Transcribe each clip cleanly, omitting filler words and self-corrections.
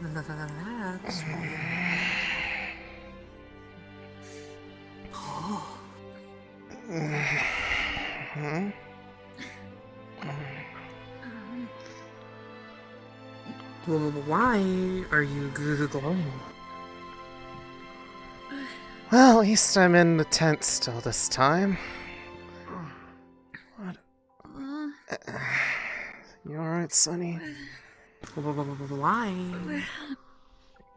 That's weird. Oh. Why are you glowing? Well, at least I'm in the tent still this time. What? You alright, Sonny? Why?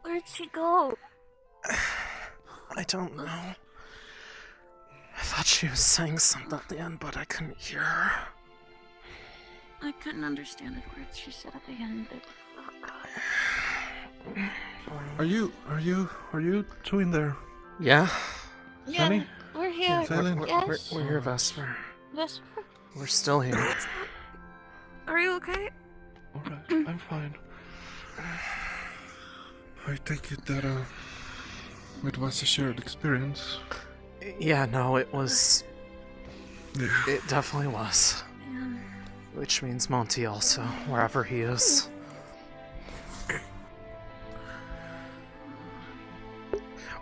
Where'd she go? I don't know. I thought she was saying something at the end, but I couldn't hear her. I couldn't understand the words she said at the end. Oh God. Are you two in there? Yeah? Yeah, Sonny? we're here. Céline? Yes. We're here, Vesper. Vesper? We're still here. Are you okay? Alright, I'm fine. I take it that it was a shared experience. Yeah, no, it was... Yeah. It definitely was. Yeah. Which means Monty also, wherever he is.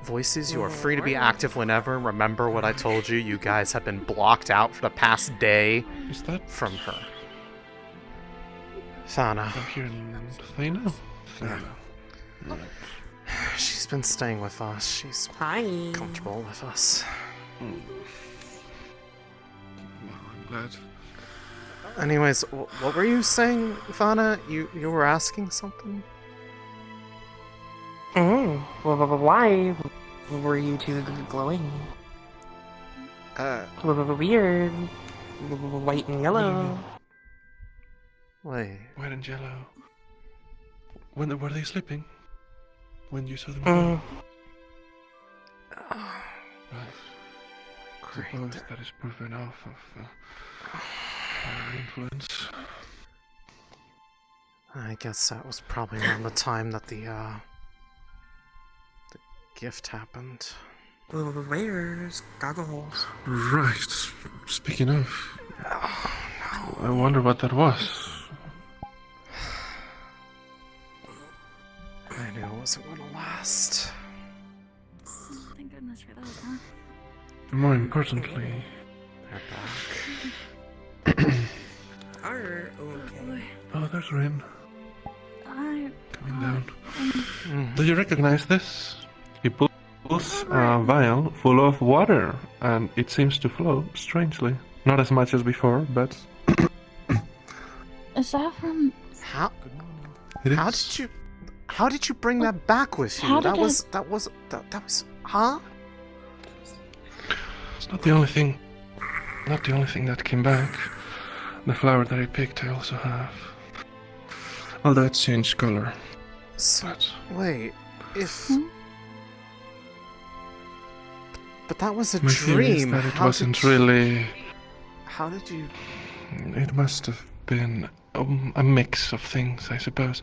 Voices, you are free to be active whenever. Remember what I told you. You guys have been blocked out for the past day Is that from her. Thana. I'm hearing Thana? Thana. Right. She's been staying with us. She's Hi. comfortable with us. Well, I'm glad. Anyways, what were you saying, Thana? You were asking something? Why were you two glowing? Weird. White and yellow. Wait. White and yellow. When were they sleeping? When you saw them go? Right. Great. Suppose that is proof enough of our influence. I guess that was probably around the time that the gift happened. Where's goggles? Right. Speaking of, Oh, I wonder what that was. I knew it wasn't going to last. Thank goodness for those, huh? More importantly, They're back. Are okay. oh, there's Rin I... coming down. Mm. Do you recognize this? He pulls a vial full of water, and it seems to flow strangely. Not as much as before, but Is that from... How? it is. How did you bring that back with you? How did That was, huh? It's not the only thing. Not the only thing that came back. The flower that I picked, I also have. Although it changed color. So, But wait, if... Hmm? But that was a my feeling is dream. that it How wasn't did you- really. How did you... It must have been a mix of things, I suppose.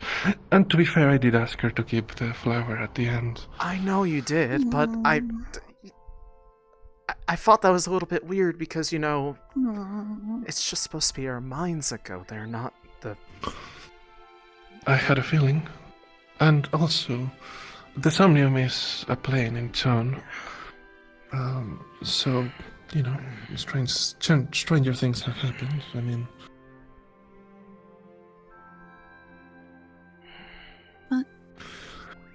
And to be fair, I did ask her to keep the flower at the end. I know you did, but I thought that was a little bit weird because, you know, it's just supposed to be our minds that go there, not the... I had a feeling. And also, the Somnium is a plane in tone. So, you know, stranger things have happened. I mean...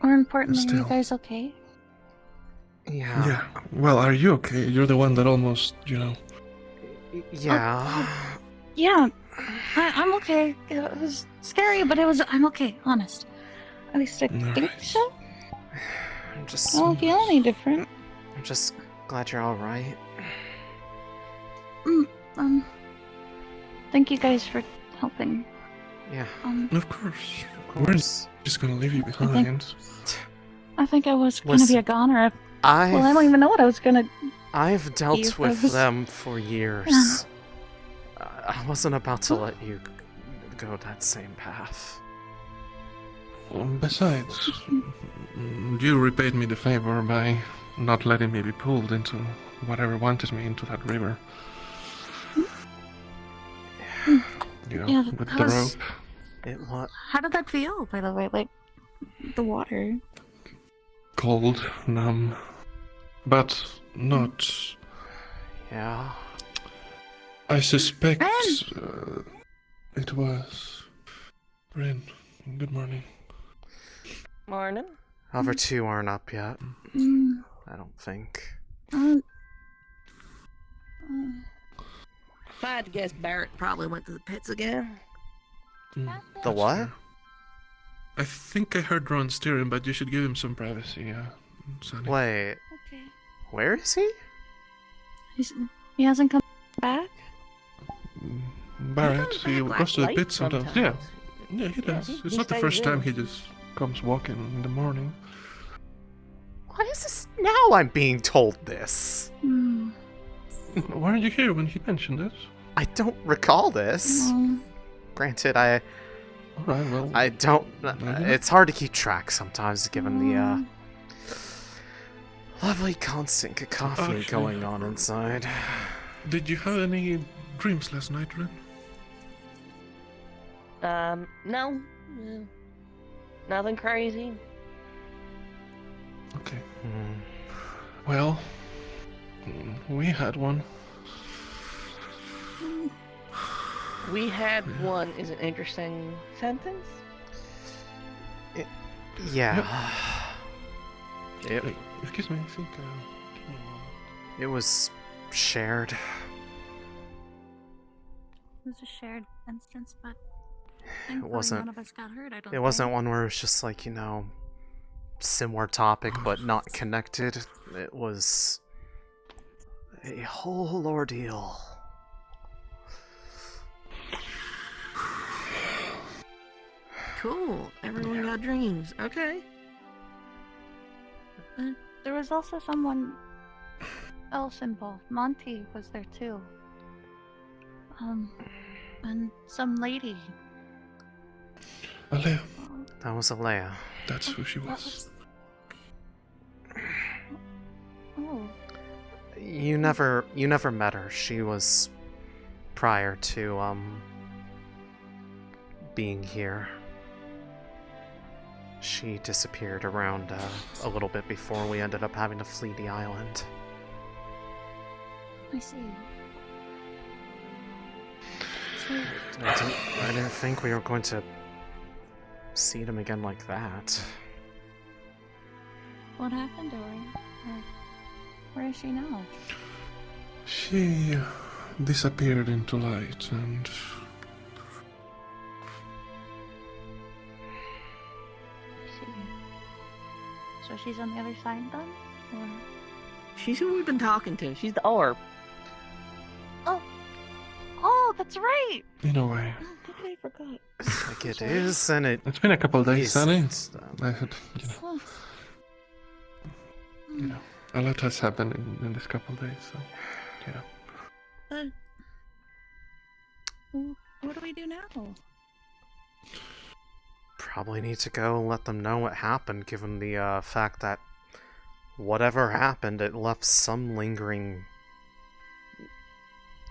More importantly, are you Still. guys okay? Yeah. Yeah. Well, are you okay? You're the one that almost, Yeah. Yeah, I'm okay. It was scary, but I'm okay, honest. At least I think Alright. so. I'm just... I don't feel any different. I'm just glad you're alright. Thank you guys for helping. Yeah. Of course. Of course. Just gonna leave you behind. I think I was gonna be Listen, a goner. I don't even know what I was gonna. I've dealt You with was- them for years. I wasn't about to let you go that same path. Besides, you repaid me the favor by not letting me be pulled into whatever wanted me into that river. You know, Yeah, with that the was- rope. It what? How did that feel, by the way? Like, the water. Cold, numb, but not. Yeah. I suspect Ren! it was. Rin, good morning. Morning. Other two aren't up yet. Mm, I don't think. uh, If I had to guess, Barrett probably went to the pits again. The That's what? fair. I think I heard Ron steering, but you should give him some privacy, Sonny. Wait, okay. where is he? He hasn't come back? Barrett, He he comes back, goes to the like, pit sometimes. sometimes. Yeah, he Yeah, does. he It's not the stays first time in. he just comes walking in the morning. Why is this now I'm being told this? Hmm. Weren't you here when he mentioned it? I don't recall this. Oh, Granted, I Alright, well. don't. Maybe. It's hard to keep track sometimes, given the oh. lovely constant cacophony Actually- going on inside. Did you have any dreams last night, Ren? No. Nothing crazy. Okay. Hmm. Well, we had one. We had one is an interesting sentence. Yeah. It, Hey, excuse me, I think. Give me a moment. it was shared. It was a shared instance, but It thankfully wasn't. none of us got hurt, I don't It wasn't think. one where it's just like, similar topic but not connected. It was a whole ordeal. Cool. Everyone got dreams. Okay. There was also someone else involved. Monty was there too. And some lady. Alea, That was Alea. that's who she What was. Oh, You never met her. She was prior to being here. She disappeared around a little bit before we ended up having to flee the island. I see. So, I didn't think we were going to see them again like that. what happened to her? Where is she now? She disappeared into light, and I see. So she's on the other side then? Or... She's who we've been talking to. She's the orb. Oh, that's right! in a way, Oh, how could I forgot? Like it is, and it it's been a couple days, Sonny. isn't. I had, Oh. you know, a lot has happened in this couple days, so, What do we do now? Probably need to go and let them know what happened, given the fact that whatever happened, it left some lingering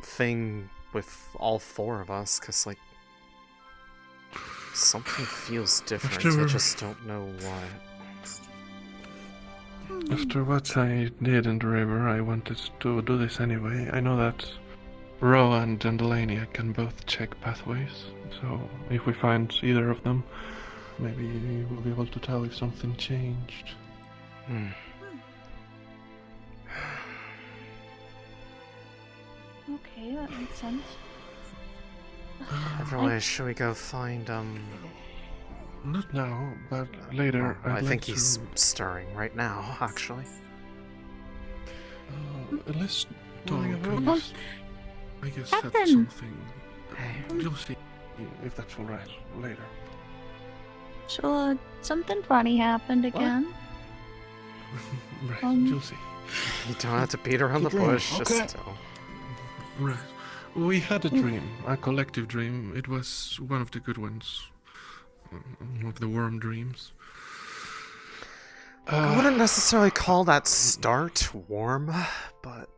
thing with all four of us, because, like, something feels different. I After- just don't know what. After what I did in the river, I wanted to do this anyway. I know that Rowan and Delaney can both check pathways, so if we find either of them, maybe we'll be able to tell if something changed. Hmm. Okay, that makes sense. Otherwise, should we go find, Not now, but later. I I'd think like he's to, stirring right now, actually. let's talk. Well, I guess Captain. that's something. Hey. You'll see if that's alright later. So, something funny happened again. Right, Um, you'll see. You don't have to beat around the Keep going, bush, okay. just Right. We had a dream, a collective dream. It was one of the good ones. Of the worm dreams. I wouldn't necessarily call that start warm, but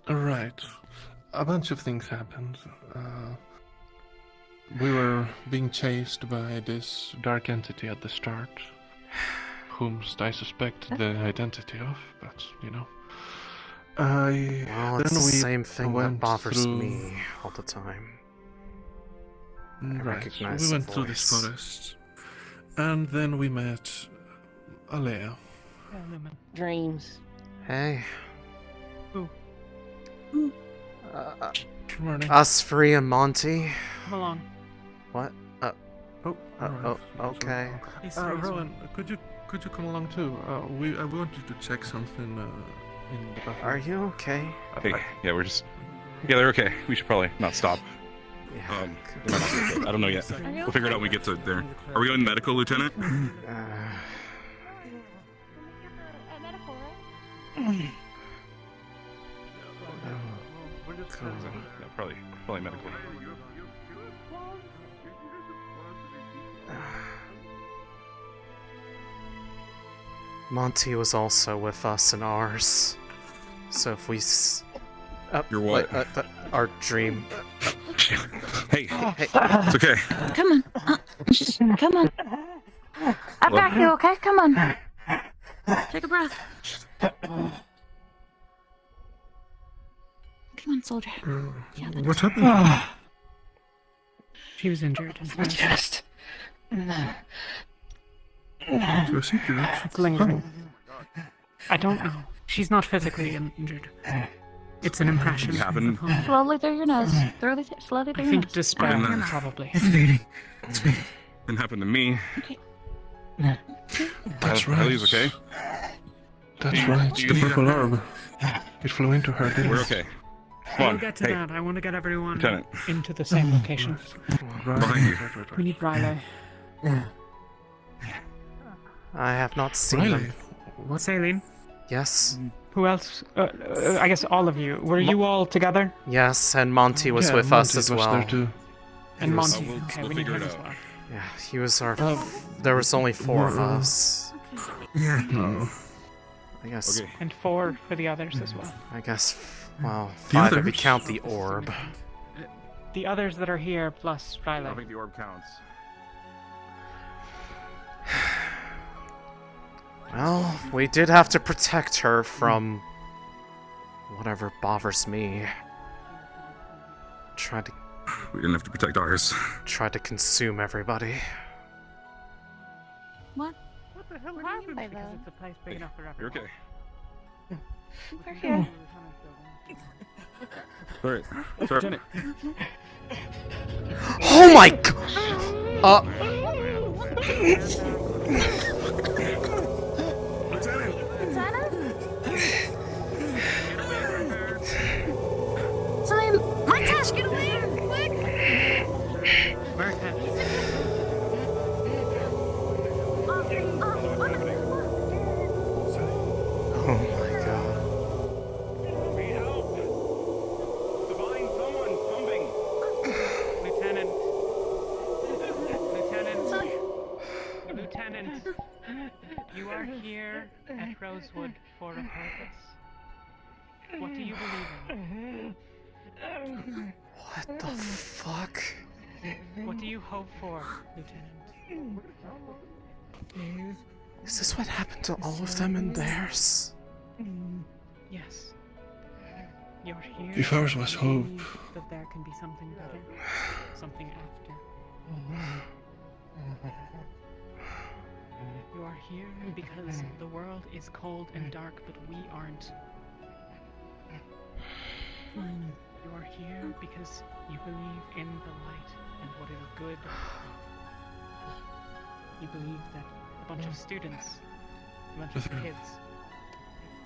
Right. A bunch of things happened. We were being chased by this dark entity at the start, whom I suspect the identity of, but you know. Well, it's the same thing that went bothers through- me all the time. I Right, recognize we the went through this voice. forest, and then we met Alea. Dreams. Hey. Who? Good morning. Us, and Monty. Come along. What? Oh, alright. Okay. It's Rosewood. Rowan, could you come along too? We I want you to check something in the bathroom. Are you okay? Hey, yeah, they're okay. We should probably not stop. Yeah. They might not be okay. I don't know yet. We'll figure it out when we get to there. Are we going medical, Lieutenant? Yeah, probably medical. Monty was also with us in ours. So if we Your what? our dream. Hey, Hey. it's okay. Come on. Come on. I got you, okay? Come on. Take a breath. Come on, soldier. Yeah, What happened? She was injured. To a secret. It's lingering. I don't know. She's not physically injured. It's an impression. It happened. slowly through your nose. Slowly I through your think nose. despair, Then, probably. Didn't happen to me. Okay. That's right. Ellie's okay. That's right. The purple orb. It flew into her. Didn't We're it? okay. Come We'll on. get to Hey, that. I want to get everyone Lieutenant. into the same location. Right. Behind you. Right. We need Riley. I have not seen Riley. them. What? Céline. Yes. Who else? I guess all of you. Were you all together? Yes, and Monty was Yeah, with Monty us as was well. there too. And was- Monty. we'll Okay, we need figure him it as out. well. Yeah, he was our. There was only 4 of us. Yeah. No. I guess. Okay. And 4 for the others as well. I guess. Well, The 5 if we others? count the orb. The others that are here plus I Riley. don't think the orb counts. Well, we did have to protect her from whatever bothers me. Tried We didn't have to protect ours. to consume everybody. What? What the hell What do you mean by Because that? it's a place big enough for You're everyone. okay. We're here. Alright. Sorry. Oh my god! Céline, my task, get away here, quick! America. Oh my god. Need help! Divine, someone! Pumping! Lieutenant. Lieutenant. You are here at Rosewood for a purpose. What do you believe in? What the fuck? What do you hope for, Lieutenant? Is this what happened to all of them and theirs? Yes. You're here. If ours was to hope. believe that there can be something better, something after. You are here because the world is cold and dark, but we aren't. You are here because you believe in the light and what is good. You believe that a bunch of students, a bunch of kids,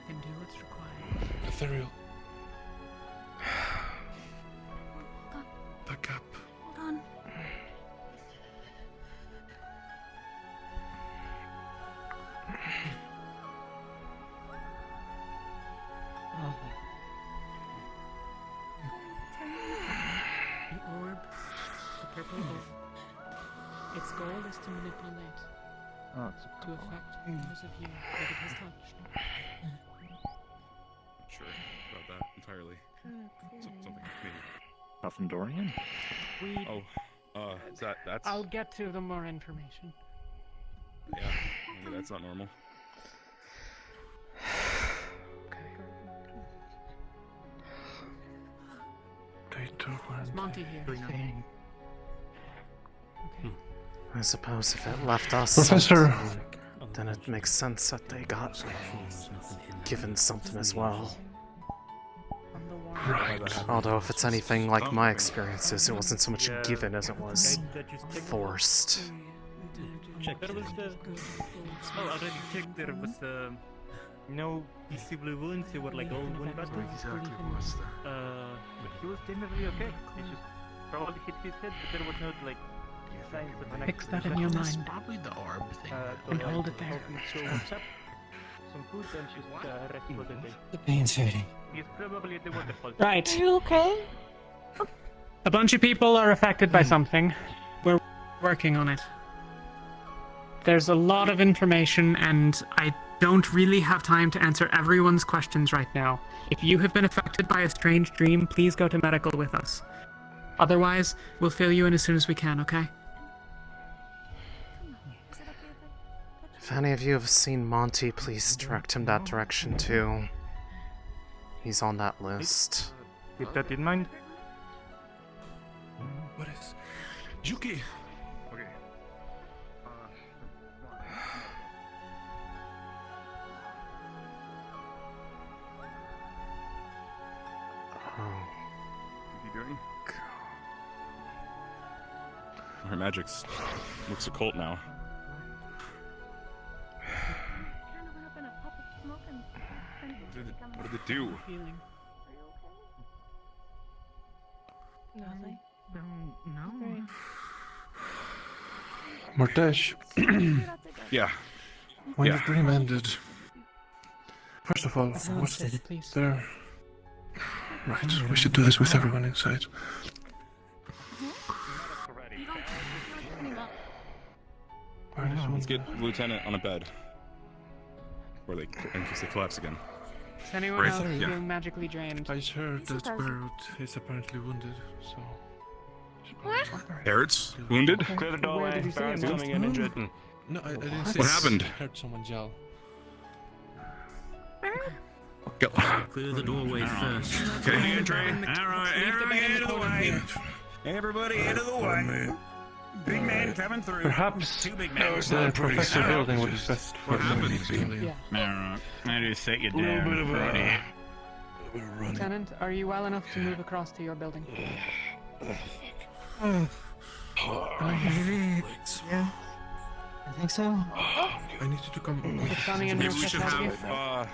can do what's required. Ethereal. The gap. Hold on. The orb, the purple orb, its goal is to manipulate, to affect those of you that it has touched. Sure about that entirely. Something maybe. Not from Dorian? We, Oh, That's I'll get to the more information. yeah. Maybe that's not normal. They two weren't. Is Monty here? Okay. I suppose if it left us Professor. something, then it makes sense that they got given something as well. Right. Although if it's anything like my experiences, it wasn't so much given as it was forced. Check. There was oh, already checked. There was no visible wounds. They were like all wound buttons. But he was generally okay. He just probably hit his head, but there was no like signs of an Fix that in your mind. Probably the orb thing. And hold it there. So what's up? Some food and just rest for the day. The pain's fading. He's probably at the waterfall. Right. Are you okay? A bunch of people are affected by something. We're working on it. There's a lot of information, and I don't really have time to answer everyone's questions right now. If you have been affected by a strange dream, please go to medical with us. Otherwise, we'll fill you in as soon as we can, okay? If any of you have seen Monty, please direct him that direction too. He's on that list. Keep that in mind. What is... Yuki! Okay. Oh, What's he doing? Her magic's looks occult now. What did it do? Feeling. Nothing. No. Mortesh, Yeah. when Yeah. the dream ended, first of all, was Please. there... Right, we should do this with everyone inside. Where is Let's get Lieutenant on a bed. Where they, in case they collapse again. Is anyone Right, else yeah. feeling magically drained? I heard that Barrett is apparently wounded, so... Parrots? Wounded? Clear the Where doorway. did you see Barrett's him? coming in injured. No, I didn't see What it. happened? I heard someone yell. Go. Clear the doorway first. Okay. Alright, out of the way. Everybody out of the way. Big man coming through. Perhaps Two big the professor building would be best for What happened? Yeah. Alright, I just set you A little bit of a... Lieutenant, are you well enough to move across to your building? Yeah. I think so. I need you to come. Is Sonny and Maybe we Rufus should help you? have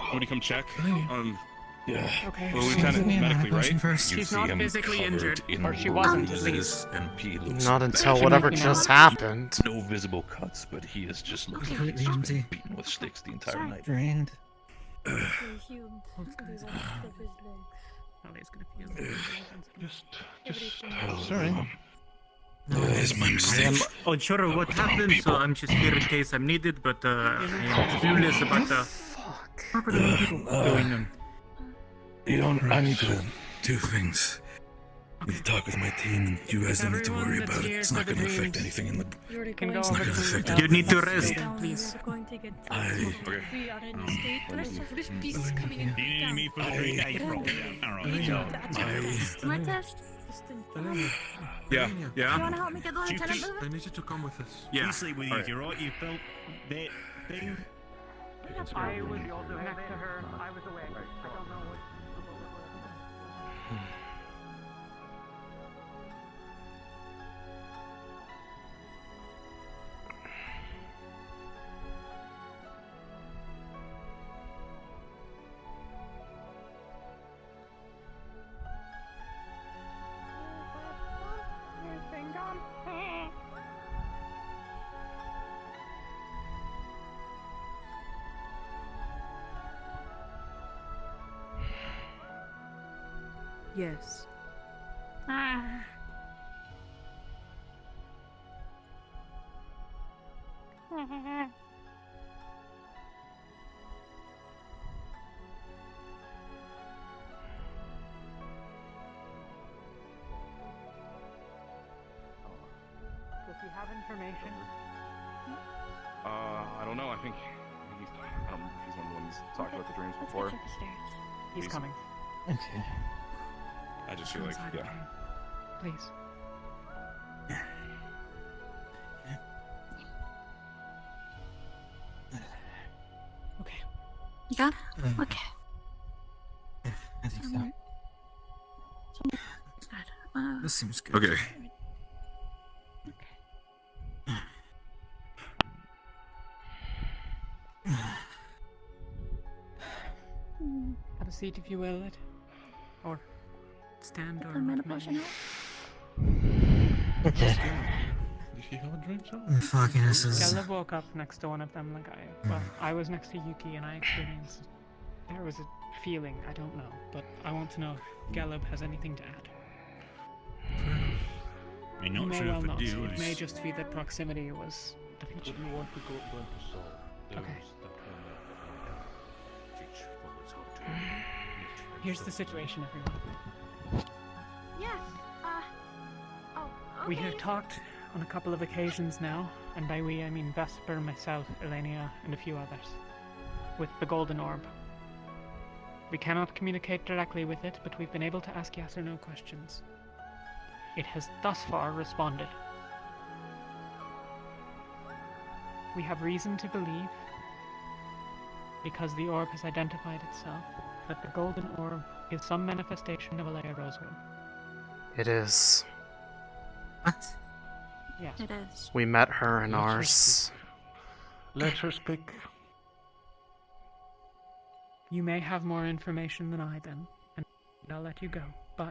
somebody come check on Yeah. Okay. the lieutenant medically, right? First. She's not physically injured, or she wasn't at least. MP looks not until Actually whatever making just out. happened. no visible cuts, but he is just looking like Completely he's been empty. beaten with sticks the entire night. Drained. Ollie's gonna feel Just. Sorry. It's my mistake. I'm unsure what happened, so I'm just here in case I'm needed, but I'm clueless about going on. You don't. I need to do things. I need to talk with my team, and you guys don't need to worry about it. It's not going to affect anything in the. Can go It's over not gonna affect to it. You need to rest. please. I. Okay. Do you need me for the great ice roll? My test. Yeah. You Yeah. wanna help me get the lieutenant I moving? need you to come with us. Yeah. Please sleep with Alright. you, right? You felt that thing? I was next to her. I was away. I don't know what. Yes. Ah. you have information? I don't know. I think he's, I don't know if he's one of the ones talked about the dreams Let's before. go check the stairs. He's coming. Okay. I just feel like, Inside, yeah. okay. Please. Okay. You got it? Okay. I think so. Uh, This seems good. Okay. Have a seat if you will, or stand or the mana remain. potion out. It did. Did he have a dream cell? Fucking this is. Caleb woke up next to one of them like I was next to Yuki and I experienced there was a feeling, I don't know, but I want to know if Caleb has anything to add. I'm He not may sure well if I not. do. It may just be that proximity was the What feature. do you want to go to solve? Those Okay. that teach follows how to Here's the situation, everyone. Yes. Oh. Okay. We have talked on a couple of occasions now, and by we I mean Vesper, myself, Elenia, and a few others, with the Golden Orb. We cannot communicate directly with it, but we've been able to ask yes or no questions. It has thus far responded. We have reason to believe, because the orb has identified itself, that the Golden Orb is some manifestation of Alea Rosewood. It is. What? Yes. It is. We met her in Let her ours. speak. Let her speak. You may have more information than I then, and I'll let you go. But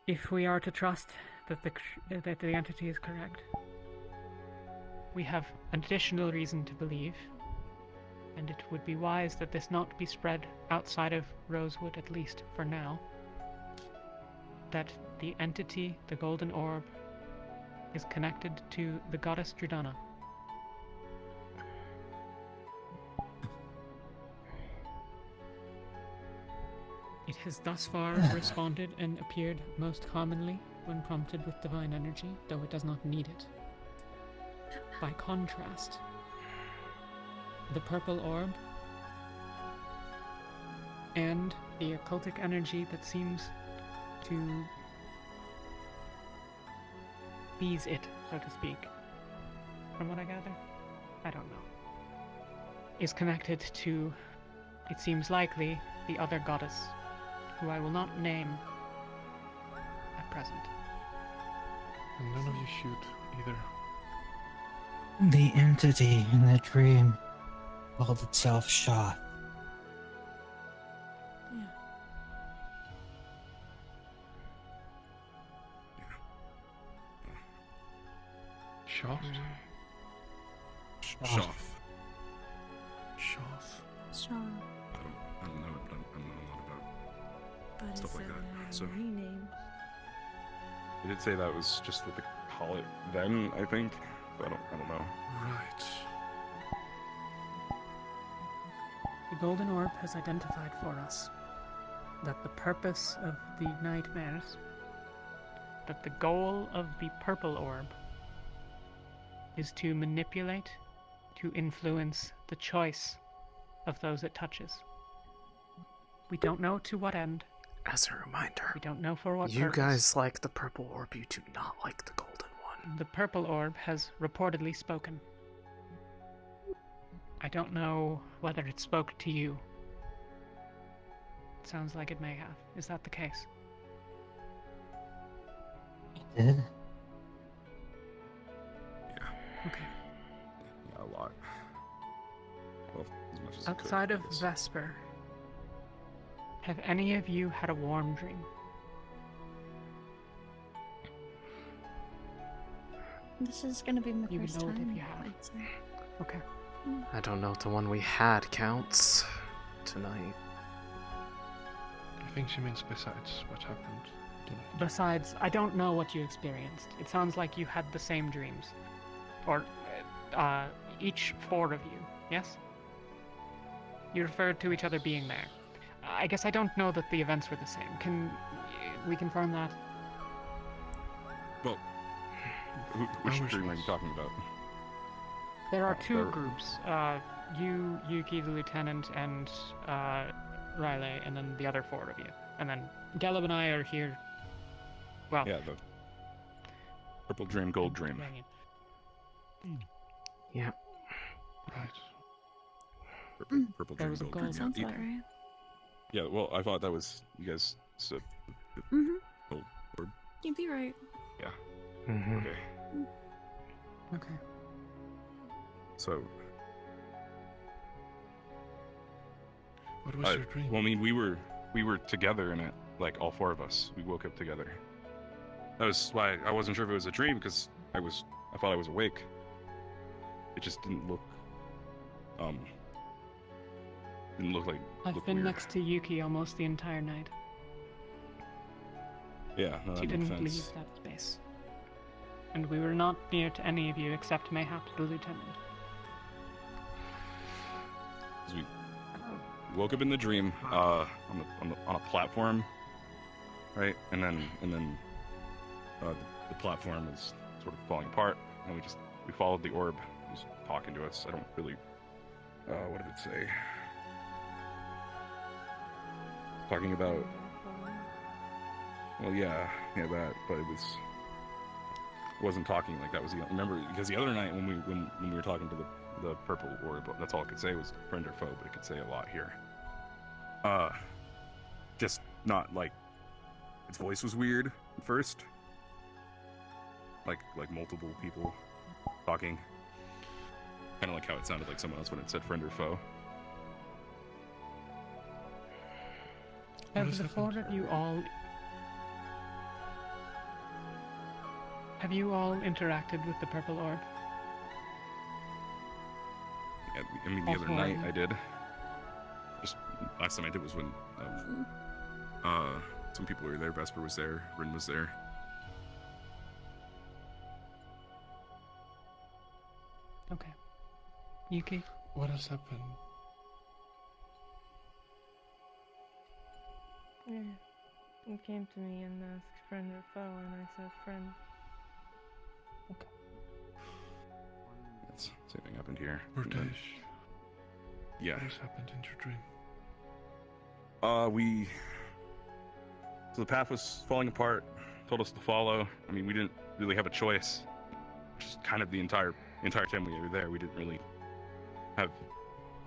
if we are to trust that the entity is correct, we have additional reason to believe, and it would be wise that this not be spread outside of Rosewood, at least for now, that the entity, the Golden Orb, is connected to the goddess Dridana. It has thus far responded and appeared most commonly when prompted with divine energy, though it does not need it. By contrast, the purple orb and the occultic energy that seems to ease it, so to speak, from what I gather, I don't know, is connected to, it seems likely, the other goddess, who I will not name at present. And none of you shoot either. The entity in the dream called itself Shaw. Shaft? Shoff. Shaft? So, I don't know, but I know a lot about. but Stuff is like it that, a so- rename? They did say that was just what they call it then, I think. But I don't know. Right. The Golden Orb has identified for us that the purpose of the nightmares, that the goal of the Purple Orb is to manipulate, to influence the choice of those it touches. We don't know to what end, As a reminder, we don't know for what you purpose. guys like the purple orb, you do not like the golden one. The Purple Orb has reportedly spoken. I don't know whether it spoke to you. It sounds like it may have. Is that the case? It did? Yeah, Okay. yeah, a lot. Well, as much as it could, Outside I of guess. Vesper, have any of you had a warm dream? This is gonna be my You first know it if time. you have. I'd say. Okay. I don't know if the one we had counts tonight. I think she means besides what happened tonight. Besides, I don't know what you experienced. It sounds like you had the same dreams. Or, each four of you, yes? You referred to each other being there. I guess I don't know that the events were the same. Can we confirm that? Well, which dream are you talking about? There are two there- groups. You, Yuki, the lieutenant, and Riley, and then the other four of you. And then Galeb and I are here. Well, Yeah, the purple dream, gold dream. Yeah. Right. Purple There dream, was a gold gold dream. Sounds Yeah, about right. yeah, well, I thought that was you guys said. Mm-hmm. Gold orb. You'd be right. Mm-hmm. Okay, Okay. so What was your dream? well, I mean, we were together in it, like all four of us. We woke up together. That was why I wasn't sure if it was a dream because I thought I was awake. It just didn't look like. I've looked been weird. next to Yuki almost the entire night. Yeah, no, that She makes didn't sense. leave that space. And we were not near to any of you except mayhaps the lieutenant. 'Cause we woke up in the dream on a platform, right? And then the platform is sort of falling apart, and we followed the orb. It was talking to us. I don't really. What did it say? Talking about. Well, yeah, that. But it wasn't talking like that. Was the remember because the other night when we were talking to the purple orb, that's all it could say was friend or foe, but it could say a lot here. Just not like its voice was weird at first. Like multiple people talking. Kind of like how it sounded like someone else when it said friend or foe. Have the four of you all... Have you all interacted with the purple orb? Yeah, I mean, the All other four of night you? I did. Just last time I did was when some people were there. Vesper was there. Rin was there. Okay. Yuki? What has happened? Yeah. He came to me and asked friend or foe, and I said friend. That's same thing happened here. British. Yeah. What has happened in your dream? So the path was falling apart. Told us to follow. I mean, we didn't really have a choice. Just kind of the entire time we were there, we didn't really have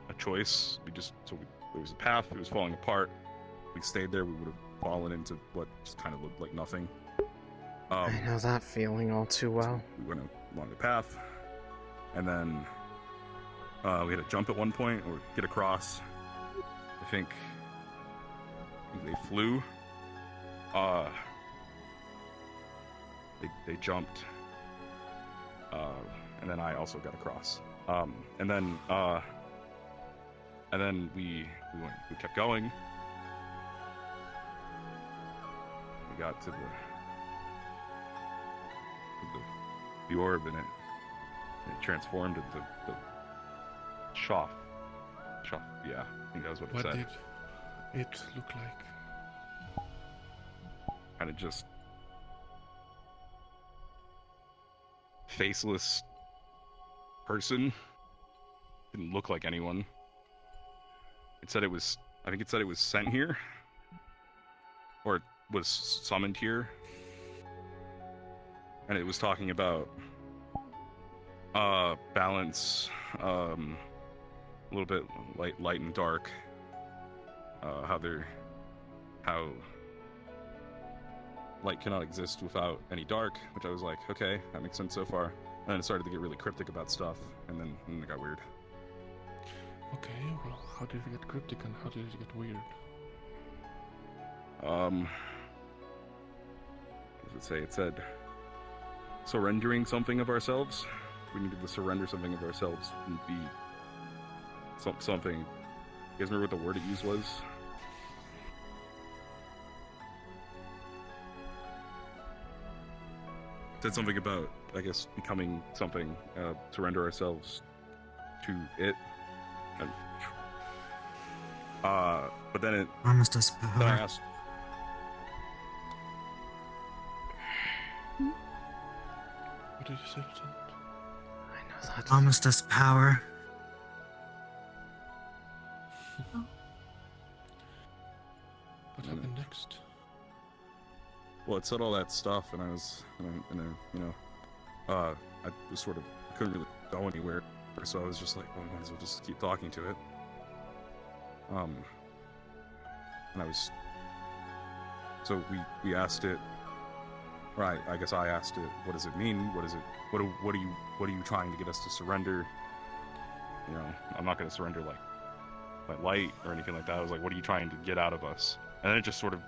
a choice. There was a path. It was falling apart. If we stayed there, we would have fallen into what just kind of looked like nothing. I know that feeling all too well. We went along the path, and then we had to jump at one point or get across. I think they flew. They jumped, and then I also got across. And then we kept going. We got to the orb, and it transformed into the Shoff. Yeah, I think that was what it What said. did it look like? Kind of just faceless person. Didn't look like anyone. I think it said it was sent here, or it was summoned here, and it was talking about balance, a little bit light and dark, how light cannot exist without any dark, which I was like, okay, that makes sense so far. And then it started to get really cryptic about stuff, and then it got weird. Okay, well, how did it get cryptic and how did it get weird? What does it say? It said, surrendering something of ourselves. We needed to surrender something of ourselves and be something. You guys remember what the word it used was? It said something about, I guess, becoming something, surrender ourselves to it. And, but then Promised us then I power. asked, do you say, Lieutenant? I know that. Promised us power. What happened next? Well, it said all that stuff, and I was, I was sort of, I couldn't really go anywhere, so I was just like, well, I might as well just keep talking to it. And I was, so we asked it, or I guess I asked it, what does it mean? What are you trying to get us to surrender? You know, I'm not going to surrender like my light or anything like that. I was like, what are you trying to get out of us? And then it just sort of,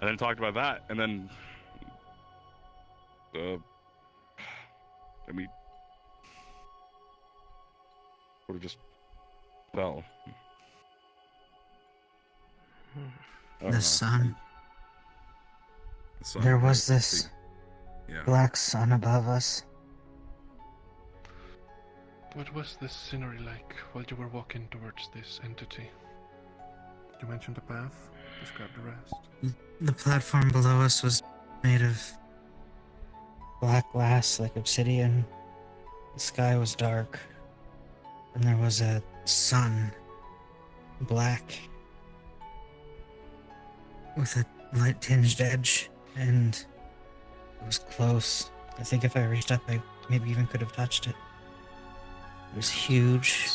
and then talked about that, and then, we sort of just fell. The sun. The sun, There right? was this Yeah. black sun above us. What was the scenery like while you were walking towards this entity? You mentioned the path. Describe the rest. The platform below us was made of black glass like obsidian. The sky was dark. And there was a sun. Black. With a light tinged edge. And it was close. I think if I reached up, I maybe even could have touched it. It was huge.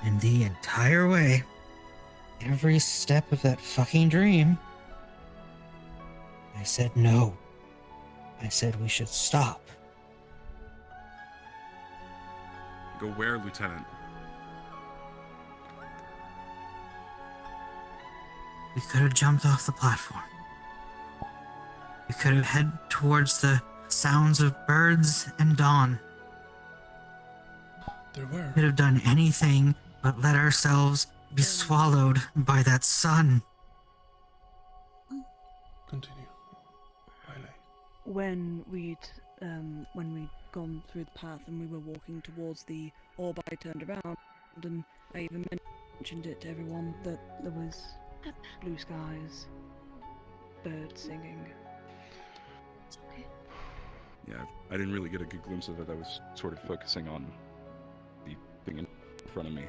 And the entire way, every step of that fucking dream, I said no. I said we should stop. Go where, Lieutenant? We could have jumped off the platform. We could have head towards the sounds of birds and dawn. There were. We could have done anything but let ourselves be swallowed by that sun. Continue. Riley. When we'd gone through the path and we were walking towards the orb, I turned around and I even mentioned it to everyone that there was blue skies, birds singing. Yeah, I didn't really get a good glimpse of it. I was sort of focusing on the thing in front of me.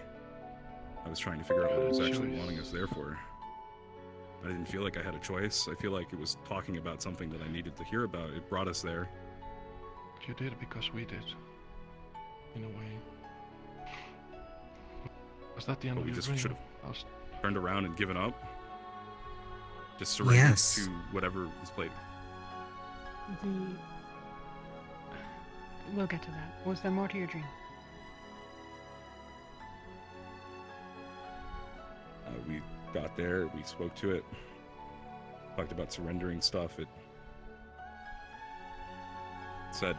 I was trying to figure out what it was actually wanting us there for. I didn't feel like I had a choice. I feel like it was talking about something that I needed to hear about. It brought us there. You did because we did. In a way. Was that the end But of we your just dream? should have I was- turned around and given up. Just surrendered Yes. to whatever was played. We'll get to that. Was there more to your dream? We got there, we spoke to it, talked about surrendering stuff. It said,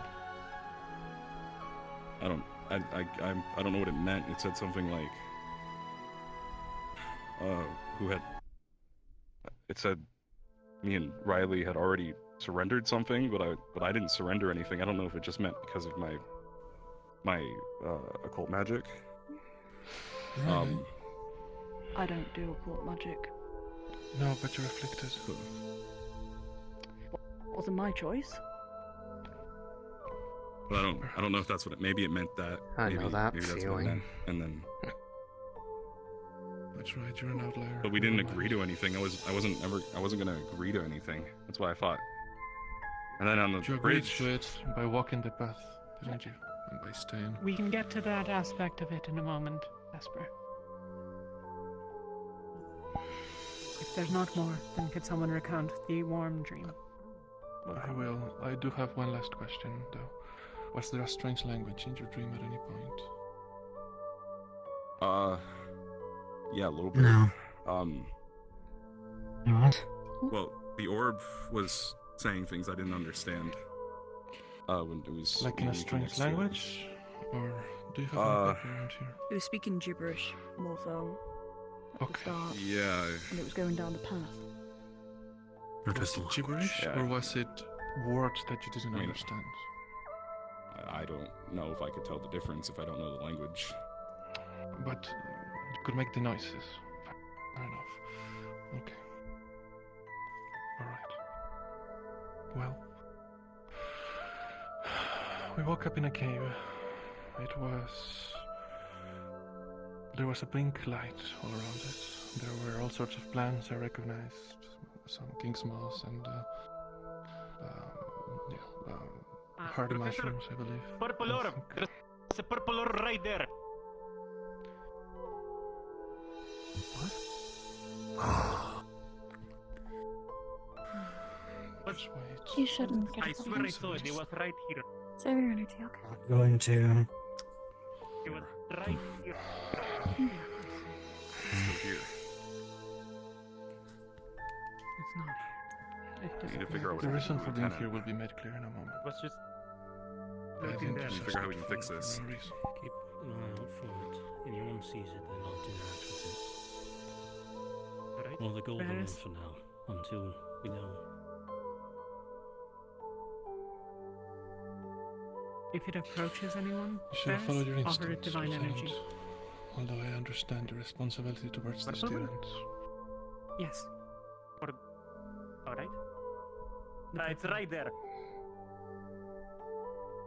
I don't know what it meant. It said something like, it said me and Riley had already surrendered something, but I didn't surrender anything. I don't know if it just meant because of my occult magic. Riley? I don't do occult magic. No, but you're afflicted. Wasn't my choice. But I don't know if that's what maybe it meant that. I maybe, know that maybe that's what it feeling. meant. And then, That's right, you're an outlier. but we didn't agree to anything. I wasn't gonna agree to anything. That's what I thought. And then on the You agreed bridge, to it by walking the path, didn't you? And by staying. We can get to that aspect of it in a moment, Vesper. If there's not more, then could someone recount the warm dream? I will. I do have one last question, though. Was there a strange language in your dream at any point? yeah, a little bit. No. What? Well, the orb was saying things I didn't understand. When it was Like in a making strange next to it. language? Or do you have any paper around here? It was speaking gibberish, more so. At the Okay. start, Yeah, and it was going down the path. Was it gibberish, Yeah. or was it words that you didn't I mean, understand? I don't know if I could tell the difference if I don't know the language. But you could make the noises. Fair enough. Okay. Alright. We woke up in a cave. There was a blink light all around it. There were all sorts of plants I recognized. Some king's moss and hardy Professor, mushrooms, I believe. Purple orb. There's a purple orb right there. Just wait. You shouldn't get I swear I saw it. It was right here. Save your energy, okay? Not going to. It was right here. Still here. It's not. It We need to figure out what The to reason do for with being Lieutenant. here will be made clear in a moment. It was just I looking think there. it's We figure out how we can fix this. for no reason. Keep an eye out for it. Anyone sees it, then I'll interact with it. Alright. Well, the golden one Whereas- for now, until we know. If it approaches anyone, You should have Ferris, followed your offer it instincts, divine energy. Lieutenant. Although I understand the responsibility towards the Purple one? students. Yes. Alright. It's right there.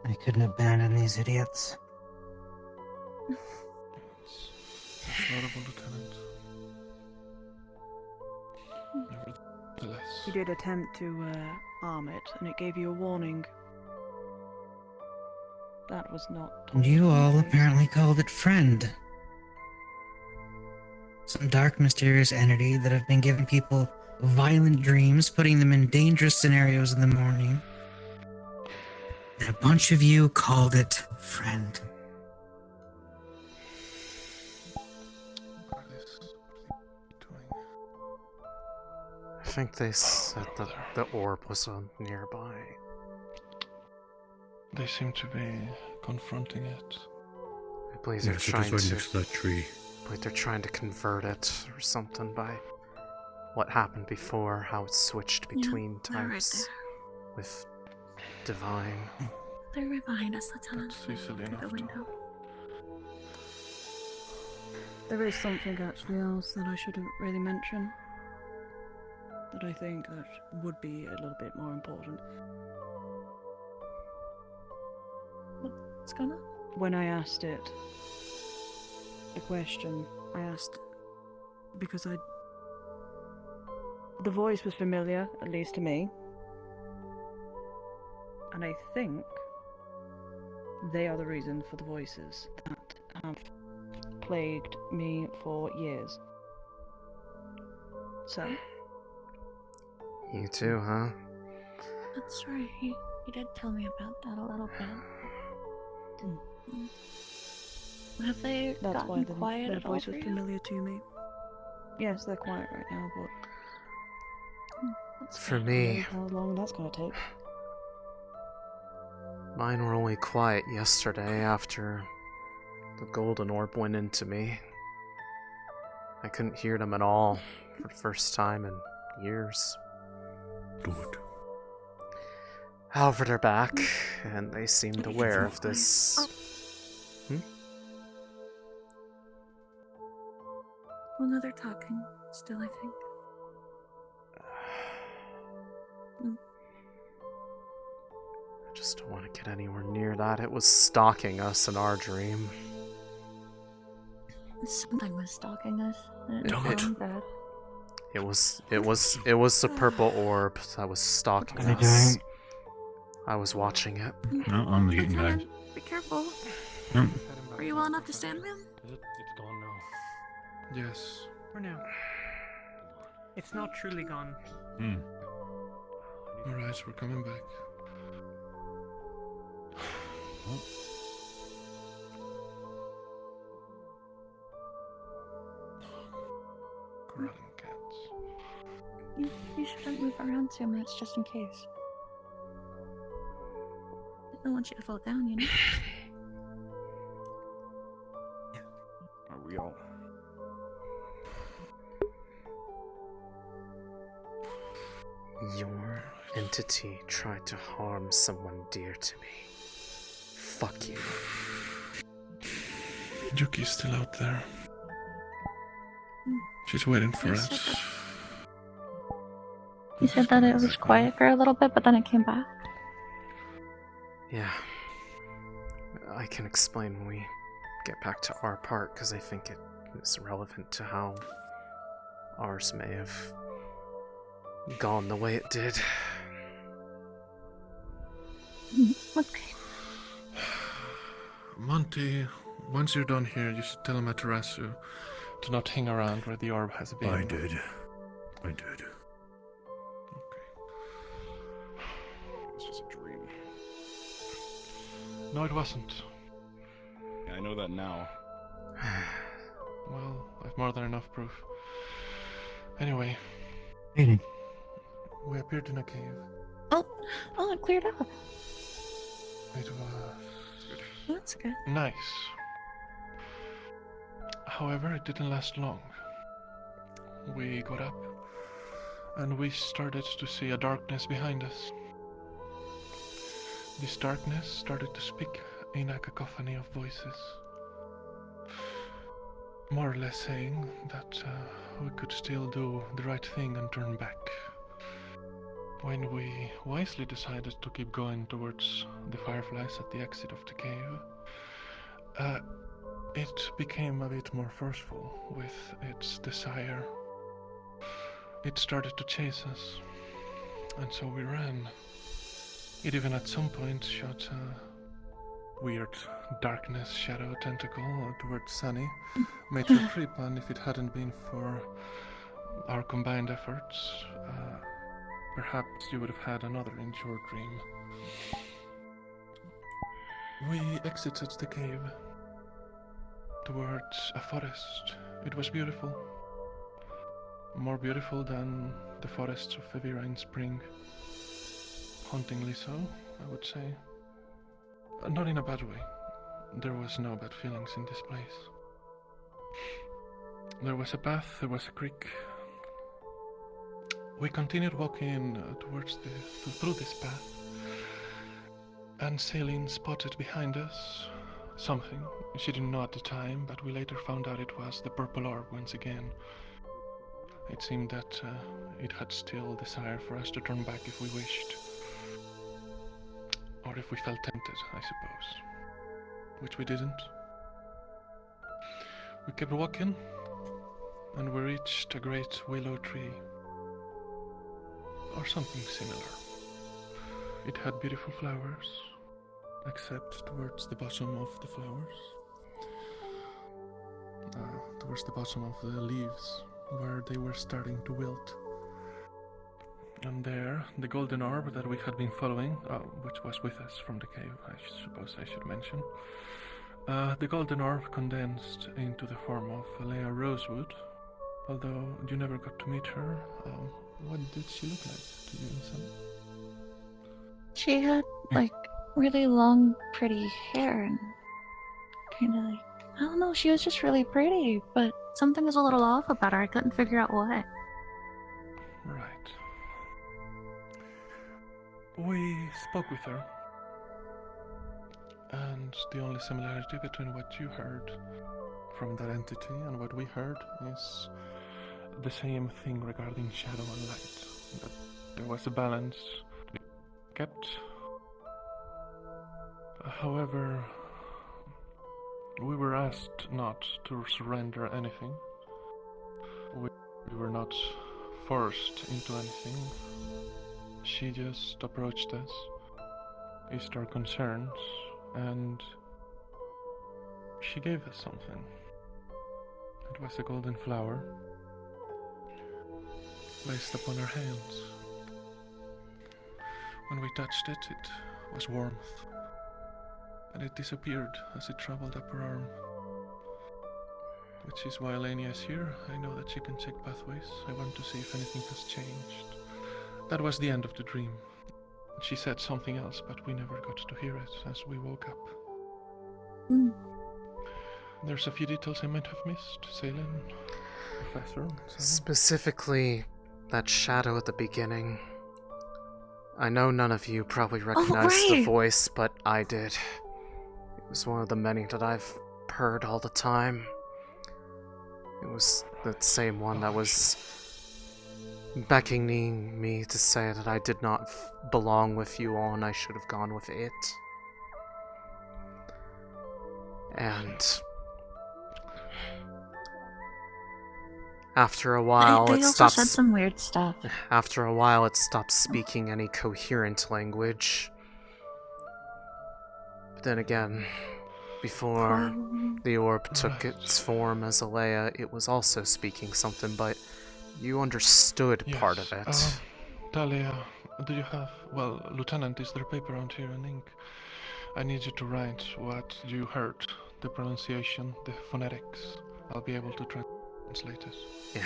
I couldn't abandon these idiots. It's laudable, Lieutenant. Nevertheless, You did attempt to arm it, and it gave you a warning. That was not. You all tolerable. apparently called it friend. Some dark, mysterious entity that have been giving people violent dreams, putting them in dangerous scenarios in the morning. And a bunch of you called it friend. what are these doing? I think they said that the orb was nearby. They seem to be confronting it. I believe Yeah, they're so trying just right to. next to that tree. But they're trying to convert it or something by what happened before, how it switched between they're right types with divine. They're right behind us, Lieutenant. That's easily Through the enough to- window. There is something actually else that I shouldn't really mention. That I think that would be a little bit more important. What's going on? When I asked it a question, I asked because the voice was familiar, at least to me, and I think they are the reason for the voices that have plagued me for years. So, You too, huh? That's right. You did tell me about that a little bit. Have they that's why gotten quiet their at all voice for was you? familiar to me. Yes, they're quiet right now, but That's For good. who knows me, how long that's gonna take. mine were only quiet yesterday after the golden orb went into me. I couldn't hear them at all for the first time in years. Good. However, they're back, and they seemed Let me get aware some of this. Well, no, they're talking still, I think. I just don't want to get anywhere near that. It was stalking us in our dream. Something was stalking us. And it Don't. sounded bad. It was the purple orb that was stalking What are they us. doing? I was watching it. No, I'm the eating bag. Lieutenant, be careful. No. Are you well enough to stand, ma'am? It's gone now. Yes. For now. It's not truly gone. Hmm. Alright, we're coming back. Corralling cats. You shouldn't move around too much, just in case. I don't want you to fall down, you know? Are we all? Your entity tried to harm someone dear to me. Fuck you. Yuki's still out there. She's waiting for You us. said that- You said that it was quiet for a little bit, but then it came back. Yeah. I can explain when we get back to our part, because I think it is relevant to how ours may have gone the way it did. Okay. Monty, once you're done here, you should tell Amaterasu to not hang around where the orb has been. I did. It was just a dream. No, it wasn't. Yeah, I know that now. Well, I've more than enough proof. Anyway, Aiden. we appeared in a cave. Oh, it cleared up. It was That's good. nice. However, it didn't last long. We got up, and we started to see a darkness behind us. This darkness started to speak in a cacophony of voices, more or less saying that we could still do the right thing and turn back. When we wisely decided to keep going towards the fireflies at the exit of the cave, it became a bit more forceful with its desire. It started to chase us, and so we ran. It even at some point shot a weird darkness shadow tentacle towards Sunny, made her trip, and if it hadn't been for our combined efforts, perhaps you would have had another injured dream. We exited the cave towards a forest. It was beautiful. More beautiful than the forests of Fevira in spring. Hauntingly so, I would say. Not in a bad way. There was no bad feelings in this place. There was a path, there was a creek. We continued walking through this path, and Céline spotted behind us something. She didn't know at the time, but we later found out it was the purple orb once again. It seemed that it had still desire for us to turn back if we wished. Or if we felt tempted, I suppose. Which we didn't. We kept walking, and we reached a great willow tree. Or something similar. It had beautiful flowers, except towards the bottom of the flowers. Towards the bottom of the leaves, where they were starting to wilt. And there, the golden orb that we had been following, which was with us from the cave, I suppose I should mention. The golden orb condensed into the form of Alea Rosewood, although you never got to meet her. What did she look like to you, Sam? She had, like, really long, pretty hair and kind of like, I don't know, she was just really pretty, but something was a little off about her. I couldn't figure out what. Right. We spoke with her, and the only similarity between what you heard from that entity and what we heard is the same thing regarding shadow and light. That there was a balance to be kept. However, we were asked not to surrender anything. We were not forced into anything. She just approached us, eased our concerns, and she gave us something. It was a golden flower placed upon her hands. When we touched it, it was warmth, and it disappeared as it traveled up her arm. Which is why Elenia is here. I know that she can check pathways. I want to see if anything has changed. That was the end of the dream. She said something else, but we never got to hear it as we woke up. There's a few details I might have missed, Céline, Professor. Specifically, that shadow at the beginning. I know none of you probably recognized the voice, but I did. It was one of the many that I've heard all the time. It was the same one that was beckoning me to say that I did not belong with you all and I should have gone with it. And after a while, They it also stops. said some weird stuff. After a while, it stops speaking any coherent language. But then again, before the orb took its form as Alea, it was also speaking something, but you understood part of it. Talia, do you have... Well, Lieutenant, is there paper around here and ink? I need you to write what you heard, the pronunciation, the phonetics. I'll be able to translate it. Yeah,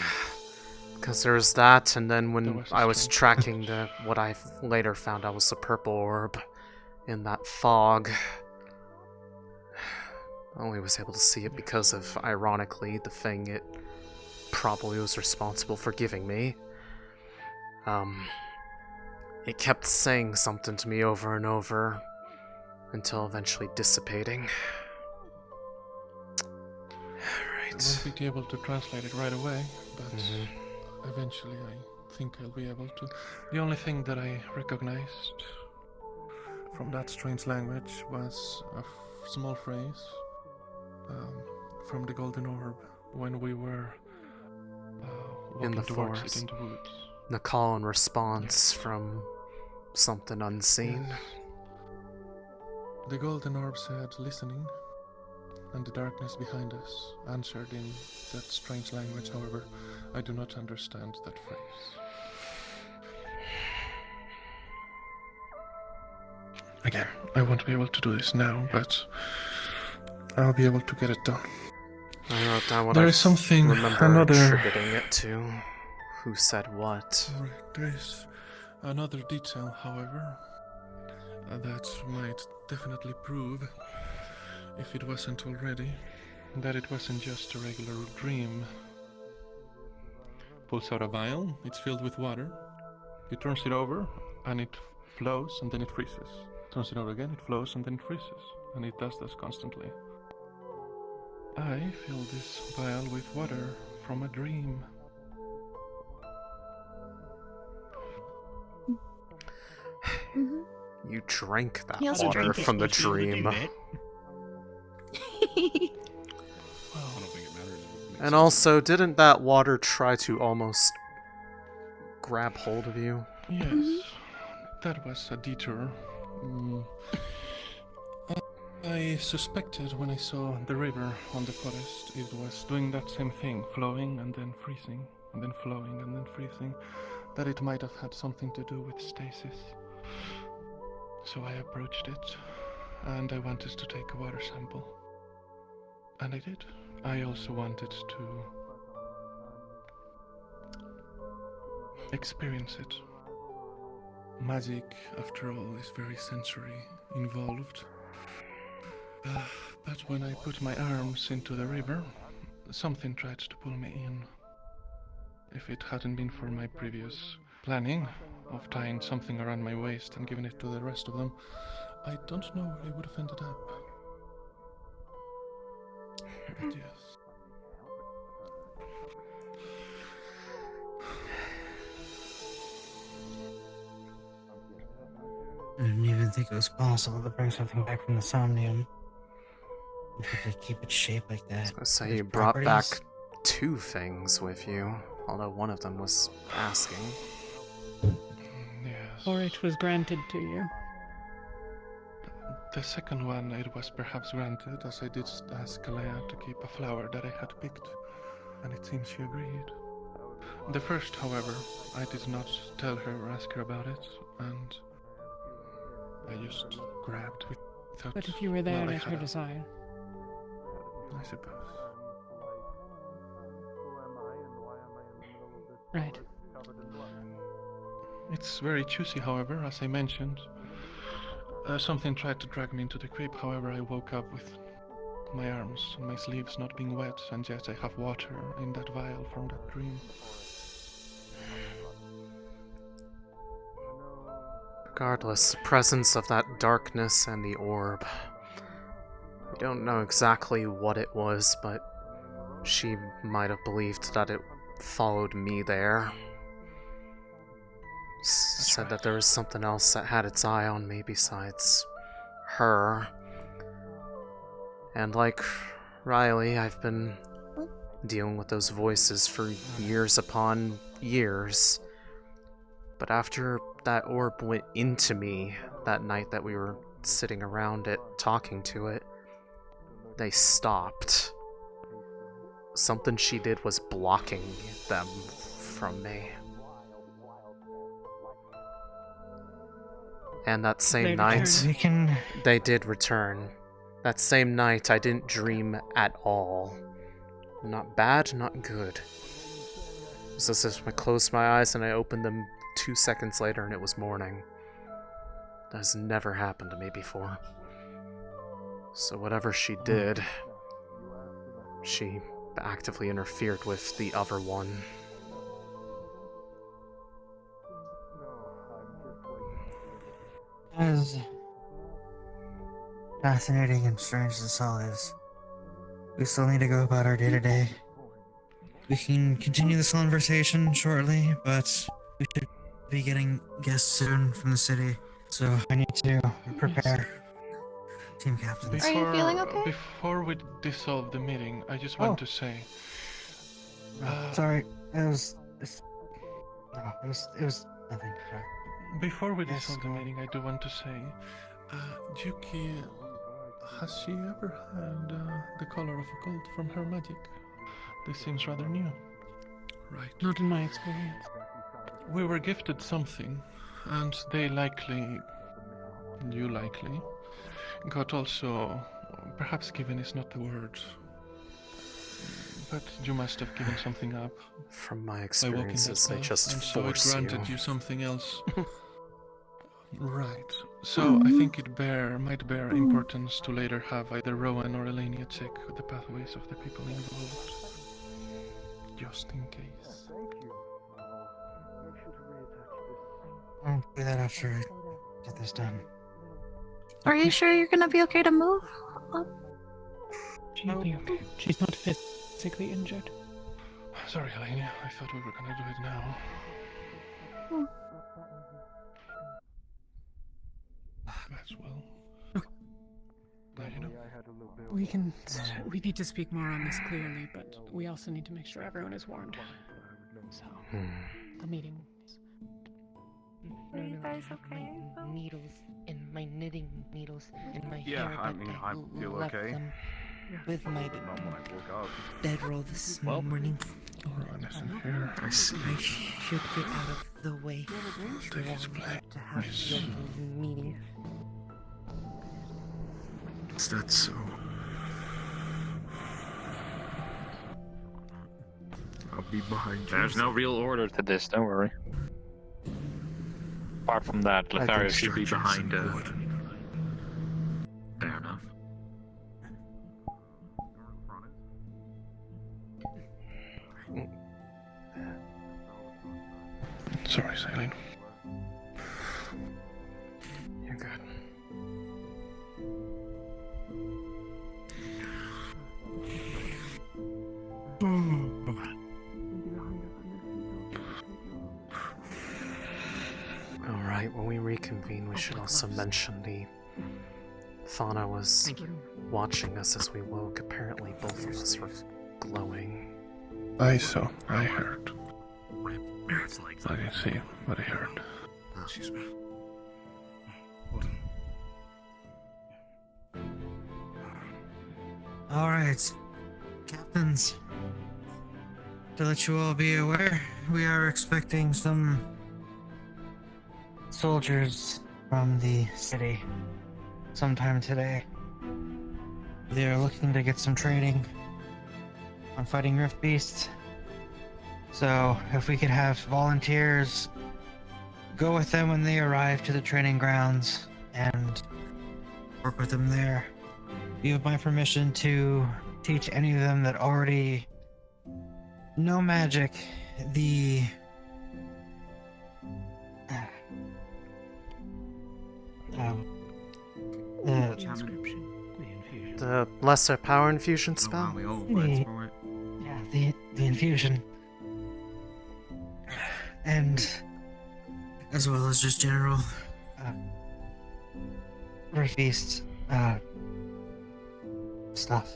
because there was that, and then when I was tracking what I later found out was the purple orb in that fog, I only was able to see it because of, ironically, the thing it probably was responsible for giving me. It kept saying something to me over and over until eventually dissipating. I won't be able to translate it right away, but eventually I think I'll be able to. The only thing that I recognized from that strange language was a small phrase from the Golden Orb when we were in the towards forest. it in the woods. The call and response from something unseen. Yes. The Golden Orb said listening, and the darkness behind us answered in that strange language. However, I do not understand that phrase. Again, I won't be able to do this now, but I'll be able to get it done. I wrote down what There I is something, remember another... attributing it to. Who said what? Right, there is another detail, however, that might definitely prove, if it wasn't already, that it wasn't just a regular dream. Pulls out a vial, it's filled with water, he turns it over, and it flows, and then it freezes. Turns it over again, it flows, and then it freezes. And it does this constantly. I fill this vial with water from a dream. You drank that He also water drank it. from the dream. Well, I don't think it matters. And also, didn't that water try to almost grab hold of you? Yes, that was a detour. I suspected when I saw the river on the forest, it was doing that same thing, flowing and then freezing, and then flowing and then freezing, that it might have had something to do with stasis. So I approached it, and I wanted to take a water sample. And I did. I also wanted to experience it. Magic, after all, is very sensory involved. But when I put my arms into the river, something tried to pull me in. If it hadn't been for my previous planning of tying something around my waist and giving it to the rest of them, I don't know where I would have ended up. But yes. I didn't even think it was possible to bring something back from the Somnium. If you could keep it shaped like that. So Its you brought back properties. 2 things with you, although one of them was asking. Yes. Or it was granted to you. The second one, it was perhaps granted, as I did ask Alea to keep a flower that I had picked, and it seems she agreed. The first, however, I did not tell her or ask her about it, and I just grabbed without... But if you were there well, I at her had a- desire. I suppose. Right. It's very juicy, however, as I mentioned. Something tried to drag me into the crypt, however I woke up with my arms and my sleeves not being wet, and yet I have water in that vial from that dream. Regardless, the presence of that darkness and the orb. We don't know exactly what it was, but she might have believed that it followed me there. Said that there was something else that had its eye on me besides her. And like Riley, I've been dealing with those voices for years upon years. But after that orb went into me that night that we were sitting around it, talking to it, they stopped. Something she did was blocking them from me. And that same night, they did return. That same night, I didn't dream at all. Not bad, not good. It was as if I closed my eyes and I opened them 2 seconds later and it was morning. That has never happened to me before. So whatever she did, she actively interfered with the other one. As fascinating and strange this all is, we still need to go about our day-to-day. We can continue this conversation shortly, but we should be getting guests soon from the city, so I need to prepare team captains. Are you feeling okay? Before we dissolve the meeting, I just want to say... sorry, it was nothing. Sorry. Before we dissolve the meeting, I do want to say, Yuki, has she ever had the color of gold from her magic? This seems rather new. Right. Not in my experience. We were gifted something, and they likely, you likely, got also, perhaps given is not the word, but you must have given something up. From my experiences, they just and so it force granted you. you something else. Right. So I think it might bear importance to later have either Rowan or Elenia check the pathways of the people involved. Just in case. I'll do that after I get this done. Are you sure you're gonna be okay to move? She'll be okay. She's not physically injured. Sorry, Elenia. I thought we were gonna do it now. As well. Now you know. We need to speak more on this clearly, but we also need to make sure everyone is warned. So, the meeting. Are you guys okay? My needles and my knitting needles and my Yeah, hair. I mean, I feel left okay. them with my Not when I woke up. bedroll this morning. Rowan isn't here. I see. I should get out of the way. Take his place. To have the meeting. Is that so? I'll be behind you. There's no real order to this, don't worry. Apart from that, Lothario should be behind. Fair enough. Sorry, Céline. You're good. Alright, when we reconvene, we should also mention the fauna was watching us as we woke. Apparently, both of us were glowing. I saw. I heard. I didn't see, but I heard. Excuse me. Alright, captains. To let you all be aware, we are expecting some soldiers from the city sometime today. They are looking to get some training on fighting rift beasts. So if we could have volunteers go with them when they arrive to the training grounds and work with them there. You have my permission to teach any of them that already know magic the The lesser power infusion spell? The infusion. And as well as just general rift beasts stuff.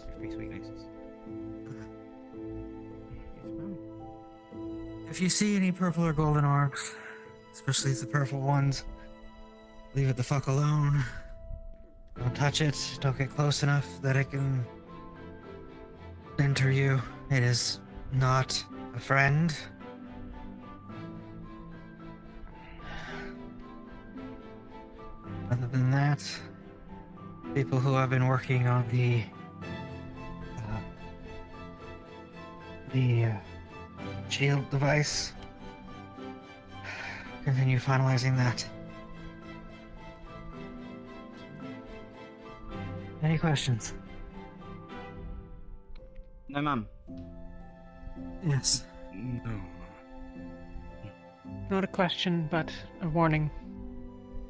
If you see any purple or golden orbs, especially the purple ones, leave it the fuck alone. Don't touch it. Don't get close enough that it can enter you. It is not a friend. Other than that, people who have been working on the shield device continue finalizing that. Any questions? No, ma'am. Yes. No. Not a question, but a warning.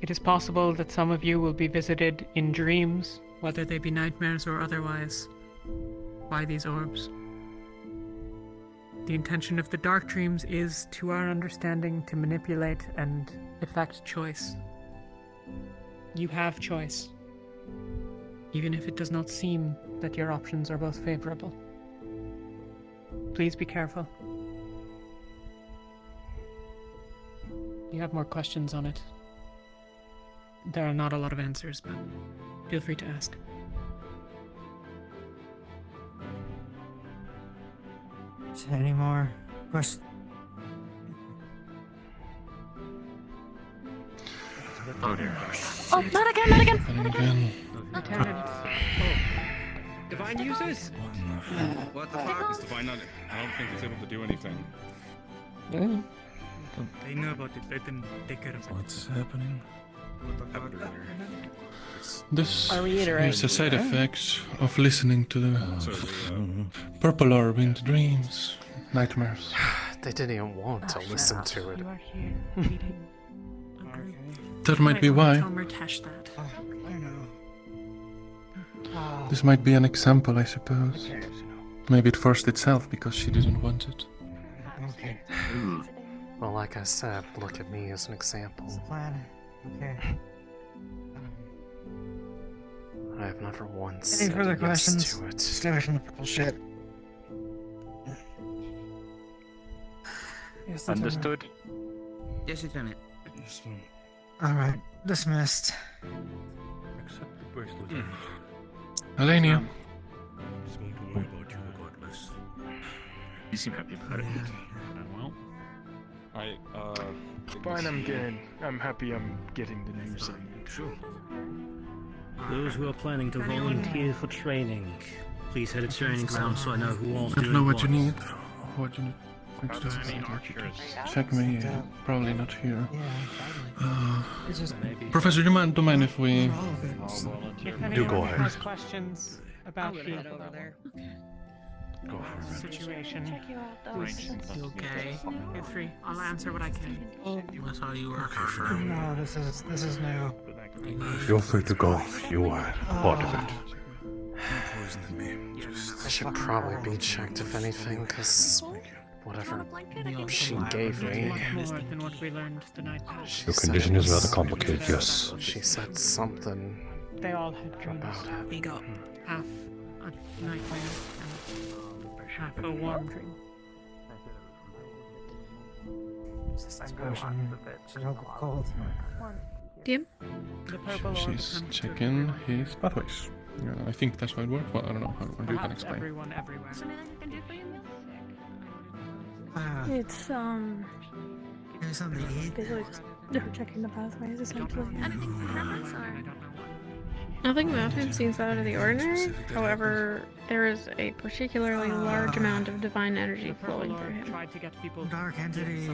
It is possible that some of you will be visited in dreams, whether they be nightmares or otherwise, by these orbs. The intention of the dark dreams is, to our understanding, to manipulate and effect choice. You have choice, even if it does not seem that your options are both favorable. Please be careful. You have more questions on it. There are not a lot of answers, but feel free to ask. Any more questions? Oh, not again, not again! And again. Lieutenant. Divine users? What the fuck is Divine not? I don't think it's able to do anything. They know about it. Let them take care of it. What's happening? This I reiterate. is a side effect of listening to the purple orb in the dreams, nightmares. They didn't even want to listen to it. You are here. Reading. Agree. That might be why. Tash that. I know. This might be an example, I suppose. Maybe it forced itself because she didn't want it. Okay. Well, like I said, look at me as an example. Plan. Okay. I have never once Any said further yes questions? to it. Stay away from the purple shit. Yes, Understood. Yes, Lieutenant. Alright, dismissed. Accept the bracelet. Alenia. Just going to worry about you regardless. You seem happy about it. Well, Fine, I'm happy I'm getting the news. Sure. those who are planning to volunteer for training, please head to training ground so I know who all's I don't doing know what you what. need. What you need. Check me. Probably not here. It's just Professor, don't mind if we... If anyone Do go ahead. has questions about the over there. Go for it. situation, Check you out, though. please feel free. Feel free. I'll answer what I can. that's how you work. No, this is new. Feel free to go. You are part of it. I should probably be checked if anything, because whatever she gave me. Much more than what we learned the night past. Your condition is rather complicated, yes. She said something They all had dreams. about it. We got Half a nightmare and half a warm dream. Cold. Dim? The purple orb She's comes to checking everyone. his pathways. I think that's how it works. Well, I don't know how you can Perhaps explain. everyone everywhere. Is there anything I can do for you, Mil? It's There's something to eat. basically just checking the pathways essentially. Anything for preference, I or? don't know what. Nothing about him seems out of the ordinary. However, there is a particularly large amount of divine energy The purple flowing through orb him. tried to get people Dark entity.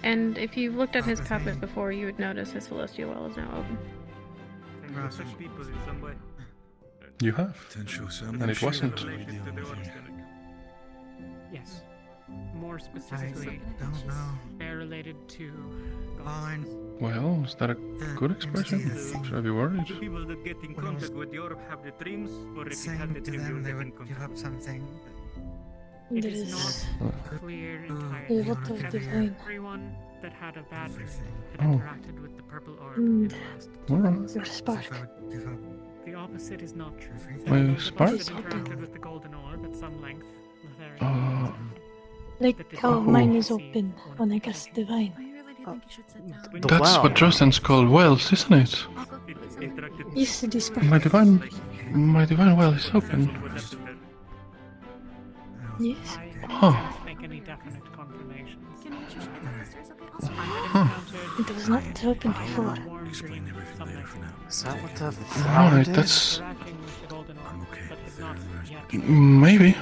And if you've looked at his cuppet before, you would notice his celestial well is now open. Can you such people in some way? You have. Potential And it wasn't. Related to the origin. Yes. More I specifically, don't know. they're related to Fine. Well, is that a good expression? Should I be worried? The people that get in contact with the orb have the dreams, or if you have Saying the to dream, them you they get in would give contact. up something. It That is is not clear entirely. a lot of divine. Everyone that had a bad dream had Oh. interacted with the purple orb in the last. Alright. You're spark. Give up The opposite is not true. Well, The spark? opposite interacted with the golden orb at some length. Lothario. Like how mine is open when I cast divine. That's what Drozen's called wells, isn't it? Yes, it is My divine well is open. Yes. Huh. Make any definite confirmations. It was not open before. Is that what the Right, that's... Maybe.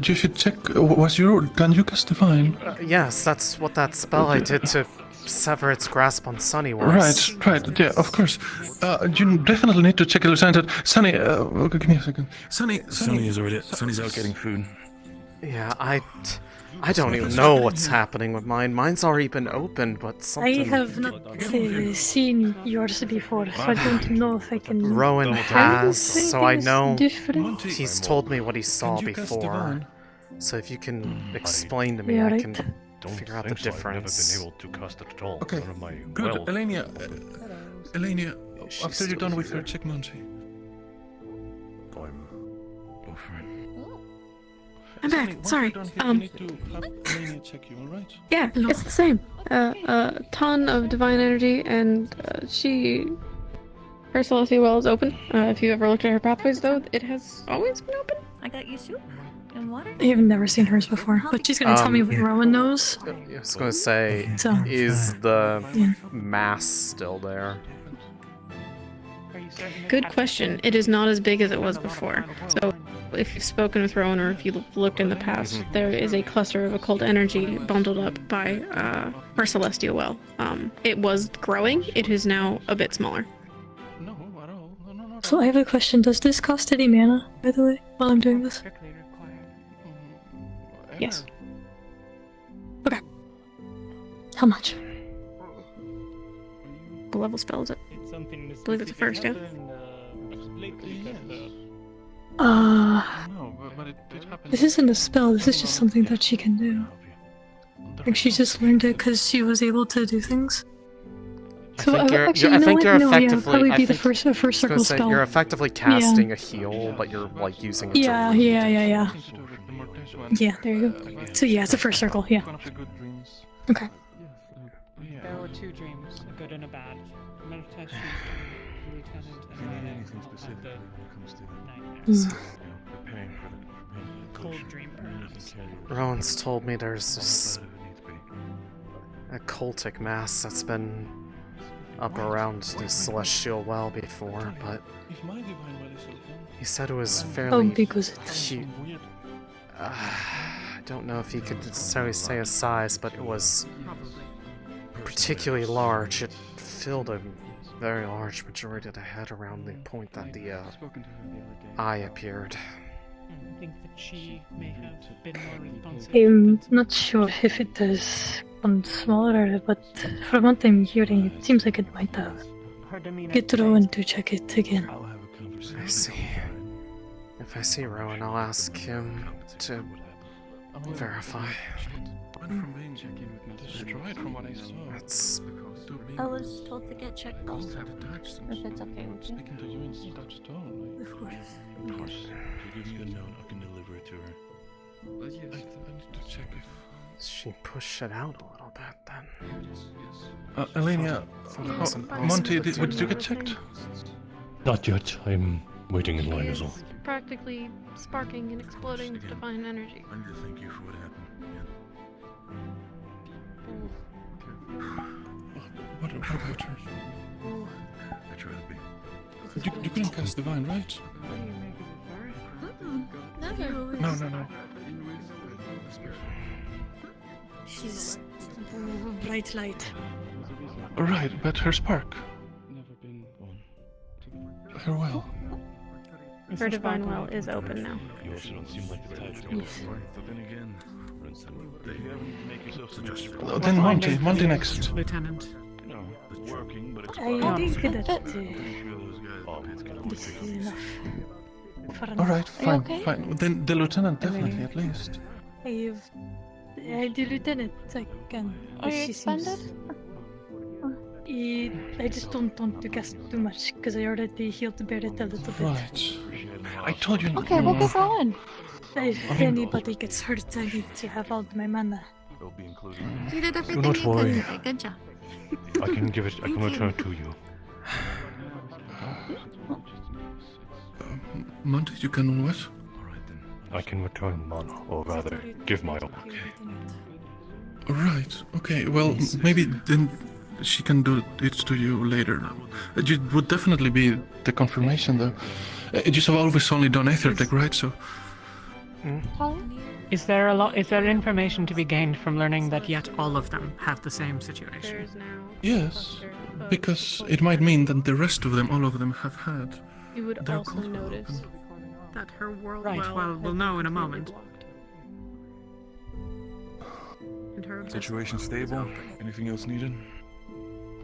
You should check. Can you cast divine? Yes, that's what that spell I did to sever its grasp on Sunny was. Right, yeah, of course. You definitely need to check it, Lieutenant. Sunny, give me a second. Sunny is already. Sunny's out getting food. Yeah, I don't even know what's happening with mine. Mine's already been opened, but something... I have not seen yours before, so I don't know if I can. Rowan has, so I know different. he's told me what he saw before. So if you can explain to me, I can figure out the difference. Okay, good. Elenia, after you're done with her, check Monty. I'm back. Sorry. Check you, alright? Yeah, it's the same. A ton of divine energy, and her celestial well is open. If you ever looked at her pathways, though, it has always been open. I got you soup and water. I have never seen hers before, but she's gonna tell me what Rowan knows. I was gonna say, So. is the mass still there? Good question. It is not as big as it was before. So, if you've spoken with Rowan or if you've looked in the past, there is a cluster of occult energy bundled up by her celestial well. It was growing. It is now a bit smaller. So I have a question. Does this cost any mana, by the way, while I'm doing this? Yes. Okay. How much? What level spell is it? I believe it's the first, yeah? This isn't a spell, this is just something that she can do. Like, she just learned it because she was able to do things. So, actually, I think you're effectively... probably be the first circle spell. You're effectively casting a heal, but you're, like, using it to Yeah, there you go. So yeah, it's a first circle, yeah. Okay. There were two dreams, a good and a bad. Meditation, Lieutenant, and anything specific when it comes to nightmares. Cold dream, perhaps. Rowan's told me there's this occultic mass that's been up around the celestial well before, but he said it was fairly because huge. I don't know if he could necessarily say a size, but it was particularly large. It filled a very large majority of the head around the point that the eye appeared. I think that she may have been more responsive. I'm not sure if it is one smaller, but from what I'm hearing, it seems like it might have. Get Rowan to check it again. I see. If I see Rowan, I'll ask him to verify. That's... I was told to get checked also. If it's okay with you. Of course. Give you a note, I can deliver it to her. I need to check if... She pushed it out a little bit, then. Elenia, Monty, did you get checked? Not yet. I'm waiting in line as well. Practically sparking and exploding with divine energy. I need to thank you for what happened. What about her? I try to be. You couldn't cast divine, right? No. She's bright light. Right, but her spark. Her well. Her divine well is open now. You also don't seem like the type to go for it, but then again, you haven't to make yourself suggestible. Then Monty next. Lieutenant. You know, it's working, but it's I think that this is enough. Alright, fine. Then the lieutenant definitely, at least. The lieutenant, I can. Are you she seems... expanded? I just don't want to cast too much because I already healed the bear a little bit. Right. I told you. Okay, we'll get going. If anybody gets hurt, I need to have all my mana. You did everything not you worry. could today. Good job. I can return it to you. Monty, you can what? I can return mana, or rather, give my own. Right. Okay. Well, maybe then she can do it to you later. It would definitely be the confirmation, though. You have always only done Aethertech, right? So. Is there information to be gained from learning that yet all of them have the same situation? Yes, because it might mean that the rest of them, all of them, have had. You would their also control notice open. that her world Right, well, we'll know in a moment. And her Situation stable? Anything else needed?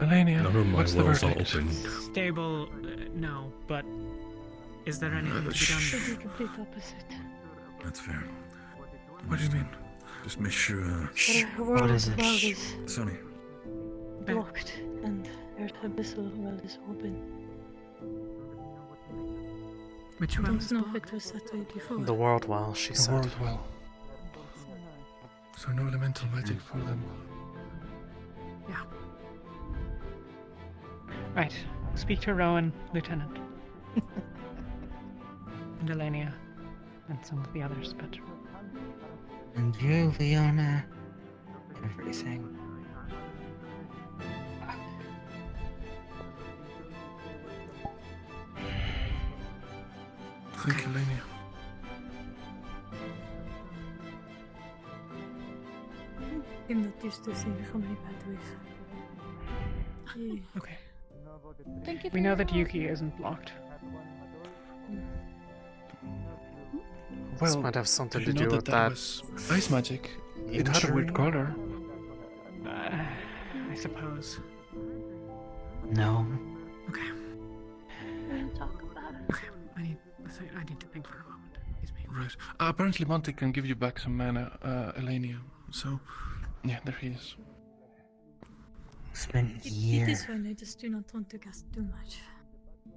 Alenia, None of my what's the wells are verdict? open. Stable, no, but is there anything to be Should done? be complete opposite. That's fair. What do you mean? Just make sure. Her world is it? well is Sonny. blocked, and her abyssal well is open. Which I one? don't know if it was that way before. The world well, she The said. world well. So no elemental magic for them. Yeah. Right. Speak to Rowan, Lieutenant. And Elenia. And some of the others, but... And you, Leona. Everything. Thank you, Lania. I'm not used to seeing so many pathways. Okay. Thank you. We know that Yuki isn't blocked. This Well, might have something did to you do know with that that. was ice magic? It had a weird injury? color. I suppose. No. Okay. We'll talk about it. Okay. I need to think for a moment. Excuse me. Right. Apparently Monty can give you back some mana, Elenia. So, yeah, there he is. It's been It years. is fine, I just do not want to cast too much.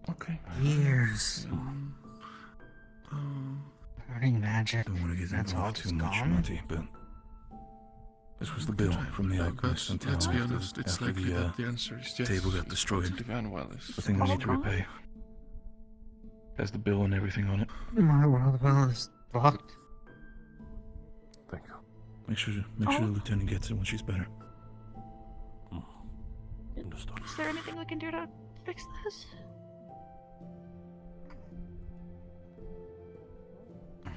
Okay. Years. Learning magic. Don't want to get That's all involved too just much, gone. Monty, but this was the bill from the alchemist until let's be after, honest, it's after likely the that the answer is yes. table got destroyed. The Van Well is The thing we need to repay. Has the bill and everything on it. My world well is blocked. Thank you. Make sure the lieutenant gets it when she's better. Understood. Is there anything we can do to fix this?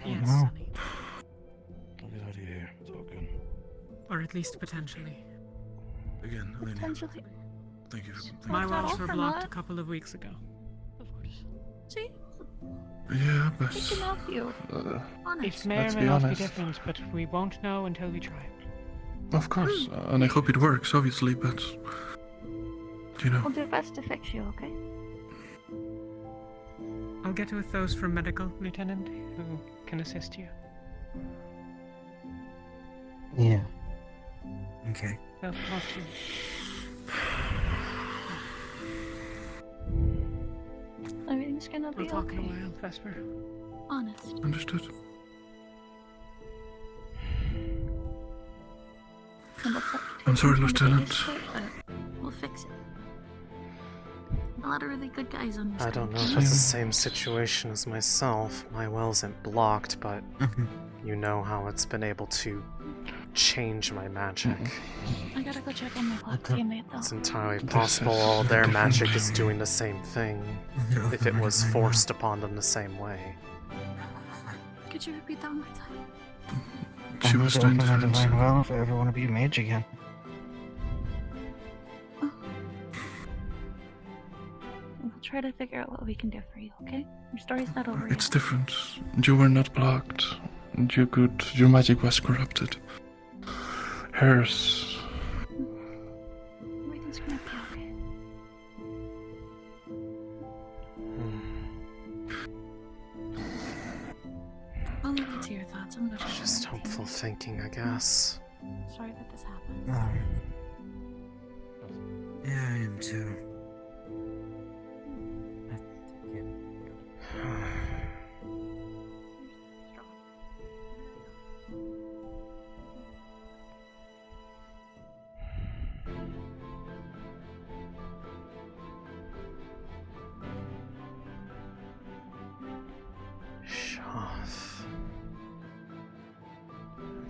Yes, No. Sonny. I'll get out of here. It's all good. Or at least potentially. Again, Elenia, Potentially. thank you. My not wells all were for blocked naught. a couple of weeks ago. See? Yeah, We but can help you. It Honest. may or Let's may be not honest. be different, but we won't know until we try. of course, and I hope it works, obviously, but you know. We'll do our best to fix you, okay? I'll get with those from medical, Lieutenant, who can assist you. Yeah. Okay. They'll talk to you. Everything's gonna be We'll talk in a okay. while, Vesper. Honest. Understood. It looks like I'm sorry, it's gonna be Lieutenant. short, but we'll fix it. A lot of really good guys on this I don't know side. if it's the same situation as myself. My well isn't blocked, but you know how it's been able to change my magic. I gotta go check on my black teammate though. It's entirely possible all their magic is doing the same thing, if it was forced upon them the same way. Could you repeat that one more time? She was trying to open my answer. divine well if I ever want to be a mage again. We'll try to figure out what we can do for you, okay? Your story's not over It's yet. different. You were not blocked. Your magic was corrupted. Hers. Everything's gonna be okay. I'll leave it to your thoughts. I'm gonna check on Just my hopeful thinking, I guess. teammate. Sorry that this happened. Yeah, I am too.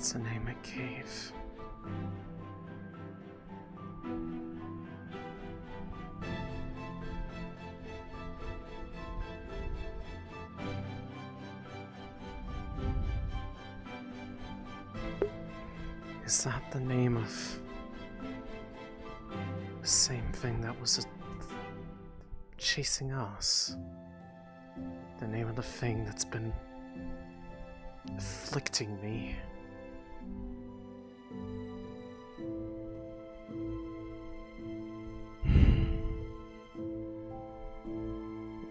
It's a name I gave. Is that the name of the same thing that was chasing us? The name of the thing that's been afflicting me?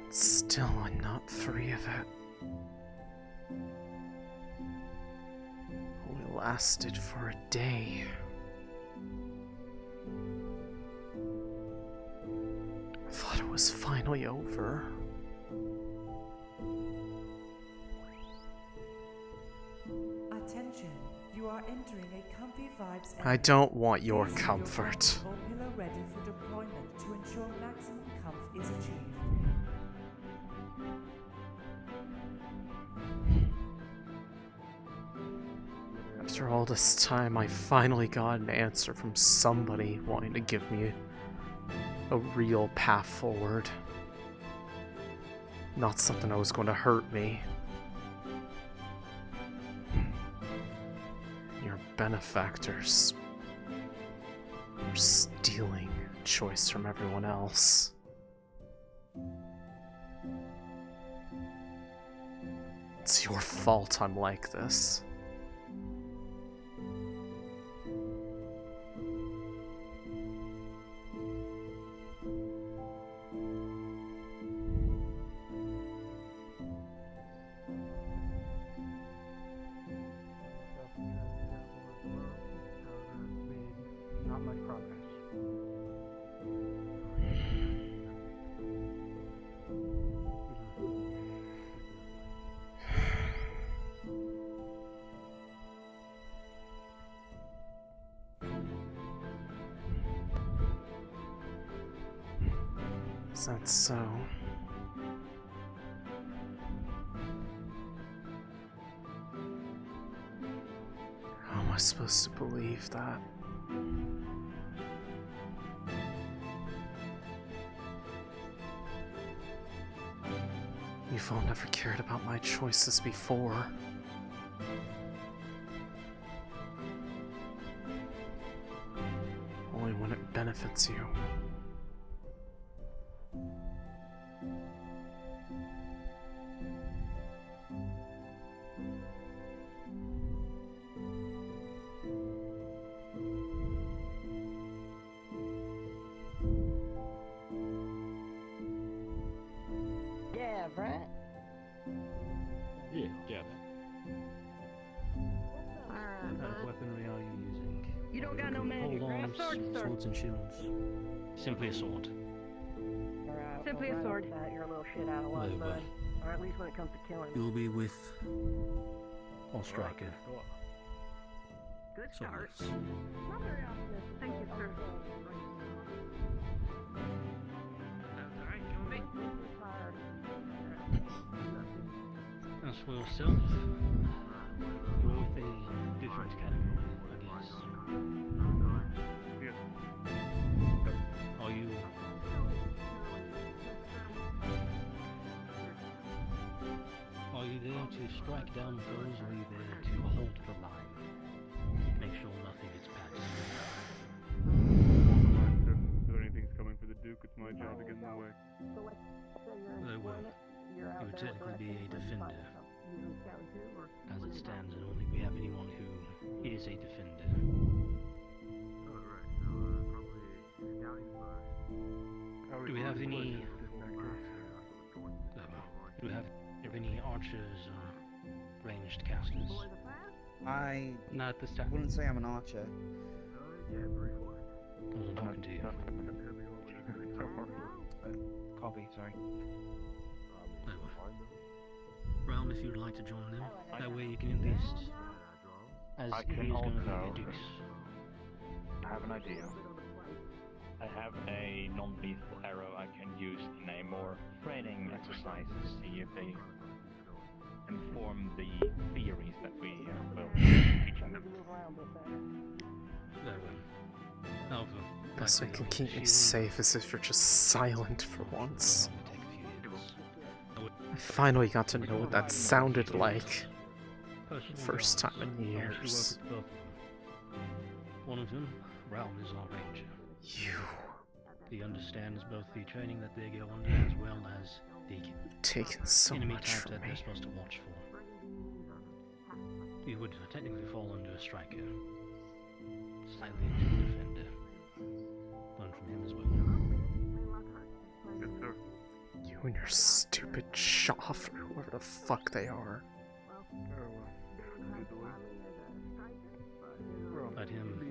Still, I'm not free of it. Only lasted for a day. I thought it was finally over. Attention, you are entering a comfy vibes. I don't want your comfort. Or pillow ready for deployment to ensure maximum comfort is achieved. After all this time, I finally got an answer from somebody wanting to give me a real path forward. Not something that was going to hurt me. Your benefactors are stealing choice from everyone else. It's your fault I'm like this. Not much progress. Is that so? How am I supposed to believe that? You've all never cared about my choices before. Only when it benefits you. Yeah, right? Yeah. What kind of weaponry are you using? You don't got no magic, right? Polearms, Sword, sir. swords and shields. Simply a sword. Simply a sword. You're a little shit out of luck, Very well. bud. Or at least when it comes to killing. You'll be with our striker. Good So start. yes. Not very optimistic. Thank you, sir. As for yourself, you're with a different category, I guess. Are you... Are you there to strike down foes, or are you there to hold the line? Make sure nothing gets patched. If anything's coming for the Duke, it's my job to get in the way. Very well. You would technically be a defender. As it stands, I don't think we have anyone who is a defender. Do we have any... Do we have any archers or ranged casters? I Not at this time. wouldn't say I'm an archer. I wasn't talking to you. Copy, sorry. Realm, if you'd like to join them, that way you can at least, as I he can is going to be also- a dukes. I have an idea. I have a non-lethal arrow I can use in a more training exercise to see if they inform the theories that we will be teaching them. Best way can keep me safe is if you're just silent for once. I finally got to know what that sounded like. First time in years. One of them, Realm, is our ranger. You. He understands both the training that they go under as well as the taken so enemy much type from that me. they're supposed to watch for. He would technically fall under a striker, slightly into a defender. Learn from him as well. Yes, sir. You and your stupid Shoff or whoever the fuck they are. Let him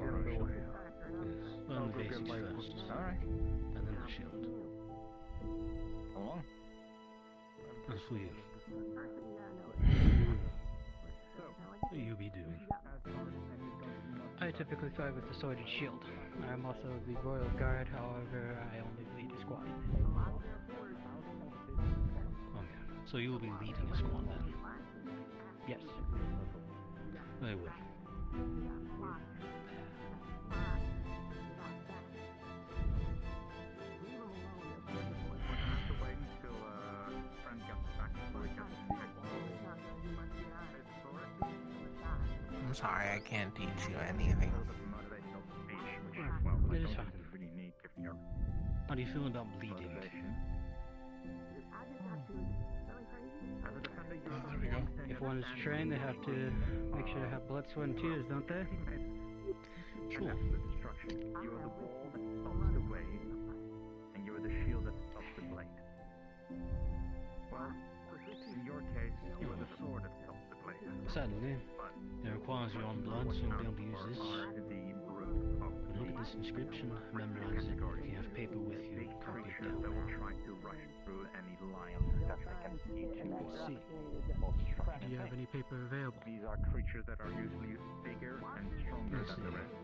learn the basics first, and then the shield. Come along. As for you, what will you be doing? I typically fight with the sword and shield. I am also the Royal Guard, however, I only lead a squad. Okay, so you will be leading a squad then? Yes. Very well. I'm sorry, I can't teach you anything. It is fine. How do you feel about bleeding? There we go. If one is trained, they have to make sure they have blood, sweat, and tears, don't they? Sure. You are the wall that stops the way, and you are the shield that stops the blade. Well, in your case, you are the sword that stops the blade. Certainly. It requires your own blood, so you'll be able to use this. Look at this inscription, memorize it. If you have paper with you, copy it down. That will try to rush through any lines that they can see to See. Do you have any paper available? These are creatures that are usually bigger and stronger Let's than the see. rest.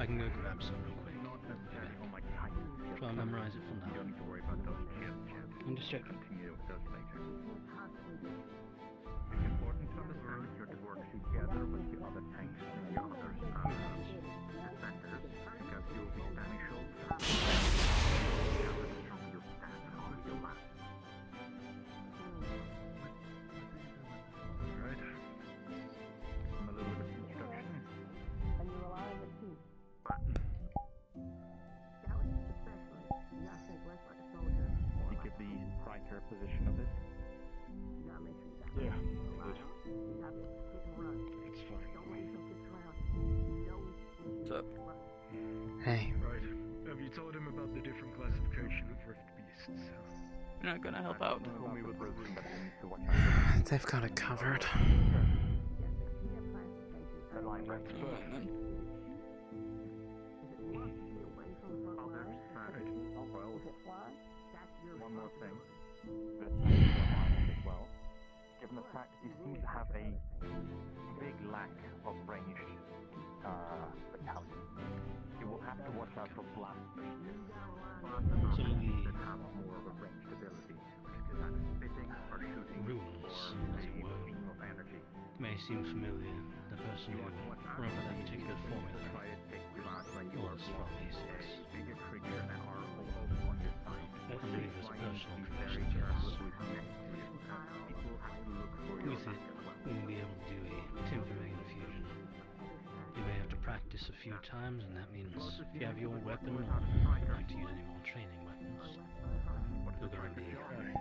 I can go grab some real quick. Not necessarily on like height. Try and memorize it for You now. don't need to worry about those chits. Understood. Continue with those later. It's important to understand that you're to work together with the other tanks and the other defenders, because you will be standing shoulder to shoulder. Alright. A little bit of instruction. You give the striker a position of this? Yeah, good. It's fine. What's up? Hey. Right. Have you told him about the different classification of rift beasts? You're not gonna help out. They've got it covered. One more thing. As well. Given the fact that you seem to have a big lack of ranged battalions, you will have to watch out for blasters. Some of the have more of a ranged ability, which is either spitting or shooting. runes, as it were, Beam of energy. may seem familiar. The person who wrote that particular formula Try to take you out when you are was from Asix. a bigger creature and are almost on your side. I believe it was a personal Very connection to careful us. with people have to look for your With it, we will be able to do a temporary infusion. You may have to practice a few times, and that means if you have your weapon or like to use any more training weapons, you're going to be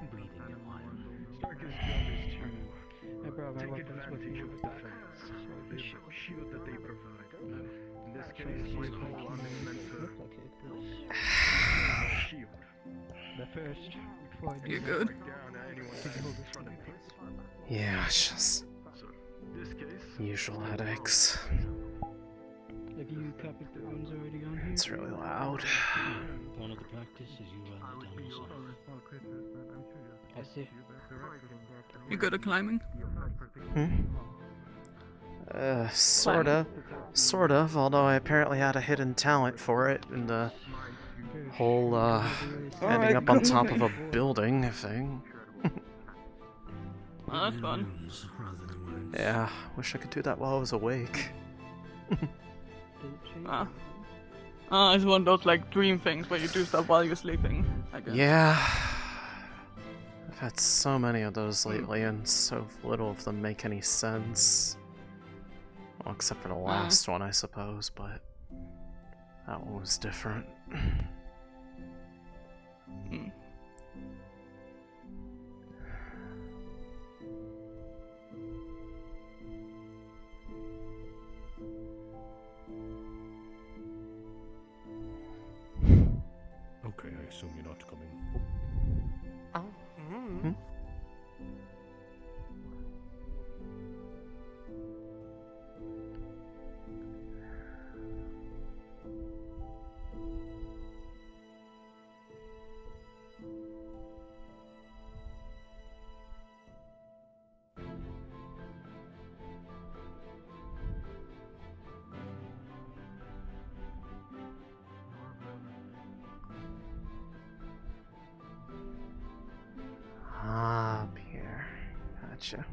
bleeding your iron. Striker's job is to I brought my take weapons with advantage me. of defense, the shield that they provide. In this case, my whole army is meant to shield. But first, before I do You're that, good. Down at anyone take that hold is of in front of me. Yeah, it's just So, this case, usual headaches. have you copied the runes already on here? It's really loud. Part of the practice is you write it down yourself. I see. You good at climbing? Sort of, although I apparently had a hidden talent for it in the whole, ending up on top of a building thing. Oh, that's fun. Yeah, wish I could do that while I was awake. It's one of those like dream things where you do stuff while you're sleeping, I guess. Yeah. I've had so many of those lately, and so little of them make any sense. Well, except for the last one, I suppose, but that one was different. Okay, I assume you're not coming. Oh. Hmm? Up here. Gotcha.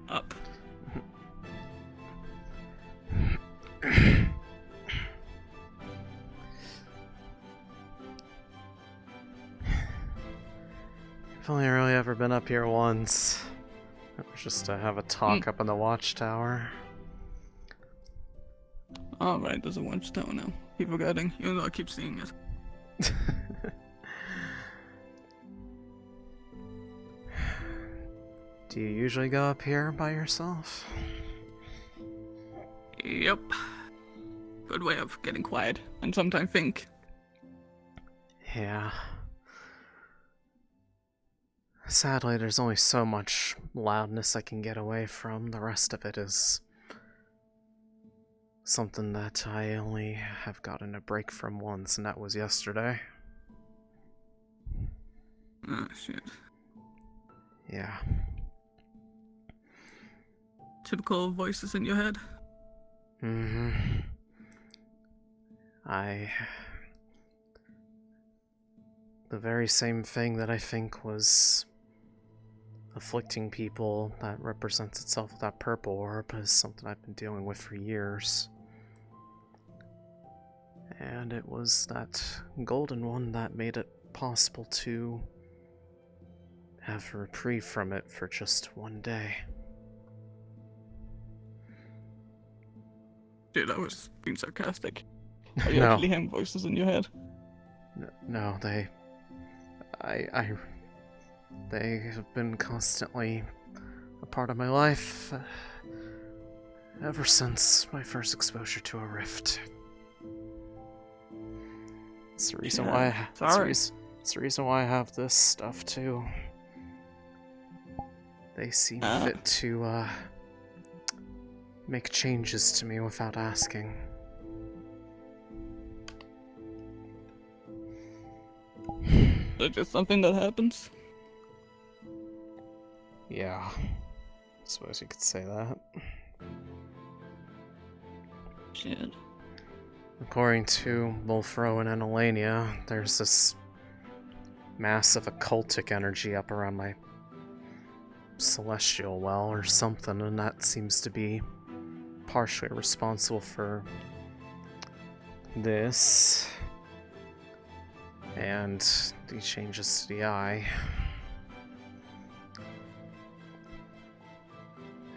Up. I've only really ever been up here once. It was just to have a talk up in the watchtower. Alright, there's a watchtower now. Keep forgetting, even though I keep seeing it. Do you usually go up here by yourself? Yep. Good way of getting quiet, and sometimes think. Yeah. Sadly, there's only so much loudness I can get away from. The rest of it is something that I only have gotten a break from once, and that was yesterday. Oh, shit. Yeah. Typical voices in your head. Mm-hmm. The very same thing that I think was afflicting people that represents itself with that purple orb is something I've been dealing with for years. And it was that golden one that made it possible to have a reprieve from it for just one day. Dude, I was being sarcastic. Are you No. actually hearing voices in your head? No, they have been constantly a part of my life ever since my first exposure to a rift. It's the reason why. It's the reason why I have this stuff too. They seem fit to make changes to me without asking. Is that just something that happens? Yeah, I suppose you could say that. Shit. According to both Rowan and Alea, there's this massive occultic energy up around my celestial well or something, and that seems to be partially responsible for this and the changes to the eye.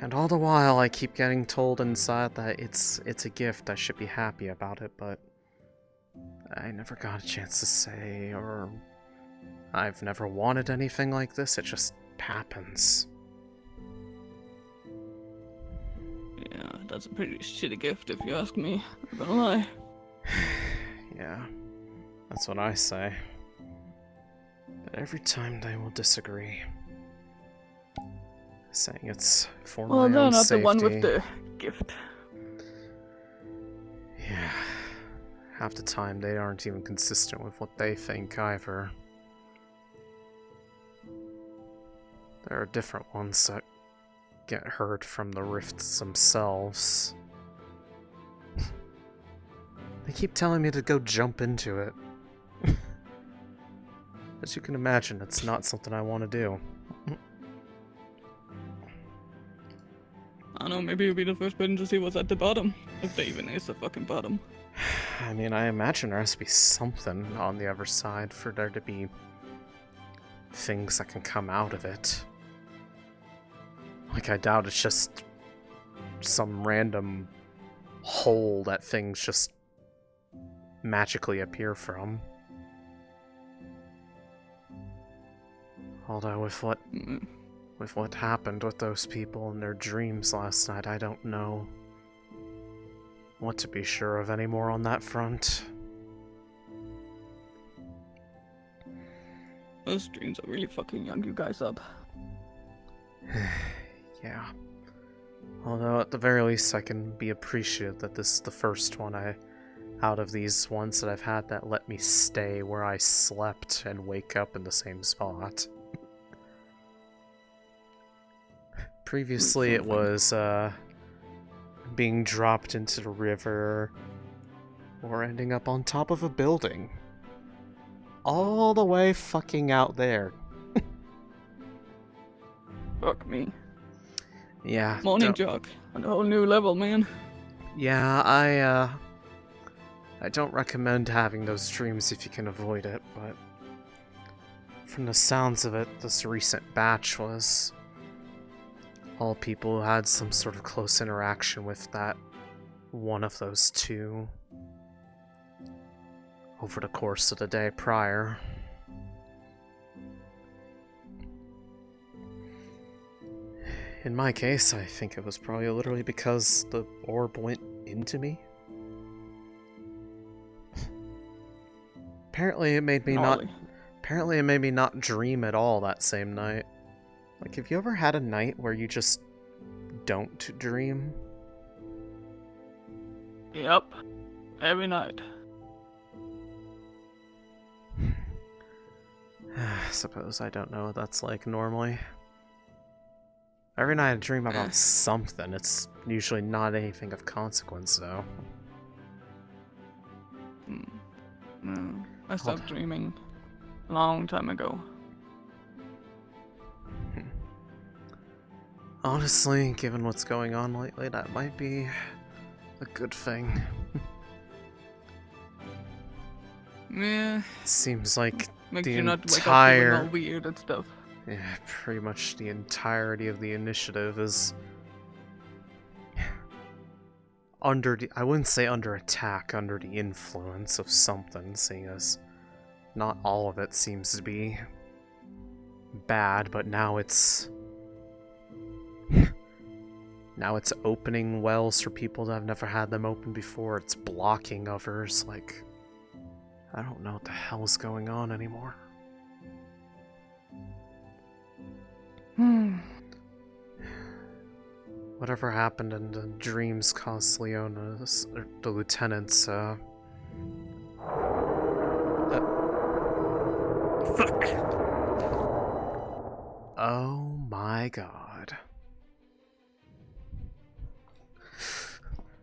And all the while I keep getting told inside that it's a gift, I should be happy about it, but I never got a chance to say, or I've never wanted anything like this, it just happens. Yeah, that's a pretty shitty gift if you ask me. I'm not gonna lie. Yeah, that's what I say. But every time they will disagree, saying it's for my own safety. Well, they're not the one with the gift. Yeah, half the time they aren't even consistent with what they think either. There are different ones that get hurt from the rifts themselves. They keep telling me to go jump into it. As you can imagine, it's not something I want to do. don't know, maybe you'll be the first person to see what's at the bottom. If there even is a fucking bottom. I mean, I imagine there has to be something on the other side for there to be things that can come out of it. Like, I doubt it's just some random hole that things just magically appear from. Although with what happened with those people in their dreams last night, I don't know what to be sure of anymore on that front. Those dreams are really fucking young you guys up. Yeah. Although at the very least I can be appreciative that this is the first one out of these ones that I've had that let me stay where I slept and wake up in the same spot. Previously it was being dropped into the river or ending up on top of a building. All the way fucking out there. Fuck me. Yeah. Morning jog on a whole new level, man. Yeah, I don't recommend having those dreams if you can avoid it, but from the sounds of it, this recent batch was all people who had some sort of close interaction with that one of those two over the course of the day prior. In my case, I think it was probably literally because the orb went into me. Apparently it made me not dream at all that same night. Like, have you ever had a night where you just don't dream? Yep. Every night. I suppose I don't know what that's like normally. Every night I dream about something. It's usually not anything of consequence, though. No, I stopped dreaming a long time ago. Honestly, given what's going on lately, that might be a good thing. Yeah. Seems like makes the you not wake up entire feeling all weird and stuff. Yeah, pretty much the entirety of the initiative is I wouldn't say under attack, under the influence of something, seeing as not all of it seems to be bad, but now it's opening wells for people that have never had them open before. It's blocking others. Like, I don't know what the hell's going on anymore. Whatever happened in the dreams caused Leona's, the lieutenant's, Fuck. Oh my god.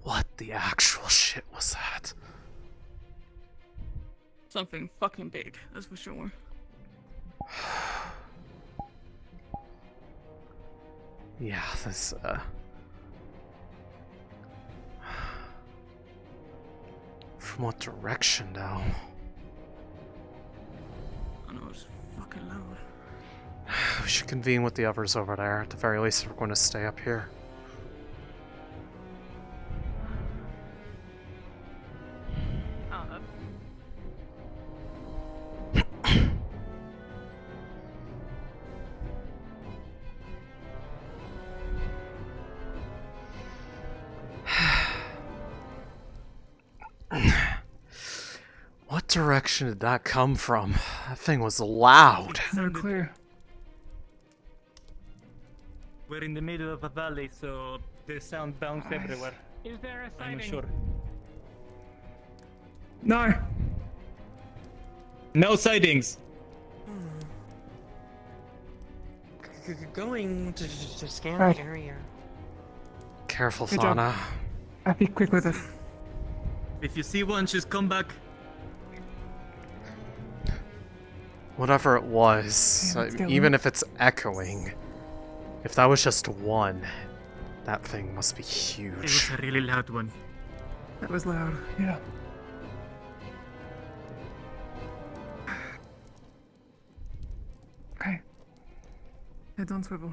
What the actual shit was that? Something fucking big, that's for sure. Yeah, this, from what direction, though? I know it's fucking loud. We should convene with the others over there. At the very least, we're going to stay up here. What direction did that come from? That thing was loud. They're clear. We're in the middle of a valley, so the sound bounces everywhere. Is there a I'm sighting? not sure. No. No sightings. Going to scan Right. the area. Careful, Good job. Fauna. I'll be quick with it. If you see one, just come back. Whatever it was, Yeah, let's go. even if it's echoing, if that was just one, That thing must be huge. It was a really loud one. That was loud, yeah. Okay. Head on swivel.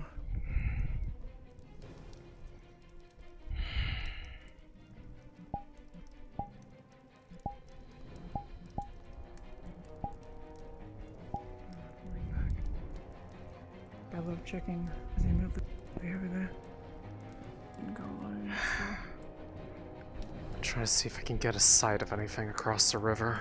Got a lot of checking as you move the over there. And go along. Try to see if I can get a sight of anything across the river.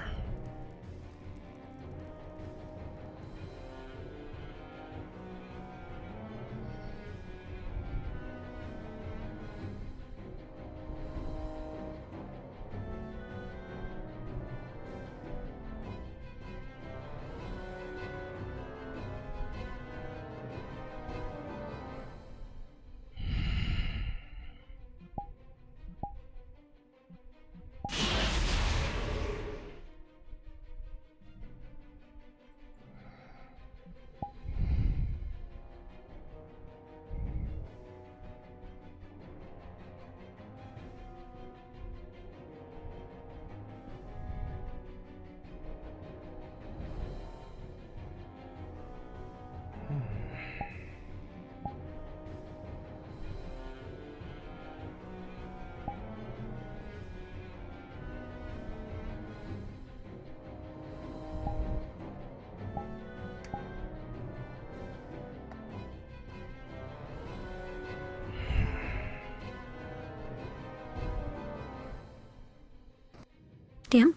Damn.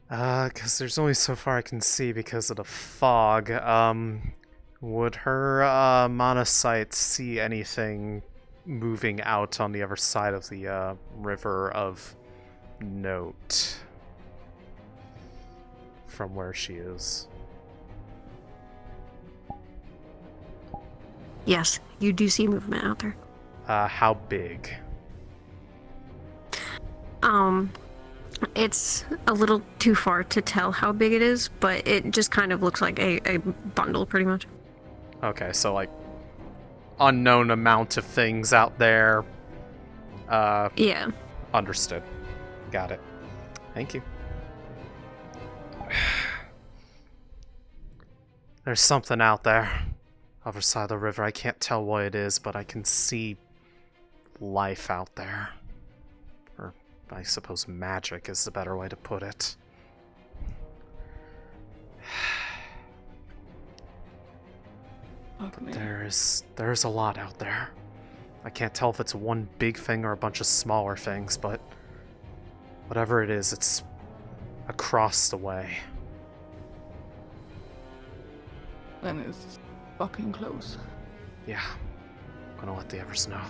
Because there's only so far I can see because of the fog. Would her monocyte see anything moving out on the other side of the river of note from where she is? Yes, you do see movement out there. How big? It's a little too far to tell how big it is, but it just kind of looks like a bundle, pretty much. Okay, so like unknown amount of things out there. Yeah. Understood. Got it. Thank you. There's something out there. Other side of the river. I can't tell what it is, but I can see life out there. Or I suppose magic is the better way to put it. But there's a lot out there. I can't tell if it's one big thing or a bunch of smaller things, but whatever it is, it's across the way. And it's fucking close. Yeah. I'm gonna let the others know.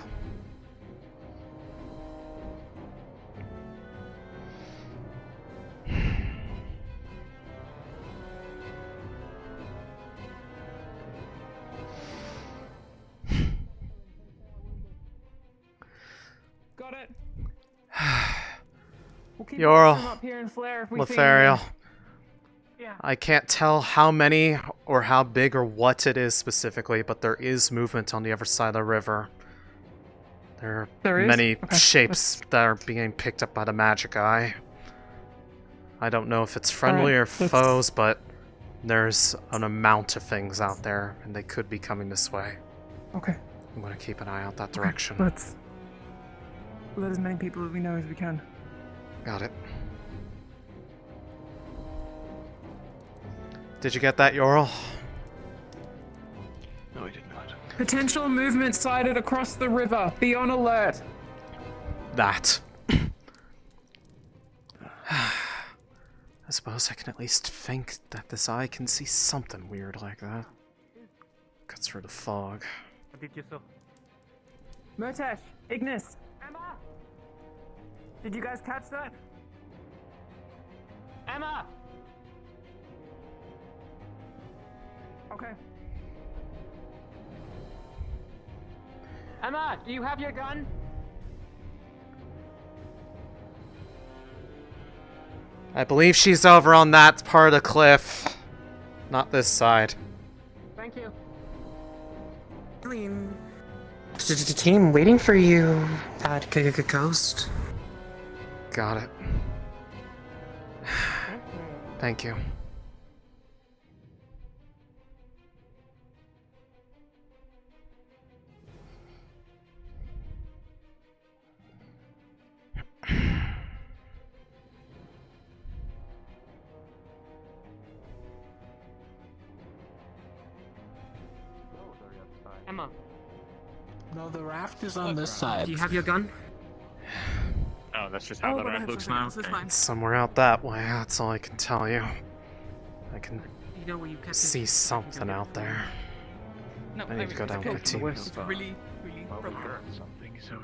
Got it. We'll keep Yoral, them up here and flare if we see Lothariel. anything. Yeah. I can't tell how many or how big or what it is specifically, but there is movement on the other side of the river. There are many shapes that are being picked up by the magic eye. I don't know if it's friendly or foes, but there's an amount of things out there, and they could be coming this way. Okay. I'm going to keep an eye out that direction. Let's let as many people as we know as we can. Got it. Did you get that, Yoral? No, I did not. Potential movement sighted across the river. Be on alert. That. I suppose I can at least think that this eye can see something weird like that. Cuts through the fog. What did you saw? Murtash, Ignis, Emma! Did you guys catch that? Emma! Okay. Emma, do you have your gun? I believe she's over on that part of the cliff. Not this side. Thank you. Céline, Team waiting for you at Coast. Got it. Thank you. Emma. No, the raft is on this side. Do you have your gun? Oh, that's just how the raft looks now. Somewhere out that way, that's all I can tell you. I can You know where you kept see something out there. No, I need to go down with my team. It's really, really broken. Something so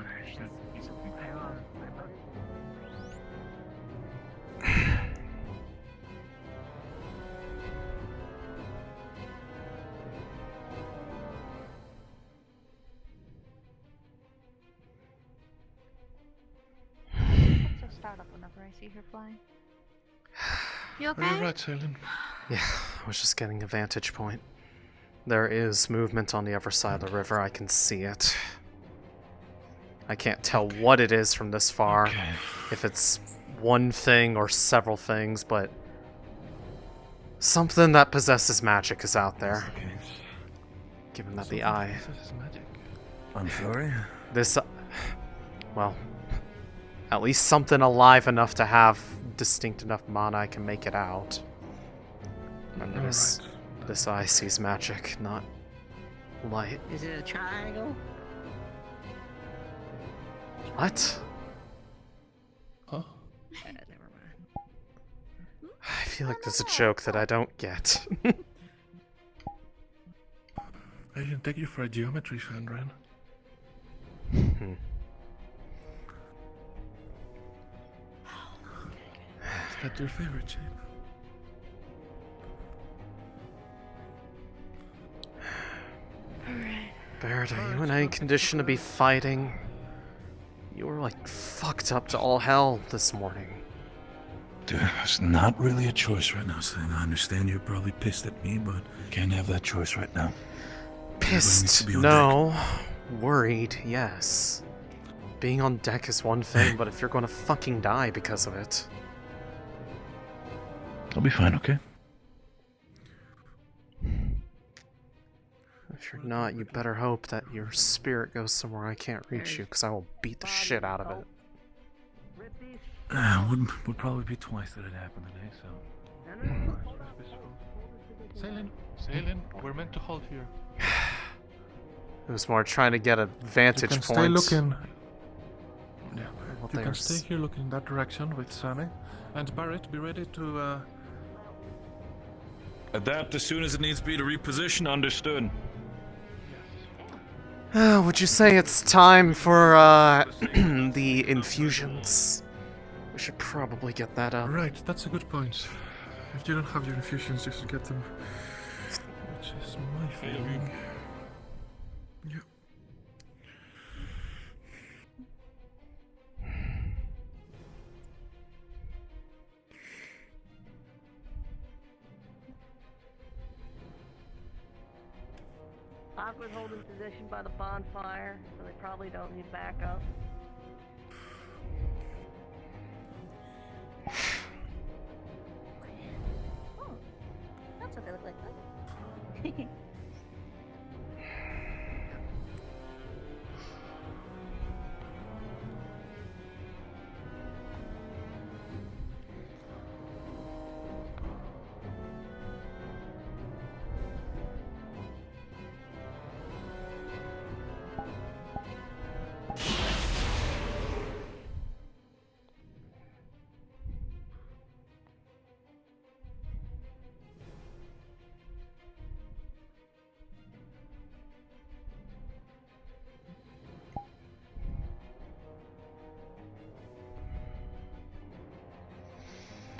Start up whenever I see her flying. You okay? Are you right, Céline? Yeah, I was just getting a vantage point. There is movement on the other side of the river, I can see it. I can't tell what it is from this far, if it's one thing or several things, but something that possesses magic is out there. Given that the eye... I'm sorry? This... well... At least something alive enough to have distinct enough mana I can make it out. Remember this eye sees magic, not light. Is it a triangle? What? Huh? Never mind. I feel like there's a joke that I don't get. I can take you for a geometry fan, Ren. Is that your favorite shape? Barrett, are you in any condition to be fighting? You were like fucked up to all hell this morning. There's not really a choice right now, Céline. I understand you're probably pissed at me, but can't have that choice right now. Pissed? No. Worried? Yes. Being on deck is one thing, but if you're gonna fucking die because of it... I'll be fine, okay? If you're not, you better hope that your spirit goes somewhere I can't reach you, because I will beat the shit out of it. Would probably be twice that it happened today, so... Céline, we're meant to hold here. It was more trying to get a vantage you can point. Stay looking. Yeah, Well, you can stay here looking that direction with Sunny. And Barrett, be ready to, Adapt as soon as it needs to be to reposition, understood. Would you say it's time for, the infusions? We should probably get that up. Right, that's a good point. If you don't have your infusions, you should get them. Which is my feeling. Yeah. Aqua's holding position by the bonfire, so they probably don't need backup. Oh, that's what they look like.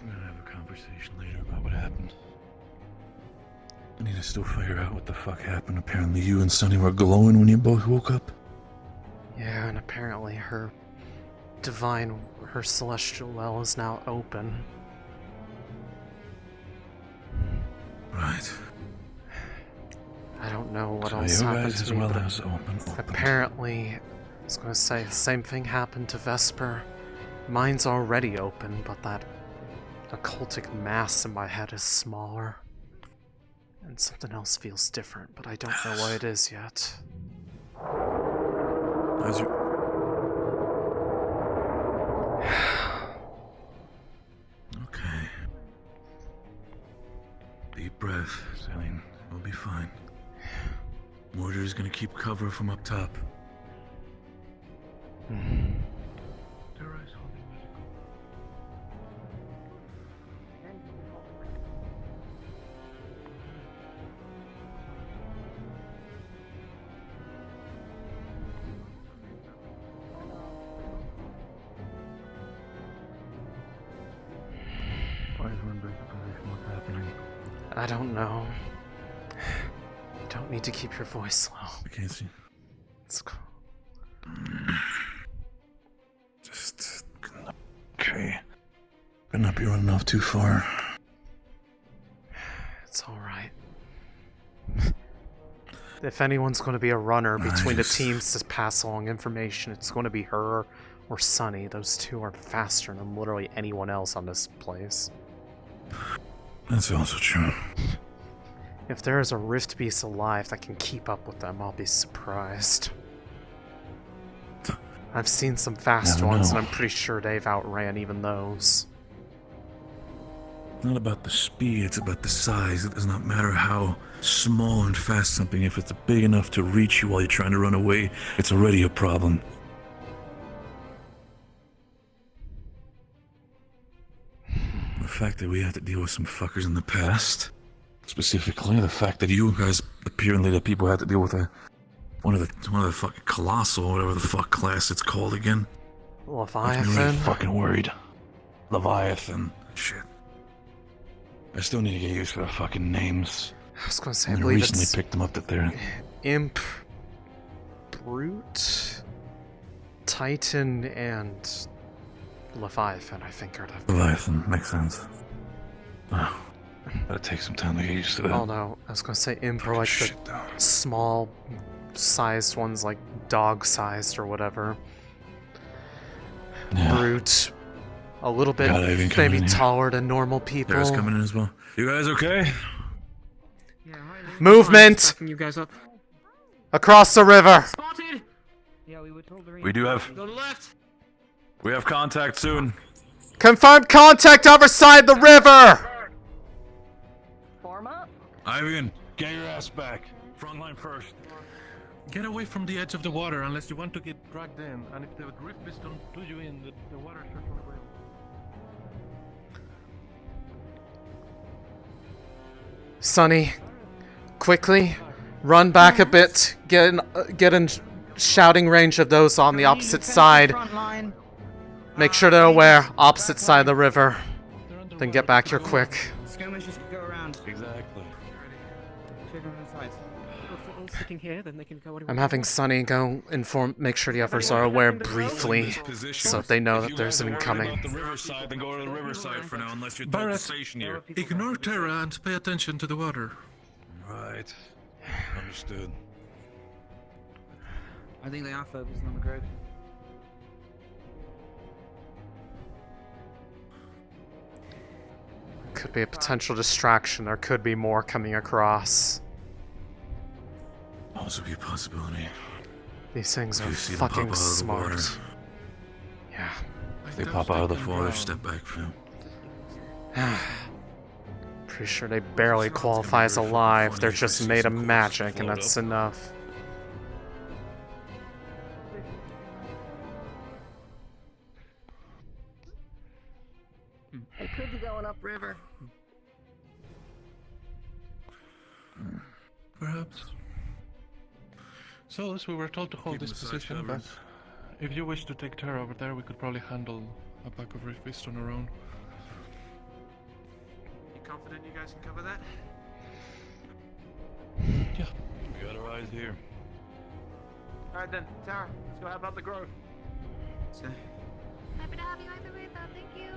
We're gonna have a conversation later about what happened. I need to still figure out what the fuck happened. Apparently you and Sunny were glowing when you both woke up. Yeah, and apparently her celestial well is now open. Right. I don't know what So else you happened guys to as me, well but as opened. apparently, I was gonna say, the same thing happened to Vesper. Mine's already open, but that occultic mass in my head is smaller. And something else feels different, but I don't know what it is yet. As you... Okay. Deep breath, Céline. We'll be fine. Mortar's gonna keep cover from up top. Why is one break the position? What's happening? I don't know. You don't need to keep your voice low. I can't see. It's cool. Just... Okay. Better not be running off too far. It's alright. If anyone's going to be a runner between the teams to pass along information, it's going to be her or Sunny. Those two are faster than literally anyone else on this place. That's also true. If there is a rift beast alive that can keep up with them, I'll be surprised. I've seen some fast ones, and I'm pretty sure they've outran even those. It's not about the speed, it's about the size. It does not matter how small and fast something, if it's big enough to reach you while you're trying to run away, it's already a problem. The fact that we had to deal with some fuckers in the past, specifically the fact that you guys, apparently the people had to deal with one of the fucking colossal, whatever the fuck class it's called again. Leviathan? I'm really fucking worried. Leviathan. Shit. I still need to get used to the fucking names. I was gonna say, I I believe recently it's picked them up that they're... Imp, Brute, Titan, and Leviathan, I think, are the... Leviathan, makes sense. Oh, that'll take some time to get used to that. Oh no, I was gonna say Imp are like the small sized ones, like dog sized or whatever. Yeah. Brute, a little bit maybe maybe taller than normal people. There's coming in as well. You guys okay? Movement! Backing you guys up. Across the river! Spotted! Yeah, we were told We do have... Go to the left! We have contact soon. Confirmed contact other side the river! Form up? Ivan, get your ass back. Front line first. Get away from the edge of the water unless you want to get dragged in. And if the drift beast don't do you in, the water certainly will. Sunny, quickly, run back a bit, get in shouting range of those on the opposite side. Make sure they're aware, opposite side of the river. Then get back here quick. Skirmishers can go around. Exactly. Sitting here, then they can go I'm having Sunny go make sure the others are aware briefly, so that they know that there's an incoming. The riverside, then go to the riverside for now, unless you're Barrett, station here. ignore Terra and pay attention to the water. Right. Understood. I think they are focusing on the group. Could be a potential distraction. There could be more coming across. Also be a possibility. These things If are you see them pop fucking out of the water. smart. Yeah. If they pop out of the water, step back for them. Pretty sure they barely qualify as alive. They're just made of magic, and that's enough. They could be going upriver. Perhaps. So, as we were told to hold this position, but if you wish to take Terra over there, we could probably handle a pack of Rift Beasts on our own. You confident you guys can cover that? Yeah. We got our eyes here. Alright then, Tara, let's go help out the grove. Happy to have you either way, though. Thank you.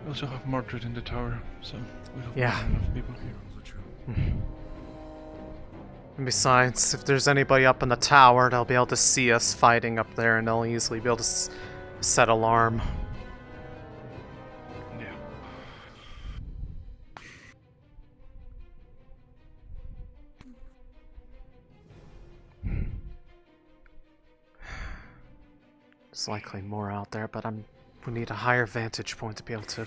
We also have Mordred in the tower, so we have Yeah. more than enough people here. And besides, if there's anybody up in the tower, they'll be able to see us fighting up there, and they'll easily be able to set alarm. Yeah. There's likely more out there, but we need a higher vantage point to be able to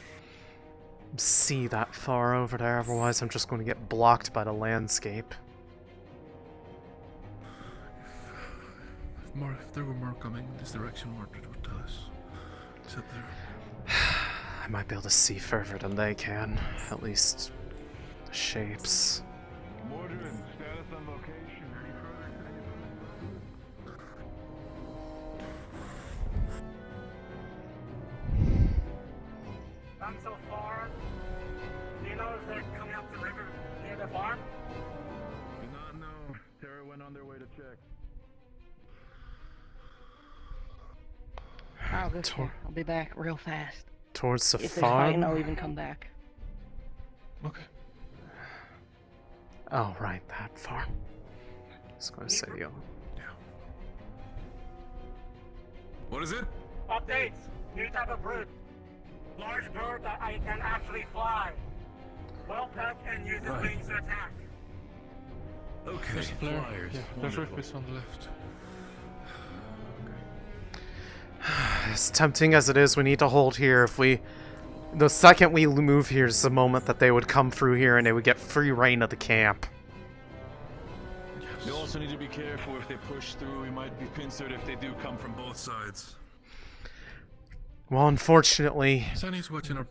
see that far over there, otherwise I'm just going to get blocked by the landscape. If there were more coming in this direction, Mordred would tell us. Sit there. I might be able to see further than they can, at least the shapes. Mordred, status on location. Any further? Come so far. Do you know if they're coming up the river near the farm? Do not know. Terra went on their way to check. I'll go check. I'll be back real fast. Towards the if farm? they're fighting, I'll even come back. Okay. Oh, right, that farm. I was going to say the other. Yeah. What is it? Updates. New type of bird. Large bird that I can actually fly. Well packed and uses wings to attack. Okay, There's a flare. flyers. Yeah, there's Rifus on the left. As tempting as it is, we need to hold here. The second we move here is the moment that they would come through here and they would get free reign of the camp. We also need to be careful if they push through. We might be pincered if they do come from both sides. Well, unfortunately... Sunny's watching our...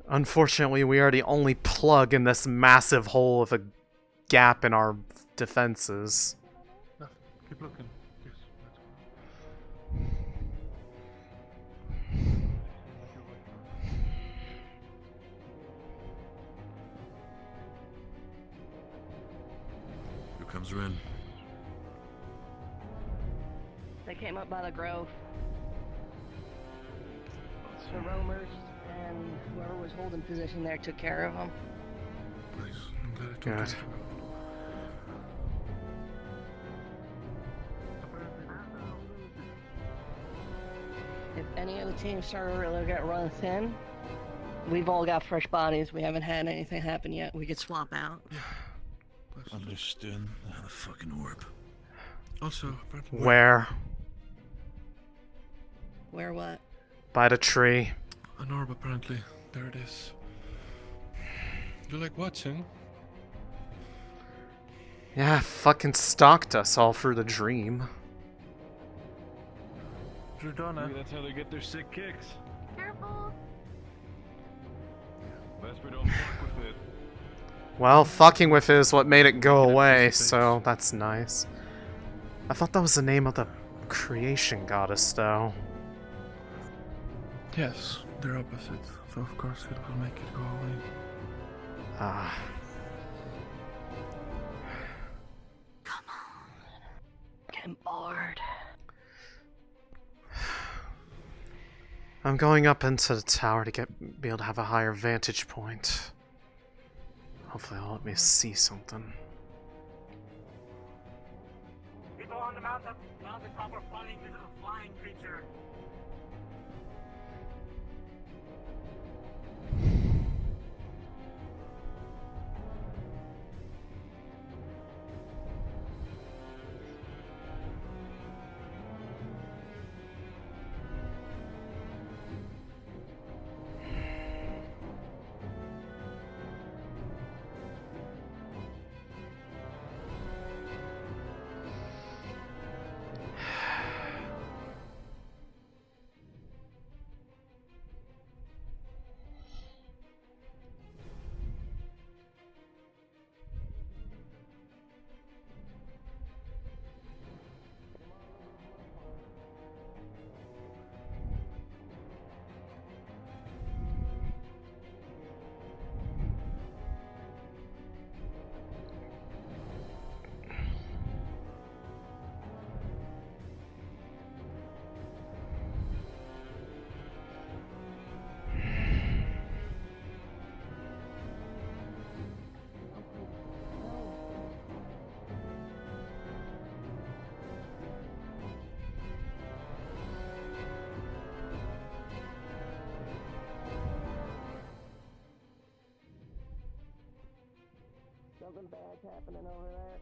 Unfortunately, we are the only plug in this massive hole of a gap in our defenses. No, keep looking. Yes, Here comes Ren. They came up by the grove. The roamers and whoever was holding position there took care of them. Nice. I'm glad I told Good. you. If any of the teams start to really get run thin, we've all got fresh bodies. We haven't had anything happen yet. We could swap out. Understood. The fucking orb. Also, Where? Where what? By the tree. An orb, apparently. There it is. You like watching? Yeah, fucking stalked us all through the dream. Jordana. Maybe that's how they get their sick kicks. Careful. Vesper don't fuck with it. Well, fucking with it is what made it go away, so that's nice. I thought that was the name of the creation goddess, though. Yes, they're opposite, so of course it will make it go away. Ah. Come on. Getting bored. I'm going up into the tower to be able to have a higher vantage point. Hopefully it'll let me see something. People on the mountain top are flying. This is a flying creature. Something bad's happening over there.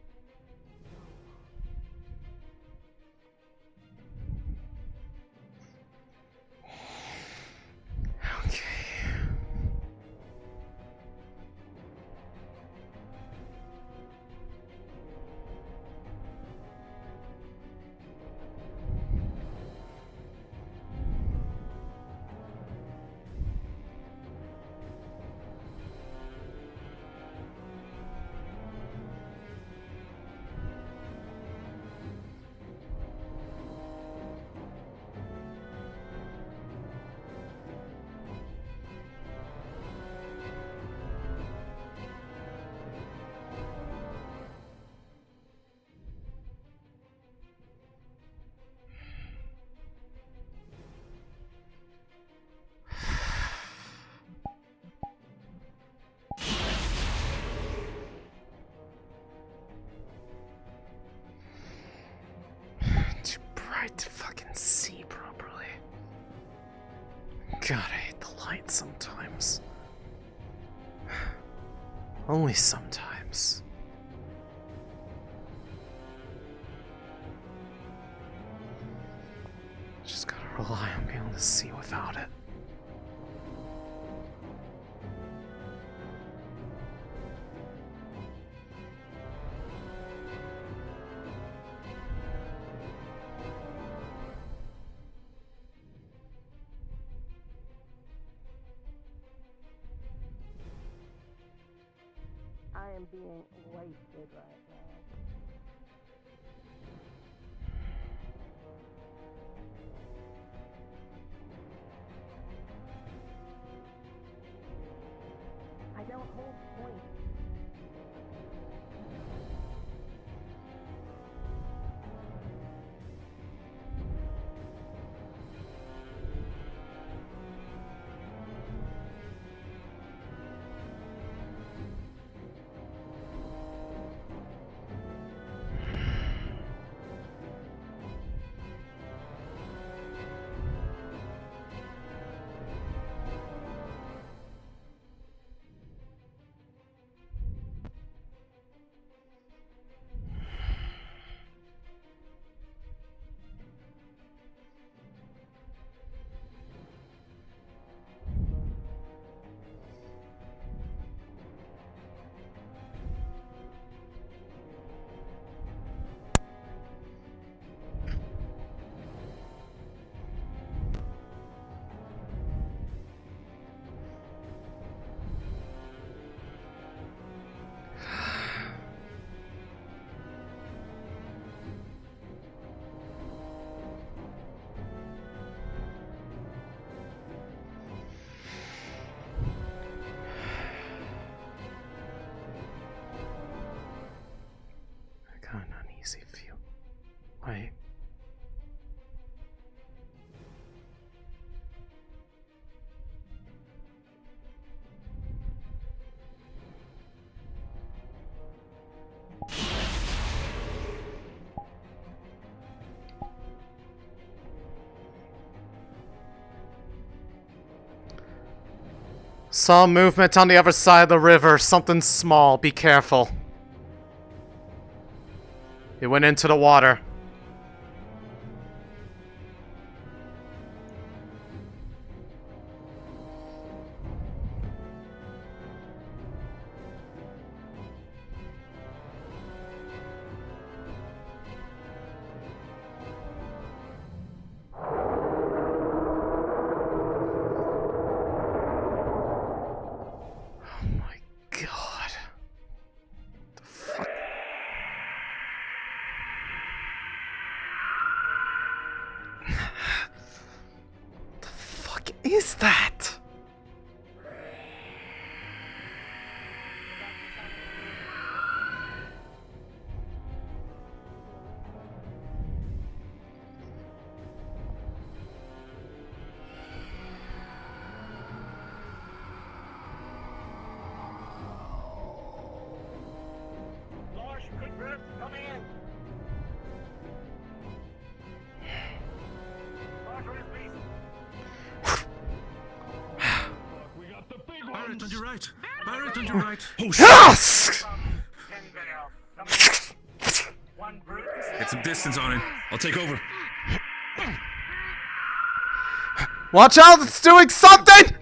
Okay. Too bright to fucking see properly. God, I hate the light sometimes. Only sometimes. Just gotta rely on being able to see without it. I am being wasted right now. I don't hold point. I got an uneasy feel. Wait. Saw movement on the other side of the river. Something small. Be careful. It went into the water. Is that? Large, quick group, coming in. Barrett on your right. Barrett on your right. Oh, yes! Get some distance on it. I'll take over. Watch out! It's doing something!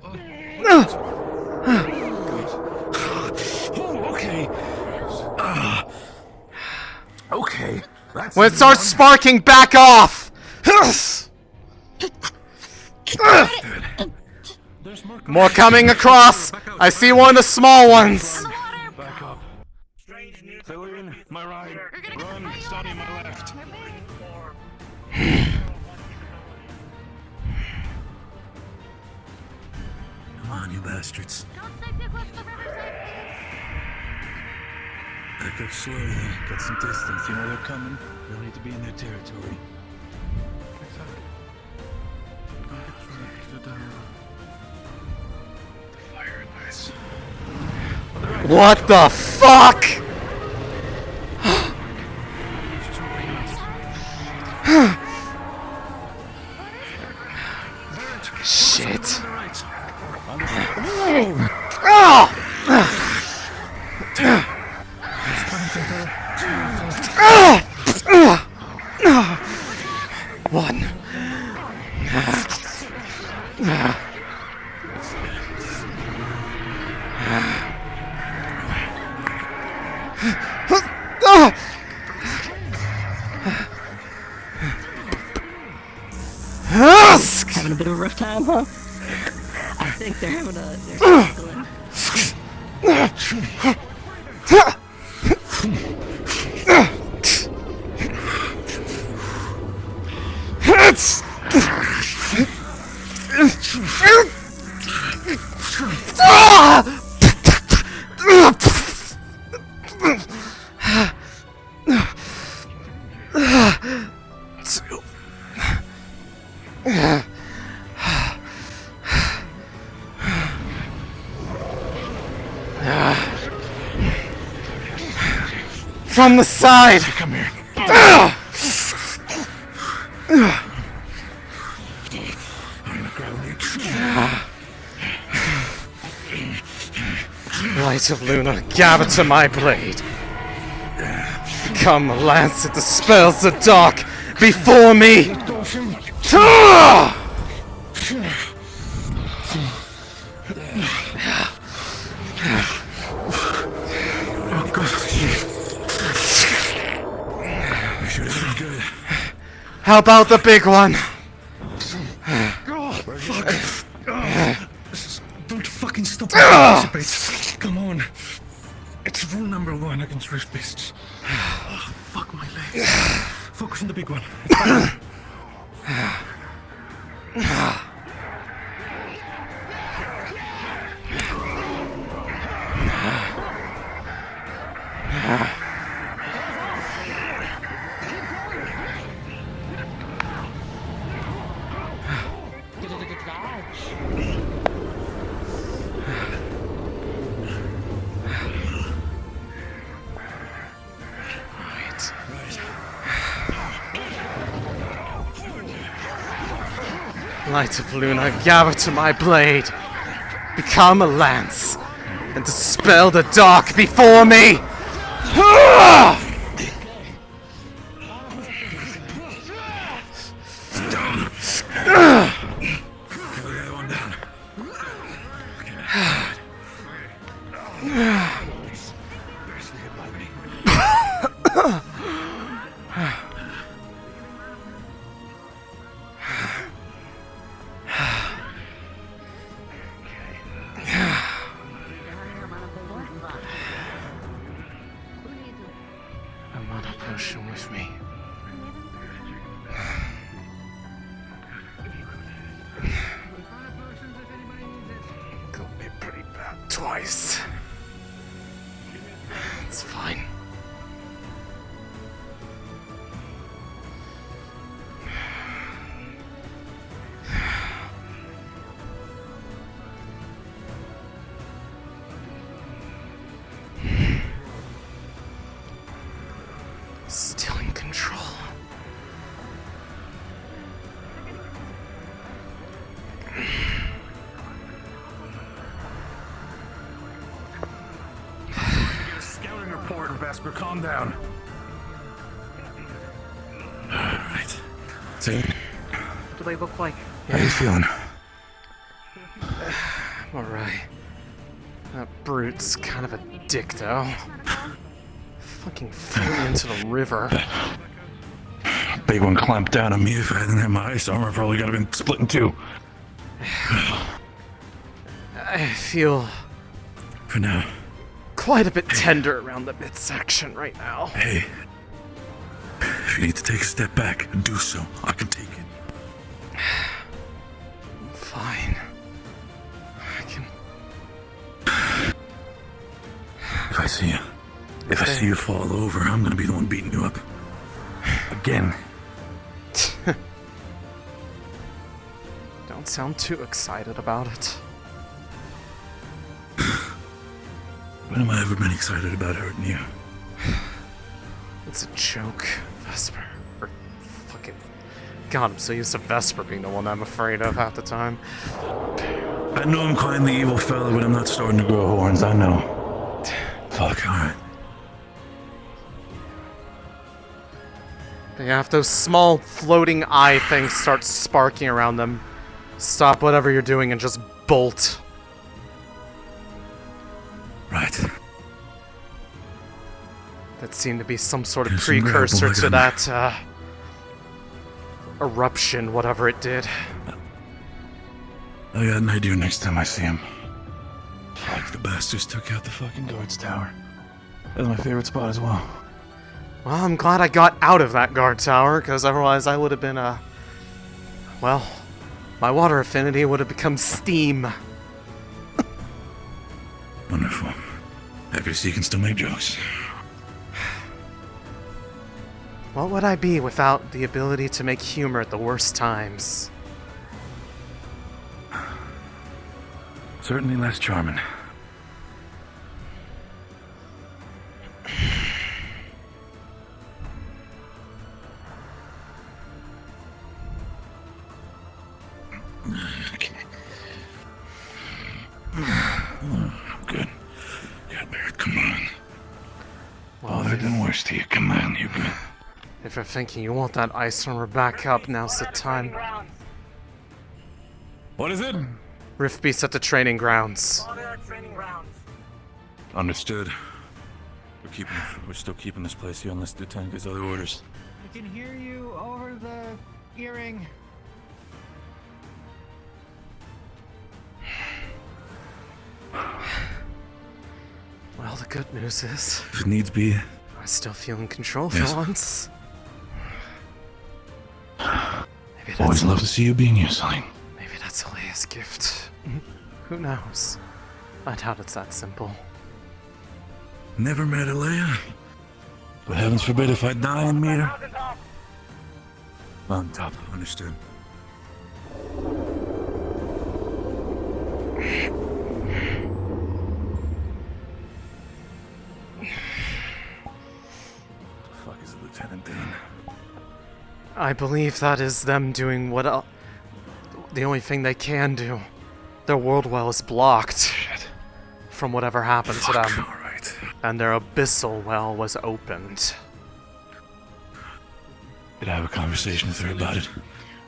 Oh, okay. Okay. That's When it starts sparking, back off! More coming across! I see one of the small ones! Back up. Céline, my right. Run, Sonny, my left. Come on, you bastards. Back up slowly. Get some distance. You know they're coming. You don't need to be in their territory. What the fuck? Shit. One. Having a bit of a rough time, huh? I think they're having a. They're From the side! Come here. Light of Luna, gather to my blade. Become a lance that dispels the dark before me! How about the big one? Don't fucking stop participate. Come on. It's rule number 1 against wrist beasts. Oh, fuck my legs. Focus on the big one. Light of Luna, gather to my blade. Become a lance and dispel the dark before me! With me. Got me pretty bad twice. It's fine. Still in control. Scouting report, Vesper. Calm down. Céline, What do they look like? how you feeling? Alright. That brute's kind of a dick, though. Fucking threw me into the river. Big one clamped down on me. If I hadn't had my ice armor, I probably could have been split in two. I feel... For now. Quite a bit tender around the midsection right now. Hey. If you need to take a step back, do so. I can take it. Fine. I can... If I see you fall over, I'm gonna be the one beating you up. Again. Don't sound too excited about it. When have I ever been excited about hurting you? It's a joke, Vesper. Or fucking... God, I'm so used to Vesper being the one I'm afraid of half the time. I know I'm quite the evil fella, but I'm not starting to grow horns, I know. Fuck, alright. Yeah, if those small floating eye things start sparking around them, stop whatever you're doing and just bolt. Right. That seemed to be some sort of precursor to that, eruption, whatever it did. I got an idea next time I see him. Fuck, the bastards took out the fucking guard's tower. That's my favorite spot as well. Well, I'm glad I got out of that guard tower, because otherwise I would have been, well, my water affinity would have become steam. Wonderful. Happy to see you can still make jokes. What would I be without the ability to make humor at the worst times? Certainly less charming. Okay. Good. Good, Barrett, come on. Bothered and worse to you. Come on, you good. If you're thinking you want that ice armor back up, now's the time. What is it? Rift Beast at the training grounds. Understood. We're still keeping this place here unless Lieutenant gives other orders. I can hear you over the earring. Well, the good news is... If needs be... I still feel in control Yes. for once. Maybe Always love to see you being here, Céline. Maybe that's Alea's gift. Who knows? I doubt it's that simple. Never met Alea. But heavens forbid if I die and meet her. On top, understood. What the fuck is the lieutenant doing? I believe that is them doing what the only thing they can do. Their world well is blocked from whatever happened to them. Alright. And their abyssal well was opened. Did I have a conversation with her about it?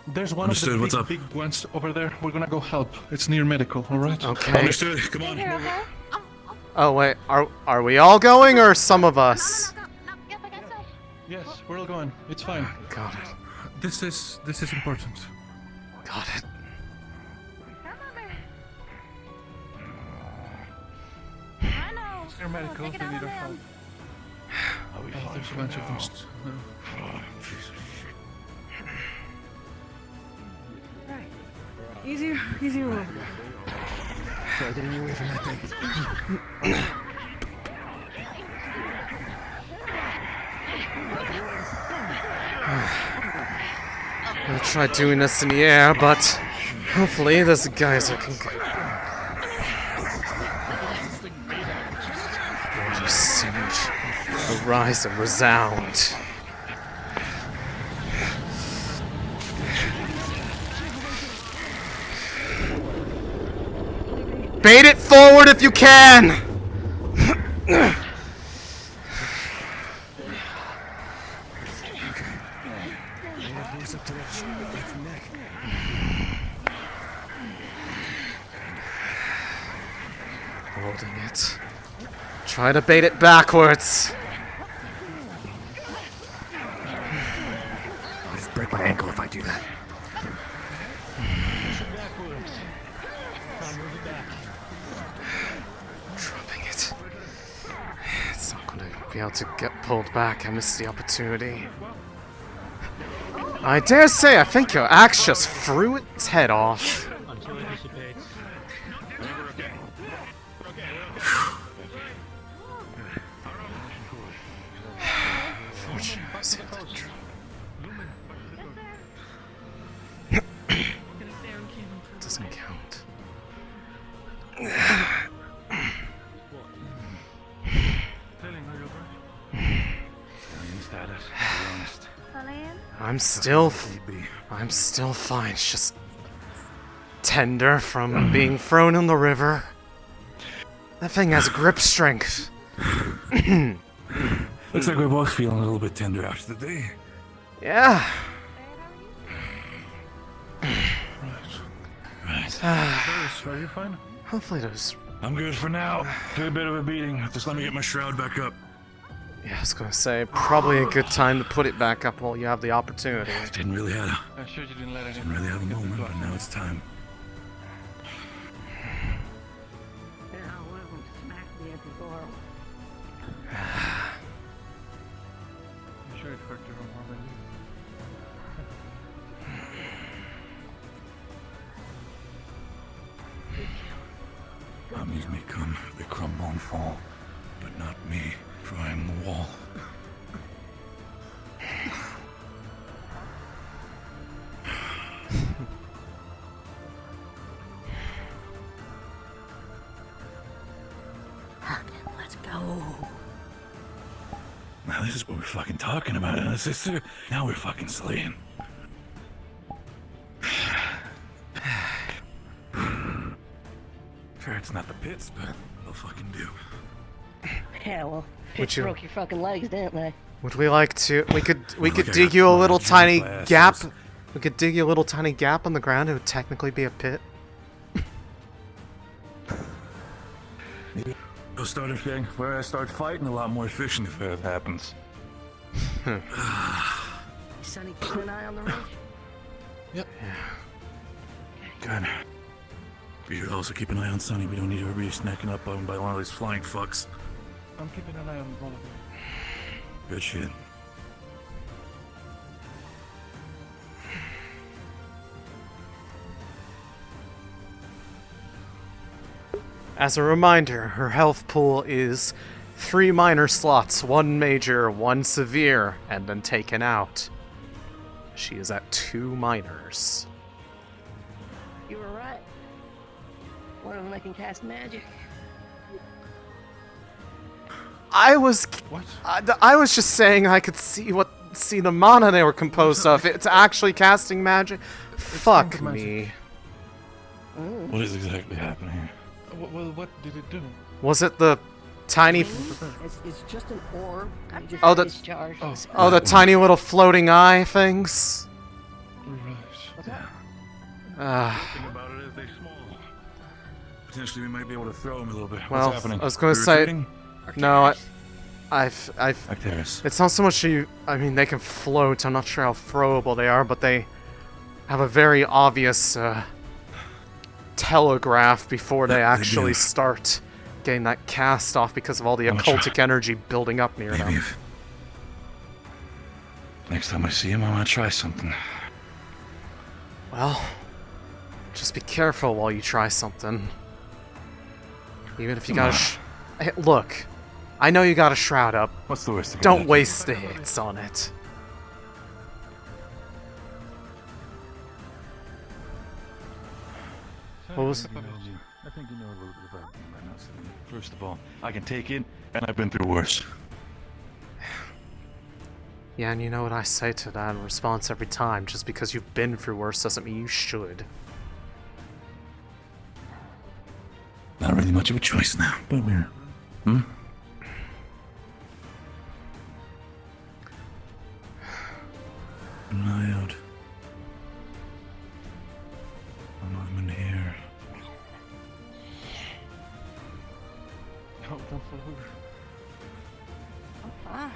There's one Understood, of what's the up? big ones over there. We're gonna go help. It's near medical, alright? Okay. Understood, come on. Oh wait, are we all going or some of us? Yes, we're all going. It's fine. Got it. This is important. Got it. It's near medical. They need our help. There's a bunch of them. Easier, easier. Try getting you away from that thing. I'll try doing this in the air, but hopefully there's a geyser can go. Water singe, arise and resound. Bait it forward if you can! Try to bait it backwards. I'll just break my ankle if I do that. Dropping it. It's not gonna be able to get pulled back. I missed the opportunity. I dare say I think your axe just threw its head off. Until it dissipates. Doesn't count. I'm still fine. It's just tender from being thrown in the river. That thing has grip strength. Looks like we're both feeling a little bit tender after the day. Yeah. Right. Are you fine? Hopefully those... I'm good for now. Took a bit of a beating. Just let me get my shroud back up. Yeah, I was gonna say, probably a good time to put it back up while you have the opportunity. Didn't really have a... I'm sure you didn't let Didn't really have a moment, but now it's time. I'm sure it hurt you more than you. Armies may come, they crumble and fall, but not me, for I am the wall. Let's go. Now this is what we're fucking talking about, huh, sister? Now we're fucking slaying. Sure, it's not the pits, but they'll fucking do. Yeah, well, Would pits you- broke your fucking legs, didn't they? Would we like to... We could Like I dig got you a one little of the tiny giant gap. glasses. We could dig you a little tiny gap on the ground. It would technically be a pit. Go start a thing where I start fighting a lot more efficient if that happens. Sonny, keep an eye on the ridge. Yep. Good. Be sure to also keep an eye on Sonny. We don't need her to be snacking up on by one of these flying fucks. I'm keeping an eye on both of you. Good shit. As a reminder, her health pool is 3 minor slots, 1 major, 1 severe, and then taken out. She is at 2 minors. You were right. One of them that can cast magic. I was just saying I could see the mana they were composed of. It's actually casting magic. Fuck me. What is exactly happening here? Well, what did it do? Was it the tiny? It's just an orb. You just Oh, the discharge. oh, the tiny little floating eye things. What's that? Think about it as they small. Potentially, we might be able to throw him a little bit. Well, What's happening? I was going to We say, retreating? no, I've. Arcturus. It's not so much you. I mean, they can float. I'm not sure how throwable they are, but they have a very obvious telegraph before they actually start getting that cast off because of all the occultic energy building up near them. Next time I see him, I want to try something. Well, just be careful while you try something. Even if you got hey, look, I know you got a shroud up. What's the worst thing? Don't waste the hits on it. What was? I think you know a little bit about me by now, Céline. First of all, I can take it, and I've been through worse. Yeah, and you know what I say to that in response every time. Just because you've been through worse doesn't mean you should. Not really much of a choice now, but we're... Hmm? Keep an eye out. No movement here. Oh, Don't fall over. I'm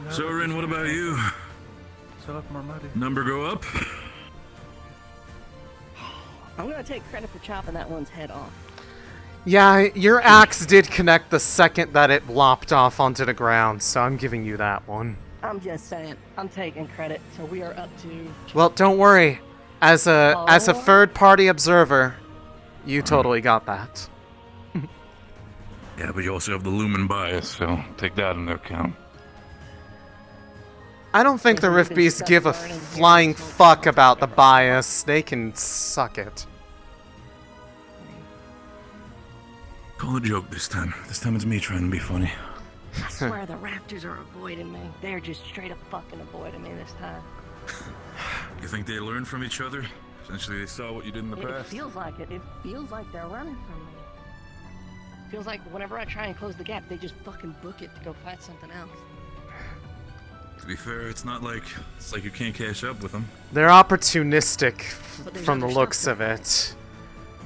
fine. So, Rin, what about you? Still up more muddy. Number go up? I'm gonna take credit for chopping that one's head off. Yeah, your axe did connect the second that it lopped off onto the ground, so I'm giving you that one. I'm just saying, I'm taking credit, so we are up to... Well, don't worry. As a third-party observer, you totally got that. Yeah, but you also have the lumen bias, so take that into account. I don't think the Rift Beasts give a flying fuck about the bias. They can suck it. Call a joke this time. This time it's me trying to be funny. I swear the raptors are avoiding me. They're just straight up fucking avoiding me this time. You think they learned from each other? Essentially, they saw what you did in the It past. feels like it. It feels like they're running from me. Feels like whenever I try and close the gap, they just fucking book it to go find something else. To be fair, it's like you can't catch up with them. They're opportunistic there's from the other looks stuff of it.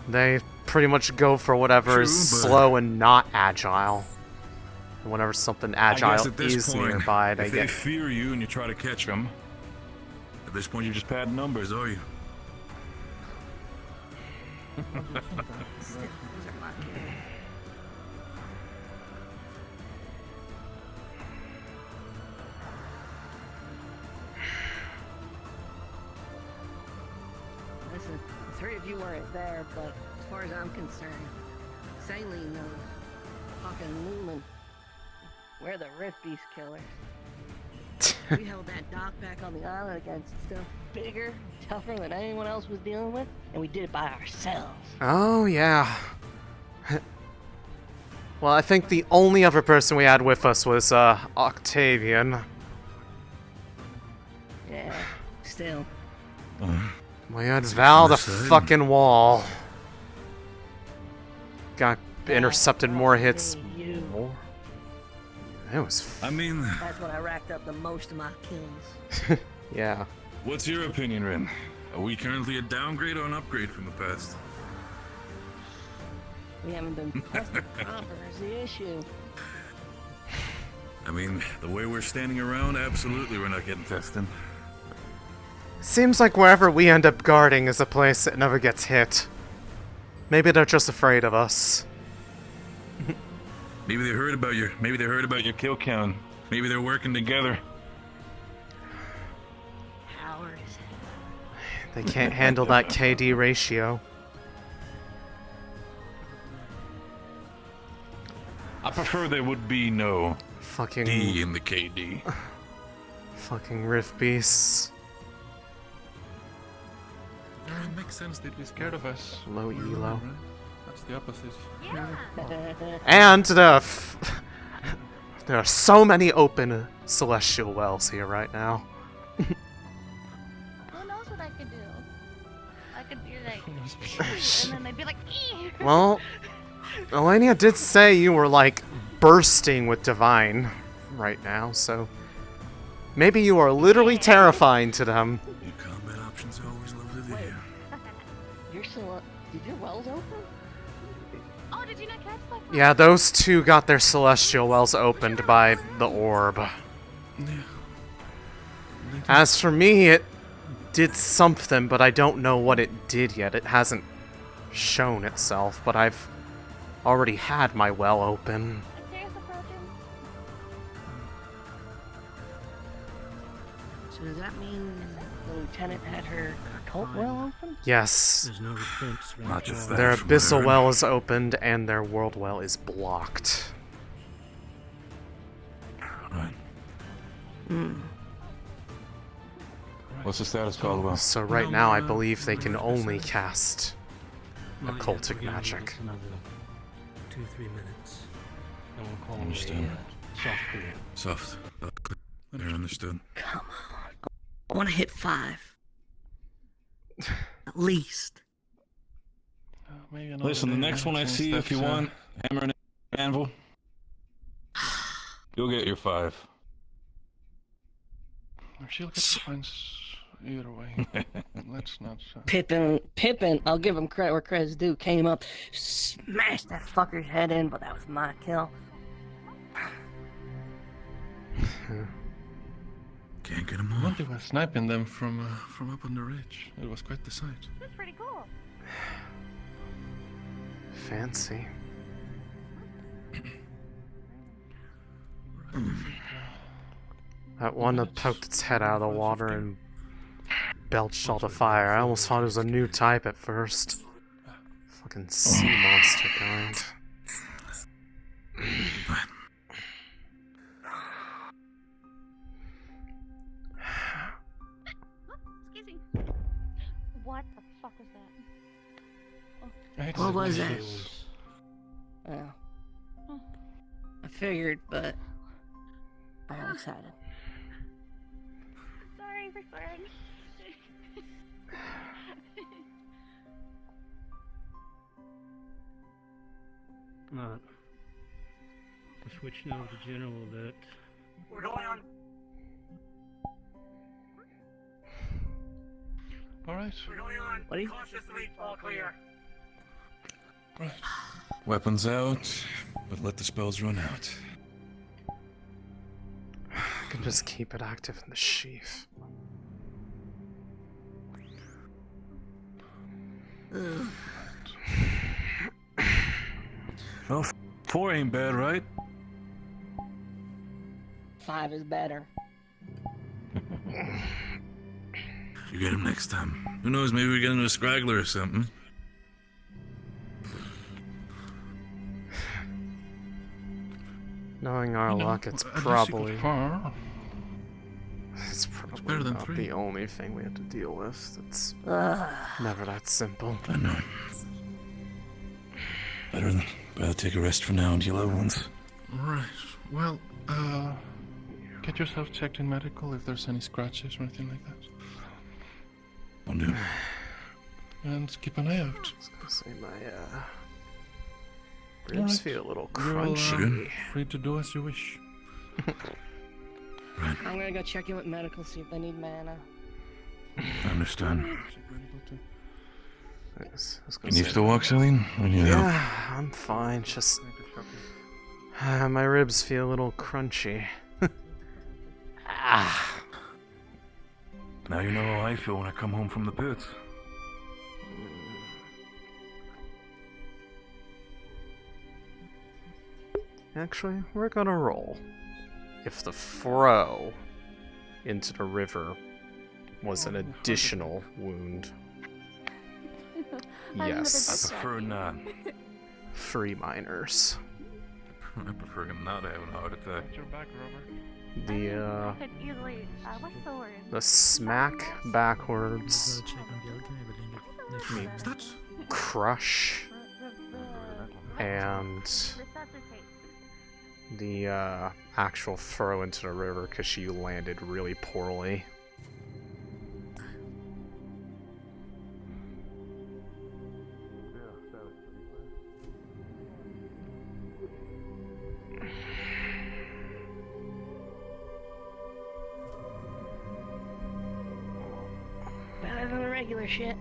They pretty much go for whatever True, is but- slow and not agile. And whenever something I guess agile at this is point, nearby, they if they get... fear you and you try to catch them, at this point you're just padding numbers, are you? Listen, the three of you weren't there, but as far as I'm concerned, Céline knows. Fucking Lumen. We're the Rift Beast killers. We held that dock back on the island against stuff bigger, tougher than anyone else was dealing with, and we did it by ourselves. Oh, yeah. Well, I think the only other person we had with us was, Octavian. Yeah, still. We had Val the Suicide. fucking wall. Got intercepted more hits. More. It was. I mean, That's when I racked up the most of my kills. Yeah. what's your opinion, Rin? Are we currently a downgrade or an upgrade from the past? We haven't been tested proper is the issue. I mean, the way we're standing around, absolutely we're not getting tested. Seems like wherever we end up guarding is a place that never gets hit. Maybe they're just afraid of us. Maybe they heard about your kill count. Maybe they're working together. Cowards. They can't handle that KD ratio. I prefer there would be no Fucking D in the KD. Fucking Rift Beasts. Yeah, it makes sense they'd be scared of us. Low We're elo. right? That's the opposite. And there are so many open celestial wells here right now. Who knows what I could do? I could be like, and then they'd be like, "Ee!" Well, Alea did say you were like bursting with divine right now, so maybe you are literally terrifying to them. New combat options are always lovely to hear. You're still did your wells open? Oh, did you not catch that? Yeah, those two got their celestial wells opened by the orb. As for me, it did something, but I don't know what it did yet. It hasn't shown itself, but I've already had my well open. So does that mean the lieutenant had her cult well open? Yes. There's no defense, right? Not just that. Their from what I abyssal heard. well is opened and their world well is blocked. Right. Hmm. What's the status, Caldwell? So right now I believe they can only cast occultic magic. Another 2-3 minutes. And we'll call Understand. it soft clear. Soft. They're understood. Come on. I want to hit 5. At least. Listen, the next one I see, if you want, hammer and anvil, you'll get your 5. She'll get finds either way. Let's not. Pippin, I'll give him credit where credit's due, came up, smashed that fucker's head in, but that was my kill. Can't get them all. Monty was sniping them from up on the ridge. It was quite the sight. That's pretty cool. Fancy. That one that poked its head out of the water and belched all the fire. I almost thought it was a new type at first. Fucking sea monster kind. Excuse me. What the fuck was that? What was that? Well, I figured, but I got excited. Sorry for swearing. To switch now to general alert. We're going on. Alright. We're going on. What do you? Cautiously, all clear. Right. Weapons out, but let the spells run out. I can just keep it active in the sheath. Well, 4 ain't bad, right? 5 is better. You get him next time. Who knows, maybe we get into a scraggler or something. Knowing our luck, it's probably better than not 3. the only thing we have to deal with. It's never that simple. I know. Better take a rest for now and heal other ones. Right. Well, get yourself checked in medical if there's any scratches or anything like that. Will do. And keep an eye out. I was gonna say my ribs feel a little crunchy. You're free to do as you wish. Right. I'm gonna go check in with medical, see if they need mana. I understand. Can you still walk, Céline? I need help. Yeah, I'm fine. Just my ribs feel a little crunchy. Now you know how I feel when I come home from the pits. Actually, we're gonna roll. If the throw into the river was an additional wound. Yes. I prefer not. 3 minors. I prefer him not having a heart attack. Your back, Robert. I could easily. What's the word? The smack backwards. Crush. And the actual throw into the river because she landed really poorly. Better than the regular shit.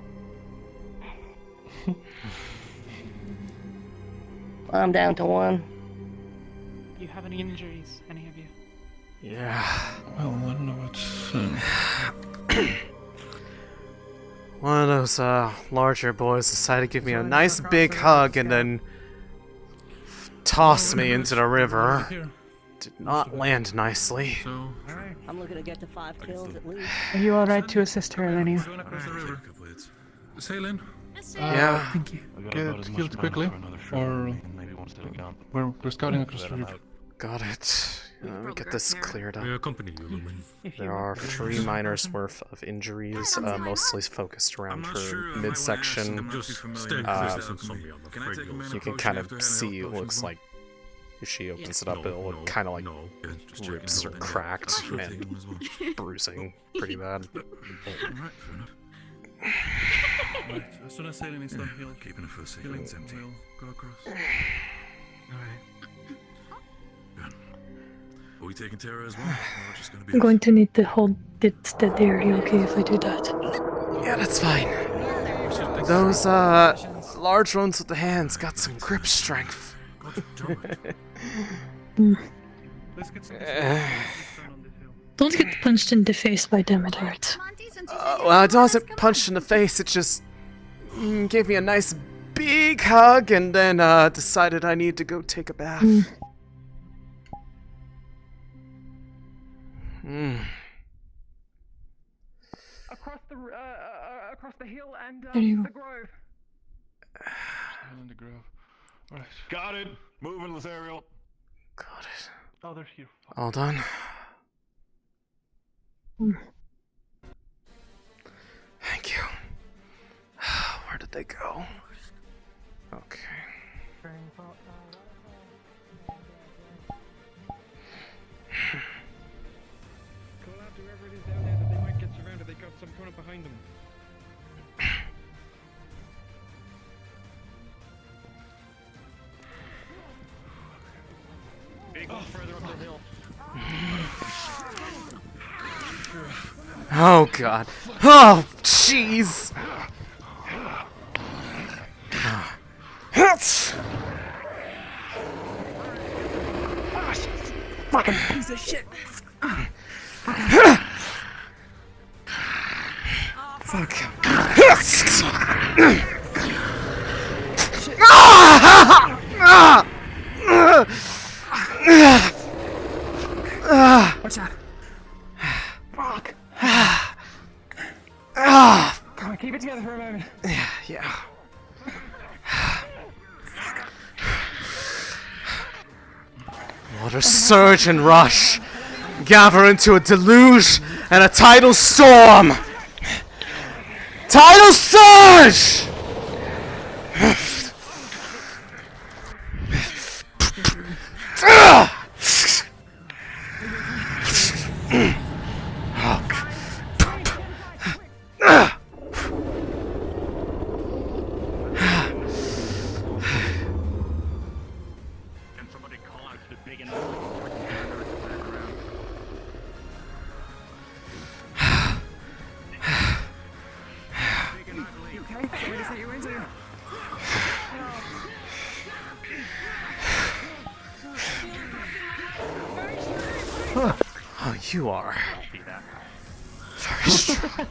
I'm down to 1. Do you have any injuries, any of you? Yeah. Well, I don't know what's... One of those larger boys decided to give me a nice big hug and then toss me into the river. Did not land nicely. I'm looking to get to 5 kills at least. Are you alright to assist her, Elenia? Céline? Yeah. Thank you. Get healed quickly, or we're scouting across the river. Got it. Let me get this cleared up. There are 3 minors worth of injuries, mostly focused around her midsection. You can kind of see it looks like if she opens it up, it'll look kind of like ribs are cracked and bruising pretty bad. Right, as soon as Céline is done healing, keeping it for a second, it's empty. We'll go across. Alright. Are we taking Tara as well? Or we're just gonna be I'm going to need to hold it steady. Are you okay if I do that? Yeah, that's fine. Those, large ones with the hands got some grip strength. Don't get punched in the face by them, it hurts. Well, it wasn't punched in the face, it just gave me a nice big hug and then decided I need to go take a bath. Across the hill and There you go. the grove. In the grove. Alright. Got it. Moving, Lethariel. Got it. Oh, they're here. All done. Thank you. Where did they go? Okay. Call out to whoever it is down there that they might get surrounded. They got some coming behind them. Big one further up the hill. Oh god. Oh, jeez. Fucking piece of shit. Fuck. Watch out. Fuck. Come on, keep it together for a moment. Yeah. What a surge and rush. Gather into a deluge and a tidal storm. Tidal surge! Can somebody call out the big enough? You okay? Where does that you into? Oh, you are very strong.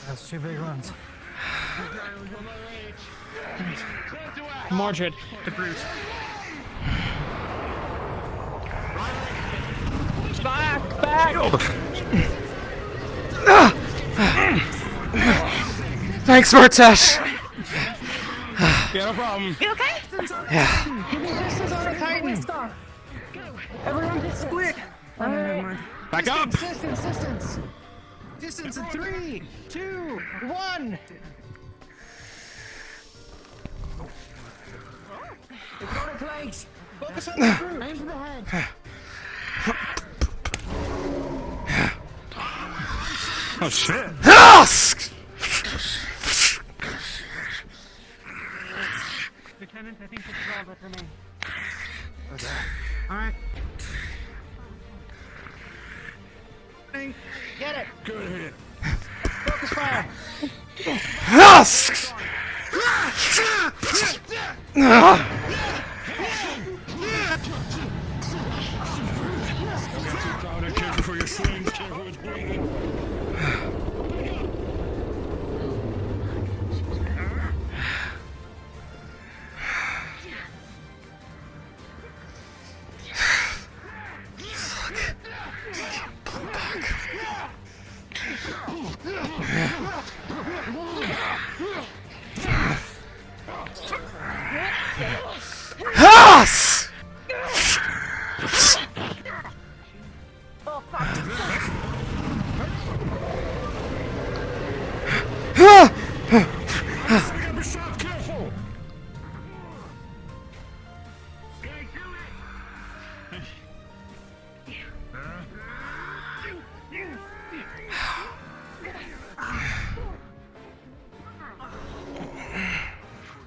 That's two big ones. Mordred, the brute. Back! Thanks, Murtash. Yeah, no problem. You okay? Yeah. Give me distance on the Titan. Everyone get split. Oh, no, never mind. Back up! Distance. Distance in 3, 2, 1. It's on a place. Focus on the group. Aim for the head. Oh shit! Lieutenant, I think it's all that remains. Okay. Alright. Get it! Good hit. Focus fire! Careful for your slings, careful with bleeding.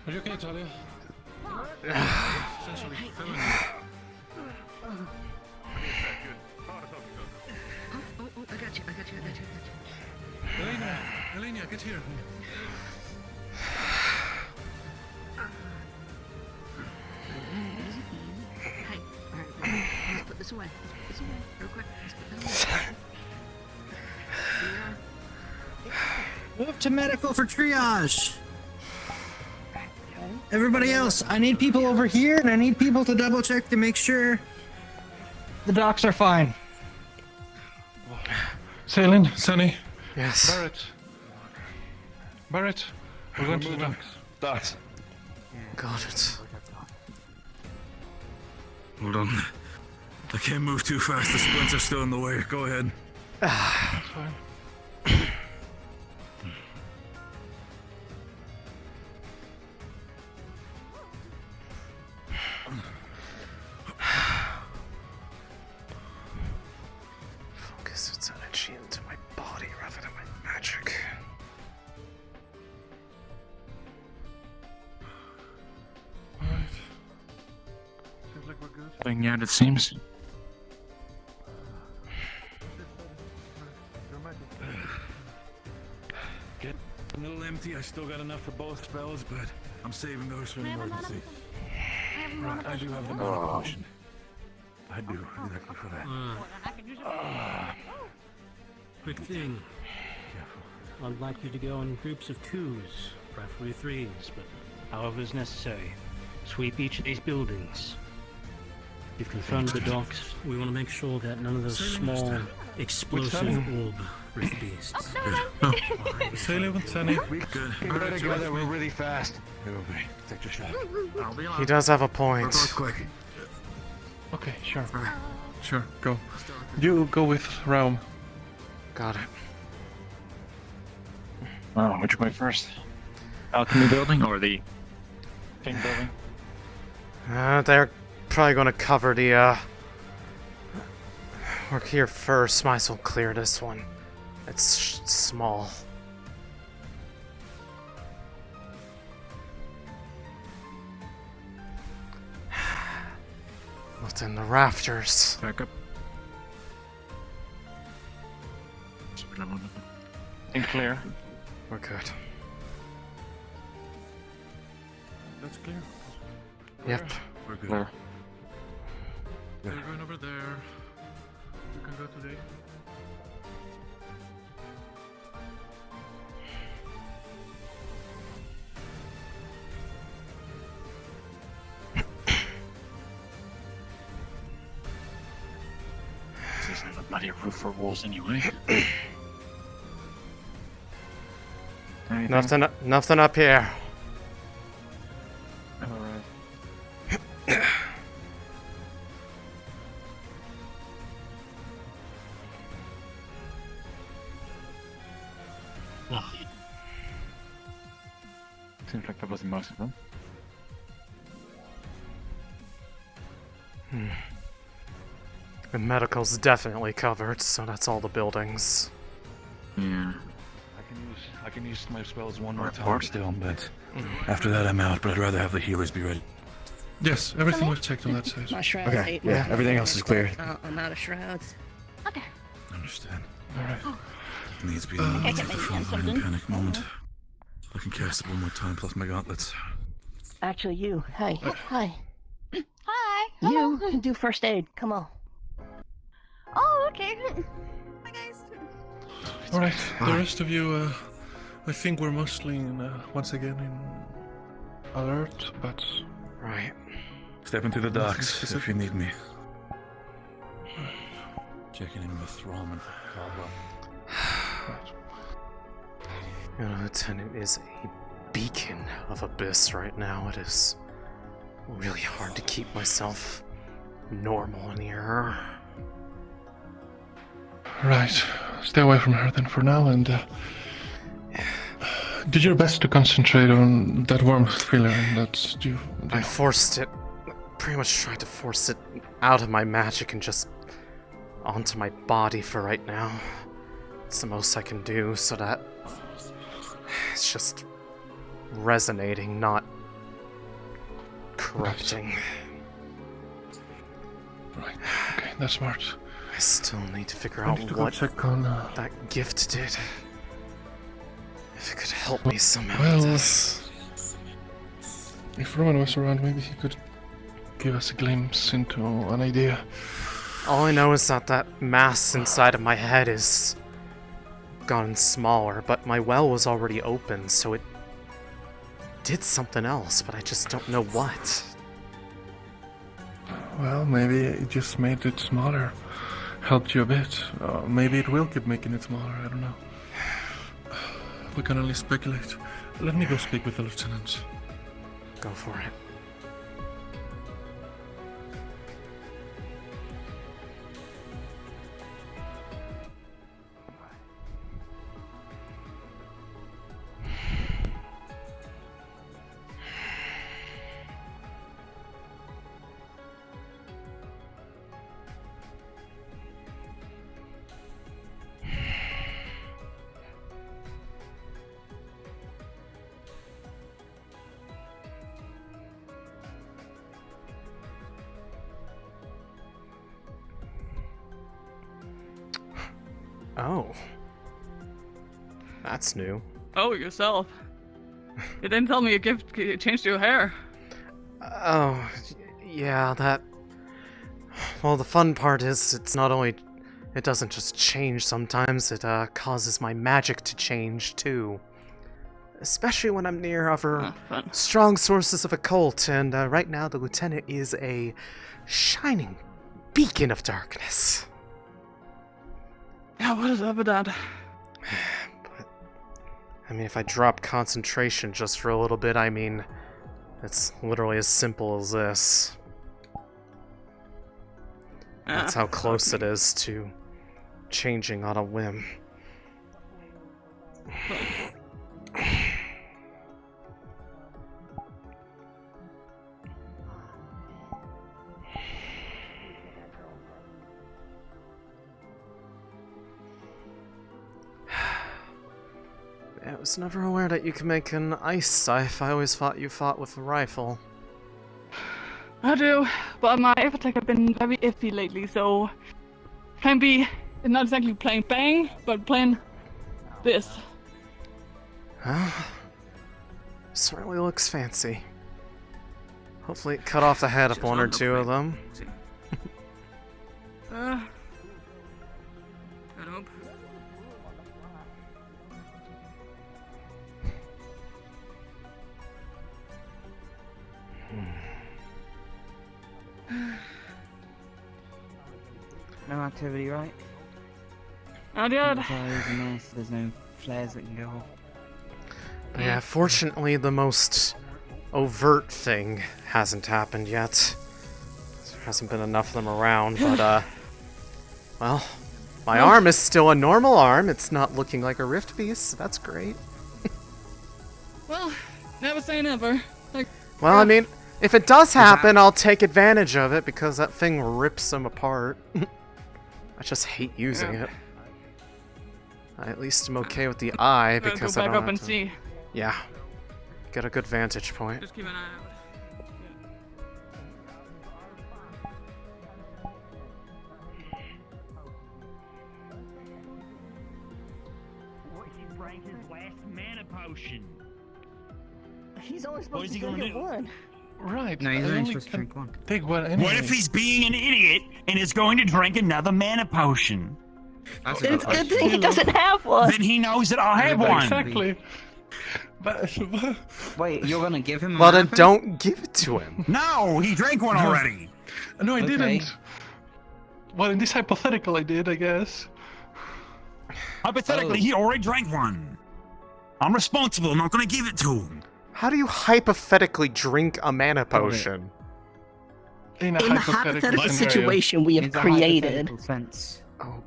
Are you okay, Talia? Essentially filling I got you. Elena, get here. Hey, alright, let's put this away. Real quick. Let's put this away. Move to medical for triage. Everybody else, I need people over here, and I need people to double check to make sure the docs are fine. Céline, Sunny. Yes. Barrett, we're going to the docks. Docks. Got it. Hold on. I can't move too fast. The splints are still in the way. Go ahead. That's fine. Focus its energy into my body rather than my magic. Alright. Seems like we're good. Playing out, it seems. Get a little empty. I still got enough for both spells, but I'm saving those for an emergency. Right, I do have the mana potion. I do, exactly for that. Quick thing. I'd like you to go in groups of 2s, preferably 3s, but however is necessary. Sweep each of these buildings. You've confirmed the docks. We want to make sure that none of those small, explosive orb rift beasts. Céline with Sunny. Good. We better go there. We're really fast. Take your shot. He does have a point. We're both quick. Okay, sure. Sure, go. You go with Realm. Got it. Oh, which way first? Alchemy building or the pink building? They're probably gonna cover the, work here first. Might as well clear this one. It's small. What's in the rafters? Back up. Think clear. We're good. That's clear. Yep. We're good. Clear. We're going over there. You can go today. This isn't a bloody roof or walls anyway. Nothing up here. Alright. Seems like that was most of them. The medical's definitely covered, so that's all the buildings. Yeah. I can use my spells one more time still, but after that I'm out. But I'd rather have the healers be ready. Yes, everything was checked on that side. My shrouds Okay, ate yeah, my- everything else is clear. I'm out of shrouds. Okay. Understand. Alright. Needs to be the moment of the front line and panic moment. I can cast it one more time plus my gauntlets. Actually, you. Hey. Hi. Hi. You can do first aid. Come on. Oh, okay. Hi, guys. Alright, the rest of you, I think we're mostly once again in alert, but... Right. Step into the docks if you need me. Checking in with Rom and Caldwell. You know, Lieutenant is a beacon of abyss right now. It is really hard to keep myself normal in here. Right, stay away from her then for now, and did your best to concentrate on that warmth feeling that you... I forced it, pretty much tried to force it out of my magic and just onto my body for right now. It's the most I can do, so that it's just resonating, not corrupting. Right. Okay, that's smart. I still need to figure I out need to go what check on, that gift did. If it could help me somehow well, with this. If Rowan was around, maybe he could give us a glimpse into an idea. All I know is that mass inside of my head is gotten smaller, but my well was already open, so it did something else, but I just don't know what. Well, maybe it just made it smaller. Helped you a bit. Maybe it will keep making it smaller, I don't know. We can only speculate. Let me go speak with the lieutenant. Go for it. Oh. That's new. Oh, yourself. You didn't tell me your gift changed your hair. Oh, yeah, that... Well, the fun part is, it's not only... It doesn't just change sometimes, it causes my magic to change, too. Especially when I'm near other strong sources of occult, and right now the lieutenant is a shining beacon of darkness. Yeah, what is up with that? But, I mean, if I drop concentration just for a little bit, I mean, it's literally as simple as this. That's how close it is to changing on a whim. I was never aware that you can make an ice scythe. I always thought you fought with a rifle. I do, but my attack have been very iffy lately, so plan B is not exactly playing bang, but playing this. Well, certainly looks fancy. Hopefully it cut off the head of one or two of them. I hope. No activity, right? Not yet. There's no flares that can go off. But yeah, fortunately the most overt thing hasn't happened yet. There hasn't been enough of them around, but well, my arm is still a normal arm. It's not looking like a rift piece, so that's great. Well, never say never. Like, well, I mean, if it does happen, I'll take advantage of it because that thing rips them apart. I just hate using it. At least I'm okay with the eye because go I back don't up have and to... see. Yeah, get a good vantage point. Just keep an eye out. He drank his last mana potion. He's only supposed What is he to gonna drink do? one. Right. No, he's only supposed to drink one. Take one anyway. What if he's being an idiot and is going to drink another mana potion? That's It's a good thing he doesn't have one. Then he knows that I'll have one. Exactly. But wait, you're gonna give him? Well, then don't give it to him. No, he drank one already. No, I Okay. didn't. Well, in this hypothetical, I did, I guess. Hypothetically, he already drank one. I'm responsible. I'm not going to give it to him. How do you hypothetically drink a mana potion? In In the hypothetical situation we have created. Sense. Oh,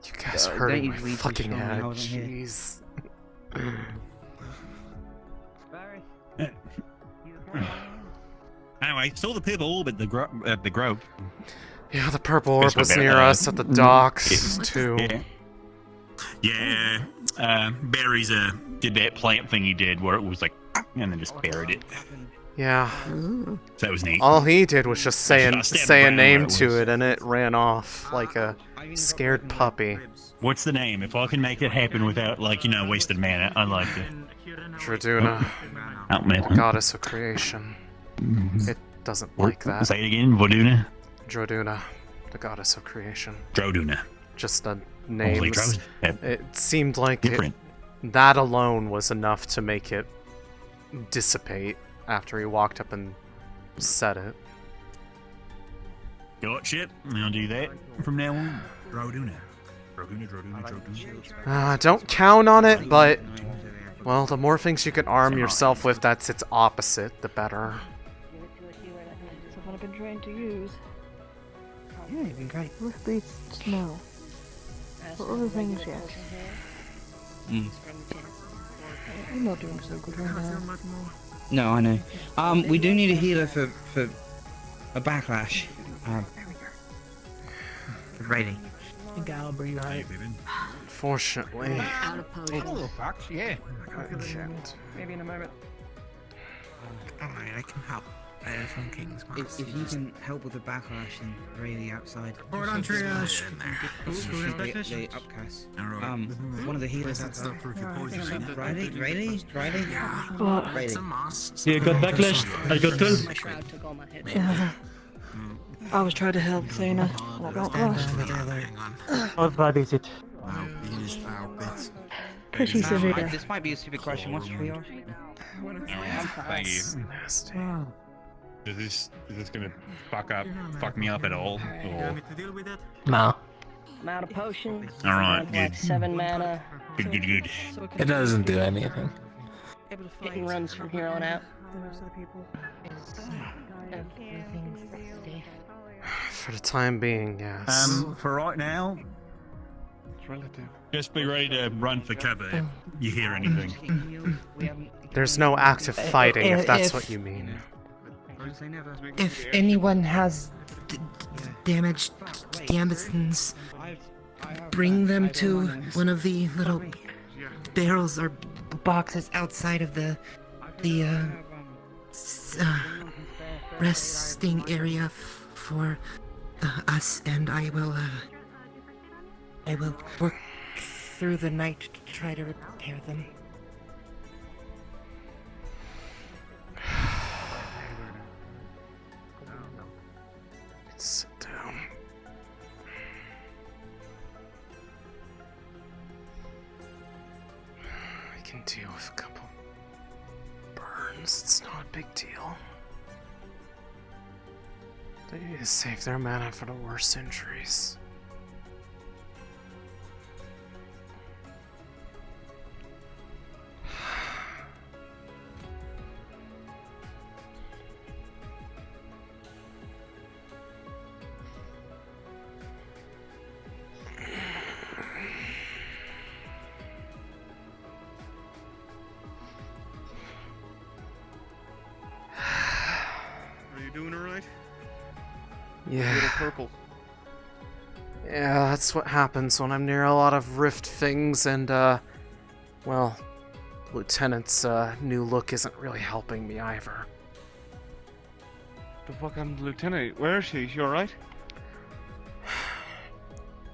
you guys Don't hurting my usually teach fucking them when I head. wasn't here. Jeez. Anyway, saw the purple orb at the grove. Yeah, the purple orb That's was what near they're, us at the docks, too. Yeah. Barry's did that plant thing he did where it was like, and then just buried it. Yeah. So that was neat. All he did was just say I stabbed a around name where it to was. it, and it ran off like a scared puppy. What's the name? If I can make it happen without, like, wasted mana, I'd like to. Droduna, goddess of creation. It doesn't like that. Say it again, Voduna? Droduna, the goddess of creation. Droduna. Just the names. Droza. It seemed like Different. that alone was enough to make it dissipate after he walked up and said it. Gotcha. I'll do that from now on. Droduna. Don't count on it, but, well, the more things you can arm yourself with that's its opposite, the better. That's what I've been trained to use. Yeah, you've been great. Rift beats, no. But other things, yes. I'm not doing so good right now. No, I know. We do need a healer for a backlash. For raiding. I think I'll be right. Fortunately. Out of potions. Yeah. I can't. Maybe in a moment. Alright, I can help. From King's If you can help with the backlash and raiding outside. Hold on, triage. The upcast. One of the healers outside. Riley? What? Riley. You got backlash? I got tool. My shroud took all my hit. Yeah. I was trying to help Céline, and I got lost. How bad is it? Pretty severe. This might be a stupid question. What's triage? Thank you. Nasty. Is this gonna fuck me up at all? Or... No. I'm out of potions. Alright, I'm like good. 7 mana. Good. It doesn't do anything. Hit and runs from here on out. For the time being, yes. For right now, It's relative. just be ready to run for cover if you hear anything. There's no active fighting, if that's what you mean. If anyone has damaged gambesons, bring them to one of the little barrels or boxes outside of the resting area for us, and I will work through the night to try to repair them. Sit down. I can deal with a couple burns. It's not a big deal. They need to save their mana for the worst injuries. Are you doing alright? Yeah. Little purple. Yeah, that's what happens when I'm near a lot of rift things and, well, Lieutenant's, new look isn't really helping me either. The fuck happened to Lieutenant? Where is she? Is she alright?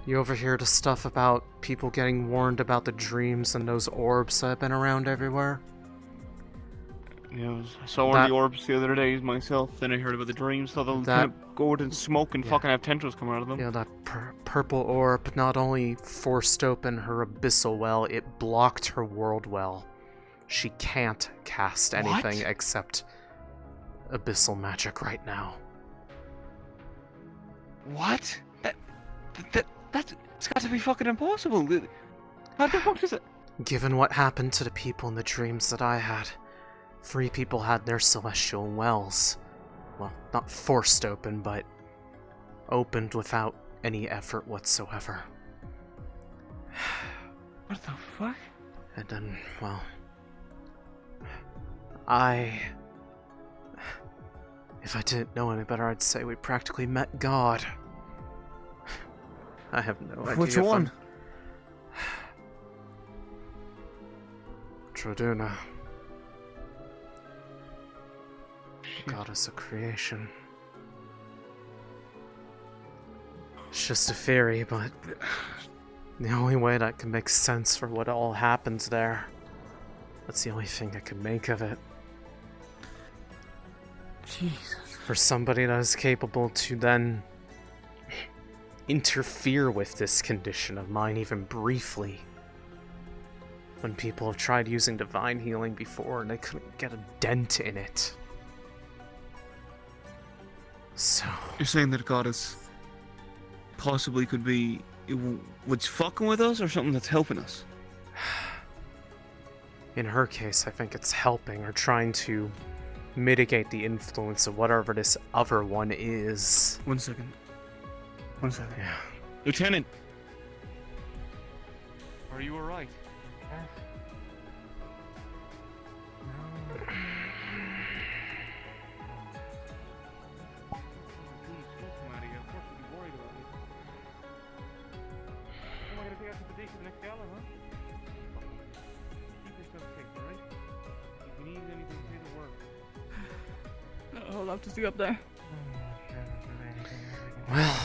You overhear the stuff about people getting warned about the dreams and those orbs that have been around everywhere? Yeah, I saw one of the orbs the other day myself, then I heard about the dreams, so they'll kind of go out and smoke and fucking have tendrils come out of them. Yeah, that purple orb not only forced open her abyssal well, it blocked her world well. She can't cast anything except abyssal magic right now. What? That's got to be fucking impossible. How the fuck does it? Given what happened to the people in the dreams that I had, 3 people had their celestial wells. Well, not forced open, but opened without any effort whatsoever. What the fuck? And then, well, if I didn't know any better, I'd say we practically met God. I have no idea. Which one? Droduna. goddess of creation. It's just a theory, but the only way that can make sense for what all happened there. That's the only thing I can make of it. Jesus. For somebody that is capable to then interfere with this condition of mine even briefly. When people have tried using divine healing before and they couldn't get a dent in it. So... You're saying that goddess possibly could be what's fucking with us or something that's helping us? In her case, I think it's helping or trying to mitigate the influence of whatever this other one is. 1 second. 1 second. Yeah. Lieutenant! Are you alright? I'll have to see up there. Well,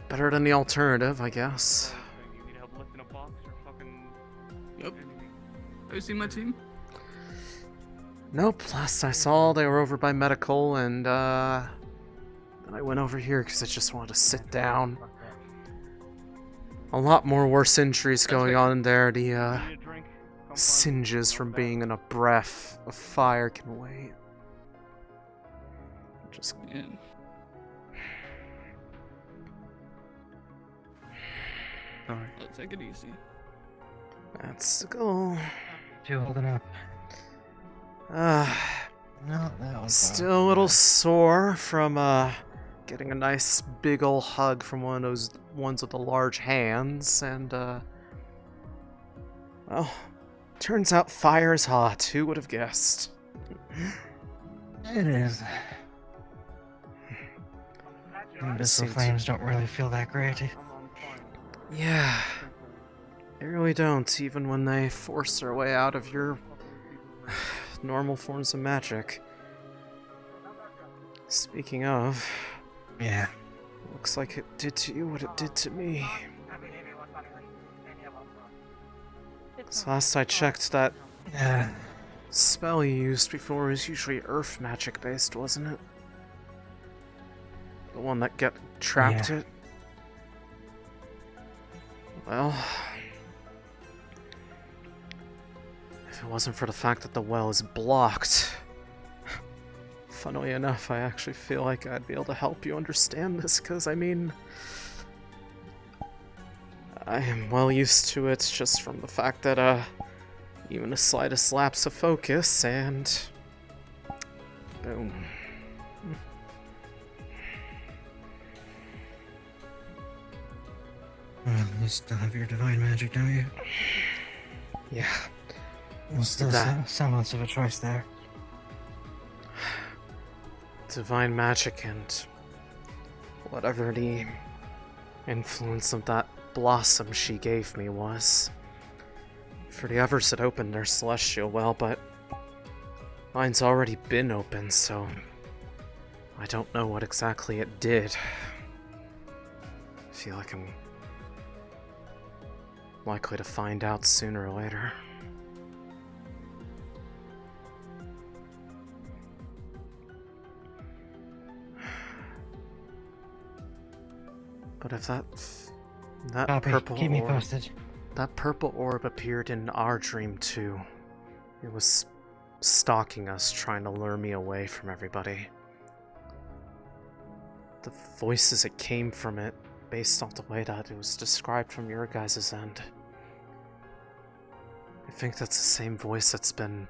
better than the alternative, I guess. Yep. Have you seen my team? Nope, last I saw they were over by medical and then I went over here because I just wanted to sit down. A lot more worse injuries going on in there. The singes from being in a breath of fire can wait. Just... Yeah. Sorry. Let's take it easy. That's the goal. You holding up? No, that was still a little sore from getting a nice big ol' hug from one of those ones with the large hands, and well, turns out fire is hot. Who would have guessed? It is. Abyssal flames don't really feel that great. Yeah, they really don't, even when they force their way out of your normal forms of magic. Speaking of... Yeah. Looks like it did to you what it did to me. So last I checked, that spell you used before was usually earth magic based, wasn't it? The one that trapped it? Well... if it wasn't for the fact that the well is blocked... Funnily enough, I actually feel like I'd be able to help you understand this, because, I mean... I am well used to it just from the fact that, even the slightest lapse of focus, and... boom. You still have your divine magic, don't you? Yeah. Well, still semblance of a choice there. Divine magic and whatever the influence of that blossom she gave me was. For the others it opened their celestial well, but mine's already been open, so I don't know what exactly it did. I feel like I'm likely to find out sooner or later. But if that Copy. purple Keep me orb, posted. that purple orb appeared in our dream too. It was stalking us, trying to lure me away from everybody. The voices that came from it, based off the way that it was described from your guys' end. I think that's the same voice that's been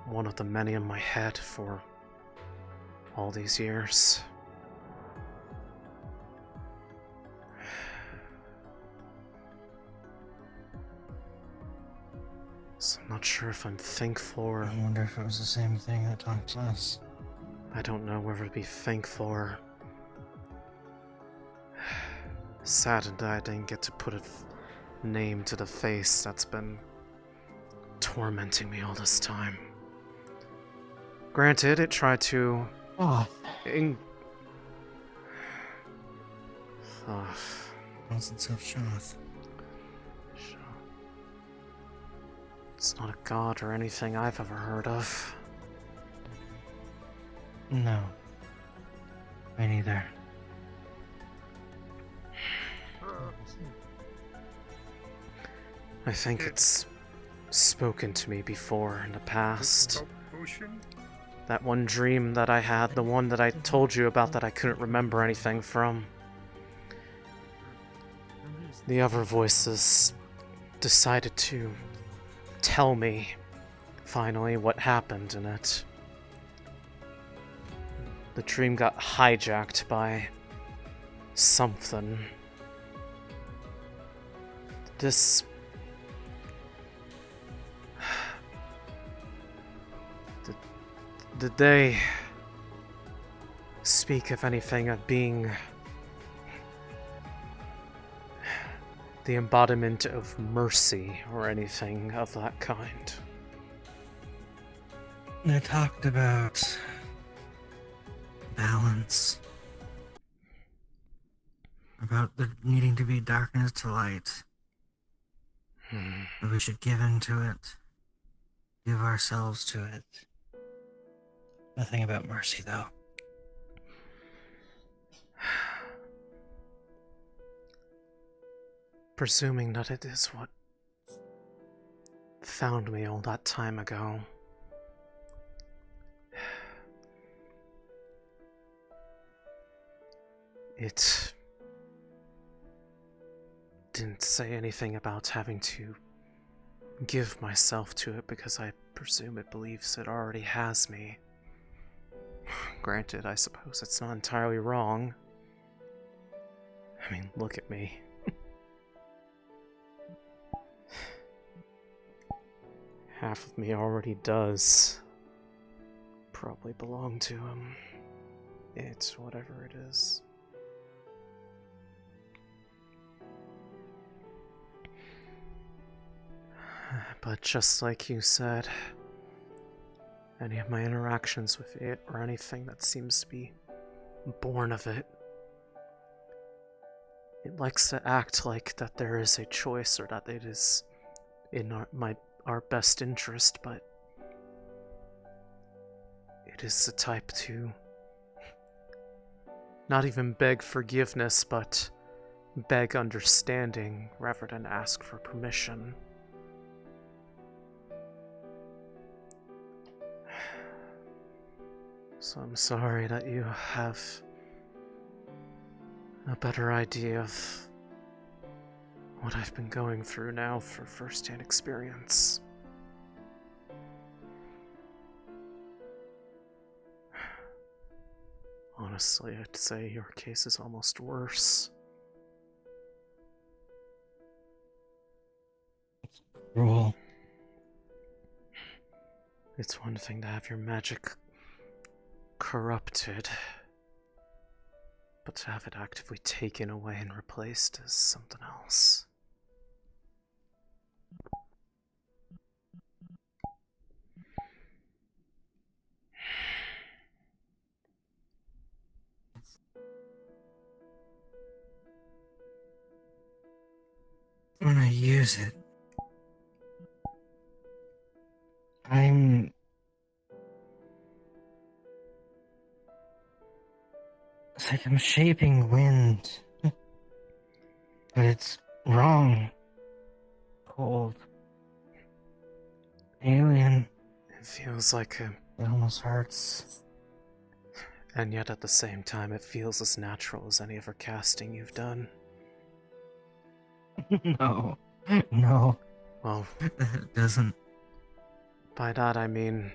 one of the many in my head for all these years. So I'm not sure if I'm thankful or... I wonder if it was the same thing that talked to us. I don't know whether to be thankful or... saddened that I didn't get to put a name to the face that's been tormenting me all this time. Granted, it tried to... Oh. Nonsense of Shoth. It's not a god or anything I've ever heard of. No. Me neither. I think it's spoken to me before in the past. That one dream that I had, the one that I told you about that I couldn't remember anything from. The other voices decided to tell me, finally, what happened in it. The dream got hijacked by something. This... Did they speak of anything of being the embodiment of mercy or anything of that kind? They talked about balance. About there needing to be darkness to light. That we should give into it. Give ourselves to it. Nothing about mercy, though. Presuming that it is what found me all that time ago. It didn't say anything about having to give myself to it because I presume it believes it already has me. Granted, I suppose it's not entirely wrong. I mean, look at me. Half of me already does probably belong to him. It's whatever it is. But just like you said, any of my interactions with it or anything that seems to be born of it, it likes to act like that there is a choice or that it is in our best interest, but it is the type to not even beg forgiveness, but beg understanding rather than ask for permission. So I'm sorry that you have a better idea of what I've been going through now for first-hand experience. Honestly, I'd say your case is almost worse. It's cruel. It's one thing to have your magic corrupted, but to have it actively taken away and replaced is something else. When I use it, it's like I'm shaping wind. But it's wrong. Cold. Alien. It feels like it almost hurts. And yet at the same time it feels as natural as any other casting you've done. No. No. Well, it doesn't. By that I mean,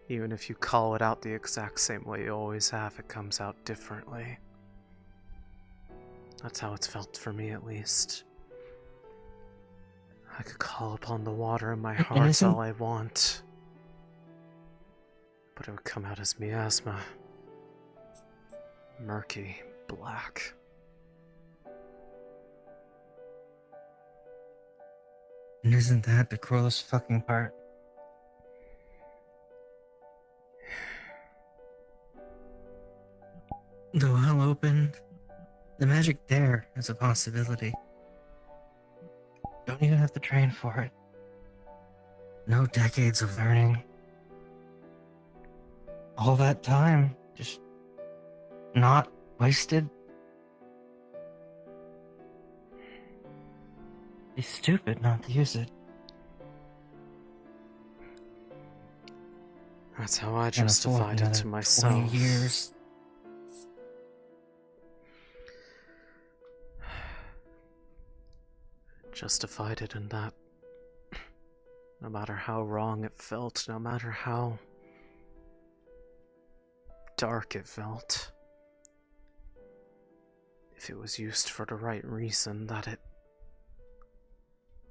even if you call it out the exact same way you always have, it comes out differently. That's how it's felt for me, at least. I could call upon the water in my heart all I want, but it would come out as miasma. Murky, black. And isn't that the cruelest fucking part? The well opened. The magic there is a possibility. Don't even have to train for it. No decades of learning. All that time just not wasted. Be stupid not to use it. That's how I justified it to myself. 20 years. Justified it in that no matter how wrong it felt, no matter how dark it felt, if it was used for the right reason, that it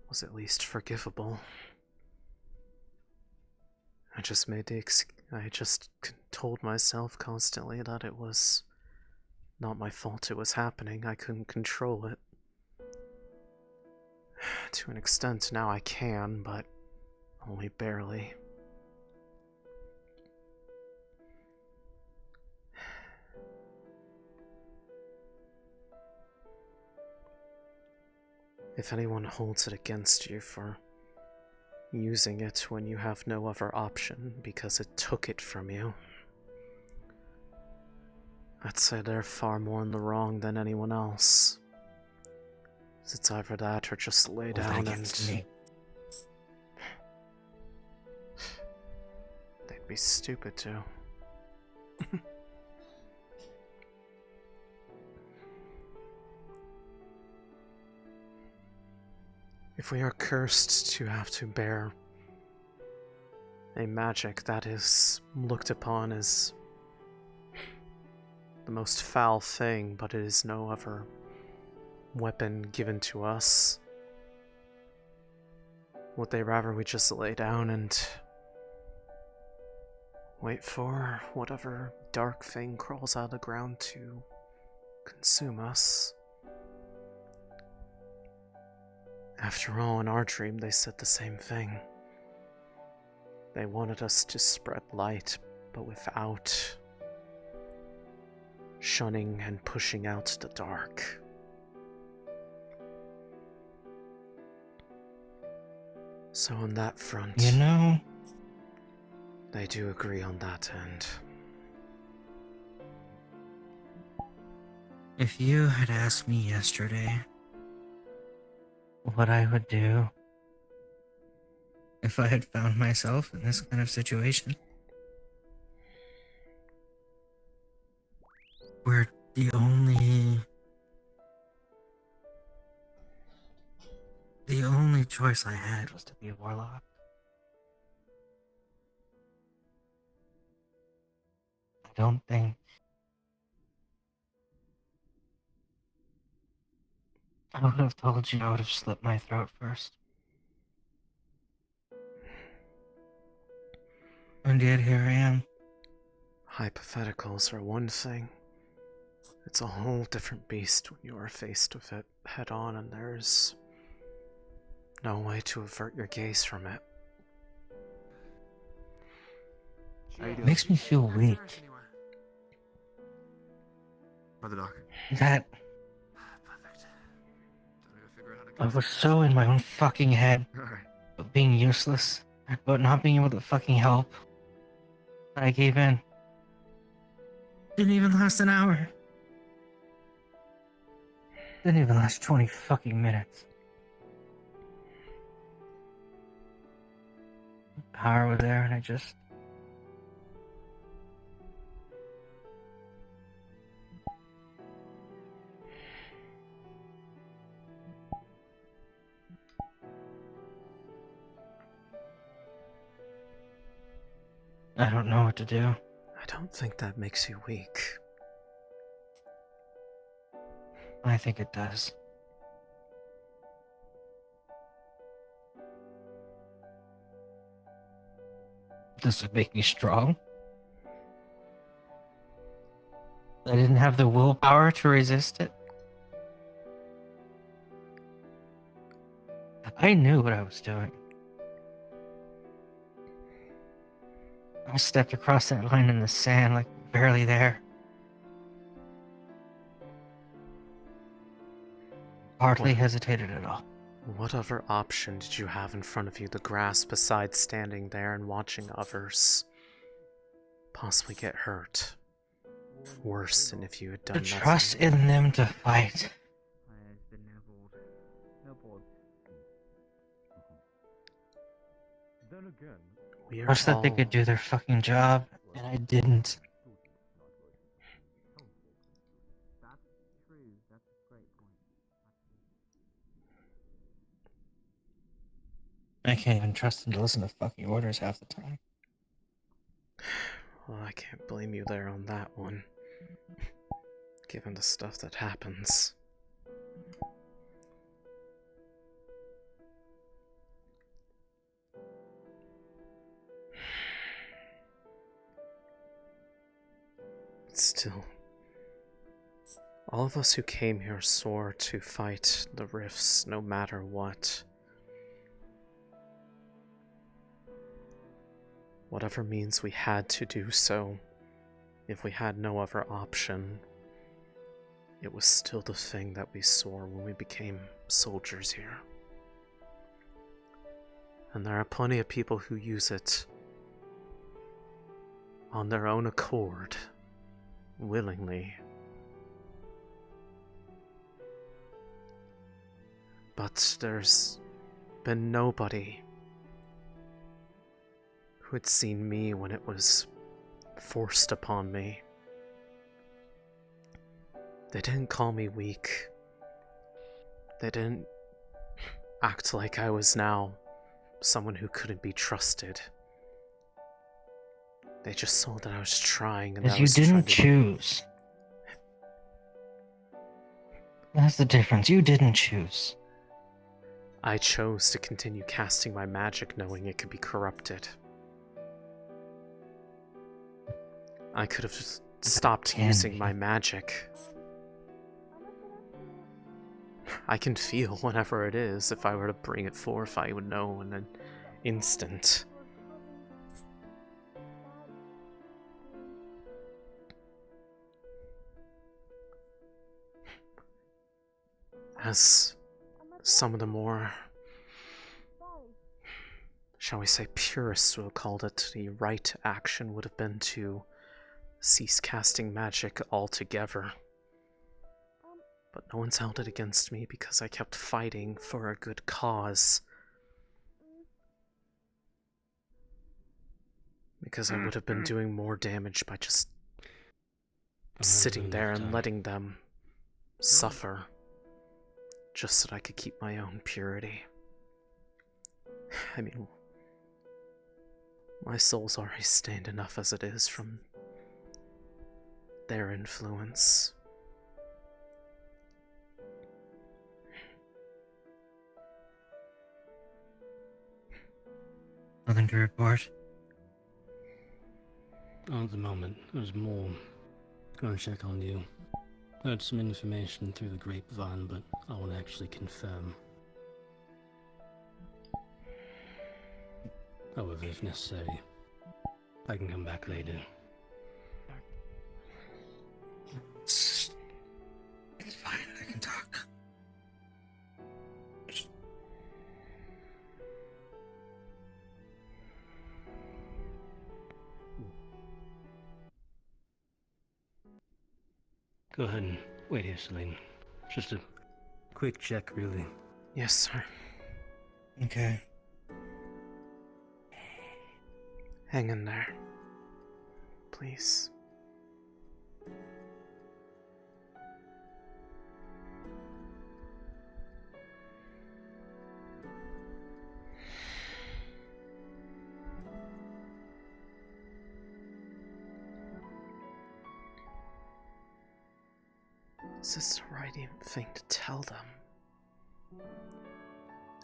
was at least forgivable. I just told myself constantly that it was not my fault it was happening. I couldn't control it. To an extent now I can, but only barely. If anyone holds it against you for using it when you have no other option because it took it from you, I'd say they're far more in the wrong than anyone else. It's either that or just lay down and... They'd be stupid too. If we are cursed to have to bear a magic that is looked upon as the most foul thing, but it is no other weapon given to us, would they rather we just lay down and wait for whatever dark thing crawls out of the ground to consume us? After all, in our dream they said the same thing. They wanted us to spread light, but without shunning and pushing out the dark. So on that front, you know, they do agree on that end. If you had asked me yesterday what I would do if I had found myself in this kind of situation, where the only choice I had was to be a warlock, I don't think I would have told you. I would have slit my throat first. And yet here I am. Hypotheticals are one thing. It's a whole different beast when you are faced with it head on and there's no way to avert your gaze from it. It makes me feel weak. By the dock. That I was so in my own fucking head about being useless, about not being able to fucking help, that I gave in. Didn't even last an hour. Didn't even last 20 fucking minutes. Power was there and I just... I don't know what to do. I don't think that makes you weak. I think it does. Does it make me strong? I didn't have the willpower to resist it. I knew what I was doing. I stepped across that line in the sand like barely there. hardly hesitated at all. What other option did you have in front of you to grasp besides standing there and watching others possibly get hurt? Worse than if you had done To nothing. trust in them to fight. Trust that they could do their fucking job, and I didn't. I can't even trust them to listen to fucking orders half the time. Well, I can't blame you there on that one. Given the stuff that happens. Still, all of us who came here swore to fight the rifts no matter what. Whatever means we had to do so, if we had no other option, it was still the thing that we swore when we became soldiers here. And there are plenty of people who use it on their own accord, willingly. But there's been nobody who had seen me when it was forced upon me. They didn't call me weak. They didn't act like I was now someone who couldn't be trusted. They just saw that I was trying and that I was Because you didn't trying choose. That's the difference. You didn't choose. I chose to continue casting my magic knowing it could be corrupted. I could have just stopped using my magic. I can feel whenever it is. If I were to bring it forth, I would know in an instant. As some of the more, shall we say, purists would have called it, the right action would have been to cease casting magic altogether. But no one's held it against me because I kept fighting for a good cause. Because I would have been doing more damage by just sitting there and letting them suffer, just so that I could keep my own purity. I mean, my soul's already stained enough as it is from their influence. Nothing to report. At the moment, there's more. Gonna check on you. Heard some information through the grapevine, but I won't actually confirm. However, if necessary, I can come back later. It's fine, I can talk. Go ahead and wait here, Céline. Just a quick check, really. Yes, sir. Okay. Hang in there. Please. Is this the right thing to tell them?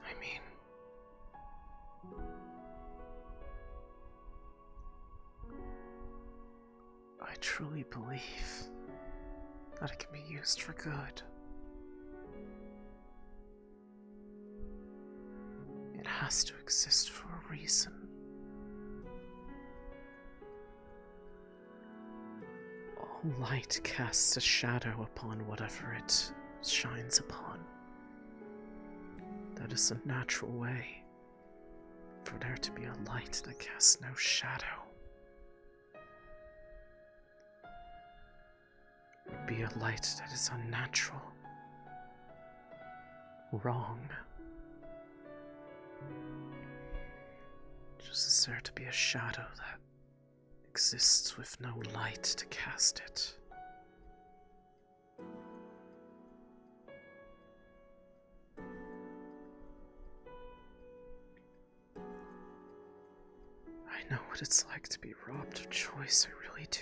I mean... I truly believe that it can be used for good. It has to exist for a reason. All light casts a shadow upon whatever it shines upon. That is a natural way for there to be a light that casts no shadow. It would be a light that is unnatural. Wrong. Just as there to be a shadow that exists with no light to cast it. I know what it's like to be robbed of choice, I really do.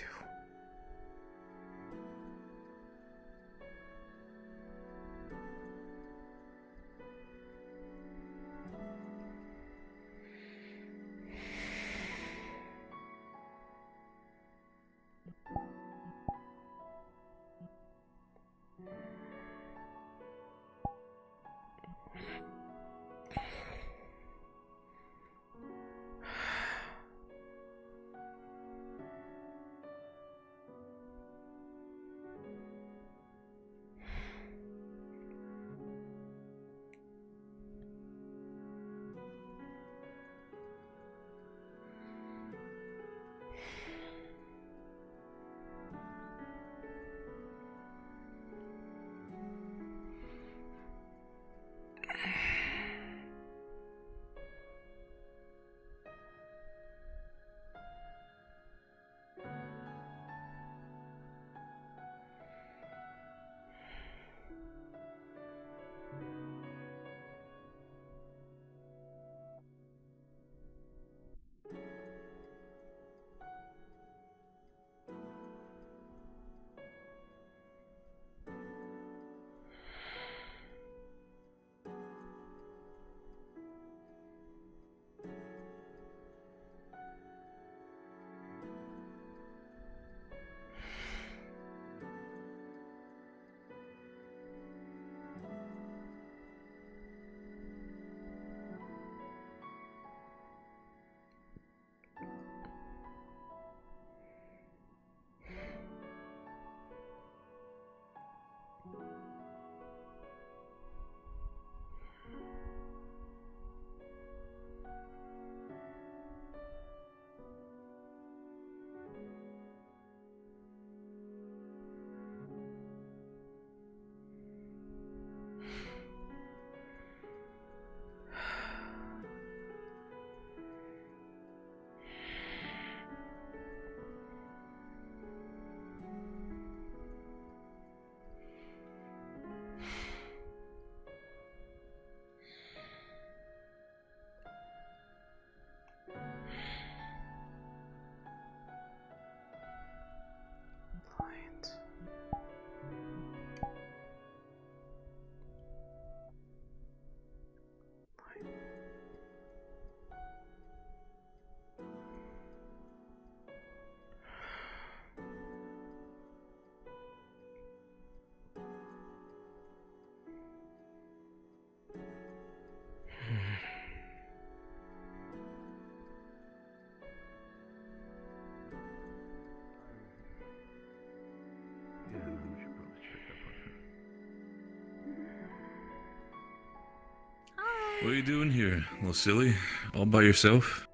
What are you doing here, little silly? All by yourself?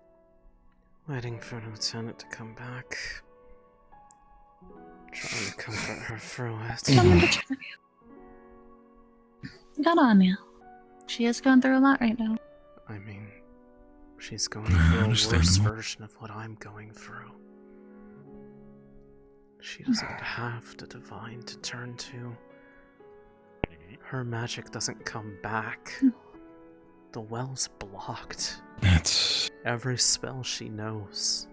Waiting for Lieutenant to come back. Trying to comfort her through it. Someone to check you. Good on you. She is going through a lot right now. I mean, she's going through a worse version of what I'm going through. She doesn't have the divine to turn to. Her magic doesn't come back. The well's blocked. That's... Every spell she knows.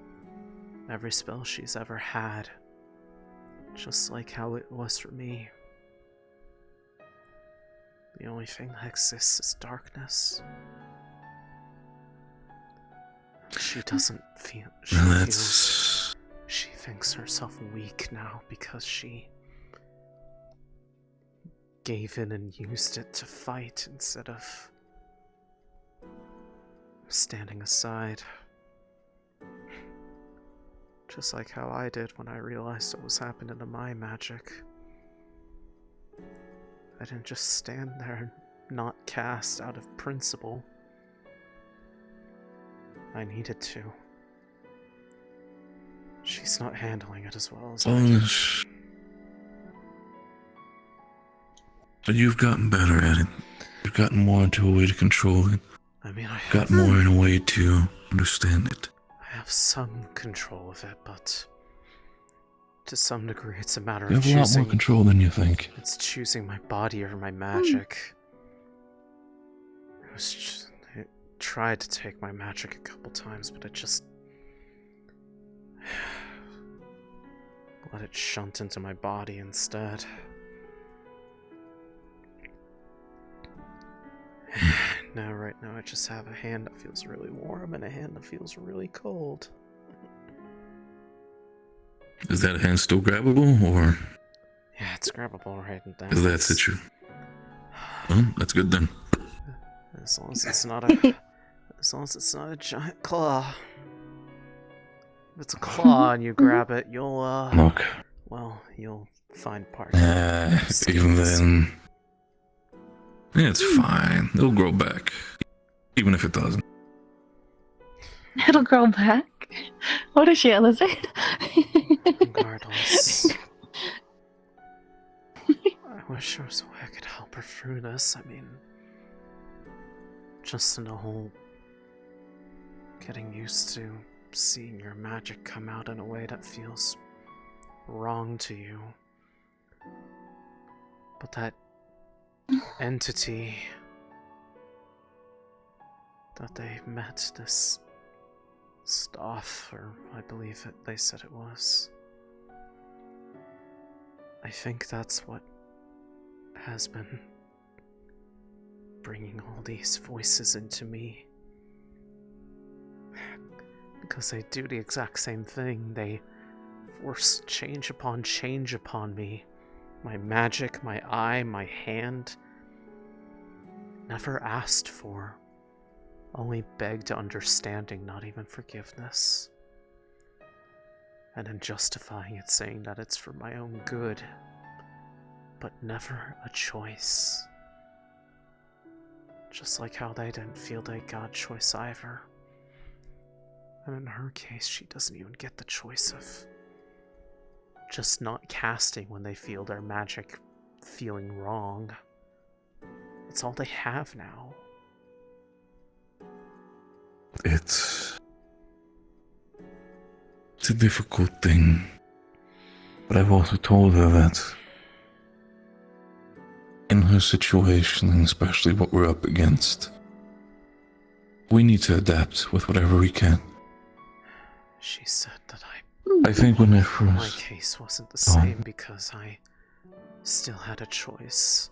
Every spell she's ever had. Just like how it was for me. The only thing that exists is darkness. She doesn't feel... She thinks herself weak now because she gave in and used it to fight instead of standing aside. Just like how I did when I realized what was happening to my magic. I didn't just stand there and not cast out of principle. I needed to. She's not handling it as well as I do. But you've gotten better at it. You've gotten more into a way to control it. I mean, I got more in a way to understand it. I have some control of it, but to some degree it's a matter You of have a lot choosing. more control than you think. It's choosing my body over my magic. It tried to take my magic a couple times, but it just let it shunt into my body instead. Right now I just have a hand that feels really warm and a hand that feels really cold. Is that hand still grabbable, or? Yeah, it's grabbable right now. Is that situ? Well, that's good then. As long as it's not a, as long as it's not a giant claw. If it's a claw and you grab it, you'll Look. Well, you'll find parts. Even then, yeah, it's fine. It'll grow back, even if it doesn't. It'll grow back. What is she, a lizard? Regardless. I wish there was a way I could help her through this. I mean, just in the whole getting used to seeing your magic come out in a way that feels wrong to you. But that entity that they met, this stuff, or I believe they said it was. I think that's what has been bringing all these voices into me. Because they do the exact same thing. They force change upon me. My magic, my eye, my hand. Never asked for. Only begged understanding, not even forgiveness. And in justifying it, saying that it's for my own good. But never a choice. Just like how they didn't feel they got a choice either. And in her case, she doesn't even get the choice of just not casting when they feel their magic feeling wrong. It's all they have now. It's a difficult thing, but I've also told her that in her situation, and especially what we're up against, we need to adapt with whatever we can. She said that I think when I my first... case wasn't the same because I still had a choice.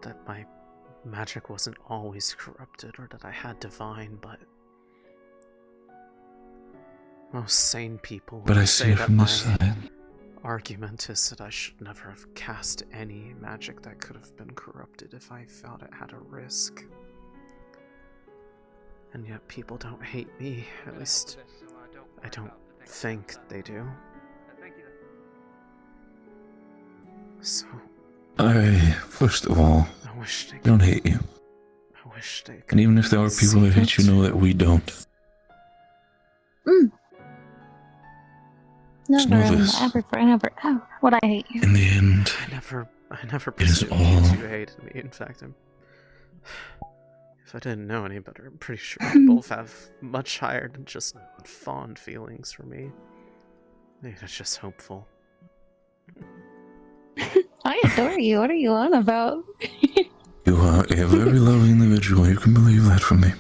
That my magic wasn't always corrupted or that I had divine, but most sane people But I would see say it that from my this side. argument is that I should never have cast any magic that could have been corrupted if I felt it had a risk. And yet people don't hate me, at least I don't think they do. So First of all, I wish they don't hate you. I wish they could. And even if there are people that hate you, know that we don't. Just know this. Never. Oh, would I hate you? In the end, I never it is presumed all... you hated me. In fact, if I didn't know any better, I'm pretty sure we both have much higher than just fond feelings for me. Maybe that's just hopeful. I adore you. What are you on about? You are a very lovely individual, you can believe that from me.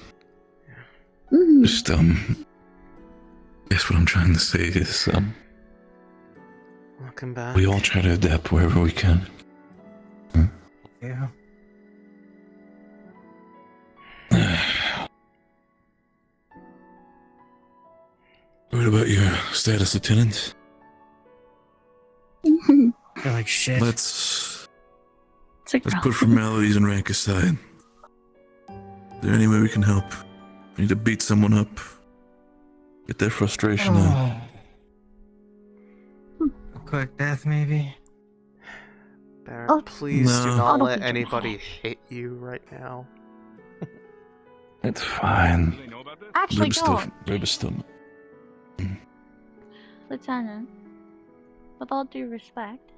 Just, guess what I'm trying to say is, Welcome back. we all try to adapt wherever we can. Yeah. What about your status, Lieutenant? I feel like shit. Let's put formalities and rank aside. Is there any way we can help? We need to beat someone up. Get their frustration out. A quick death, maybe? Barrett, Oh, please do No. not I don't let think you're anybody mad. hit you right now. It's fine. Actually, don't. Ribstum. Lieutenant, with all due respect,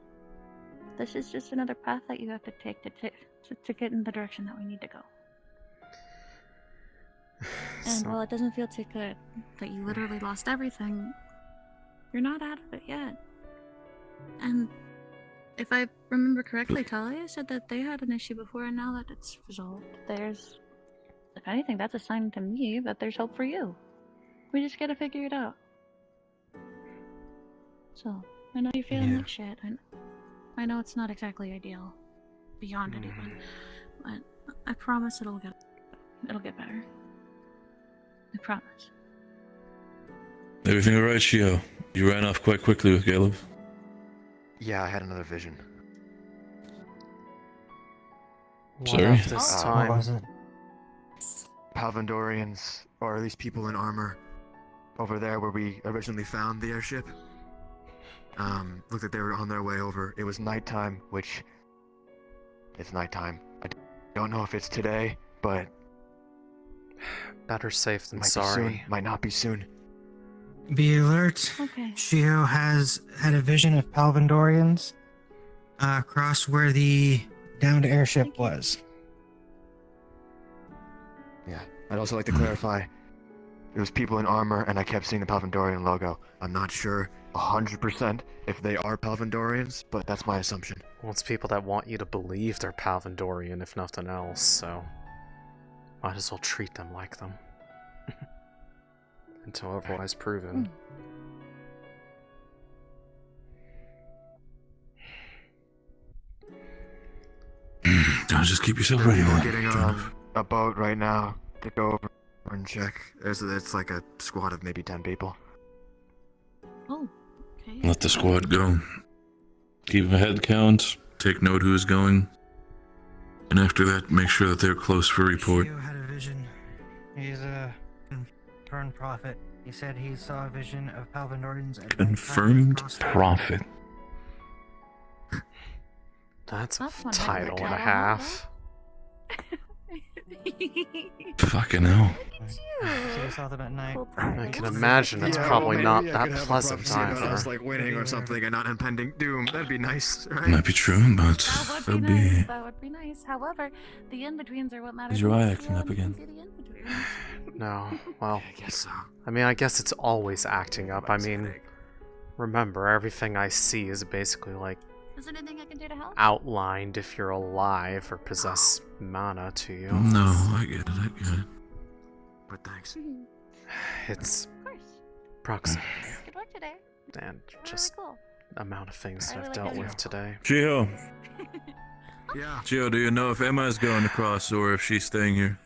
this is just another path that you have to take to get in the direction that we need to go. And while it doesn't feel too good that you literally lost everything, you're not out of it yet. And if I remember correctly, Talia said that they had an issue before, and now that it's resolved, there's, if anything, that's a sign to me that there's hope for you. We just gotta figure it out. So, I know you're feeling like shit. I know it's not exactly ideal, beyond it even, but I promise it'll get better. I promise. Everything alright, Shio? You ran off quite quickly with Caleb. Yeah, I had another vision. Sorry? This time. What was it? Palvandorians, or at least people in armor, over there where we originally found the airship. Looked like they were on their way over. It was nighttime, which... It's nighttime. I don't know if it's today, but... Better safe than might sorry. Be soon. Might not be soon. Be alert. Okay. Shio has had a vision of Palvandorians across where the downed airship was. Yeah. I'd also like to clarify. It was people in armor, and I kept seeing the Palvandorian logo. I'm not sure 100% if they are Palvandorians, but that's my assumption. Well, it's people that want you to believe they're Palvandorian, if nothing else, so... might as well treat them like them. Until otherwise proven. Just keep yourself ready. We're getting on a boat right now to go over and check. It's like a squad of maybe 10 people. Oh, okay. Let the squad go. Keep a head count. Take note who's going. And after that, make sure that they're close for report. Shio had a vision. He's a confirmed prophet. He said he saw a vision of Palvandorians at Confirmed nighttime across the- prophet. That's a That's one title heck of and a a title, half. Fucking hell. So we saw them at night. I can imagine it's probably not that pleasant About us either. like winning or something and not impending doom. That'd be nice, right? Might be true, but That that'll would be be. nice. That would be nice. However, the in-betweens are what matter. Is your most eye to acting you, up and you can again? see the in-betweens. No, well, I guess so. I mean, I guess it's always acting up. I mean, remember, everything I see is basically like Is there anything I can do to help? outlined if you're alive or possess mana to you. No, I get it, I get it. But thanks. It's Of course. proximity Good work today. and Really just cool. amount of things I that I've really dealt like with it. today. Gio, Yeah. Gio, do you know if Emma is going across or if she's staying here?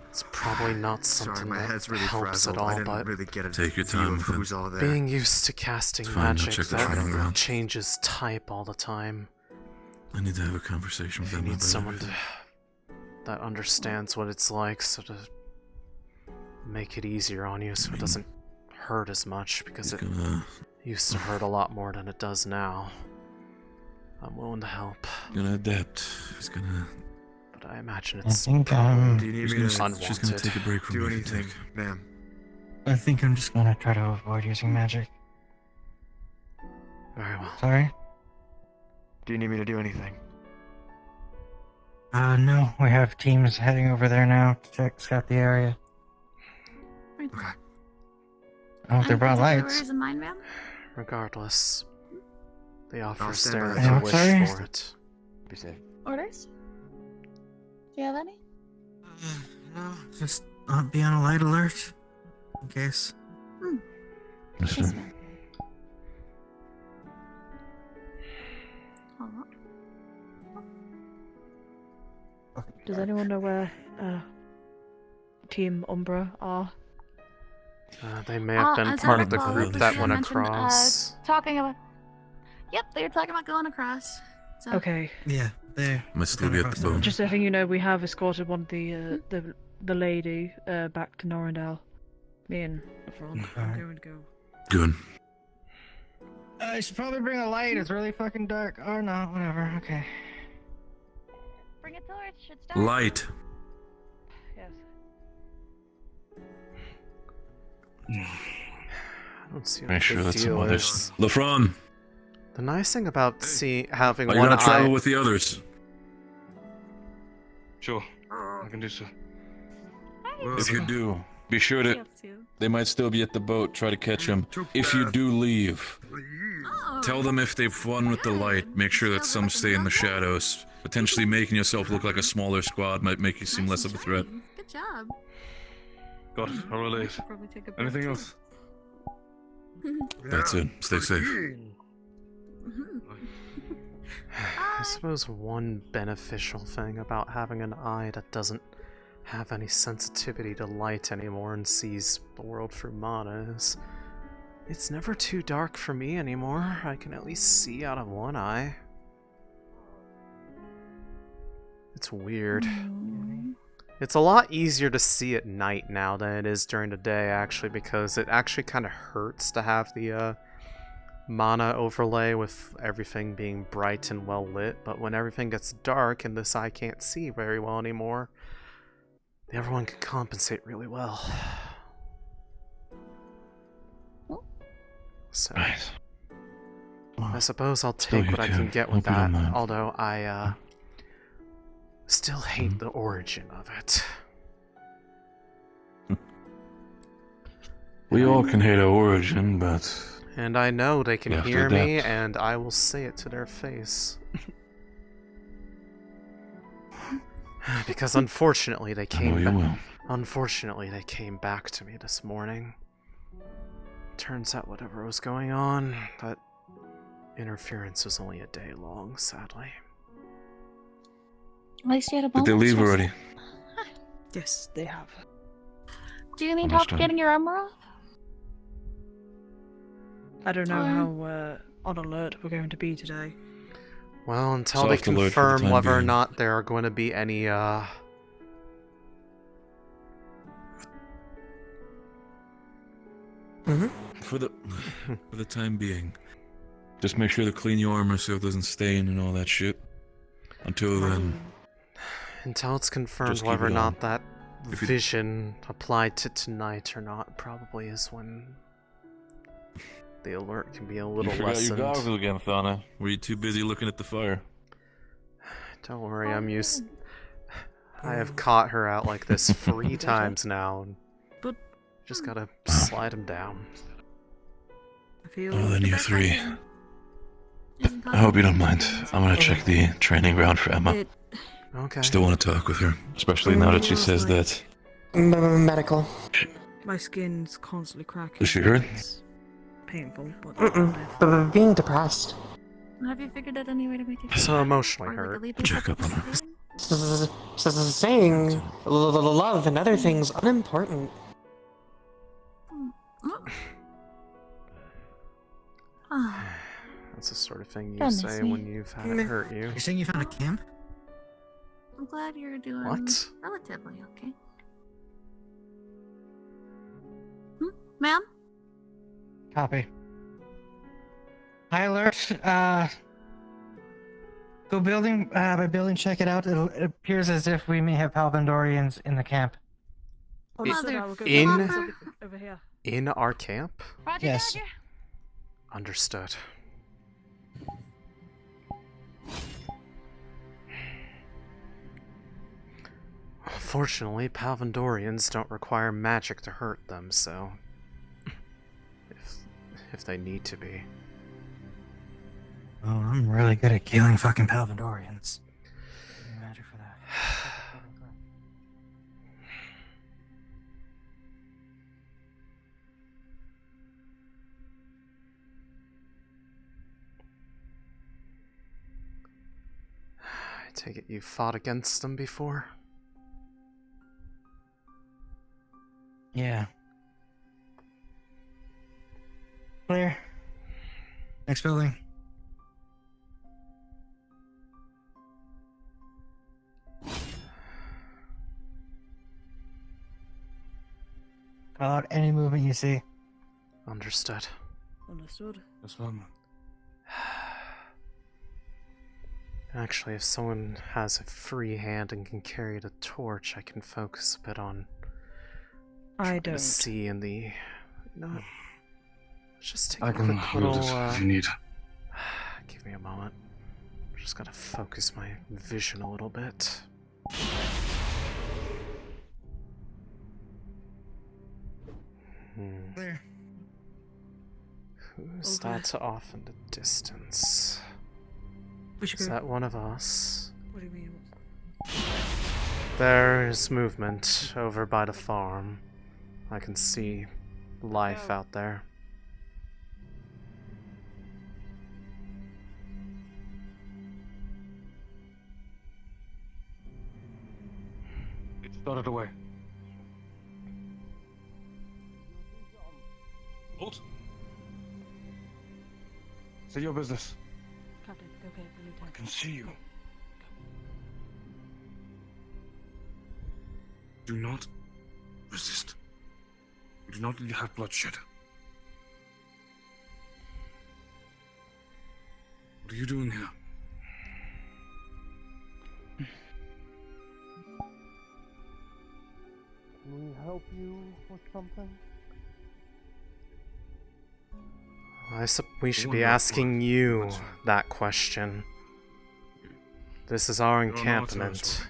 It's probably not Sorry, something my that head's really helps frazzled. at all, I didn't but really get a Take your view time of with it. who's all there. being used to casting It's fine, I'll magic check the training that ground. changes type all the time. I need to have a conversation with You Emma need about someone everything. that understands what it's like, so to make it easier on you so it doesn't hurt as much, because He's it gonna used to hurt a lot more than it does now. I'm willing to help, adapt. He's gonna. but I imagine I it's think Do I'm. you need She's me to gonna, she's gonna unwanted. take a break from do making anything, tech. ma'am? I think I'm just gonna try to avoid using magic. Very well. Sorry. Do you need me to do anything? No. We have teams heading over there now to scout the area. Okay. I hope they brought lights. Orders in mind, ma'am? Regardless, the offer I'll is stand there by if the you door. wish Sorry? for it. Be safe. Orders? Do you have any? No, just be on a light alert. In case. Listen, Does anyone know where Team Umbra are? They may have been as I part of the recall, group that Lucia went mentioned, across. Talking about. Yep, they were talking about going across. So. Okay. Yeah, there. might still be at the boat. Just letting you know, we have escorted one of the lady back to Norrendale. Me and Ron are going to go. Good. I should probably bring a light. It's really fucking dark. Or no, whatever. Okay. Bring a torch. It's dark. Light. Yes. I don't see what Make the sure big that's some deal others. is. Lefron, The nice thing about having are you one gonna travel eye. with the others? Sure, I can do so. If you do, be sure to. They might still be at the boat. Try to catch them. If you do leave, tell them if they've won with the light. Make sure that some stay in the shadows. Potentially making yourself look like a smaller squad might make you seem less of a threat. Good job. Got it. I'll relay it. Anything else? That's it. Stay safe. I suppose one beneficial thing about having an eye that doesn't have any sensitivity to light anymore and sees the world through mana is it's never too dark for me anymore. I can at least see out of one eye. It's weird. It's a lot easier to see at night now than it is during the day, actually, because it actually kind of hurts to have the mana overlay with everything being bright and well lit, but when everything gets dark and this eye can't see very well anymore, everyone can compensate really well. So, I suppose I'll take what I can get with that, although I still hate the origin of it. We all can hate our origin, but... And I know they can You have to hear me, adapt. and I will say it to their face. Because unfortunately they know you will. Unfortunately they came back to me this morning. Turns out whatever was going on, that interference was only a day long, sadly. At least you had a Did they moment. leave already? Yes, they have. Do you need How much help time? getting your armor off? I don't know how on alert we're going to be today. Well, until Soft they alert for the confirm time whether or being. not there are going to be any, For the time being. Just make sure to clean your armor so it doesn't stain and all that shit. Until then, until it's confirmed Just keep whether or it not on. that If you- vision applied to tonight or not probably is when the alert can be a you little forgot lessened. your goggles again, Thana. Were you too busy looking at the fire? Don't worry, I'm used. I have caught her out like this 3 times now. And But just gotta slide him down. I feel. Oh, then you 3. I hope you don't mind. I'm gonna check the training ground for Emma. Okay. Still want to talk with her, especially now that she says that. Medical. My skin's constantly cracking. Is she hurt? It's painful, but But being depressed. Have you figured out any way to make it So emotionally hurt. Check up on her. Saying love and other things unimportant. That's the sort of thing you Goodness say me. when you've had it hurt you. You're saying you found a camp? I'm glad you're doing What? relatively okay. Ma'am? Copy. High alert. Go building by building. Check it out. It appears as if we may have Palvandorians in the camp. In over here. in our camp? Yes. Understood. Fortunately, Palvandorians don't require magic to hurt them, so if they need to be. Oh, I'm really good at killing fucking Palvandorians. Magic for that. I take it you fought against them before? Yeah. Clear. Next building. Call out any movement you see. Understood. Understood. Yes, ma'am. Actually, if someone has a free hand and can carry the torch, I can focus a bit on I the don't. sea and the... No. Let's just take I a can quick hold little... it if you need. Give me a moment. Just gotta focus my vision a little bit. There. Who's that off in the distance? Which Is group? that one of us? What do you mean? There is movement over by the farm. I can see life out there. It's started away. What? Say your business. Captain, okay, I can see you. Do not resist. We do not need to have bloodshed. What are you doing here? Can we help you with something? We should be asking you that question. This is our encampment.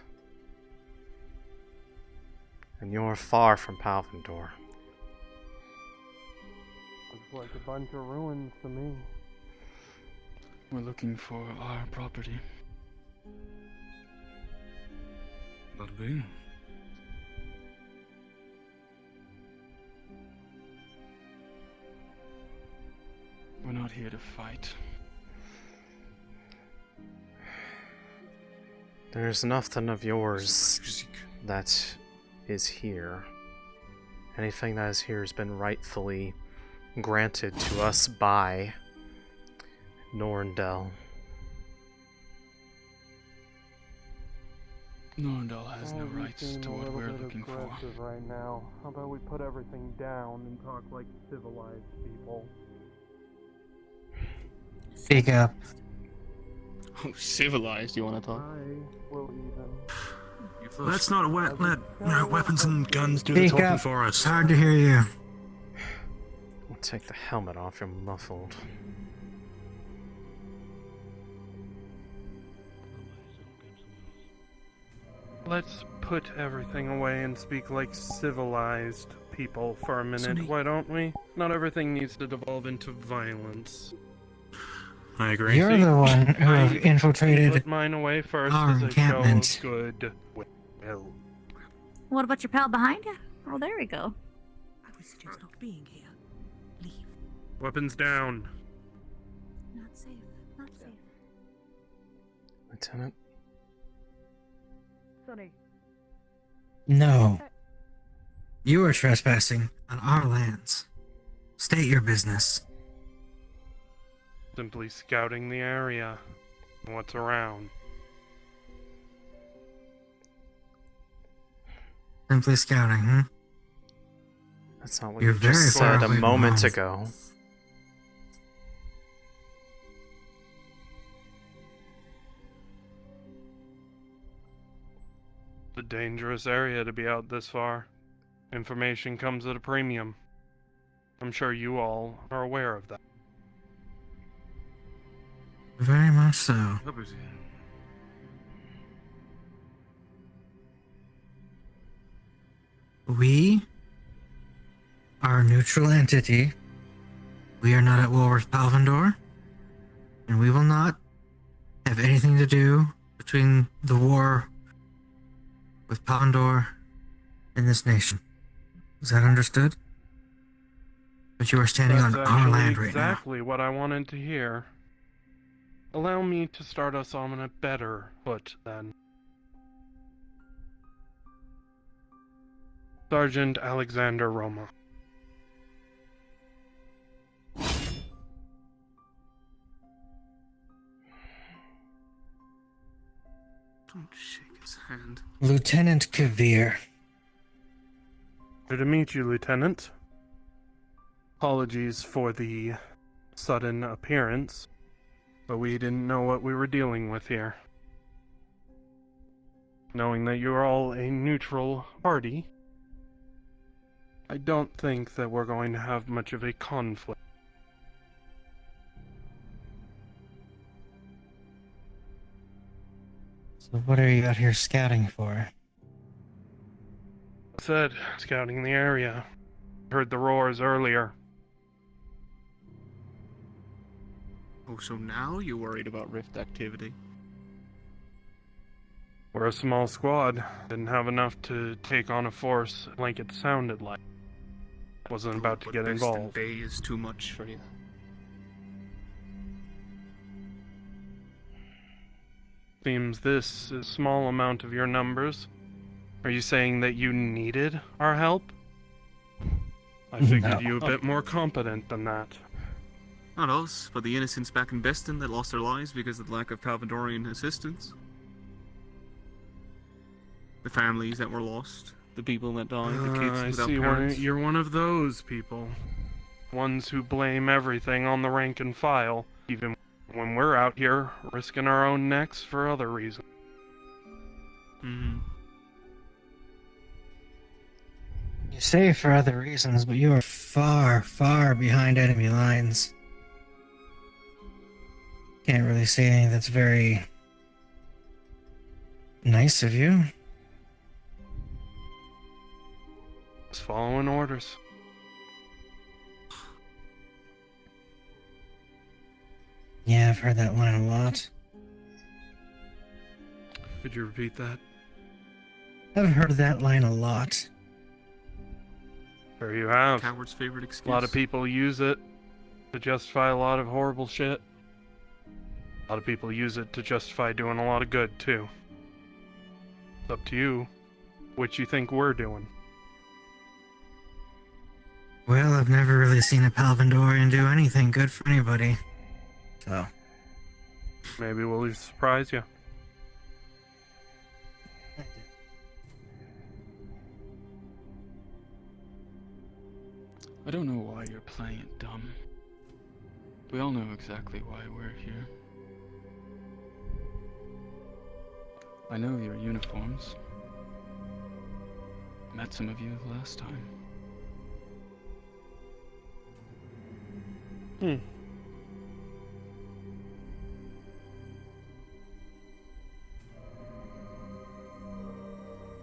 And you're far from Palvendor. Looks like a bunch of ruins to me. We're looking for our property. That being. We're not here to fight. There's nothing of yours that is here. Anything that is here has been rightfully granted to us by Norndel. Norndel has no rights to what we're looking for. Right now. How about we put everything down and talk like civilized people? Speak up. Oh, civilized, you want to talk? I will even. Let's not let weapons and guns do the Speak talking up. for us. It's hard to hear you. I'll take the helmet off, you're muffled. Let's put everything away and speak like civilized people for a minute, Somebody- why don't we? Not everything needs to devolve into violence. I agree. You're the one who have infiltrated Put mine away first our as a show encampment. of good will. What about your pal behind you? Oh, there we go. I would suggest not being here. Leave. Weapons down. Not safe. Not safe. Lieutenant? Sonny. No. You are trespassing on our lands. State your business. Simply scouting the area and what's around. Simply scouting, hmm? That's not what You're you just very far said a away from moment home. ago. It's a dangerous area to be out this far. Information comes at a premium. I'm sure you all are aware of that. Very much so. We are a neutral entity. We are not at war with Palvendor, and we will not have anything to do between the war with Palvendor and this nation. Is that understood? But you are standing That's on our land right now. exactly what I wanted to hear. Allow me to start us on a better foot, then. Sergeant Alexander Roma. Don't shake his hand. Lieutenant Fevira. Good to meet you, Lieutenant. Apologies for the sudden appearance, but we didn't know what we were dealing with here. knowing that you're all a neutral party, I don't think that we're going to have much of a conflict. So what are you out here scouting for? I said, scouting the area. Heard the roars earlier. Oh, so now you're worried about rift activity? We're a small squad. Didn't have enough to take on a force like it sounded like. Wasn't about to get involved. Bay is too much for you. Seems this is a small amount of your numbers. Are you saying that you needed our help? I figured you a bit more competent than that. Not us, but the innocents back in Beston that lost their lives because of the lack of Palvadorian assistance. The families that were lost. The people that died, the kids I without see. parents. You're one of those people. Ones who blame everything on the rank and file, even when we're out here risking our own necks for other reasons. Mm-hmm. You say for other reasons, but you are far, far behind enemy lines. Can't really say anything that's very nice of you. Just following orders. Yeah, I've heard that line a lot. Could you repeat that? I've heard that line a lot. There you have. Coward's favorite excuse. A lot of people use it to justify a lot of horrible shit. A lot of people use it to justify doing a lot of good, too. It's up to you what you think we're doing. Well, I've never really seen a Palvandorian do anything good for anybody. So. Maybe we'll just surprise you. I don't know why you're playing it dumb. We all know exactly why we're here. I know your uniforms. Met some of you last time.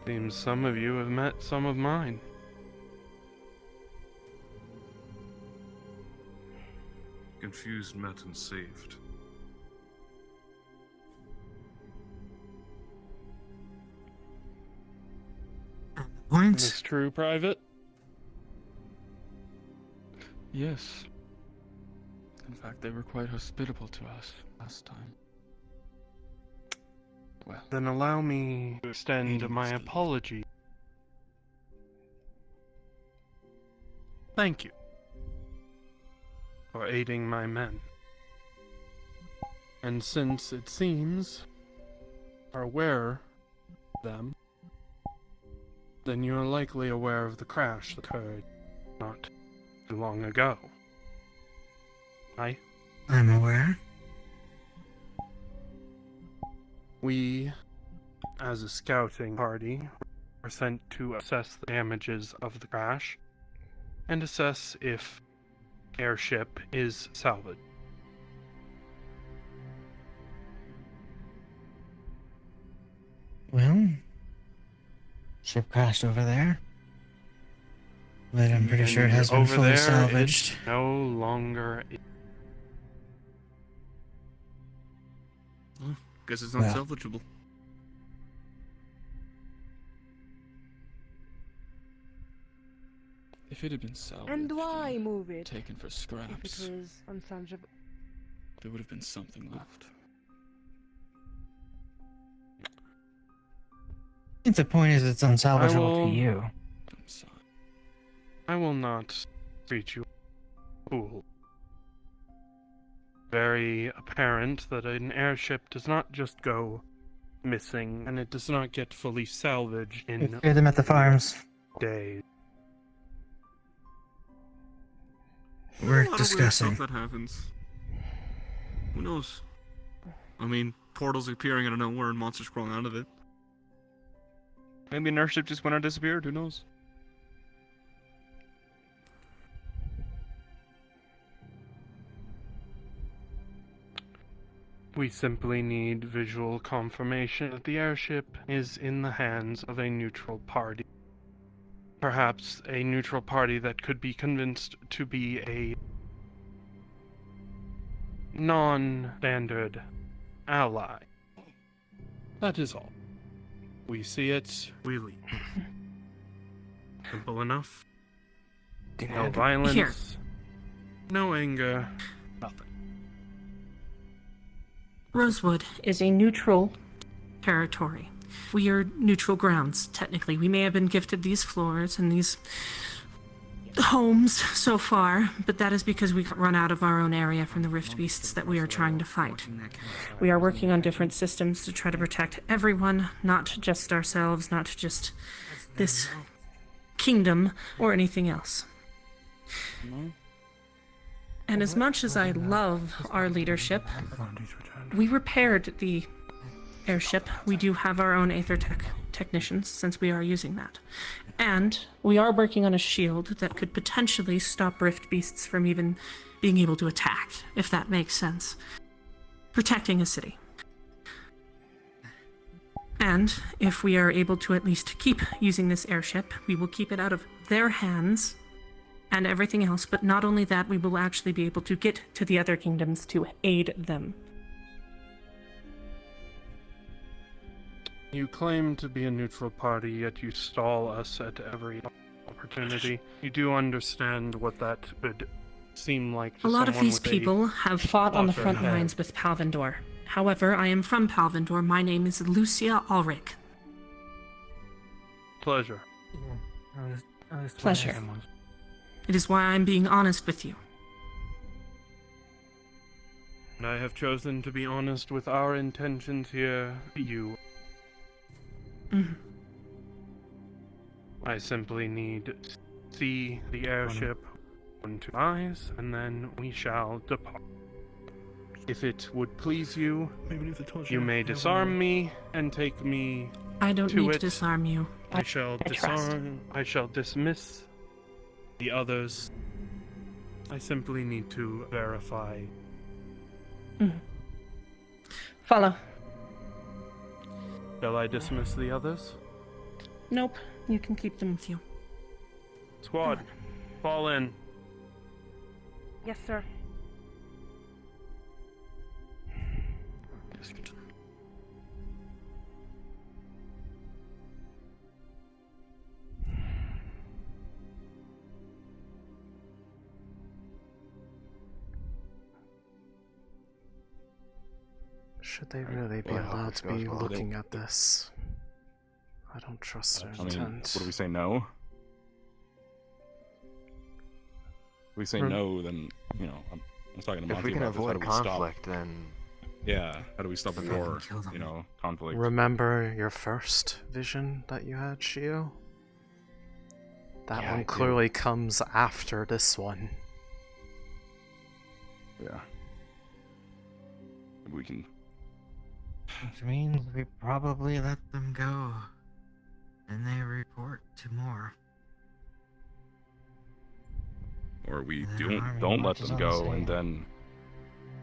Seems some of you have met some of mine. Confused, met, and saved. Point? This true, Private? Yes. In fact, they were quite hospitable to us last time. Well, then allow me to extend my apology. Thank you for aiding my men. And since it seems are aware of them, then you're likely aware of the crash that occurred not too long ago. I'm aware. We, as a scouting party, were sent to assess the damages of the crash and assess if airship is salvaged. Well, ship crashed over there. But I'm pretty sure it has been over fully there, salvaged. It no longer is. Well, guess it's unsalvageable. if it had been salvaged And why move it? taken for If scraps, it was unsalvageable. there would have been something left. I think the point is it's unsalvageable to you. I will not treat you fool. Very apparent that an airship does not just go missing, and it does not get fully salvaged We in cleared them at the farms. days. We're A lot of discussing. weird stuff that happens. Who knows? I mean, portals appearing out of nowhere and monsters crawling out of it. Maybe an airship just went or disappeared, who knows? We simply need visual confirmation that the airship is in the hands of a neutral party. Perhaps a neutral party that could be convinced to be a non-standard ally. That is all. We see it, we leave. Simple enough. No violence, Here. no anger, nothing. Rosewood is a neutral territory. We are neutral grounds, technically. We may have been gifted these floors and these homes so far, but that is because we got run out of our own area from the rift beasts that we are trying to fight. We are working on different systems to try to protect everyone, not just ourselves, not just this kingdom or anything else. And as much as I love our leadership, we repaired the airship. We do have our own aether technicians, since we are using that. And we are working on a shield that could potentially stop rift beasts from even being able to attack, if that makes sense. Protecting a city. And if we are able to at least keep using this airship, we will keep it out of their hands and everything else, but not only that, we will actually be able to get to the other kingdoms to aid them. You claim to be a neutral party, yet you stall us at every opportunity. You do understand what that would seem like to A lot of someone these with a people have fought on the flutter front head. lines with Palvendor. However, I am from Palvendor. My name is Lucia Ulrich. Pleasure. Pleasure. It is why I'm being honest with you. And I have chosen to be honest with our intentions here, you. Mhm. I simply need to see the airship with 2 eyes, and then we shall depart. If it would please you, you may disarm me and take me I don't to need it. to disarm you. I shall I trust. disarm. I shall dismiss the others. I simply need to verify. Follow. Shall I dismiss the others? Nope. You can keep them with you. Squad, fall in. Yes, sir. Should they really be allowed to be looking at this? I don't trust their intent. What do we say, no? If we say no, then, you know, I'm talking to Monty If we can about this, how avoid do we stop? conflict, then... Yeah, how do we stop a Then war, kill them. you know, conflict? Remember your first vision that you had, Shio? That Yeah, I one do. clearly comes after this one. Yeah. Maybe we can... Which means we probably let them go. And they report to more. Or we And don't, army don't let marches them on the go, same. and then...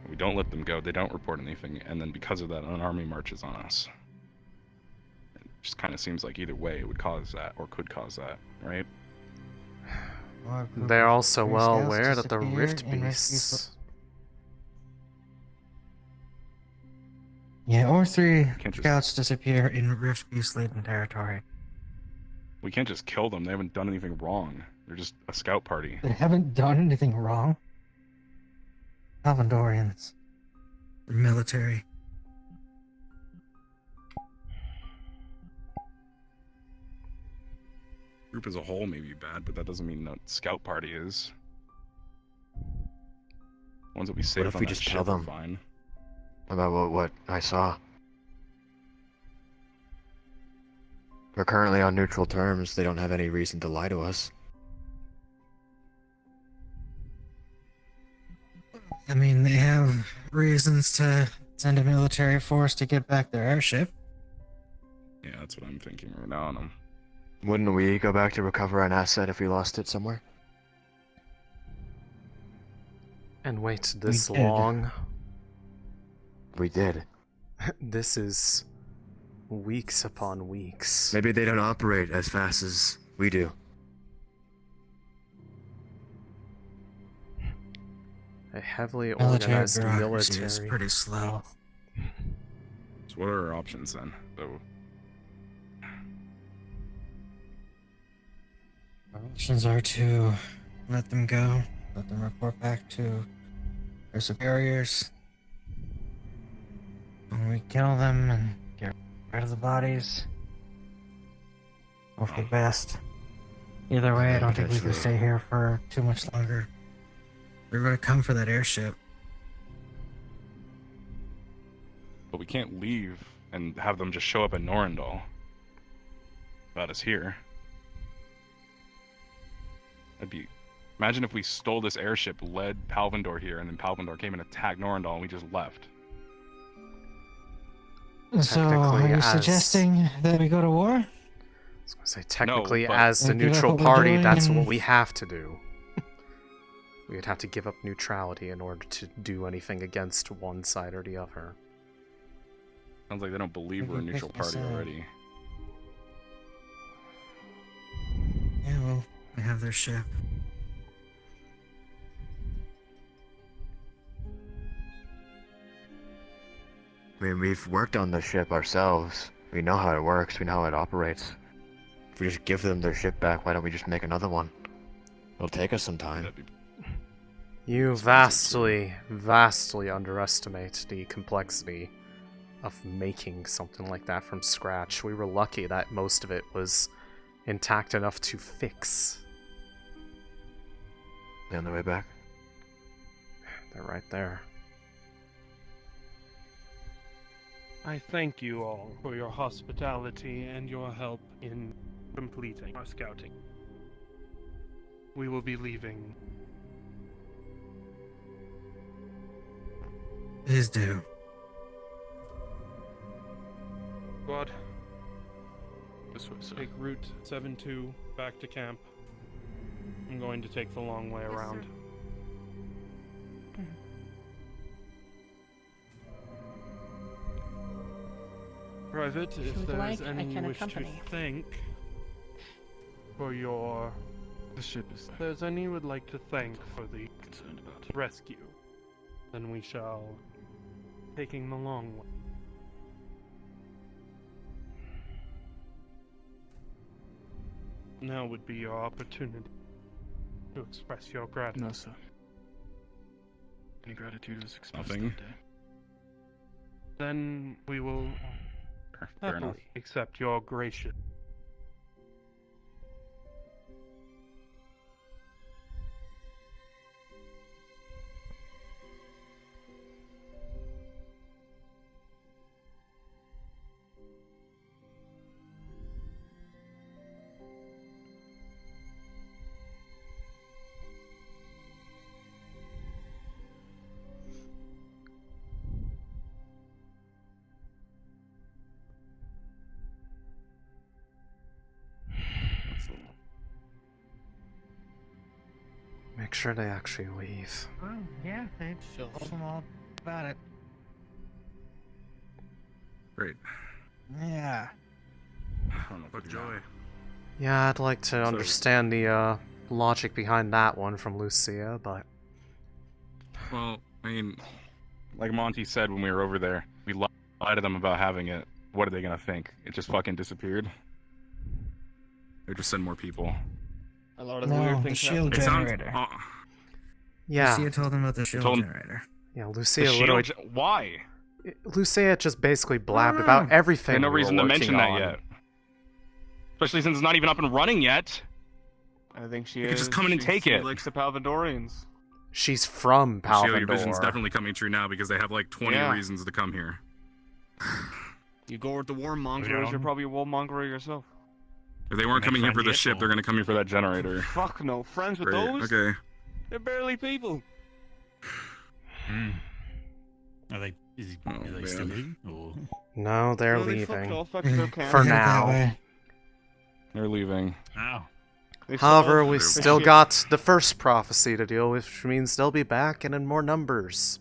We don't let them go, they don't report anything, and then because of that, an army marches on us. It just kind of seems like either way it would cause that, or could cause that, right? They're also Three well scouts aware that the disappeared rift in beasts. Yeah, or 3 Can't just- scouts disappear in Rift Beast laden territory. We can't just kill them, they haven't done anything wrong. They're just a scout party. They haven't done anything wrong. Salvadorians. The military. Group as a whole may be bad, but that doesn't mean the scout party is. Ones that we saved if on we that just ship tell are them? fine. About what I saw. We're currently on neutral terms. They don't have any reason to lie to us. I mean, they have reasons to send a military force to get back their airship. Yeah, That's what I'm thinking right now, and Wouldn't we go back to recover an asset if we lost it somewhere? And wait this We did. long? We did. This is weeks upon weeks. Maybe they don't operate as fast as we do. A heavily Military organized bureaucracy is military. pretty slow. so what are our options then? So Our options are to let them go, let them report back to their superiors. And we kill them and get rid of the bodies. Hope for the best. Either way, I don't think we can stay here for too much longer. We're gonna come for that airship. but we can't leave and have them just show up at Norendal without us here. That'd be... Imagine if we stole this airship, led Palvindor here, and then Palvindor came and attacked Norendal and we just left. So, are you suggesting that we go to war? I was going to say, technically, No, but- as the Give up neutral what we're party, doing that's and- what we have to do. We would have to give up neutrality in order to do anything against one side or the other. Sounds like they don't believe we're a Maybe neutral Christmas party Eve. already. Yeah, well, we have their ship. I mean, we've worked on the ship ourselves. We know how it works. We know how it operates. If we just give them their ship back, why don't we just make another one? It'll take us some time. You vastly, vastly underestimate the complexity of making something like that from scratch. We were lucky that most of it was intact enough to fix. They on the way back? They're right there. I thank you all for your hospitality and your help in completing our scouting. We will be leaving. Please do. Squad, This way, sir. take route 7-2 back to camp. I'm going to take the long way around. Private, if would there like, is I any can wish accompany. to thank for your... The ship is If there's any you would like to thank for the concerned about. rescue, then we shall taking the long way. Now would be your opportunity to express your gratitude. No, sir. Any gratitude is expressed Nothing. that day. Then we will Fair enough. happily accept your gracious. Make sure they actually leave. Oh, yeah, they told them all about it. Great. Yeah. I don't know. But Joy, Yeah, I'd like to understand the logic behind that one from Lucia, but... Well, I mean, like Monty said when we were over there, we lied to them about having it. What are they gonna think? It just fucking disappeared? They just send more people. A lot of No, weird the things shield It sounds... generator. Yeah. Lucia told them about the shield told- generator. Yeah, The Lucia shield literally... Why? Lucia just basically blabbed about everything There's no we were reason to mention working that on. yet. Especially since it's not even up and running yet. I think she You is. could just come in and take she it. likes the Palvadorians. She's from Shield, your vision's Palvindor. definitely coming true now because they have like 20 Yeah. reasons to come here. You go with the warmongers, Yeah. you're probably a warmonger yourself. If they weren't Make coming here friends for the yet, ship, or- they're gonna come here for that generator. Fuck no, friends with Great, those? okay. They're barely people. I Are they? Are they still in? Or No, they're No, they fucked leaving. off back to their camp. For Headed that now. way. They're leaving. oh, However, we the still ship. got the first prophecy to deal with, which means they'll be back and in more numbers.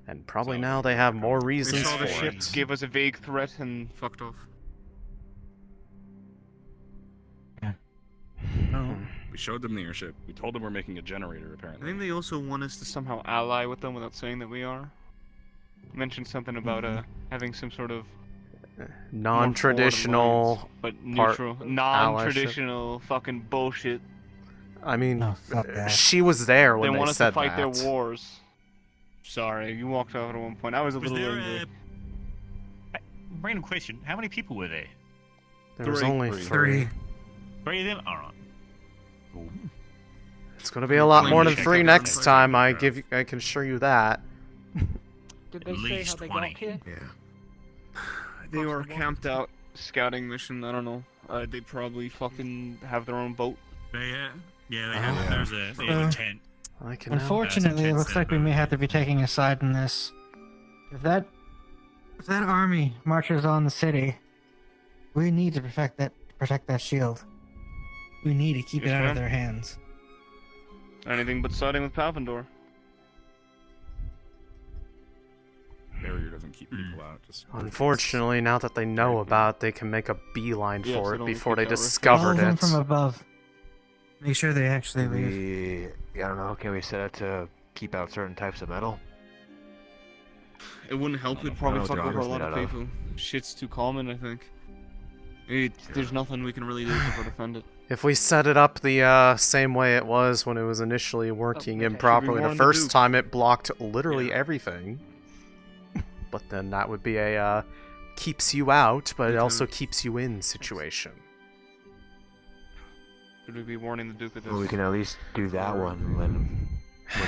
And probably now they have more They reasons saw the for ship, it. gave us a vague threat, and fucked off. We showed them the airship. We told them we're making a generator, I apparently. think they also want us to somehow ally with them without saying that we are. Mentioned something about having some sort of Non-traditional, but part- neutral, non-traditional fucking bullshit. I mean, No, fuck that. she was there when They they want us said to fight that. their wars. Sorry, you walked out at one point. I was a was little there angry. a random question? How many people were there? There was Three. only Three. 3. 3 of them. All right. Cool. It's gonna be a lot more than Check 3 out next the time. photo. I can assure you that. Did they At say least how they 20. got here? Yeah. They were camped out, scouting mission. I don't know. They probably fucking have their own boat. They they have. There's a they have a tent. I can Unfortunately, it looks like we may have to be taking a side in this. If that army marches on the city, we need to protect that shield. We need to keep it Yes, out ma'am. of their hands. Anything but siding with Pavendor. Barrier doesn't keep people out. Just Unfortunately, now that they know about it, they can make a beeline Yes, for it it only before they keeps out discovered Follow them it. from above. Make sure they actually leave. I don't know. Can we set it to keep out certain types of metal? It wouldn't help. We'd I probably don't know fuck what over a the lot of armor's made out people. Shit's too common, I think. There's nothing we can really do to defend it. If we set it up the same way it was when it was initially working improperly the warn the first Duke. time, it blocked literally everything. But then that would be a keeps you out, but it also keeps you in situation. Should we be warning the Duke of this? Well, we can at least do that one when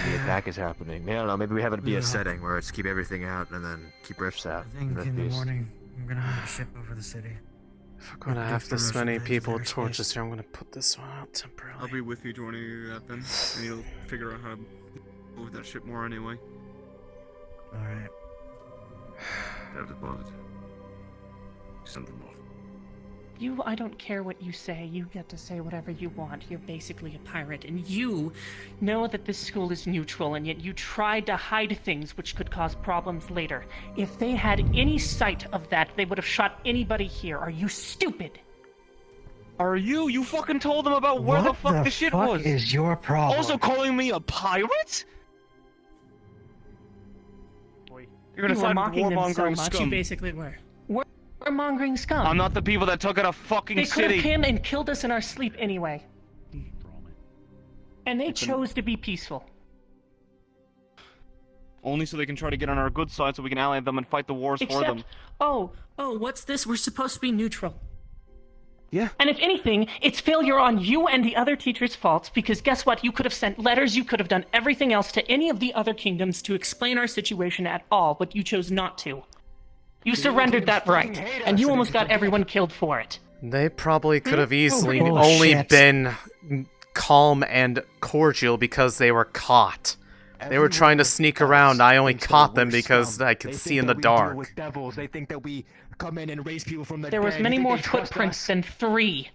the attack is happening. I don't know. Maybe we have it be a setting where it's keep everything out and then keep rifts out. I think Rift in the beast. morning, I'm gonna move a ship over the city. If we're gonna Give have this permission many to people with airspace. torches here, I'm gonna put this one out temporarily. I'll be with you joining that then, and you'll figure out how to move that ship more anyway. Alright. have deposit. Something more. I don't care what you say. You get to say whatever you want. You're basically a pirate, and you know that this school is neutral, and yet you tried to hide things which could cause problems later. If they had any sight of that, they would have shot anybody here. Are you stupid? Are you? You fucking told them about where the fuck the shit was. Is your problem? Also calling me a pirate? You're gonna You were side with mocking them so warmongering much, scum. you basically were. We're mongering scum. I'm not the people that took out a fucking They could city. have came and killed us in our sleep anyway. And they chose to be peaceful. Only so they can try to get on our good side so we can ally them and fight the wars for them. Oh, what's this? We're supposed to be neutral. Yeah. And if anything, it's failure on you and the other teachers' faults, because guess what? You could have sent letters, you could have done everything else to any of the other kingdoms to explain our situation at all, but you chose not to. You surrendered that right, and you almost got everyone killed for it. They probably could have easily Bullshit. only been calm and cordial because they were caught. They were trying to sneak around. I only caught them because I could see in the dark. With devils, they think that we come in and raise people from the There was dead. many You think more they trust footprints us? than 3.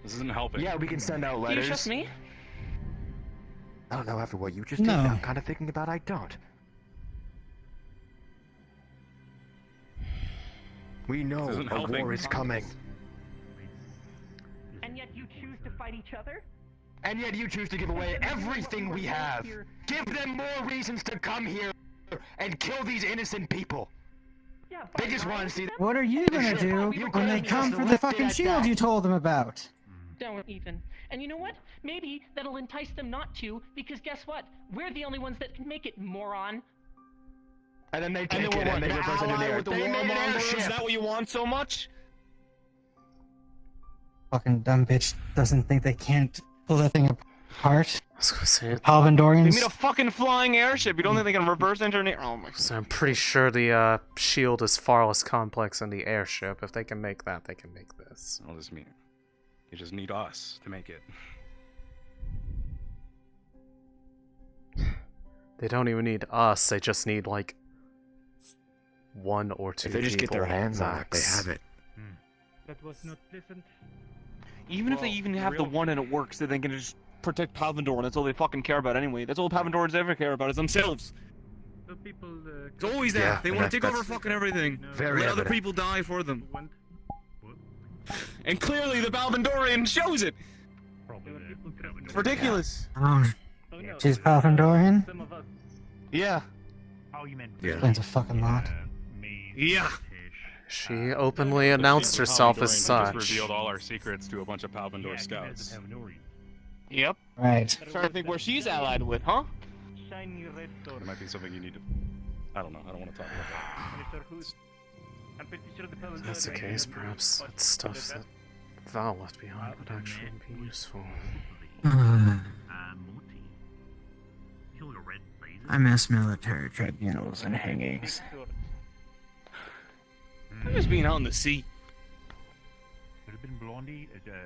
This isn't helping. Yeah, we can send out Do letters. you trust me? I don't know. After what you just No. did, I'm kind of thinking about I don't. We know isn't a helping. war is coming. And yet you choose to fight each other? And yet you choose to give away everything we have. Give them more reasons to come here and kill these innocent people. They just want to see that. What are you gonna do when they come for the fucking shield you told them about? Don't even. And you know what? Maybe that'll entice them not to, because guess what? We're the only ones that can make it, moron. And then they take And then it we're and they what, reverse engineer ally it. with the They made an warmongers? airship. Is that what you want so much? Fucking dumb bitch doesn't think they can't pull that thing apart. I was gonna say it. They Palvandorians. made a fucking flying airship. You don't think they can reverse engineer? Oh my. So I'm pretty sure the shield is far less complex than the airship. If they can make that, they can make this. All this mean? You just need us to make it. They don't even need us, they just need, like, 1 or 2 If they just get their people, hands on it, they max. have it. That was not pleasant. Even if they even have the one and it works, then they can just protect Palvindor, and that's all they fucking care about anyway. That's all Palvindors ever care about is themselves. The people, It's always that. Yeah, they and want to take over that's fucking everything. very Let other evident. people die for them. And clearly the Palvindorian shows it. It's ridiculous. She's Palfandorian? Yeah. Explains a fucking lot. Yeah. She openly announced herself as Palvindorian such. just revealed all our secrets to a bunch of Palvindor scouts. Yep. Right. Trying to think where she's allied with, huh? It might be something you need to... I don't know. I don't want to talk about that. If that's the case, perhaps that stuff that Val left behind would actually be useful. I miss military tribunals and hangings. I'm just being out in the sea.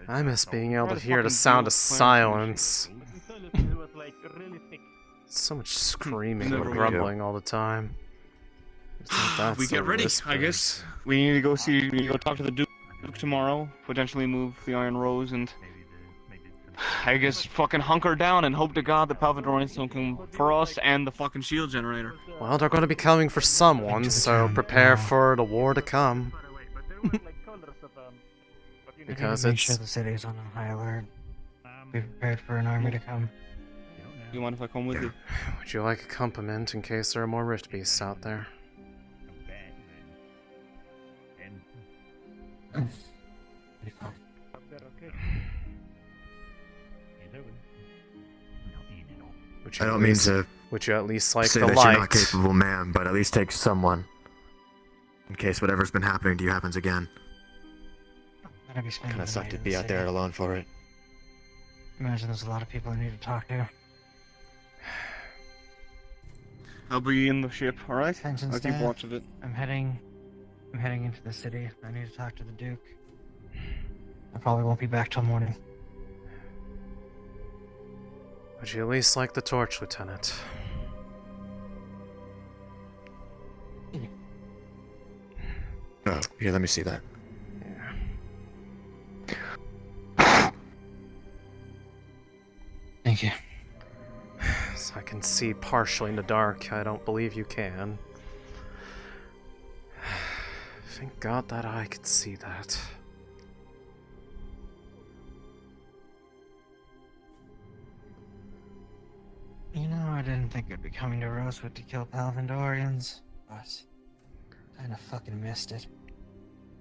I miss being able to hear the sound of silence. So much screaming and grumbling all the time. It's like that's We the get ready, I whispers. guess. We need to go talk to the Duke tomorrow, potentially move the Iron Rose, and I guess fucking hunker down and hope to God the Palvindorians don't come for us and the fucking shield generator. Well, they're going to be coming for someone, so prepare for the war to come. Because Make it's... sure the city's on a high alert. Be prepared for an army to come. You mind if I come with you? Would you like a compliment in case there are more rift beasts out there? Would I don't mean to Would you at least like say the that light? you're not capable, man, but at least take someone. In case whatever's been happening to you happens again. Kinda sucked to be out there alone for it. Imagine there's a lot of people I need to talk to. I'll be in the ship, alright? Attention I'll keep staff. watch of it. I'm heading into the city. I need to talk to the Duke. I probably won't be back till morning. Would you at least like the torch, Lieutenant? Oh, here, let me see that. Thank you. So I can see partially in the dark. I don't believe you can. Thank God that I could see that. You know, I didn't think I'd be coming to Rosewood to kill Palvindorians, but kinda fucking missed it.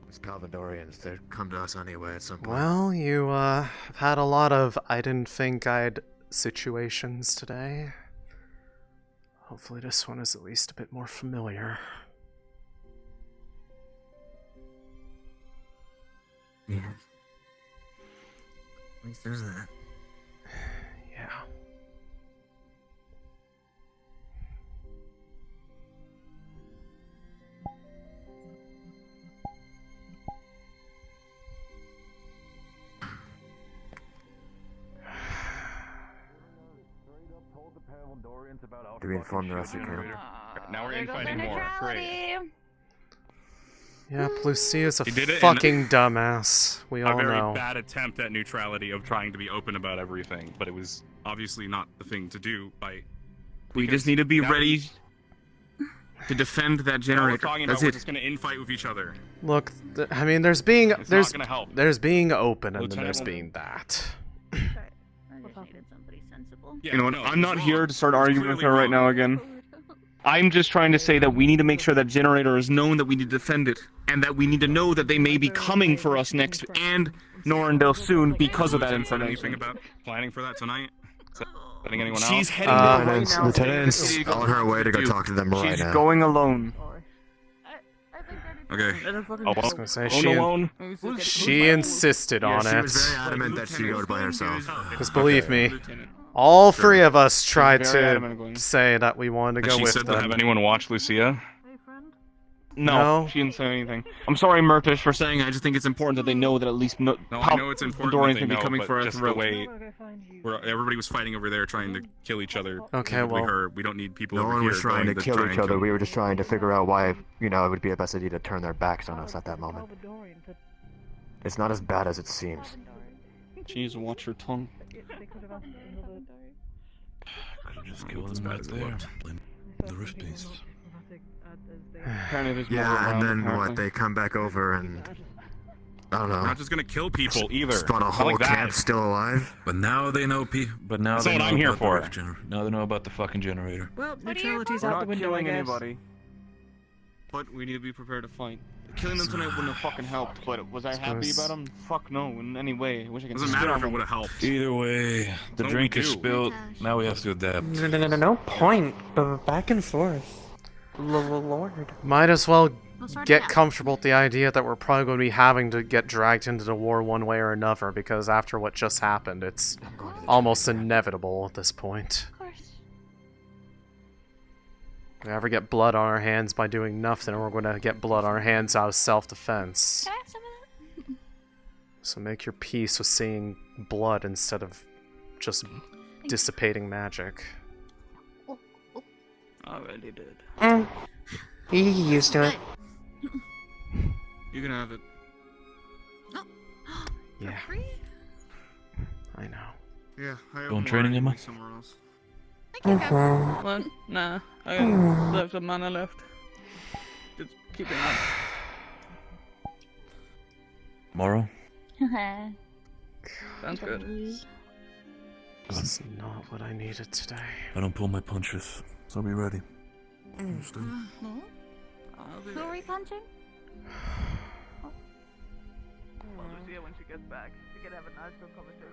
It's Palvindorians. They'd come to us anyway at some point. Well, you have had a lot of I didn't think I'd situations today. Hopefully this one is at least a bit more familiar. Yeah. At least there's that. Yeah. Do we inform the rest of the camp? Now we're infighting more. Great. Yeah, Lucia's a He did it in fucking dumbass. We A all very know. bad attempt at neutrality of trying to be open about everything, but it was obviously not the thing to do. We just need to be ready to defend that All we're generator. talking That's about we're it. just going to infight with each other. Look, I mean, there's being It's there's not gonna help. there's being open and then Lieutenant there's will- being that. You know what? no, I'm not wrong. here to start It's arguing with her clearly right now again. I'm just trying to say that we need to make sure that generator is known, that we need to defend it, and that we need to know that they may be coming for us next and Norendale soon because of that Said anything information. about planning for that tonight? Setting anyone out? She's heading there right now. Lieutenant's on her way to go talk to them right She's now. going alone. Okay. I was gonna say Alone. she insisted Yeah, on she it. was very adamant that she go by herself. Because believe me, all three of us tried very adamant to going. say that we wanted to Has go she with said to them. have anyone watch Lucia? No, she didn't say anything. I'm sorry, Murtish, for saying. I just think it's important that they know that at least No, I know it's important that Dorians they can be know, coming but for us. just the way where everybody was fighting over there trying to kill each other. Okay, well... we don't need people No over one here was trying to going kill each other. We were just trying to figure out why, you know, it would be a best idea to turn their backs on us at that moment. It's not as bad as it seems. Jeez, watch your tongue. Could've just killed them right there. Blame the rift beast. Yeah, and then what? They come back over and I don't know. We're not just gonna kill people either. Spawn a Not whole like that. camp still alive. But now they know But now That's they what know I'm here about the for. rift now they know about the fucking generator. Well, neutrality's We're out the not window, I killing guess. anybody. But we need to be prepared to fight. Killing them tonight wouldn't have fucking helped, but was I happy about them? Fuck no, in any way. I wish I could Doesn't matter if it would have helped. Either way, the What drink we is do. spilled. Now we have to adapt. No point. Back and forth. Lord. Might as well sort it get out. comfortable with the idea that we're probably going to be having to get dragged into the war one way or another, because after what just happened, it's almost inevitable at this point. Of course. If we ever get blood on our hands by doing nothing, we're going to get blood on our hands out of self-defense. Can I have some of that? So make your peace with seeing blood instead of just dissipating magic. Already did. He used to it. You can have it. Yeah. I know. Yeah, I have Going more training, energy Emma? somewhere else. What? Nah, I have some mana left. Just keep it up. Tomorrow? Sounds good. This is not what I needed today. I don't pull my punches, so be ready. Understood? Who are we punching? Well, Lucia, when she gets back, we can have a nice good conversation.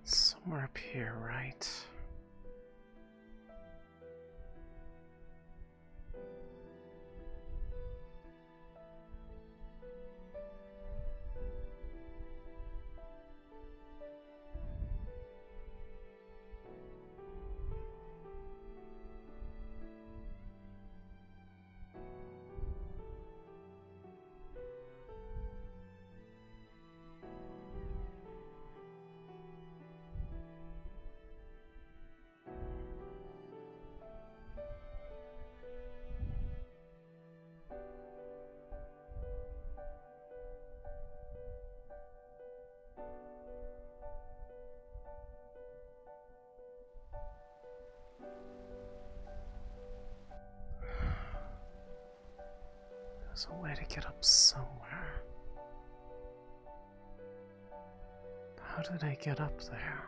Somewhere up here, right? There's a way to get up somewhere. How did I get up there?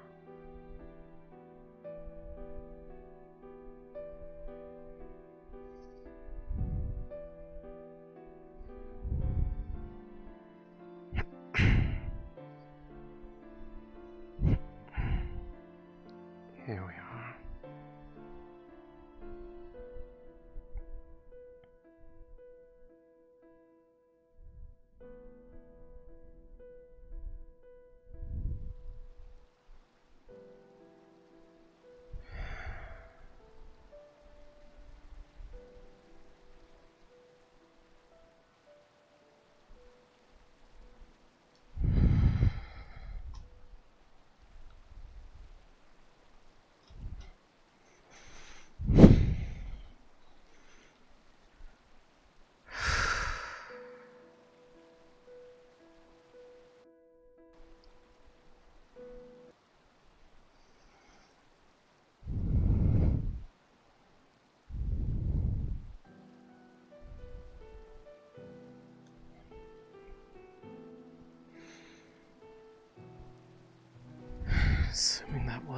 Here we are.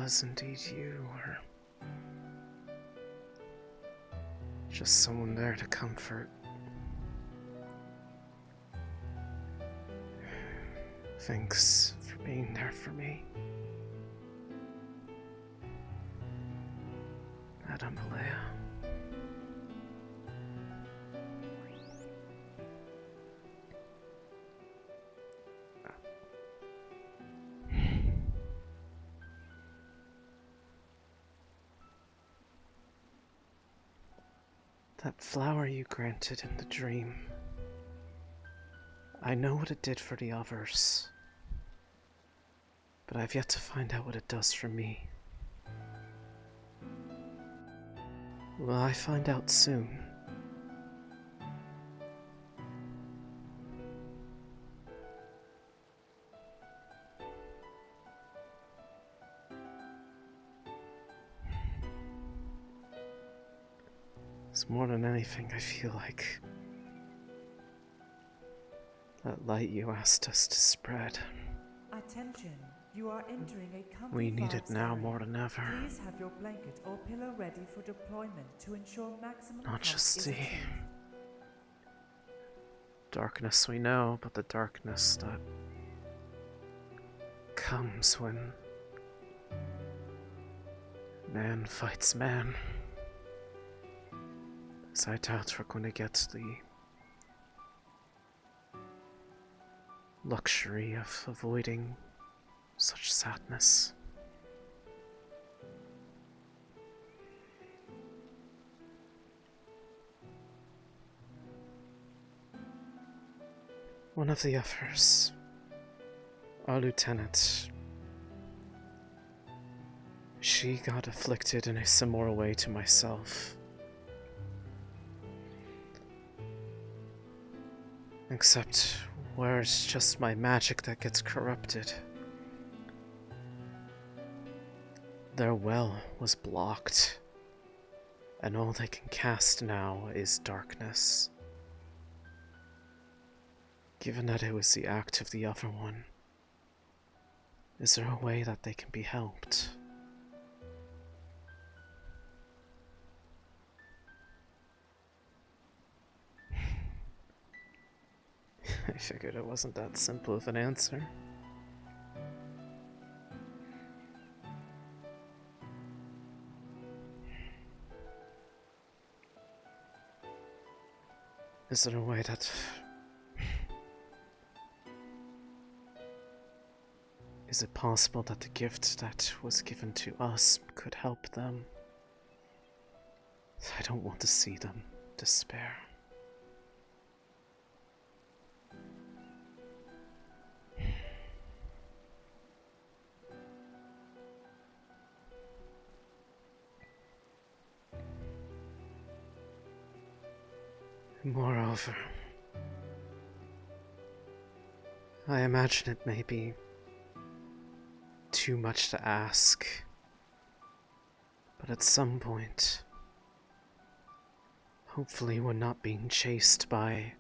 was indeed you, or just someone there to comfort. Thanks for being there for me. Madame Alea. That flower you granted in the dream. I know what it did for the others, but I've yet to find out what it does for me. Will I find out soon? It's more than anything, I feel like that light you asked us to spread. Attention, you are entering a comfy We need it vibes now area. more than ever. Please have your blanket or pillow ready for deployment to ensure maximum Not comfort just is the achieved. darkness we know, but the darkness that comes when man fights man. As I doubt we're going to get the luxury of avoiding such sadness. One of the others, our lieutenant, she got afflicted in a similar way to myself. Except where it's just my magic that gets corrupted. Their well was blocked, and all they can cast now is darkness. Given that it was the act of the other one, is there a way that they can be helped? I figured it wasn't that simple of an answer. Is there a way that... Is it possible that the gift that was given to us could help them? I don't want to see them despair. Moreover, I imagine it may be too much to ask, but at some point, hopefully we're not being chased by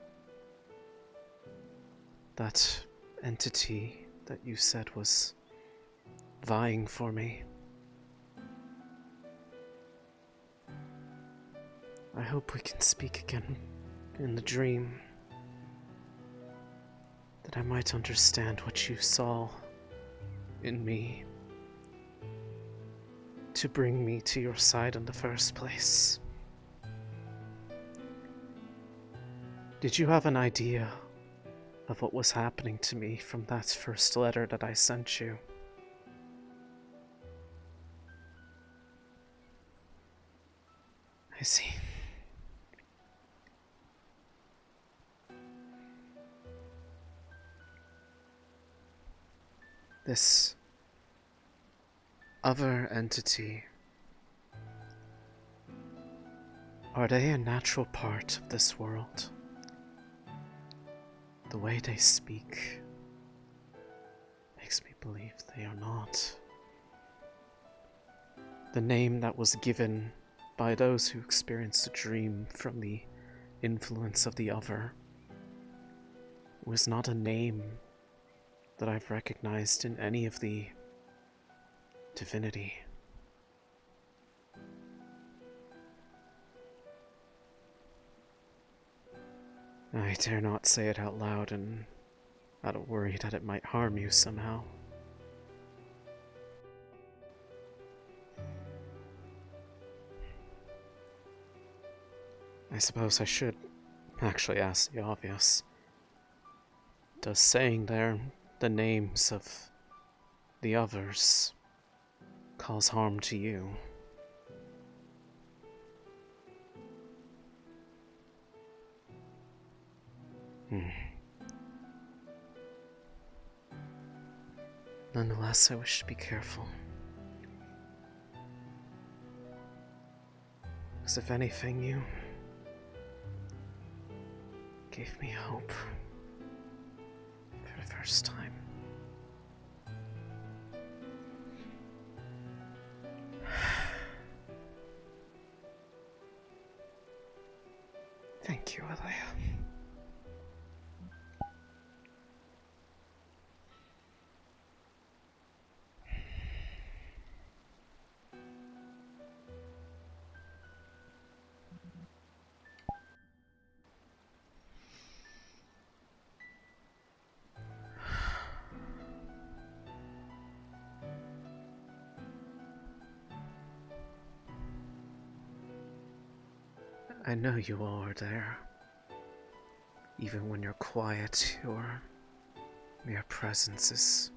that entity that you said was vying for me. I hope we can speak again in the dream, that I might understand what you saw in me to bring me to your side in the first place. Did you have an idea of what was happening to me from that first letter that I sent you? I see. This other entity, are they a natural part of this world? The way they speak makes me believe they are not. The name that was given by those who experienced a dream from the influence of the other was not a name that I've recognized in any of the divinity. I dare not say it out loud, and out of worry that it might harm you somehow. I suppose I should actually ask the obvious. Does saying there the names of the others cause harm to you? Nonetheless, I wish to be careful. Because if anything, you gave me hope for the first time. Thank you, Alea. I know you all are there. Even when you're quiet, your mere presence is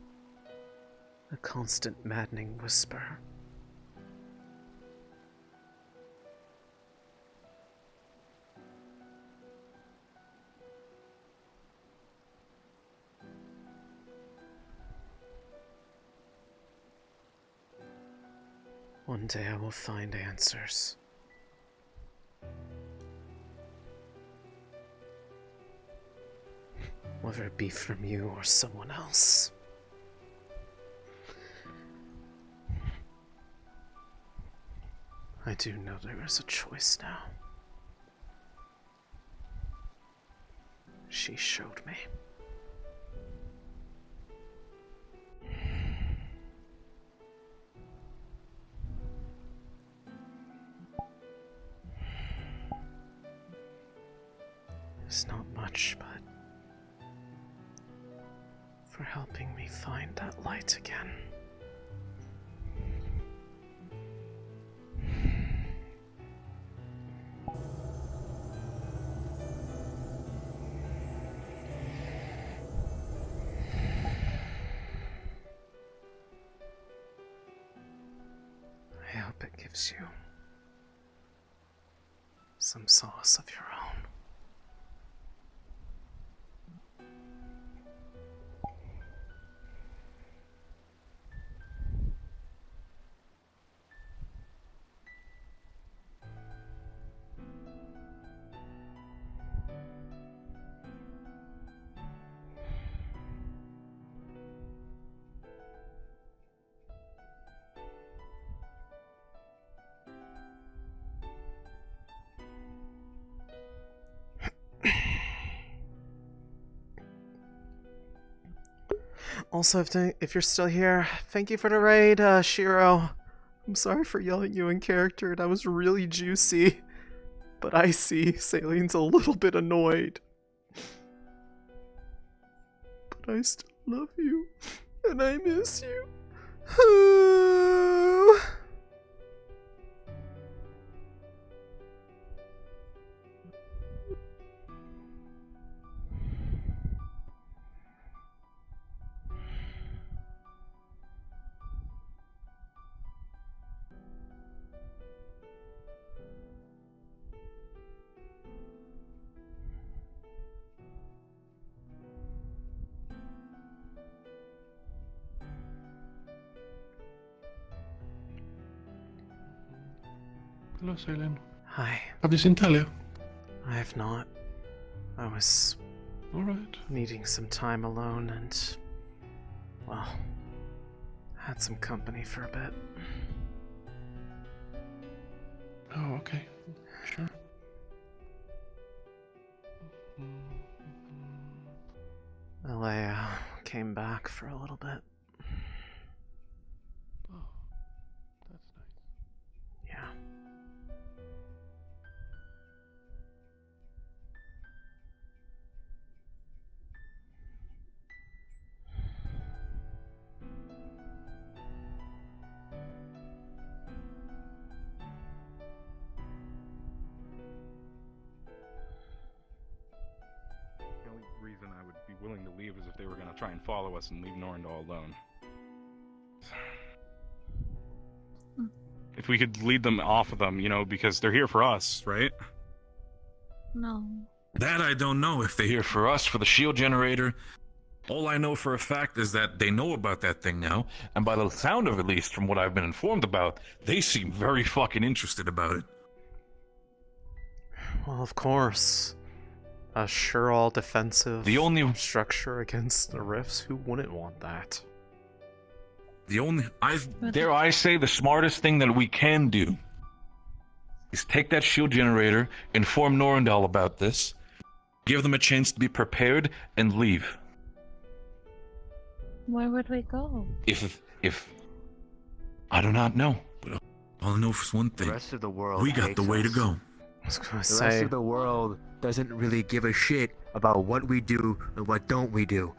a constant maddening whisper. One day I will find answers. Whether it be from you or someone else. I do know there is a choice now. She showed me. It's not much, but for helping me find that light again. I hope it gives you some solace of your own. Also, if you're still here, thank you for the raid, Shiro. I'm sorry for yelling you in character. That was really juicy. But I see Céline's a little bit annoyed. But I still love you. And I miss you. Hello, Céline. Hi. Have you seen Talia? I have not. I was alright. Needing some time alone and, well, had some company for a bit. Oh, okay. Sure. Alea came back for a little bit. reason I would be willing to leave is if they were going to try and follow us and leave Norendal alone. If we could lead them off of them, you know, because they're here for us, right? No. That I don't know. If they're here for us, for the shield generator. All I know for a fact is that they know about that thing now, and by the sound of it, at least, from what I've been informed about, they seem very fucking interested about it. Well, of course. A sure all defensive structure against the rifts, who wouldn't want that? Dare I say, the smartest thing that we can do is take that shield generator, inform Norendal about this, give them a chance to be prepared, and leave. Where would we go? If I do not know, but all I know is one thing: The rest of the world we got the way to go. The rest of the world doesn't really give a shit about what we do and what don't we do.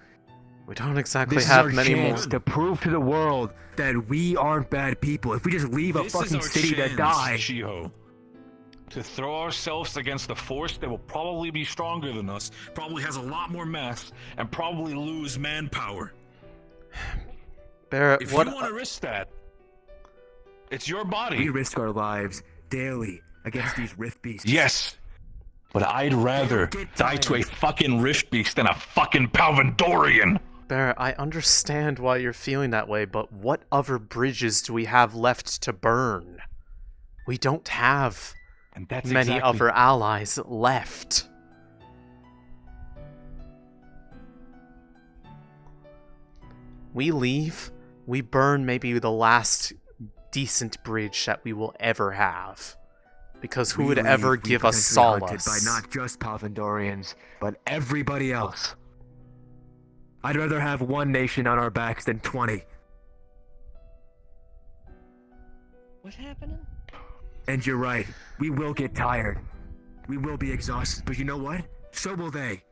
We don't exactly this have is our many chance more. to prove to the world that we aren't bad people. If we just leave a fucking city to die. Shiho, to throw ourselves against a force that will probably be stronger than us, probably has a lot more mass, and probably lose manpower. Barrett, if what? You want to risk that, it's your body. We risk our lives daily against these rift beasts. Yes, but I'd rather die to a fucking rift beast than a fucking Palvandorian. Barrett, I understand why you're feeling that way, but what other bridges do we have left to burn? We don't have many other allies left. We leave, we burn maybe the last decent bridge that we will ever have. Because who would ever give us solace? By not just Palvandorians, but everybody else. I'd rather have one nation on our backs than 20. What's happening? And you're right. We will get tired. We will be exhausted. But you know what? So will they.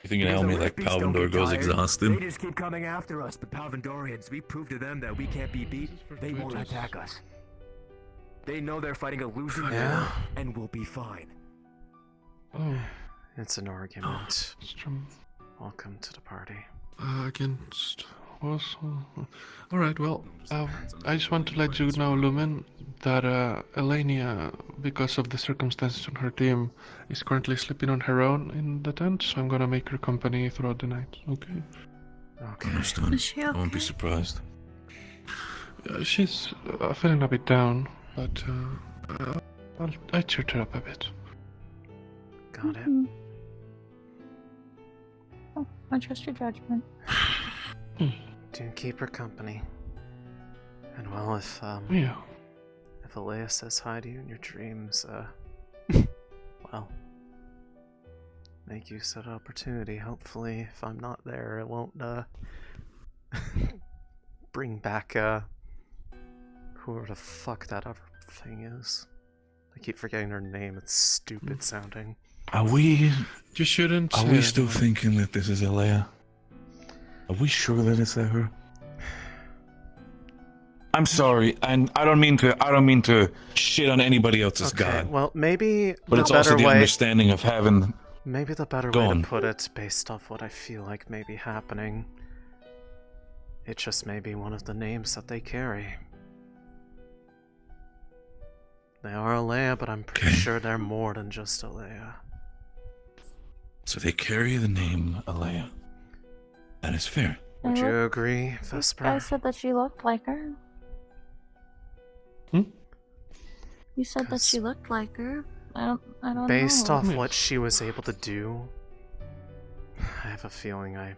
You think you can tell me like Palvandor goes exhausted? They just keep coming after us. But Palvandorians, we prove to them that we can't be beat. They won't attack us. They know they're fighting a losing war, and we'll be fine. Oh. It's an argument. Welcome to the party. Against us? Alright, well, I just want to let you know, Lumen, that Elenia, because of the circumstances on her team, is currently sleeping on her own in the tent, so I'm gonna make her company throughout the night, okay? Okay. Understood. Is she okay? I won't be surprised. She's feeling a bit down, but I cheered her up a bit. Got it. Oh, I trust your judgment. Do keep her company. And well, if Alea says hi to you in your dreams, well, make use of the opportunity. Hopefully, if I'm not there, it won't bring back whoever the fuck that other thing is. I keep forgetting her name. It's stupid sounding. Are we? You shouldn't. Are we still thinking that this is Alea? Are we sure that it's her? I'm sorry, and I don't mean to shit on anybody else's god. Well, maybe but it's also the understanding of having. Maybe the better way to put it, based off what I feel like may be happening, it just may be one of the names that they carry. They are Alea, but I'm pretty sure they're more than just Alea. So they carry the name Alea. That is fair. Would you agree, Vesper? I said that she looked like her. You said that she looked like her. I don't know. Based off what she was able to do, I have a feeling I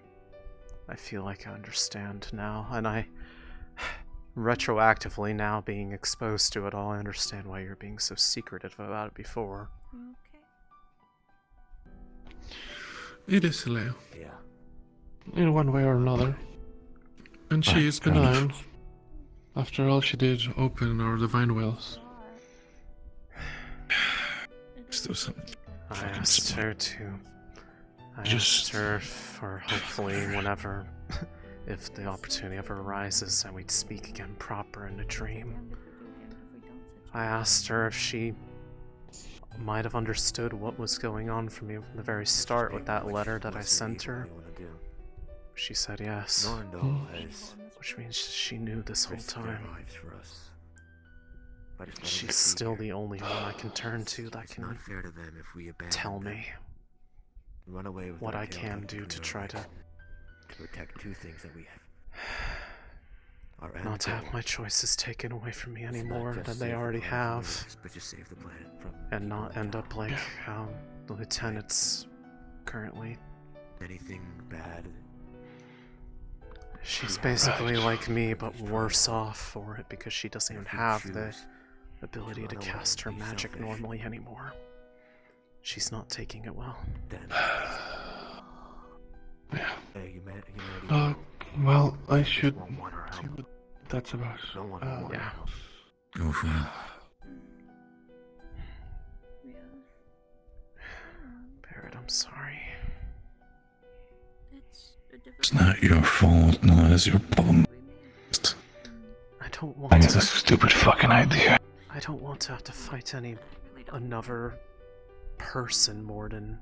feel like I understand now, and I retroactively now being exposed to it all, I understand why you're being so secretive about it before. It is Alea. Yeah. In one way or another. And she is benign. After all, she did open our divine wells. Still something. I asked her to. I asked her for hopefully whenever, if the opportunity ever arises, and we'd speak again proper in a dream. I asked her if she might have understood what was going on for me from the very start with that letter that I sent her. She said yes. Which means she knew this whole time. She's still the only one I can turn to that can tell me what I can do to try to protect two things that we have. Not to have my choices taken away from me any more than they already have, and not end up like how the lieutenant's currently. Anything bad? She's basically like me, but worse off for it because she doesn't even have the ability to cast her magic normally anymore. She's not taking it well. Well, I should see what that's about. Yeah. Go for it. Barrett, I'm sorry. It's not your fault, no, it's your problem. I don't want It's a stupid fucking idea. I don't want to have to fight another person more than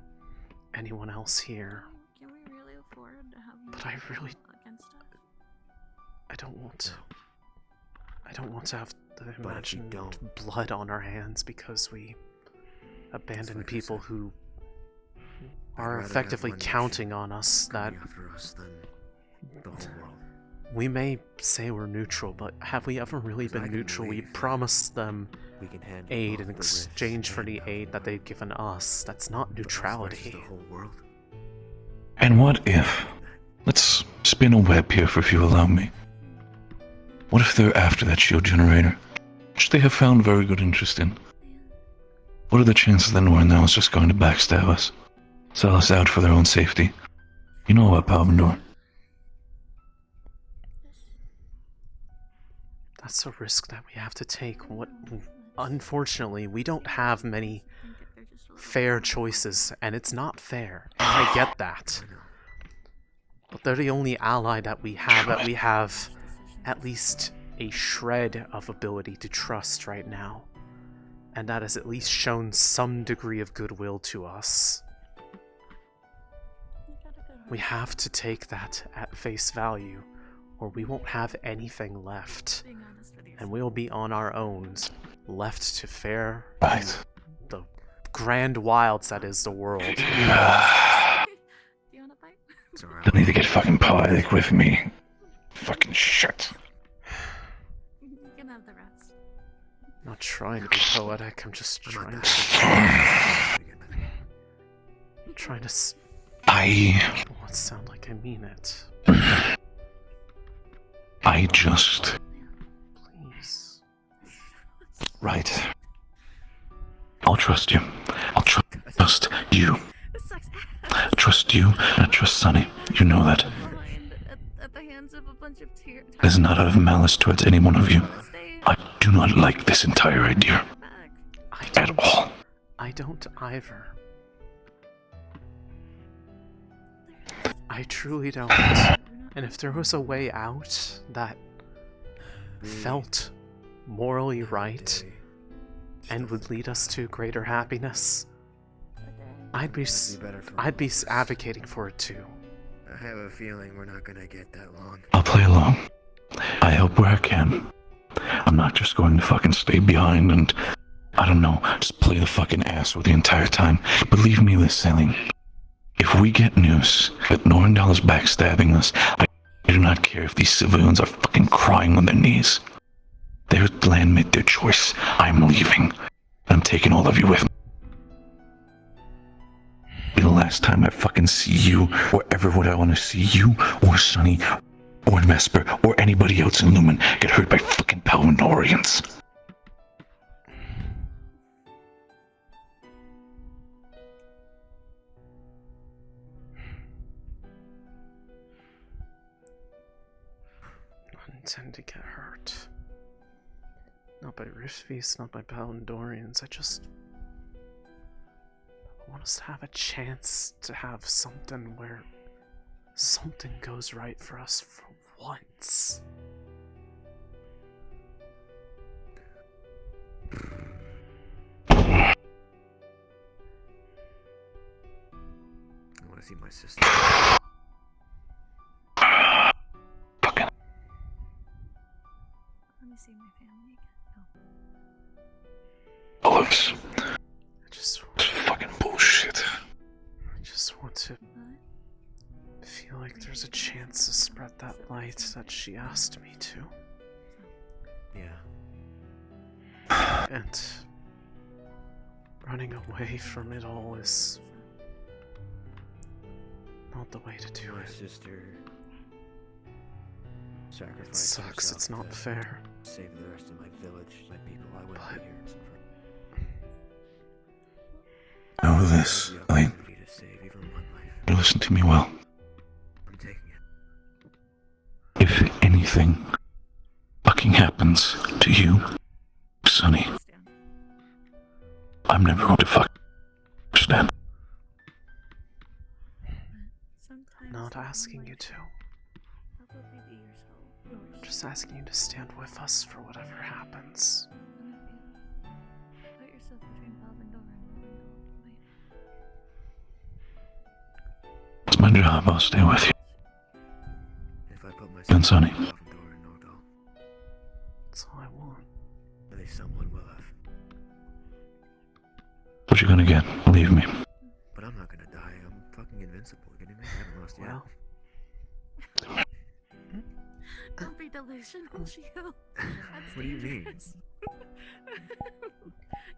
anyone else here. Can we really afford to have But I really don't want to have the imagined blood on our hands because we abandoned people who are effectively counting on us that we may say we're neutral, but have we ever really been neutral? We promised them aid in exchange for the aid that they've given us. That's not neutrality. And what if... Let's spin a web here if you allow me. What if they're after that shield generator, which they have found very good interest in? What are the chances that Norendal is just going to backstab us? Sell us out for their own safety? You know about Palvendor. That's a risk that we have to take. Unfortunately, we don't have many fair choices, and it's not fair. And I get that. But they're the only ally that we have at least a shred of ability to trust right now. And that has at least shown some degree of goodwill to us. We have to take that at face value, or we won't have anything left. And we'll be on our own, left to fare the grand wilds that is the world. Don't need to get fucking poetic with me. Fucking shit. You can have the rest. I'm not trying to be poetic, I'm just trying to... I don't want to sound like I mean it. I just... Please. Right. I'll trust you. I'll trust you. I trust you, and I trust Sonny. You know that. At the hands of a bunch of It is not out of malice towards any one of you. I do not like this entire idea. At all. I don't either. I truly don't. And if there was a way out that felt morally right and would lead us to greater happiness, I'd be advocating for it too. I have a feeling we're not gonna get that long. I'll play along. I help where I can. I'm not just going to fucking stay behind and, I don't know, just play the fucking asshole the entire time. Believe me this, Céline. If we get news that Norendal is backstabbing us, I do not care if these civilians are fucking crying on their knees. Their land made their choice. I'm leaving. I'm taking all of you with me. Be the last time I fucking see you, or ever would I want to see you, or Sonny, or Vesper, or anybody else in Lumen get hurt by fucking Palvendorians. I intend to get hurt. Not by Rifvis, not by Palvendorians. I want us to have a chance to have something where something goes right for us for once. to see my sister. Fucking. Let me see my family again. Olives. Just It's fucking bullshit. I just want to feel like there's a chance to spread that light that she asked me to. Yeah. And running away from it all is not the way to do My it. sister It sacrificed sucks, herself it's not to fair. save the rest of my village, my people. I wouldn't be here. Know this, Céline. To save even one life. You listen to me well. I'm taking it. If anything fucking happens to you, Sonny, I'm never going to fuck. Understand? I'm not asking you to. I'm just asking you to stand with us for whatever happens. Put yourself between Bob and Dora and It's my job. I'll stay with you. If I put myself And Sonny. between Bob and Dora and Nordal, That's all I want. at least someone will have. What you gonna get? Believe me. But I'm not gonna die. I'm fucking invincible. You kidding me? I haven't lost yet. Well. Don't be delusional, Shio. What do you mean?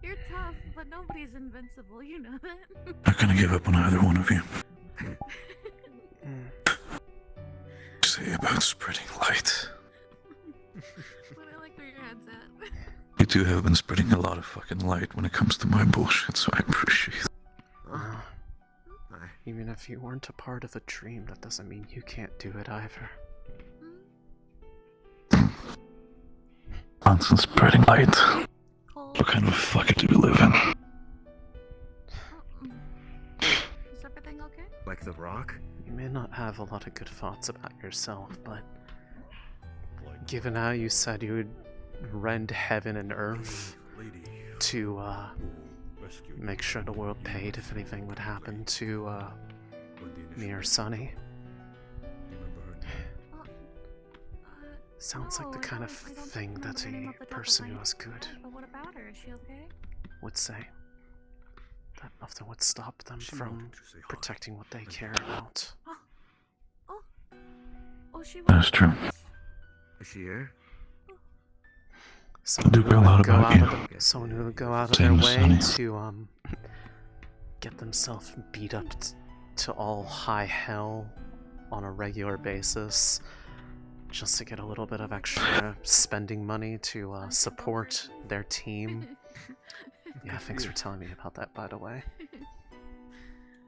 You're tough, but nobody's invincible. You know that. Not gonna give up on either one of you. Say about spreading light. But I like where your head's at. You two have been spreading a lot of fucking light when it comes to my bullshit, so I appreciate it. Even if you weren't a part of a dream, that doesn't mean you can't do it either. Constant spreading light. What kind of a fucker do we live in? Is everything okay? Like the Rock? You may not have a lot of good thoughts about yourself, but given how you said you would rend heaven and earth to make sure the world paid if anything would happen to me or Sonny. Sounds like the kind of thing that a person who is good But what about her? Is she okay? would say. That nothing would stop them from protecting what they care about. Oh, she That's true. Is she here? I do care a lot about you. Someone who would go out of Same their as way Sonny. to get themselves beat up to all high hell on a regular basis, just to get a little bit of extra spending money to support their team. Yeah, thanks for telling me about that, by the way.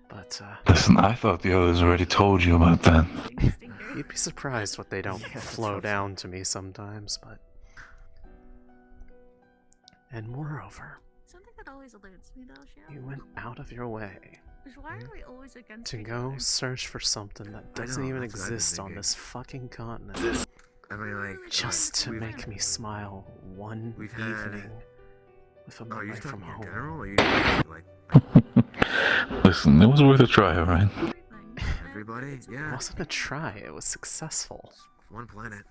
But Listen, I thought the others already told you about that. you'd be surprised what they don't flow down to me sometimes, but... And moreover, Something that always eludes me, though, Shio. you went out of your way Is why are we always against to each go other? search for something that doesn't know, even that's what I've been exist on thinking. this fucking continent. I mean, like, Just to we've- make me smile one We've had- evening with a Oh, boy you're from talking in home. general, or you like Listen, it was worth a try, alright? everybody? It Yeah. wasn't a try, it was successful. One planet.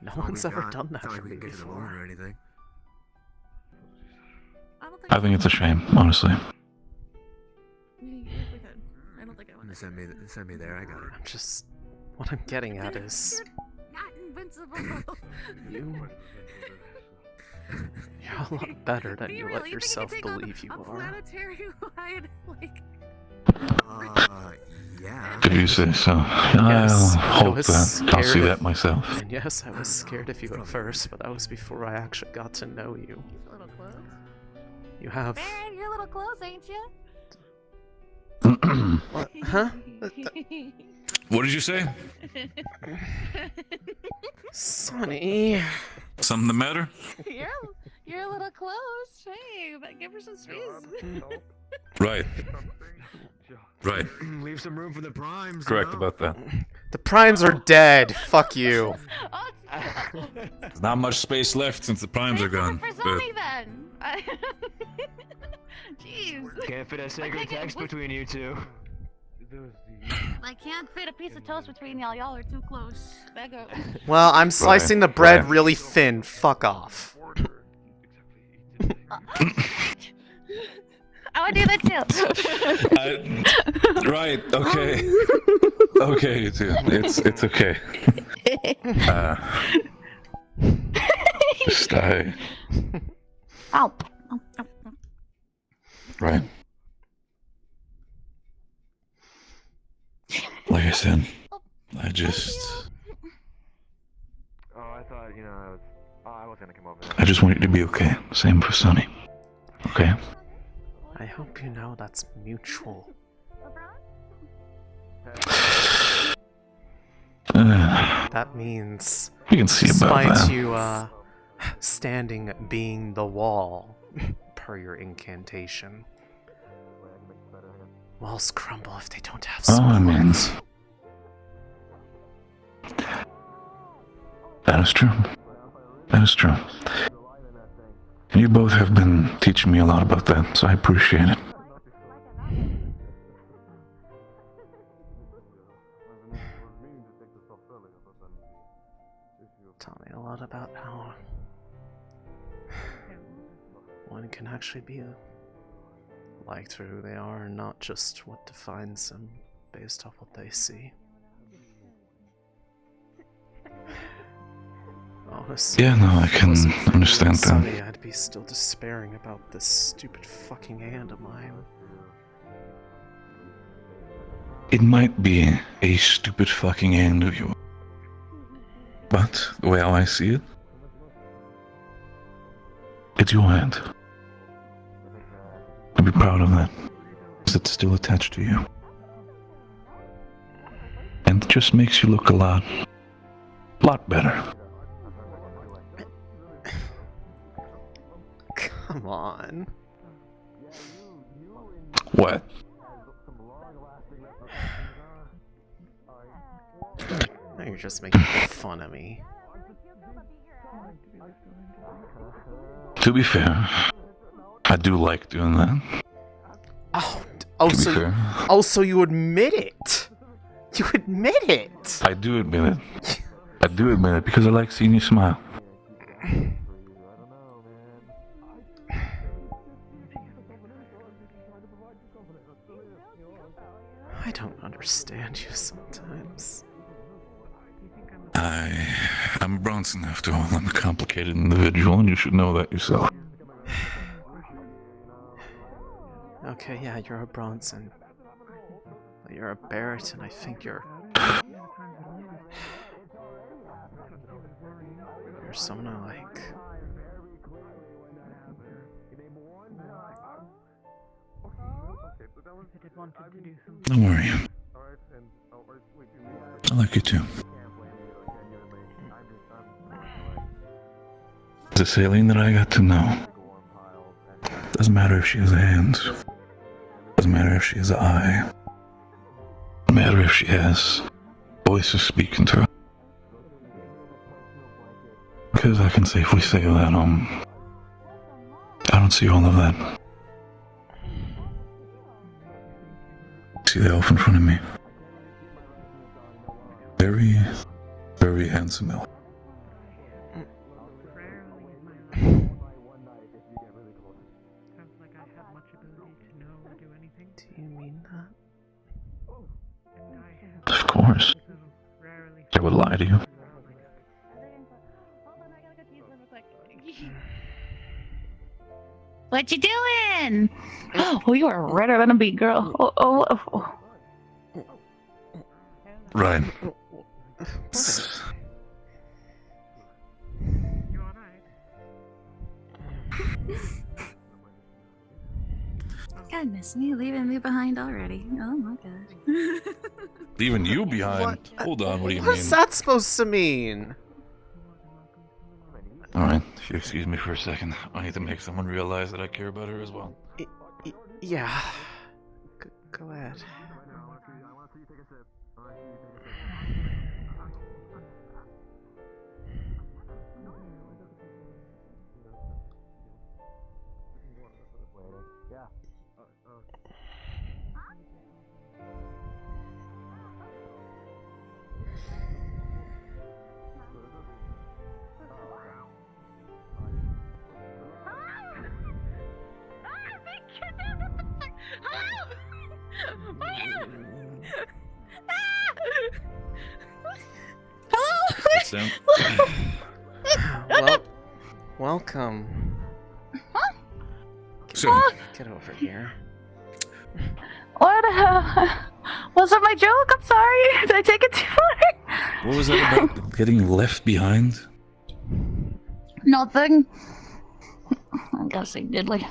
No That's all one's we've ever got. done that It's not for like we me can get to the moon before. or anything. I think it's a shame, honestly. I don't think I want to. Send me there. I got it. I'm just... What I'm getting at is... Not invincible. You're a lot better than you let yourself think you can believe take you on a are. planetary-wide, like... Yeah. If you say so. Yes, I'll I hope was that. I'll see scared. that myself. And yes, I was scared of you at first, but that was before I actually got to know you. A little close. You have... Baron, you're a little close, ain't you? What? Huh? What did you say? Sonny. Something the matter? You're a little close. Hey, but give her some space. Right. Right. Leave some room for the primes. Correct about that. The primes are dead. Fuck you. There's not much space left since the primes are gone. For But Sonny, then. Jeez. Can't fit a sacred text between you two. I can't fit a piece of toast between y'all. Y'all are too close. Back up. Well, I'm slicing the bread really thin. Fuck off. I would do that too. Right. Okay. Okay, you two. It's okay. Just Ow. Right. Like I said, I just. Oh, I thought, I was gonna come over there. I just want you to be okay. Same for Sonny. Okay? I hope you know that's mutual. That means You can see about despite that. you standing being the wall per your incantation, walls crumble if they don't have Oh, I mean, support. that is true. That is true. And you both have been teaching me a lot about that, so I appreciate it. Taught me a lot about how one can actually be liked for who they are and not just what defines them based off what they see. Honestly, Yeah, no, I can understand that. Sonny, I'd be still despairing about this stupid fucking hand of mine. It might be a stupid fucking hand of yours. But, the way how I see it, it's your hand. I'd be proud of that. Because it's still attached to you. And it just makes you look a lot better. Come on. What? Now you're just making fun of me. To be fair, I do like doing that. So you admit it. You admit it. I do admit it. I do admit it because I like seeing you smile. I don't understand you sometimes. I'm Bronson after all. I'm a complicated individual, and you should know that yourself. Okay, yeah, you're a Bronson. But you're a Barrett, and I think you're someone I like. Don't worry. I like you too. The Céline that I got to know. Doesn't matter if she has a hand. Doesn't matter if she has an eye. Doesn't matter if she has voices speaking to her. Because I can safely say that, I don't see all of that. See the elf in front of me. Very, very handsome elf. Do you mean that? Of course. I would lie to you. What you doing? Oh, you are redder than a beet, girl. Oh. Right. God, miss me, leaving me behind already. Oh my god. Leaving you behind? Hold on, what do you mean? What's that supposed to mean? Alright, if you excuse me for a second, I need to make someone realize that I care about her as well. Yeah. Go ahead. Well, welcome. So, Get over here. What? Was that my joke? I'm sorry. Did I take it too far? what was that about? Getting left behind? Nothing. I'm guessing diddly.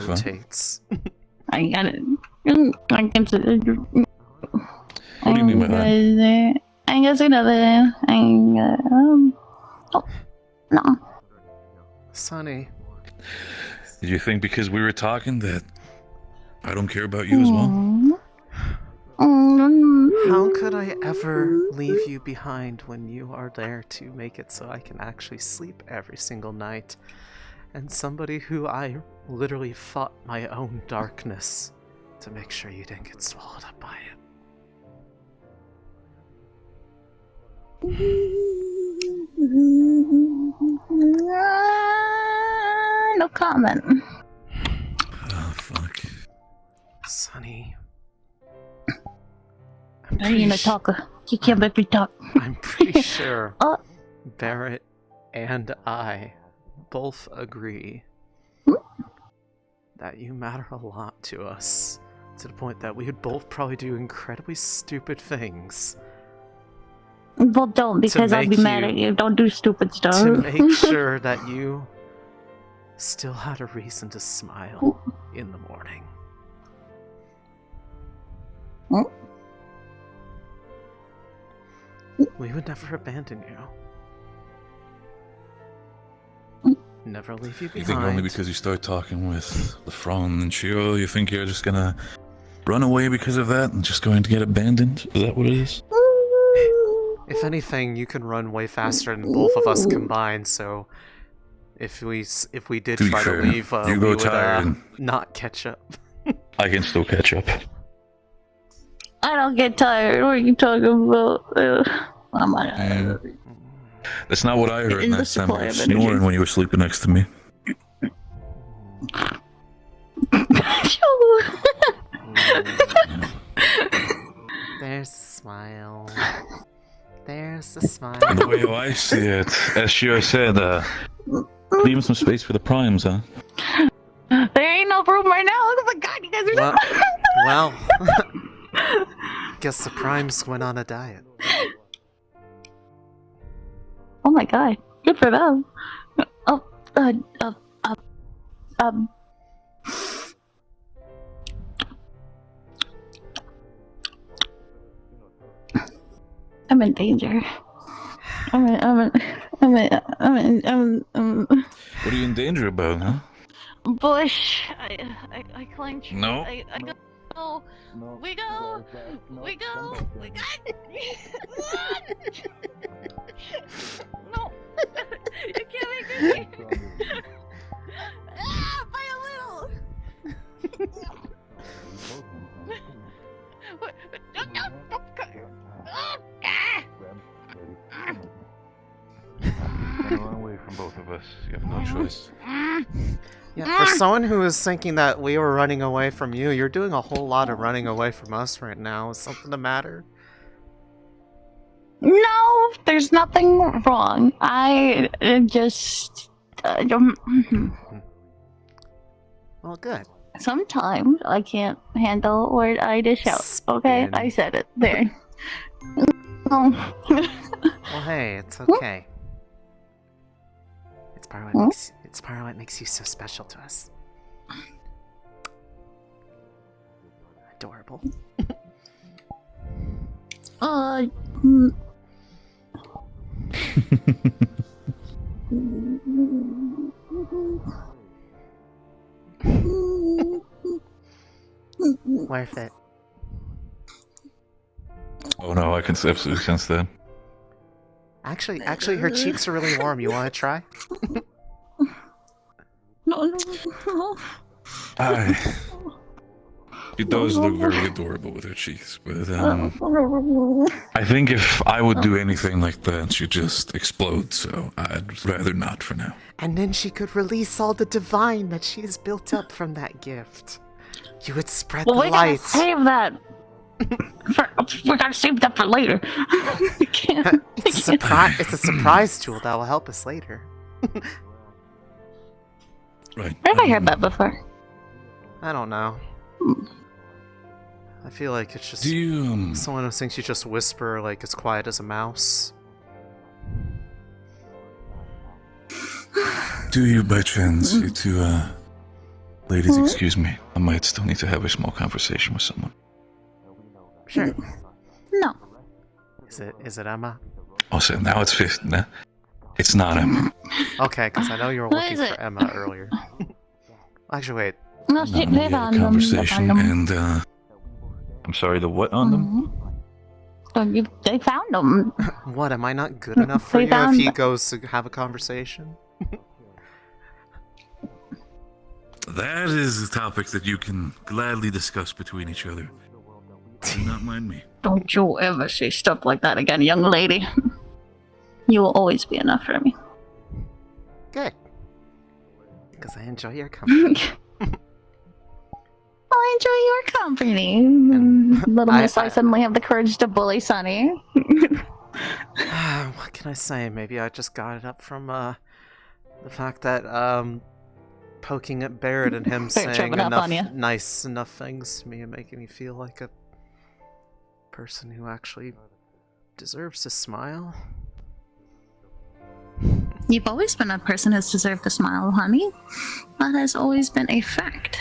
Rotates. I got it. I can say. What do you mean by that? I guess another. Oh, no. Sonny. Did you think because we were talking that I don't care about you as well? How could I ever leave you behind when you are there to make it so I can actually sleep every single night? And somebody who I literally fought my own darkness to make sure you didn't get swallowed up by it. No comment. Oh, fuck. Sonny. I ain't a talker. You can't make me talk. I'm pretty sure Barrett and I both agree that you matter a lot to us, to the point that we would both probably do incredibly stupid things. Well, don't, because I'll be mad at you. Don't do stupid stuff. To make sure that you still had a reason to smile in the morning. We would never abandon you. Never leave you You behind. think only because you start talking with Lefron and Shiro, you think you're just gonna run away because of that and just going to get abandoned? Is that what it is? If anything, you can run way faster than both of us combined, so if we did try to leave, you we go would tired. not catch up. I can still catch up. I don't get tired. What are you talking about? That's not what I heard In the last time. supply I of was energy. snoring when you were sleeping next to me. There's a smile. There's a smile. And the way I see it, as Shiro said, leave some space for the primes, huh? There ain't no room right now. Oh my god, you guys are Well, guess the primes went on a diet. Oh my god, good for them. I'm in danger. What are you in danger about, huh? Bush. I claim. No. I go. We go. We go. We got. No. You can't make me. By a little. Run away from both of us. You have no choice. Yeah, for someone who was thinking that we were running away from you, you're doing a whole lot of running away from us right now. Is something the matter? No, there's nothing wrong. I just don't. Well, good. Sometimes I can't handle what I dish out. Okay, I said it there. Well, hey, it's okay. It's part of what makes you so special to us. Adorable. Worth it. Oh no, I can absolutely sense that. Actually, her cheeks are really warm. You want to try? No. She does look very adorable with her cheeks, but I think if I would do anything like that, she'd just explode, so I'd rather not for now. And then she could release all the divine that she's built up from that gift. You would spread Well, the we gotta light. save that. We gotta save that for later. It's a surprise tool that will help us later. Right. Where have I heard that before? I don't know. I feel like it's just it's one of those things you just whisper like as quiet as a mouse. Do you by chance, you two, ladies, excuse me, I might still need to have a small conversation with someone. Sure. No. Is it Emma? Oh, so now it's 50. Nah, it's not Emma. Okay, because I know you were What looking is for it? Emma earlier. Actually, wait. No, We they had a found them. conversation, and I'm sorry, the what on them? They found them. What, am I not good enough for They you found- if he goes to have a conversation? That is a topic that you can gladly discuss between each other. Do not mind me. Don't you ever say stuff like that again, young lady. You will always be enough for me. Good. Because I enjoy your company. Well, I enjoy your company. Little Miss, I suddenly have the courage to bully Sunny. What can I say? Maybe I just got it up from the fact that poking at Barrett and him They're saying tripping up on enough ya. nice enough things to me and making me feel like a person who actually deserves to smile. You've always been a person who's deserved a smile, honey. That has always been a fact.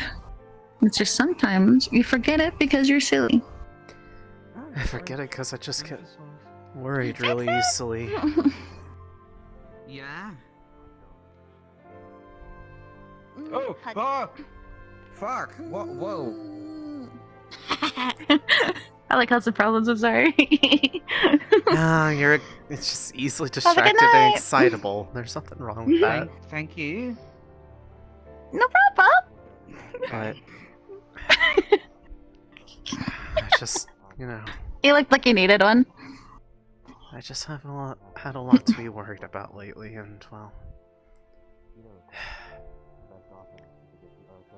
It's just sometimes you forget it because you're silly. I forget it because I just get worried really easily. Yeah. Oh, fuck. Whoa. I like how some problems, I'm sorry. No, it's just easily Have a good distracted and night. excitable. There's nothing wrong with that. Thank you. No problem. But I just, You looked like you needed one. I just have had a lot to be worried about lately, and well,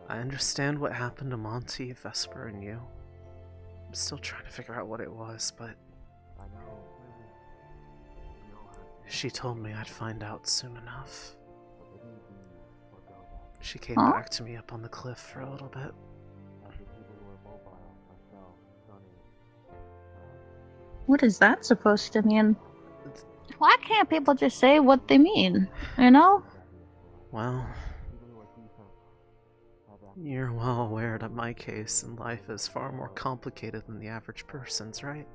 I understand what happened to Monty, Vesper, and you. I'm still trying to figure out what it was, but she told me I'd find out soon enough. She came Huh? back to me up on the cliff for a little bit. What is that supposed to mean? Why can't people just say what they mean? You know? Well, you're well aware that my case in life is far more complicated than the average person's, right?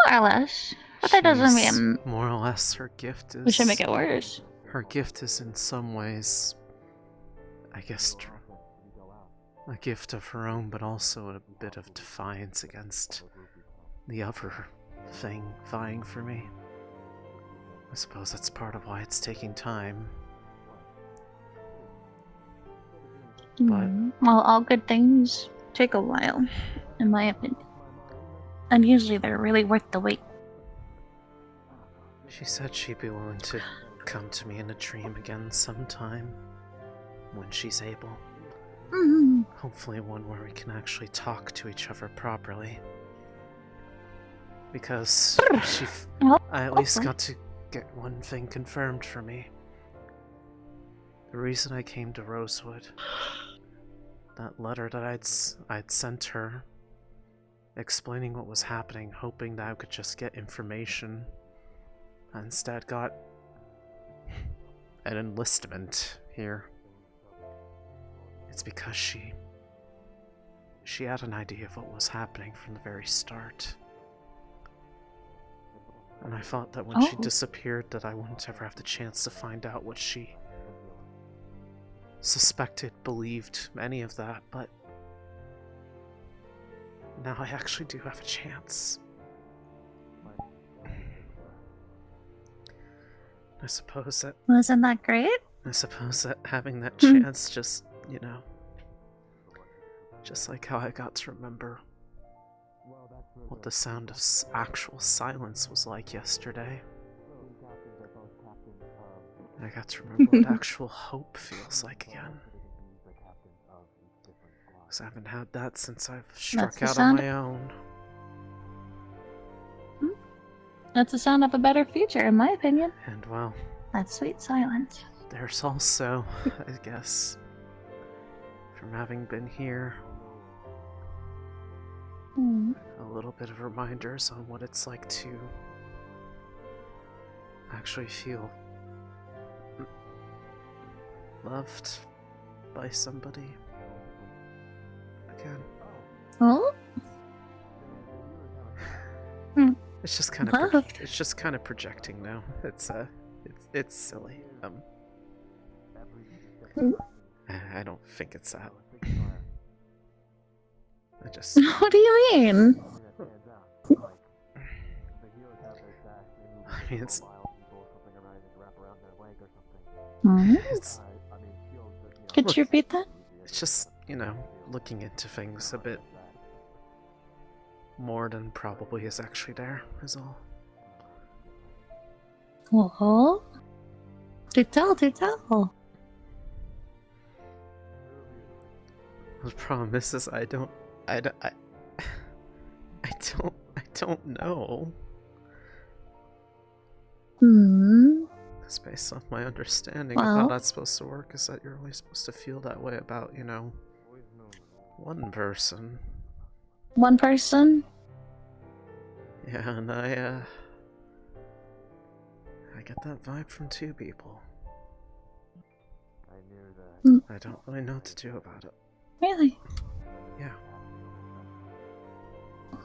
More or less. But that doesn't She's mean more or less her gift is. we should make it worse. Her gift is in some ways, I guess, a gift of her own, but also a bit of defiance against the other thing vying for me. I suppose that's part of why it's taking time. But Well, all good things take a while, in my opinion. And usually they're really worth the wait. she said she'd be willing to come to me in a dream again sometime, when she's able. Mhm. Hopefully one where we can actually talk to each other properly. Because I at least got to get one thing confirmed for me. The reason I came to Rosewood, that letter that I'd sent her, explaining what was happening, hoping that I could just get information, I instead got an enlistment here. It's because she had an idea of what was happening from the very start. And I thought that when she disappeared that I wouldn't ever have the chance to find out what she suspected, believed, any of that, but now I actually do have a chance. I suppose that Wasn't that great? having that chance just, just like how I got to remember what the sound of actual silence was like yesterday. I got to remember what actual hope feels like again. 'Cause I haven't had that since I've struck the out on sound. my own. That's the sound of a better future, in my opinion. And well, That sweet silence. there's also, I guess, from having been here, a little bit of reminders on what it's like to actually feel loved by somebody again. Oh? It's just kind of it's just kind of projecting now. It's silly. I don't think it's that. I just. What do you mean? I mean, it's. Could you repeat that? It's just, you know, looking into things a bit more than probably is actually there, is all. Well, do tell, do tell. The problem is I don't know. Because based off my understanding of how Well. that's supposed to work is that you're only supposed to feel that way about, you know, one person. One person? Yeah, and I get that vibe from two people. I don't really know what to do about it. Really? Yeah.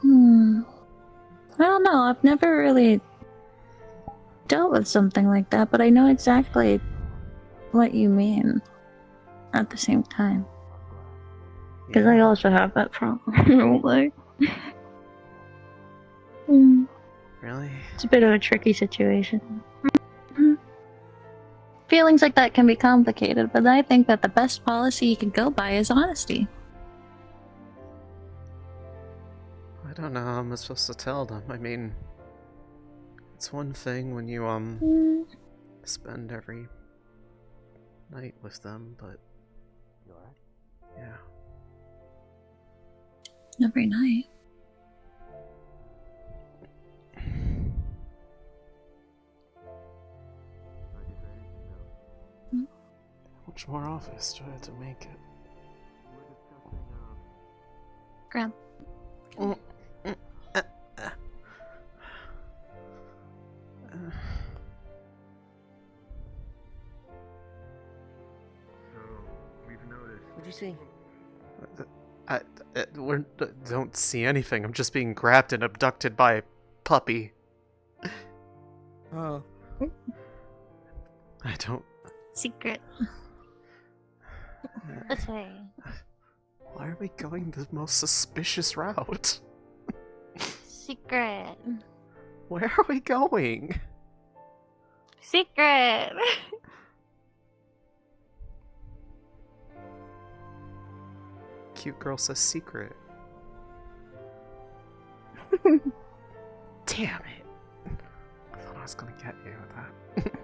I don't know. I've never really dealt with something like that, but I know exactly what you mean at the same time. Because I also have that problem. Like, Really? it's a bit of a tricky situation. Feelings like that can be complicated, but I think that the best policy you can go by is honesty. I don't know how I'm supposed to tell them. I mean, it's one thing when you spend every night with them, but yeah. Every night. How much more office do I have to make it? Grab. What'd you see? We don't see anything. I'm just being grabbed and abducted by a puppy. Oh. I don't. Secret. This way. Why are we going the most suspicious route? Secret. Where are we going? Secret. Cute girl says secret. Damn it. I thought I was gonna get you with that.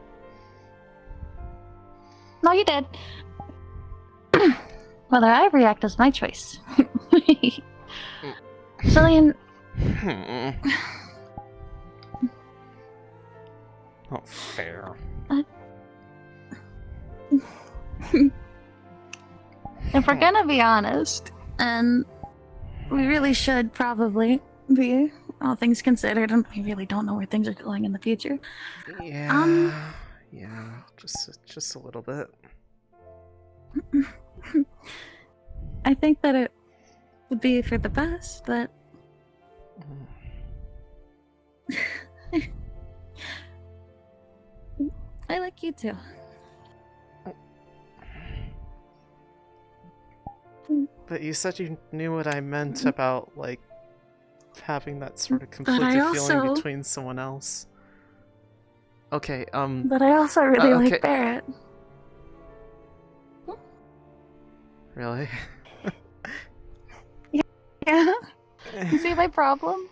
No, you did. Whether I react is my choice. Céline. Not fair. If we're gonna be honest, and we really should probably be, all things considered, and we really don't know where things are going in the future. Yeah. Yeah, just a little bit. I think that it would be for the best that I like you too. But you said you knew what I meant about, like, having that sort of I conflicted feeling also- between someone else. Okay, But I also really okay. like Barrett. Really? Yeah. You see my problem?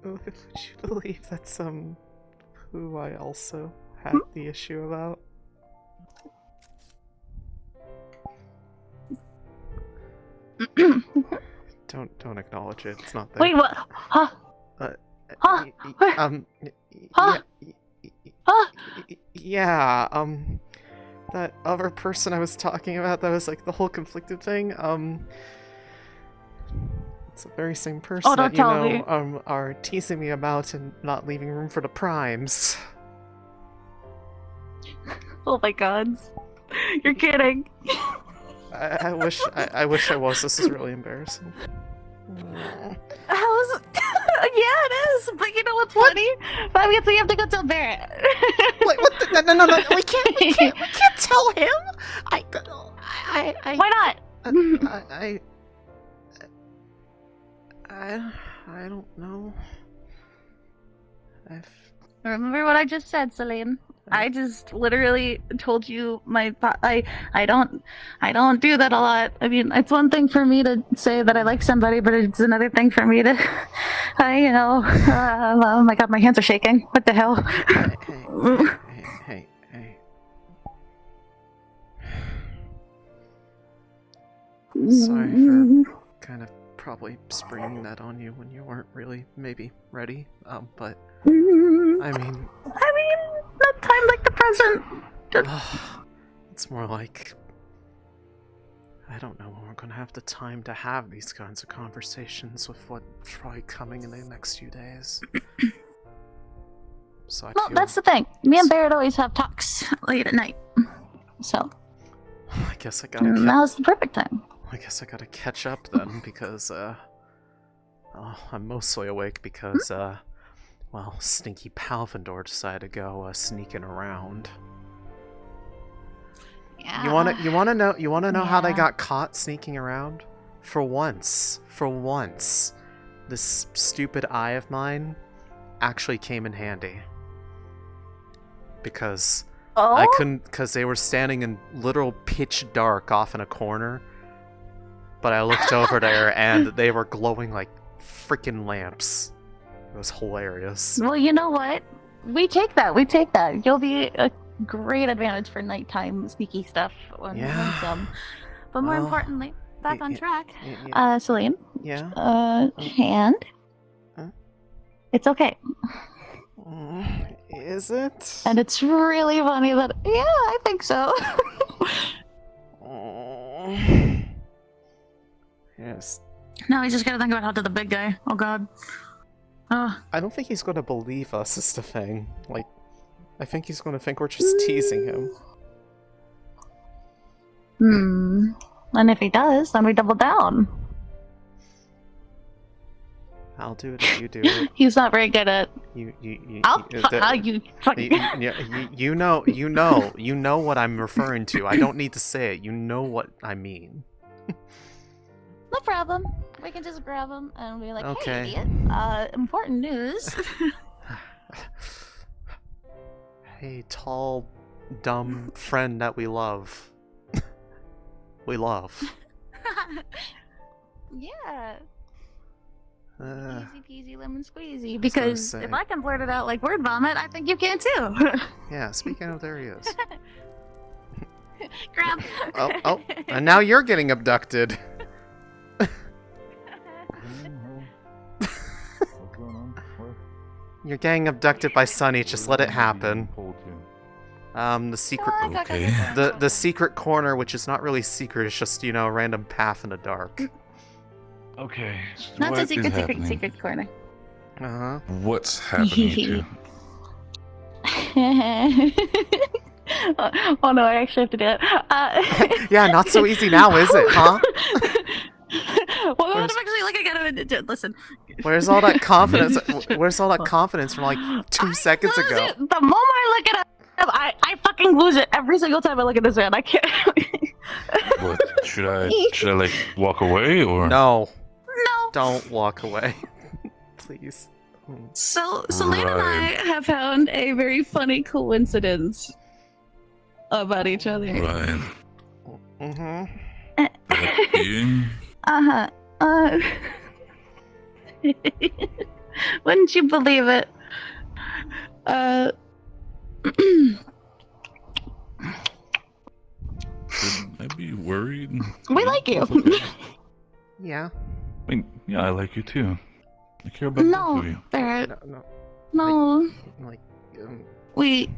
Would you believe that's, who I also had the issue about? Don't acknowledge it. It's not there. Wait, what? Huh? Huh? Huh? Yeah, that other person I was talking about that was like the whole conflicted thing, it's the very same person Oh, don't that, you tell know, me. are teasing me about and not leaving room for the primes. Oh my god. You're kidding. I wish I was. This is really embarrassing. How is yeah, it is. But you know what's funny? Fabian, so you have to go tell Barrett. Wait, what? No. We can't tell him. Why not? I don't know. Remember what I just said, Céline? I just literally told you my thought. I don't do that a lot. I mean, it's one thing for me to say that I like somebody, but it's another thing for me to, oh my god, my hands are shaking. What the hell? Hey. Sorry for kind of probably springing that on you when you weren't really maybe ready. But I mean, not time like the present. it's more like I don't know when we're gonna have the time to have these kinds of conversations with what's probably coming in the next few days. So I Well, feel that's the thing. Me and Barrett always have talks late at night. So I guess I gotta. Now's the perfect time. I guess I gotta catch up then because I'm mostly awake because well, Stinky Palvindor decided to go sneaking around. Yeah. You wanna know how they got caught sneaking around? For once, this stupid eye of mine actually came in handy. Because I couldn't, because they were standing in literal pitch dark off in a corner. But I looked over there and they were glowing like freaking lamps. It was hilarious. Well, you know what? We take that. You'll be a great advantage for nighttime sneaky stuff. But more importantly, back on track. Céline. Yeah. And it's okay. Is it? And it's really funny that I think so. Yes. Now we just gotta think about how to the big guy. Oh god. I don't think he's gonna believe us is the thing. Like, I think he's gonna think we're just teasing him. And if he does, then we double down. I'll do it if you do it. He's not very good at. You know what I'm referring to. I don't need to say it. You know what I mean. No problem. We can just grab him and be like, Okay. "Hey, idiot! Important news." Hey, tall, dumb friend that we love. We love. Yeah. Easy peasy lemon squeezy. gonna Because say. if I can blurt it out like word vomit, I think you can too. Yeah, speaking of, there he is. Grab. Oh, and now you're getting abducted. You're getting abducted by Sunny, just let it happen. The secret the secret corner, which is not really secret, it's just, a random path in the dark. Okay. Not a secret corner. Uh-huh. What's happening? Oh no, I actually have to do it. Yeah, not so easy now, is it, huh? Well, I'm actually looking at it. Listen. Where's all that confidence? Where's all that confidence from like 2 seconds ago? The moment I look at it, I fucking lose it every single time I look at this man. I can't. What should I like walk away or No. No. Don't walk away. Please. So Céline and I have found a very funny coincidence about each other. Right. Mm-hmm. Wouldn't you believe it? Should I be worried? We like you. Yeah. I mean, yeah, I like you too. I care about both of you. Barrett. No. No. Like, We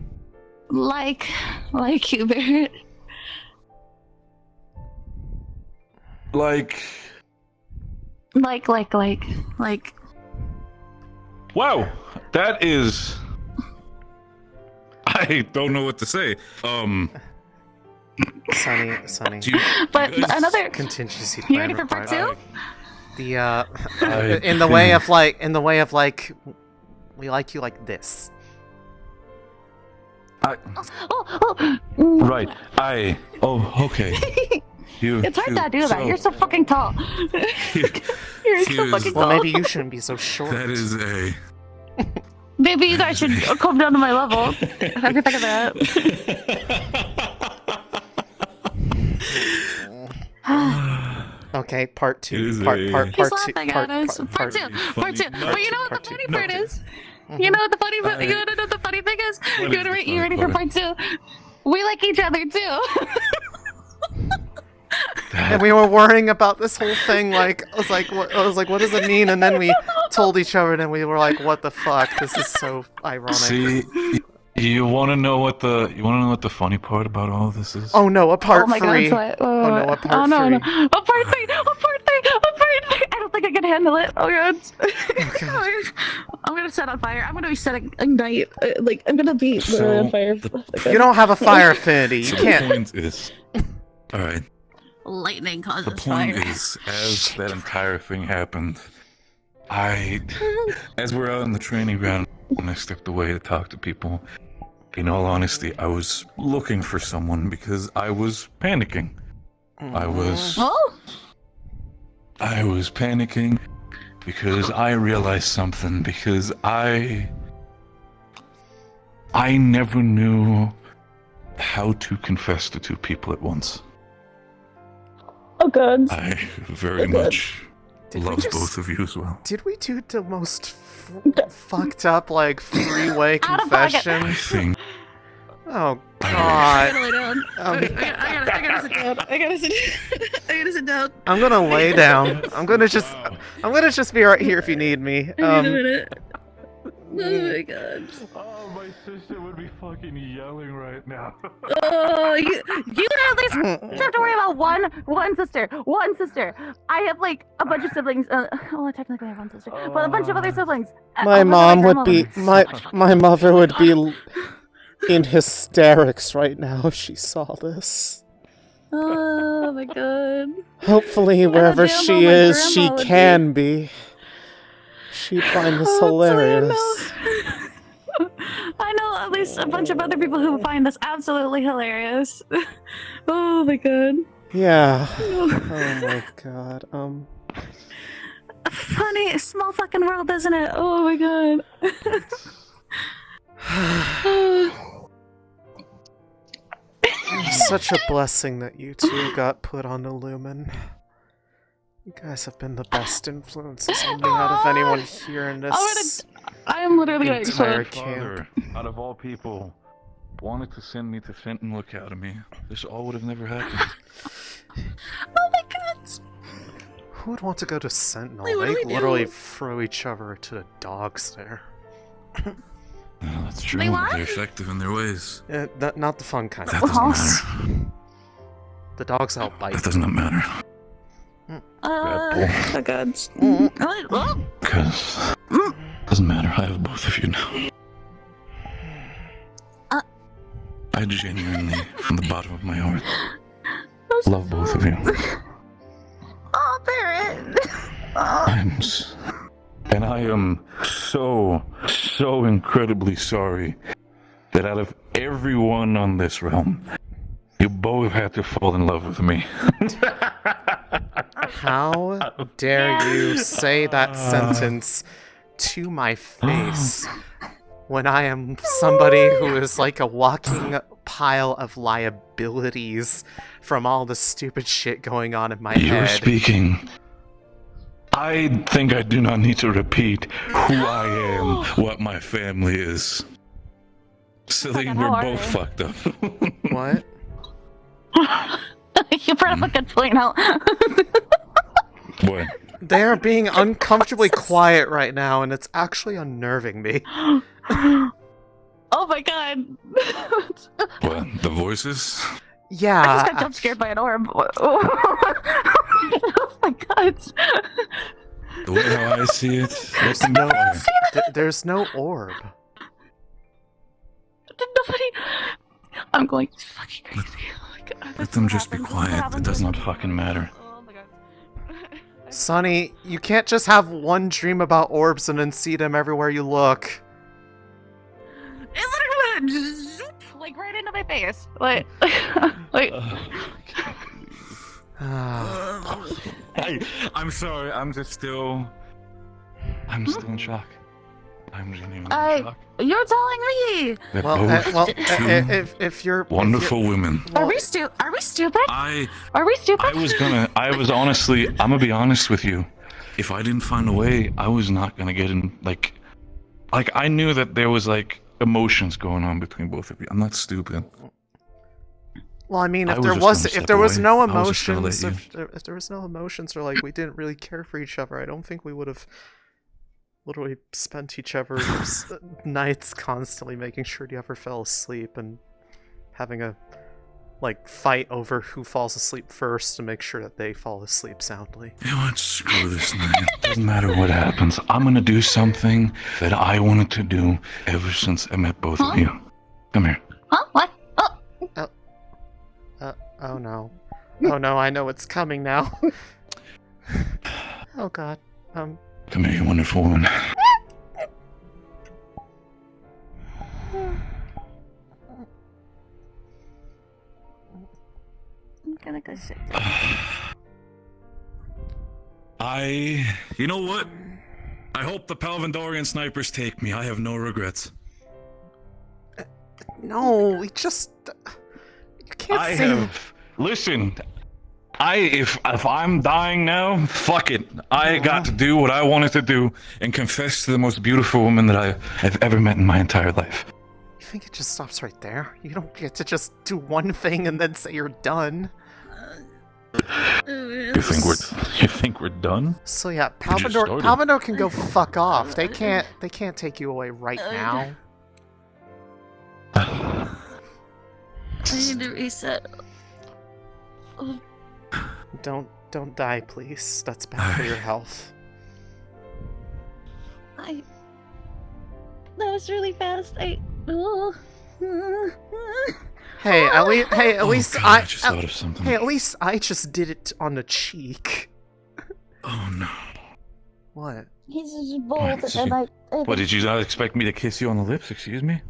like you, Barrett. Like. Wow, that is. I don't know what to say. Sunny. But another contingency You plan ready for part required. 2? In the way of like, we like you like this. Right. Okay. It's hard to do that. You're so fucking tall. You're so fucking tall. Well, maybe you shouldn't be so short. That is a. Maybe you guys should come down to my level. Have you think of that? Okay, part 2. He's laughing at us. Part two. But you know what the funny part is? You know what the funny thing is? You ready for part 2? We like each other too. And we were worrying about this whole thing. Like, I was like, what does it mean? And then we told each other, and we were like, what the fuck? This is so ironic. See, you want to know what the funny part about all of this is? Oh no, a part 3. God, a part 3. No. A part 3. I don't think I can handle it. Oh god. I'm gonna set on fire. I'm gonna be setting ignite. I'm gonna be on fire. You don't have a fire affinity. You can't. The point is, all right. Lightning causes The point fire. is, as that entire thing happened, as we're out in the training ground, and I stepped away to talk to people. In all honesty, I was looking for someone because I was panicking. I was panicking because I realized something. Because I never knew how to confess to two people at once. Oh god. I very much love both of you as well. Did we do the most fucked up, like, freeway confession? I think. Oh god. I gotta sit down. I gotta sit down. I'm gonna lay down. I'm gonna just be right here if you need me. I need a minute. Oh my god. Oh, my sister would be fucking yelling right now. Oh, you at least have to worry about one sister. One sister. I have like a bunch of siblings. Well, technically I have one sister, but a bunch of other siblings. My mom would be my mother would be in hysterics right now if she saw this. Oh my god. Hopefully, wherever she is, she can be. She'd find this hilarious. I know at least a bunch of other people who find this absolutely hilarious. Oh my god. Yeah. Oh my god. Funny, small fucking world, isn't it? Oh my god. Such a blessing that you two got put on the Lumen. You guys have been the best influences on me out of anyone here in this I'm literally gonna entire Father, camp. out of all people, wanted to send me to Fenton Academy. This all would have never happened. Oh my god. Who would want to go to Sentinel? Wait, what they do we do? literally throw each other to the dogs there. No, that's true. Wait, what? They're effective in their ways. Not the fun kind. That doesn't matter. The dogs out bite. That does not matter. Oh god. Because doesn't matter. I have both of you now. I genuinely, from the bottom of my heart, love both of you. Oh, Barrett. And I am so incredibly sorry that out of everyone on this realm, you both had to fall in love with me. How dare you say that sentence to my face when I am somebody who is like a walking pile of liabilities from all the stupid shit going on in my You're head. speaking. I think I do not need to repeat who I am, what my family is. Céline, we're both fucked up. What? You brought up a good point. How? What? They are being uncomfortably quiet right now, and it's actually unnerving me. Oh my god. What? The voices? Yeah. I just got jump scared by an orb. Oh my god. The way how I see it, there's no orb. Nobody. I'm going fucking crazy. Oh my god. Let them just be quiet. It does not fucking matter. Sonny, you can't just have one dream about orbs and then see them everywhere you look. It literally just like right into my face. Like. I'm sorry. I'm still in shock. I'm genuinely in shock. You're telling me. If you're wonderful women. Are we stupid? I was honestly, I'm gonna be honest with you. If I didn't find a way, I was not gonna get in. Like I knew that there was like emotions going on between both of you. I'm not stupid. Well, I mean, if there was no emotions, or like we didn't really care for each other, I don't think we would have literally spent each other's nights constantly making sure you ever fell asleep and having a fight over who falls asleep first to make sure that they fall asleep soundly. You know what? Screw this thing. It doesn't matter what happens. I'm gonna do something that I wanted to do ever since I met both of you. Come here. Huh? What? Oh no. Oh no, I know what's coming now. Oh god. Come here, you wonderful woman. I'm gonna go sit. You know what? I hope the Palvandorian snipers take me. I have no regrets. No, we just... You can't say... Listen, if I'm dying now, fuck it. I got to do what I wanted to do and confess to the most beautiful woman that I've ever met in my entire life. You think it just stops right there? You don't get to just do one thing and then say you're done? You think we're done? So yeah, Palvandor can go fuck off. They can't take you away right now. I need to reset. Don't die, please. That's bad for your health. That was really fast. Hey, at least I just thought of something. Hey, at least I just did it on the cheek. Oh no. What? He's just bold, and What, did you not expect me to kiss you on the lips? Excuse me?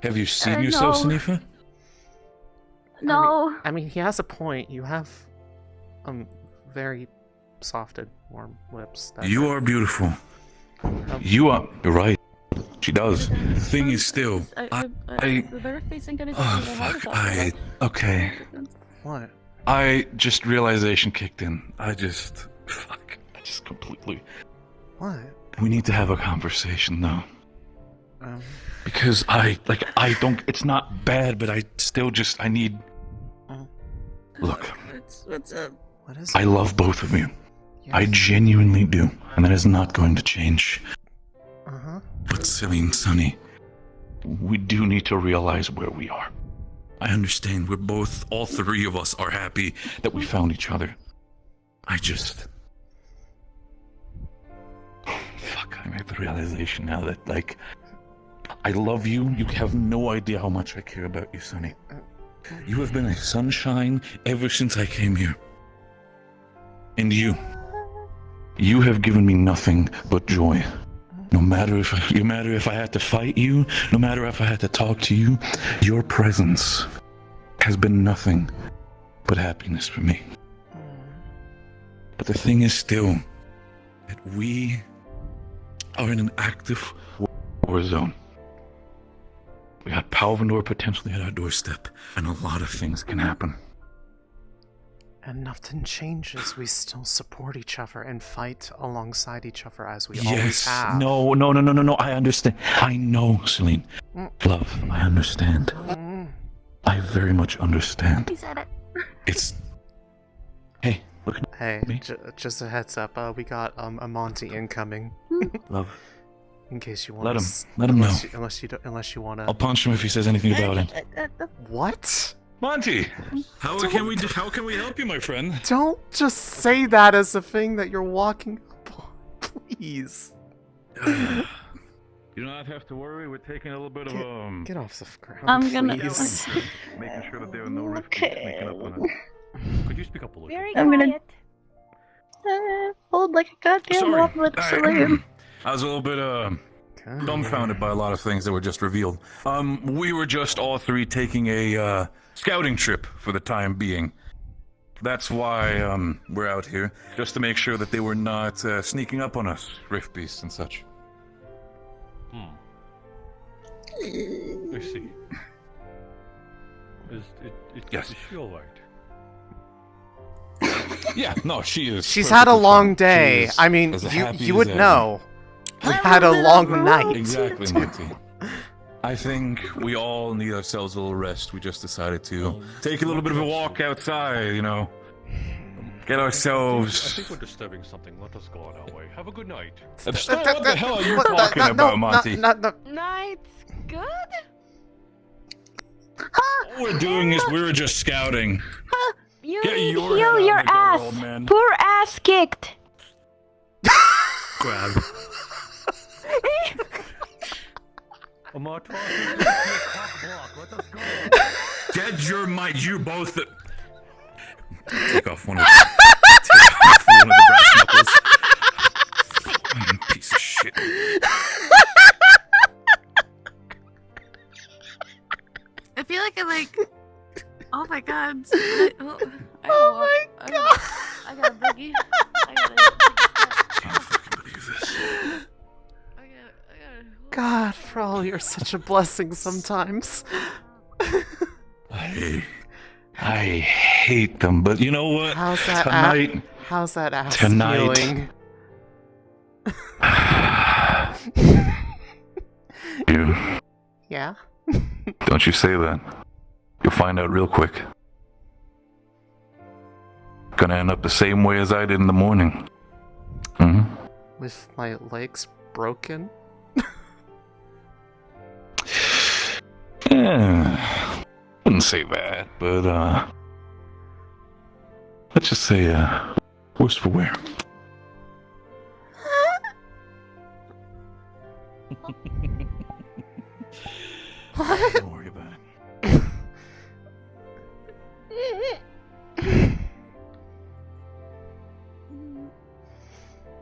Have you seen yourself, Sanifa? No. I mean, he has a point. You have very softed, warm lips. You are beautiful. You're right. She does. The thing is still, They're facing okay. What? Just realization kicked in. I just completely. What? We need to have a conversation though. Because I don't. It's not bad, but I need. Look. What's up? What is it? I love both of you. Yes. I genuinely do, and that is not going to change. But Céline, Sonny, we do need to realize where we are. I understand all three of us are happy that we found each other. I made the realization now that, I love you. You have no idea how much I care about you, Sonny. You have been a sunshine ever since I came here. And you have given me nothing but joy. No matter if I had to fight you, no matter if I had to talk to you, your presence has been nothing but happiness for me. But the thing is still that we are in an active war zone. We got Palvandor potentially at our doorstep, and a lot of things can happen. And nothing changes. We still support each other and fight alongside each other as we always have. No. I understand. I know, Céline. Love, I understand. I very much understand. He said it. Hey, Hey, just a heads up. We got a Monty incoming. Love. In case you want. Let him know. Unless you want to. I'll punch him if he says anything about it. What? Monty, how can we help you, my friend? Don't just say that as a thing that you're walking up on, please. You do not have to worry. We're taking a little bit of Get off the ground. I'm gonna. Please. making sure that there are no risks sneaking up on us. Could you speak up a little? I'm gonna hold like a goddamn walk with Céline. I was a little bit dumbfounded by a lot of things that were just revealed. We were just all three taking a scouting trip for the time being. That's why we're out here, just to make sure that they were not sneaking up on us, rift beasts and such. I see. Yes. Is she alright? Yeah, no, she is. She's had a perfectly long fine. day. She is I mean, as happy you as would ever. know. We had a long night. Exactly, Monty. I think we all need ourselves a little rest. We just decided to take a little bit of a walk outside, you know. Get I ourselves... think we're disturbing something. Let us go on our way. Have a good night. Abstain, what the hell are you talking about, Monty? Night's good? All we're doing is we were just scouting. You Get need your heal head your out of the gutter, ass. old man. Poor ass kicked. Grab. Let us go. Get your mic, you both... Take off one of the brass knuckles. Fucking piece of shit. I feel like I'm like, oh my god. I got a boogie. I can't fucking believe this. God, Frol, you're such a blessing sometimes. I hate them, but you know what? How's that how's that ass Tonight. feeling? You. Yeah? Don't you say that. You'll find out real quick. Gonna end up the same way as I did in the morning. With my legs broken? Wouldn't say that, but let's just say worse for wear. Don't worry about it.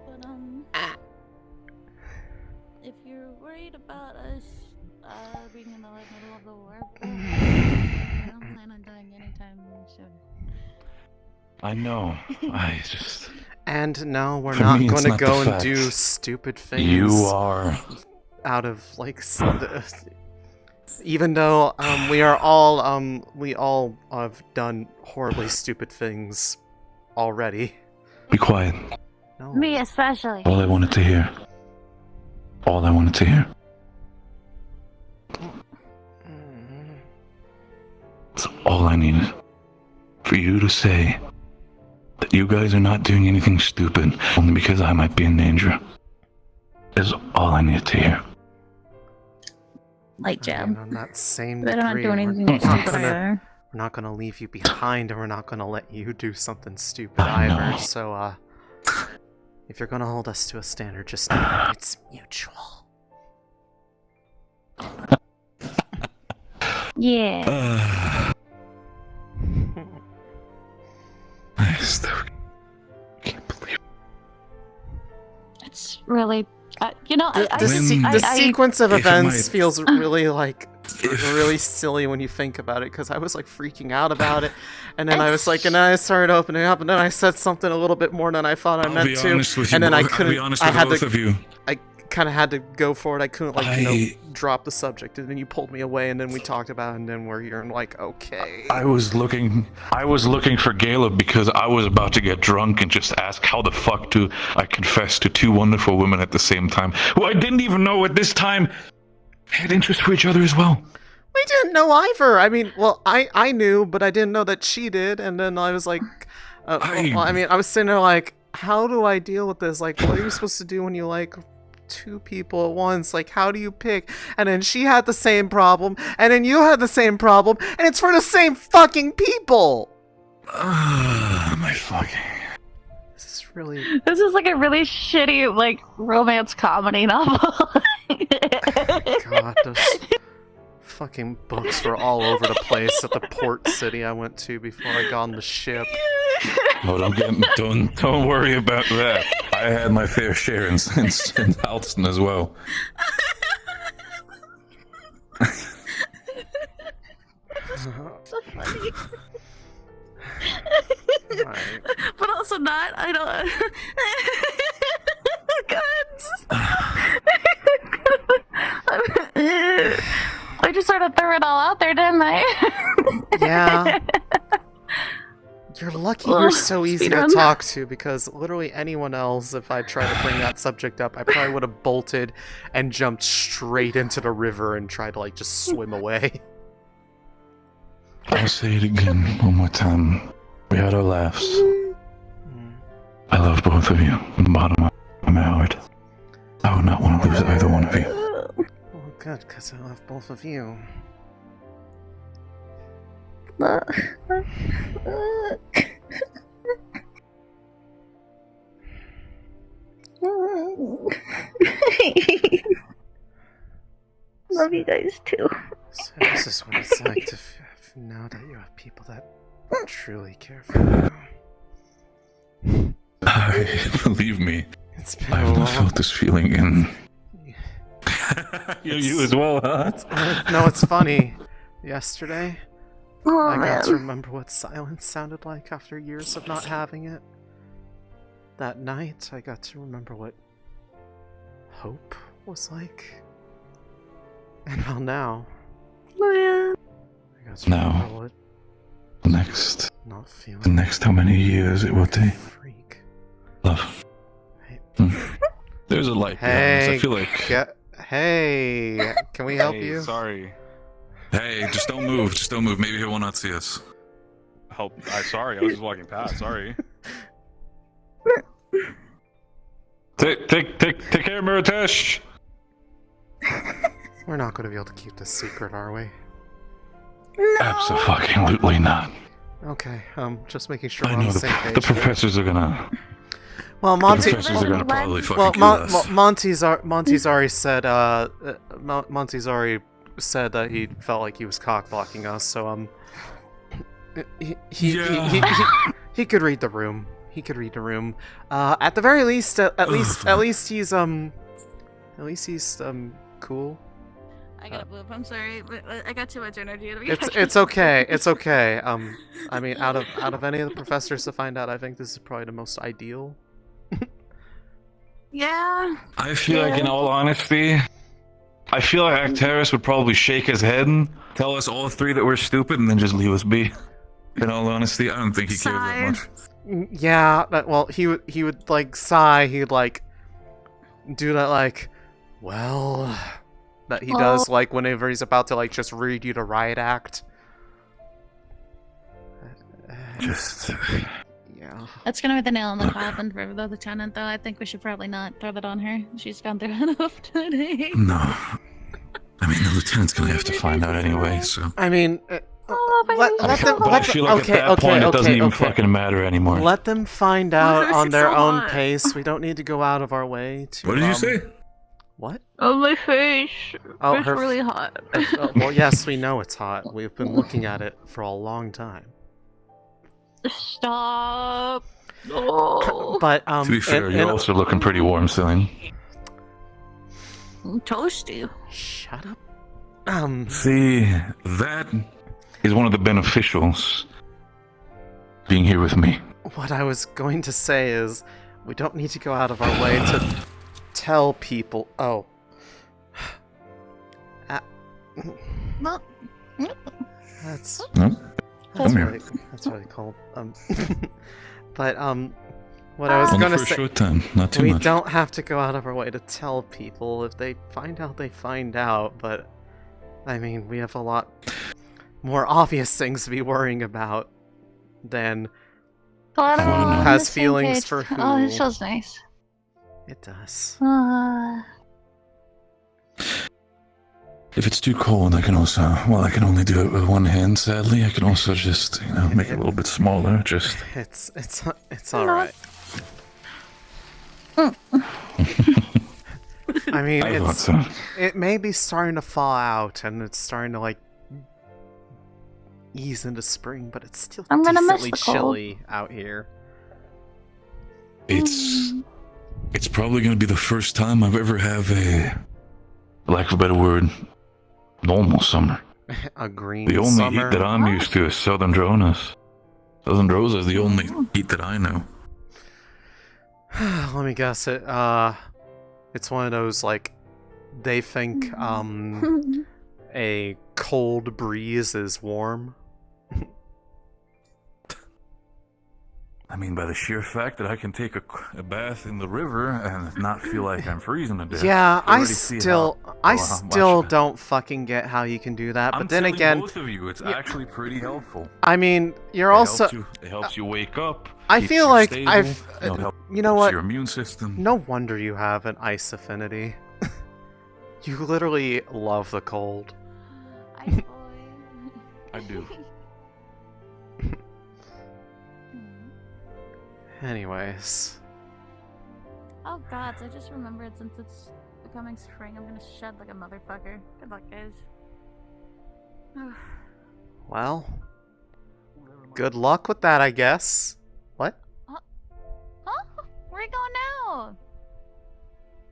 But if you're worried about us being in the middle of the war, I don't plan on dying anytime soon. I know. I just. And no, we're For not me, it's going to not the go and fact. do stupid things. You are. Out of like, even though we all have done horribly stupid things already. Be quiet. No. Me especially. All I wanted to hear. All I wanted to hear. That's all I needed. For you to say that you guys are not doing anything stupid only because I might be in danger. Is all I needed to hear. Light jab. On that same But I'm not degree, doing we're anything not stupid gonna- either. We're not gonna leave you behind, and we're not gonna let you do something stupid I either. know. So, if you're gonna hold us to a standard, just know that it's mutual. Yeah. I still It's really, you know, The sequence of if I events might- feels really like really silly when you think about it, because I was like freaking out about it, and then I was like, and then I started opening up, and then I said something a little bit more than I thought I I'll meant be to, honest with you, and then I I'll be couldn't. honest I with had both to. of you. I kind of had to go for it. I couldn't I- drop the subject, and then you pulled me away, and then we talked about it, and then we're here, and like, okay. I was looking for Caleb because I was about to get drunk and just ask how the fuck do I confess to two wonderful women at the same time, who I didn't even know at this time had interest for each other as well. We didn't know either. I mean, well, I knew, but I didn't know that she did. And then I was like, Well, I mean, I was sitting there like, how do I deal with this? Like, what are you supposed to do when you like two people at once? Like, how do you pick? And then she had the same problem, and then you had the same problem, and it's for the same fucking people! My fucking... This is like a really shitty, like, romance comedy novel. God, those fucking books were all over the place at the port city I went to before I got on the ship. Oh, don't worry about that. I had my fair share in Alston as well. So funny. But also not, I don't... I just sort of threw it all out there, didn't I? Yeah. You're lucky you're so easy to talk to, because literally anyone else, if I tried to bring that subject up, I probably would have bolted and jumped straight into the river and tried to, like, just swim away. I'll say it again one more time. We had our laughs. I love both of you from the bottom of my heart. I would not want to lose either one of you. Well, good, because I love both of you. Love you guys too. So this is what it's like to know that you have people that truly care for you. Believe me, Been I've not felt this feeling in... you as well, huh? No, it's funny. Yesterday, Oh, I got to man. remember what silence sounded like after years of not having it. That night, I got to remember what hope was like. And well, now, I got to remember Now, what next... not feeling. The next how many years it will take. Love. There's a light behind us. I feel like... Hey, can we help you? Sorry. Hey, just don't move. Just don't move. Maybe he will not see us. Help. Sorry, I was just walking past. Sorry. Take care, Muratash. We're not going to be able to keep this secret, are we? Absolutely not. Okay, just making sure I we're on know the same page. the professors are gonna... Well, Monty. The professors are gonna probably fucking kill us. Monty's already said. Monty's already said that he felt like he was cock blocking us. So he could read the room. He could read the room. At the very least, at least he's cool. I gotta move. I'm sorry, but I got too much energy. It's okay. It's okay. I mean, out of any of the professors to find out, I think this is probably the most ideal. Yeah. I feel like, in all honesty, I feel like Actaris would probably shake his head and tell us all three that we're stupid and then just leave us be. In all honesty, I don't think he cares that much. Yeah, well, he would like sigh. He'd like do that like, well, that he does like whenever he's about to like just read you the riot act. Just. Yeah. That's gonna be the nail in the coffin for the lieutenant, though. I think we should probably not throw that on her. She's gone through enough today. No. I mean, the lieutenant's gonna have to find out anyway, so. I mean, But I feel like at that point it doesn't even fucking matter anymore. Let them find out on their own pace. We don't need to go out of our way to. What did you say? What? Oh, my face. Oh, it's really hot. Well, yes, we know it's hot. We've been looking at it for a long time. Stop. Oh. But to be fair, you're also looking pretty warm, Céline. I'm toasty. Shut up. See, that is one of the beneficials being here with me. What I was going to say is, we don't need to go out of our way to tell people. Oh. Well, That's Come here. That's what I called. But what I was Only gonna for a say. short time, not too we much. don't have to go out of our way to tell people. If they find out, they find out. But I mean, we have a lot more obvious things to be worrying about than Glad we're all on the has same feelings page. for who? Oh, this feels nice. It does. If it's too cold, I can also, well, I can only do it with one hand, sadly. I can also just, make it a little bit smaller, just... It's alright. I mean, I thought so. it may be starting to thaw out, and it's starting to, like, ease into spring, but it's still I'm gonna miss decently the cold. chilly out here. It's probably going to be the first time I've ever have a, for lack of a better word, normal summer. A green The only summer. heat that I'm used to is Southern Dronas. Southern Droza is the only heat that I know. Let me guess it. It's one of those, like, they think a cold breeze is warm. I mean, by the sheer fact that I can take a bath in the river and not feel like I'm freezing to death. Yeah, I already see still how much- don't fucking get how you can do that. I'm But then telling again, both of you, it's actually pretty helpful. I mean, you're It also. helps you, it helps you wake up. I keeps feel you like stable, I've. You know helps what? Your immune system. No wonder you have an ice affinity. You literally love the cold. I do. Anyways. Oh gods, I just remembered since it's becoming spring, I'm gonna shed like a motherfucker. Good luck, guys. Well, good luck with that, I guess. What? Huh? Where are you going now?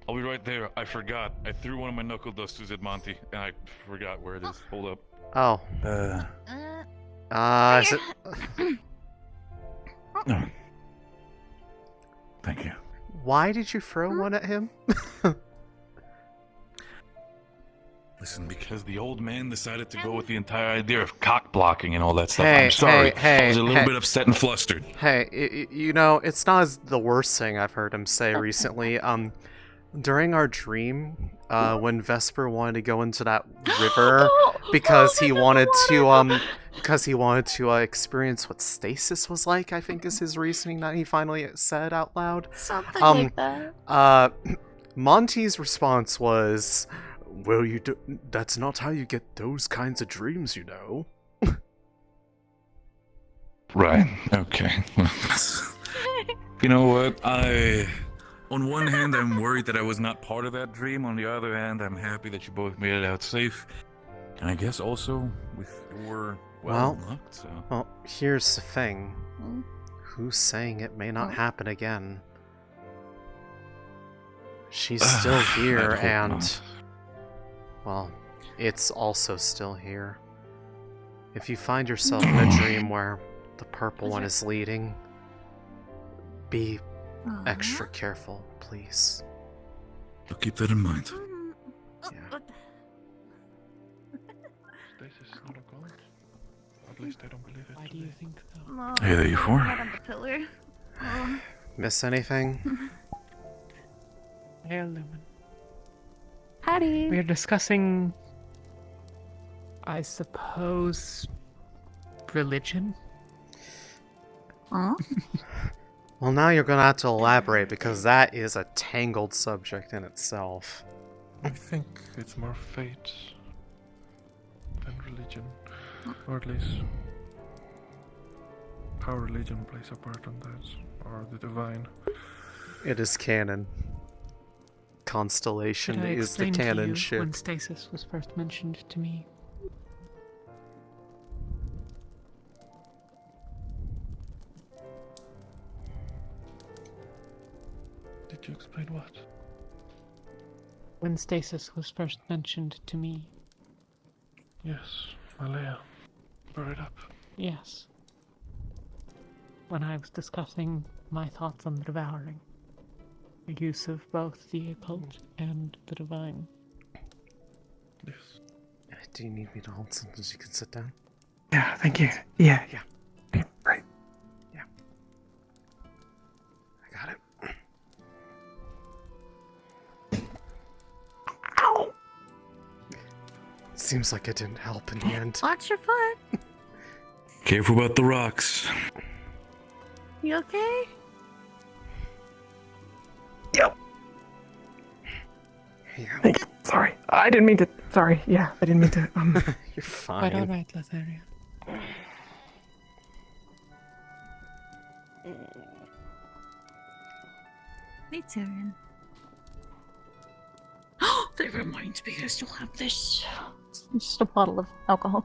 I'll be right there. I forgot. I threw one of my knuckle dusters at Monty, and I forgot where it is. Hold up. Oh. Is it... No. Thank you. Why did you throw one at him? Listen, because the old man decided to go with the entire idea of cock blocking and all that stuff. Hey, I'm sorry. hey, I was a little hey. bit upset and flustered. Hey, you know, it's not as the worst thing I've heard him say recently. During our dream, when Vesper wanted to go into that river because he wanted to experience what stasis was like, I think is his reasoning that he finally said out loud. Something like that. Monty's response was, "Well, that's not how you get those kinds of dreams, you know." Right. Okay. You know what? On one hand, I'm worried that I was not part of that dream. On the other hand, I'm happy that you both made it out safe. And I guess also with your luck. So. Well, here's the thing. Who's saying it may not happen again? She's still here, I'd hope and not. well, it's also still here. If you find yourself in a dream where the purple one is leading, be extra careful, please. I'll keep that in mind. This is not a god. At least I don't believe it. Why do you think so? Hey there, you four. Right on the pillar. Miss anything? Hey, Lumen. Howdy. We're discussing, I suppose, religion. Well, now you're gonna have to elaborate because that is a tangled subject in itself. I think it's more fate than religion, or at least how religion plays a part on that, or the divine. It is canon. Constellation Did I is the explain to canon you ship. when stasis was first mentioned to me? Did you explain what? When stasis was first mentioned to me. Yes, Alea. Brought it up. Yes. When I was discussing my thoughts on the devouring. The use of both the occult and the divine. Yes. Do you need me to hold something so you can sit down? Yeah, thank you. Yeah. Right. Yeah. I got it. Ow! Seems like it didn't help in the end. Watch your foot. Careful about the rocks. You okay? Yep. Yeah. Sorry. I didn't mean to. Sorry. Yeah, I didn't mean to. You're fine. Quite alright, Lothario. Me too. That reminds me, I still have this. It's just a bottle of alcohol.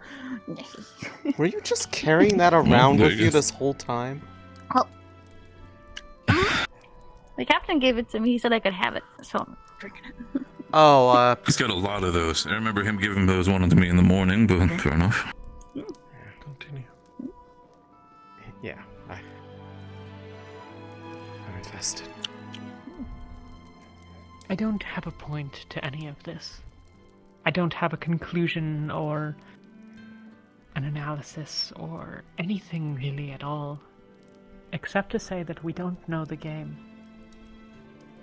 Were you just carrying that around with you this whole time? Well, the captain gave it to me. He said I could have it, so I'm drinking it. Oh, He's got a lot of those. I remember him giving those one to me in the morning, but fair enough. Continue. Yeah, I'm invested. I don't have a point to any of this. I don't have a conclusion or an analysis or anything really at all, except to say that we don't know the game.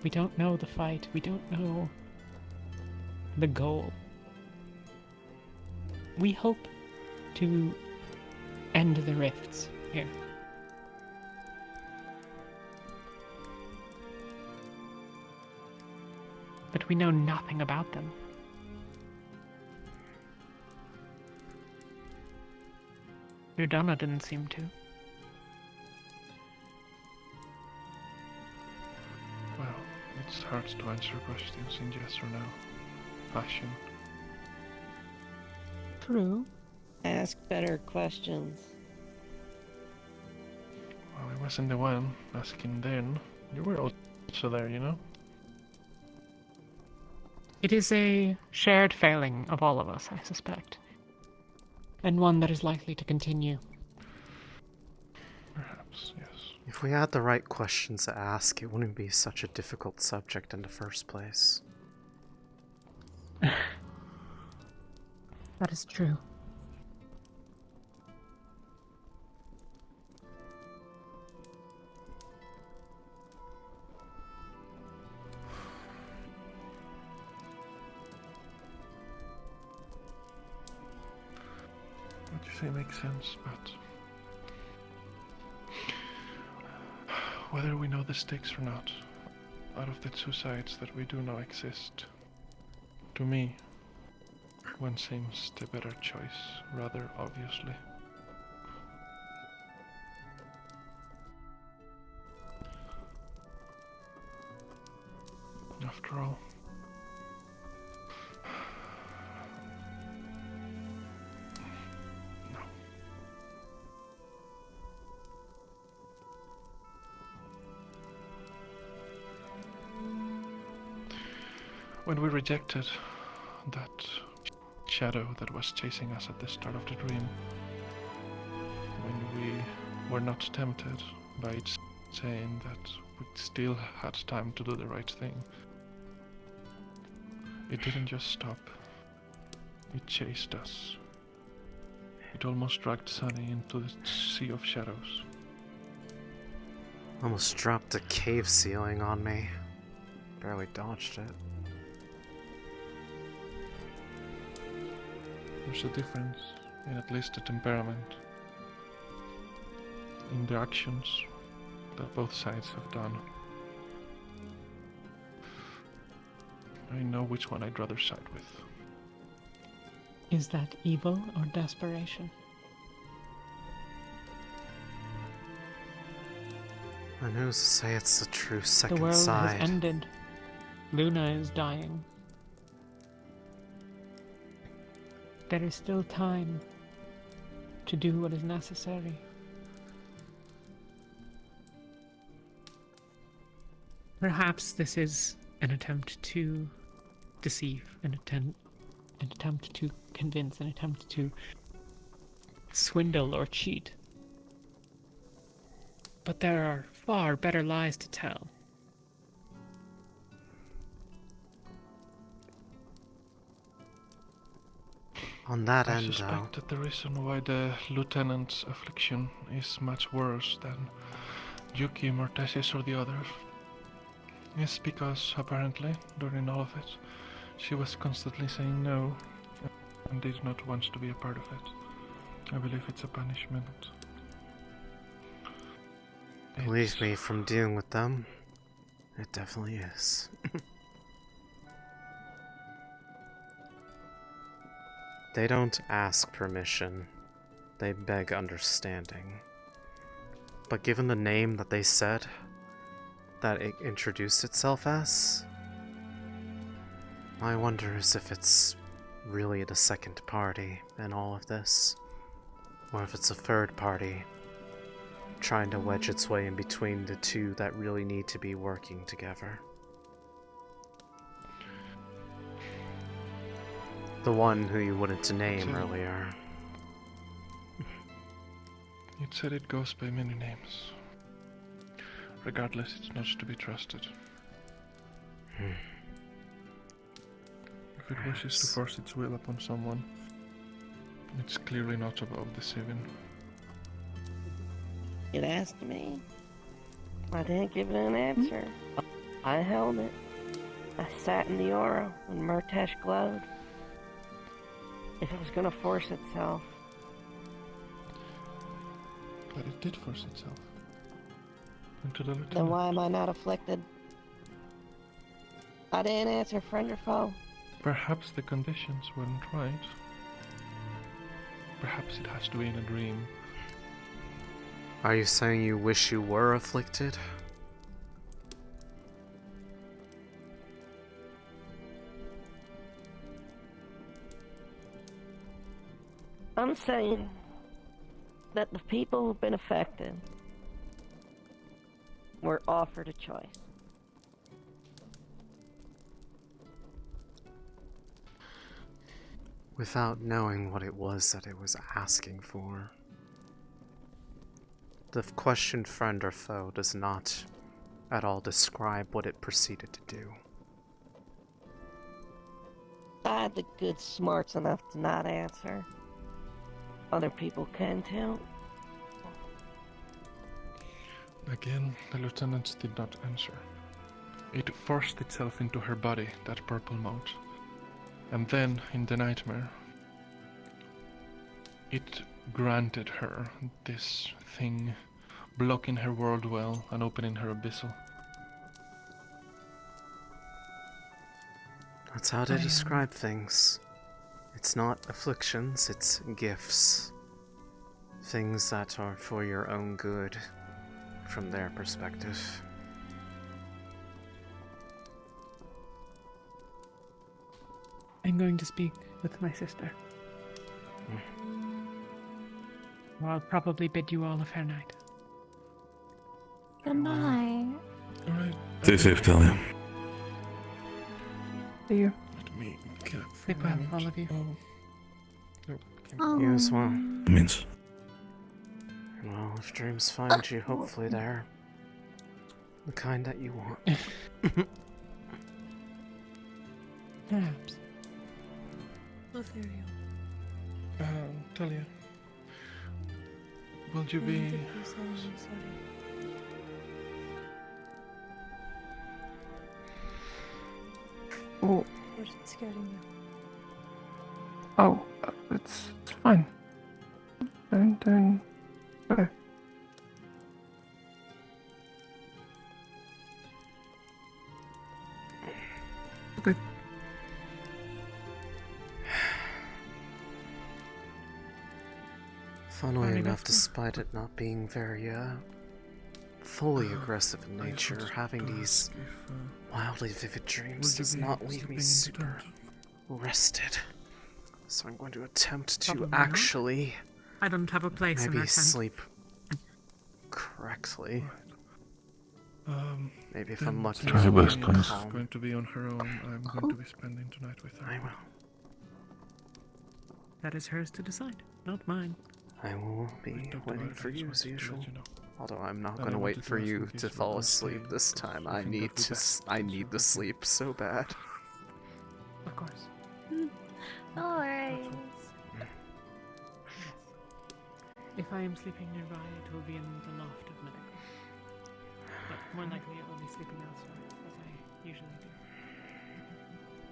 We don't know the fight. We don't know the goal. We hope to end the rifts here. But we know nothing about them. Udana didn't seem to. Well, it's hard to answer questions in yes or no fashion. True. Ask better questions. Well, I wasn't the one asking then. You were also there, you know? It is a shared failing of all of us, I suspect. And one that is likely to continue. Perhaps, yes. If we had the right questions to ask, it wouldn't be such a difficult subject in the first place. That is true. What you say makes sense, but whether we know the stakes or not, out of the two sides that we do know exist, to me, one seems the better choice, rather obviously. After all, when we rejected that shadow that was chasing us at the start of the dream, when we were not tempted by it saying that we still had time to do the right thing, it didn't just stop. It chased us. It almost dragged Sunny into the sea of shadows. Almost dropped a cave ceiling on me. Barely dodged it. There's a difference in at least the temperament, in the actions that both sides have done. I know which one I'd rather side with. Is that evil or desperation? And who's to say it's the true second The world side? has ended. Luna is dying. There is still time to do what is necessary. Perhaps this is an attempt to deceive, an attempt to convince, an attempt to swindle or cheat. But there are far better lies to tell. On that I end, though, suspect that the reason why the lieutenant's affliction is much worse than Yuki, Mortesis, or the others is because, apparently, during all of it, she was constantly saying no and did not want to be a part of it. I believe it's a punishment. Believe me, from dealing with them, it definitely is. They don't ask permission, they beg understanding. But given the name that they said, that it introduced itself as, I wonder if it's really the second party in all of this, or if it's a third party trying to wedge its way in between the two that really need to be working together. The one who you wanted to name earlier. It said it goes by many names. Regardless, it's not to be trusted. If it wishes to force its will upon someone, it's clearly not above the Céline. It asked me. I didn't give it an answer. I held it. I sat in the aura when Murtesh glowed. If it was gonna force itself. But it did force itself. Into the lieutenant. Then why am I not afflicted? I didn't answer, friend or foe. Perhaps the conditions weren't right. Perhaps it has to be in a dream. Are you saying you wish you were afflicted? I'm saying that the people who've been affected were offered a choice. Without knowing what it was that it was asking for. The question friend or foe does not at all describe what it proceeded to do. I had the good smarts enough to not answer. Other people can too. Again, the lieutenant did not answer. It forced itself into her body, that purple mote. And then, in the nightmare, it granted her this thing, blocking her world well and opening her abyssal. That's how they describe things. It's not afflictions, it's gifts. Things that are for your own good, from their perspective. I'm going to speak with my sister. Well, I'll probably bid you all a fair night. Good night. Alright. Stay safe, Talia. See you. Let me get up. Sleep well, all of you. You as well. Means. Well, if dreams find you, hopefully they're the kind that you want. Perhaps. Talia, will you be... Oh, What's scaring you? oh, it's fine. Don't. Okay. Okay. Funnily enough, despite it not being very, fully aggressive in nature, having these wildly vivid dreams does not leave me super rested. So I'm going to attempt to actually I don't have a place in maybe our tent. sleep correctly. Maybe if I'm lucky. Try best, please. Going to be on her own. I'm going to be spending tonight with her. I will. That is hers to decide, not mine. I will be waiting for you as usual. Although I'm not going to wait for you to fall asleep this time. I need the sleep so bad. Of course. No worries. If I am sleeping nearby, it will be in the loft of medical. But more likely I will be sleeping elsewhere, as I usually do.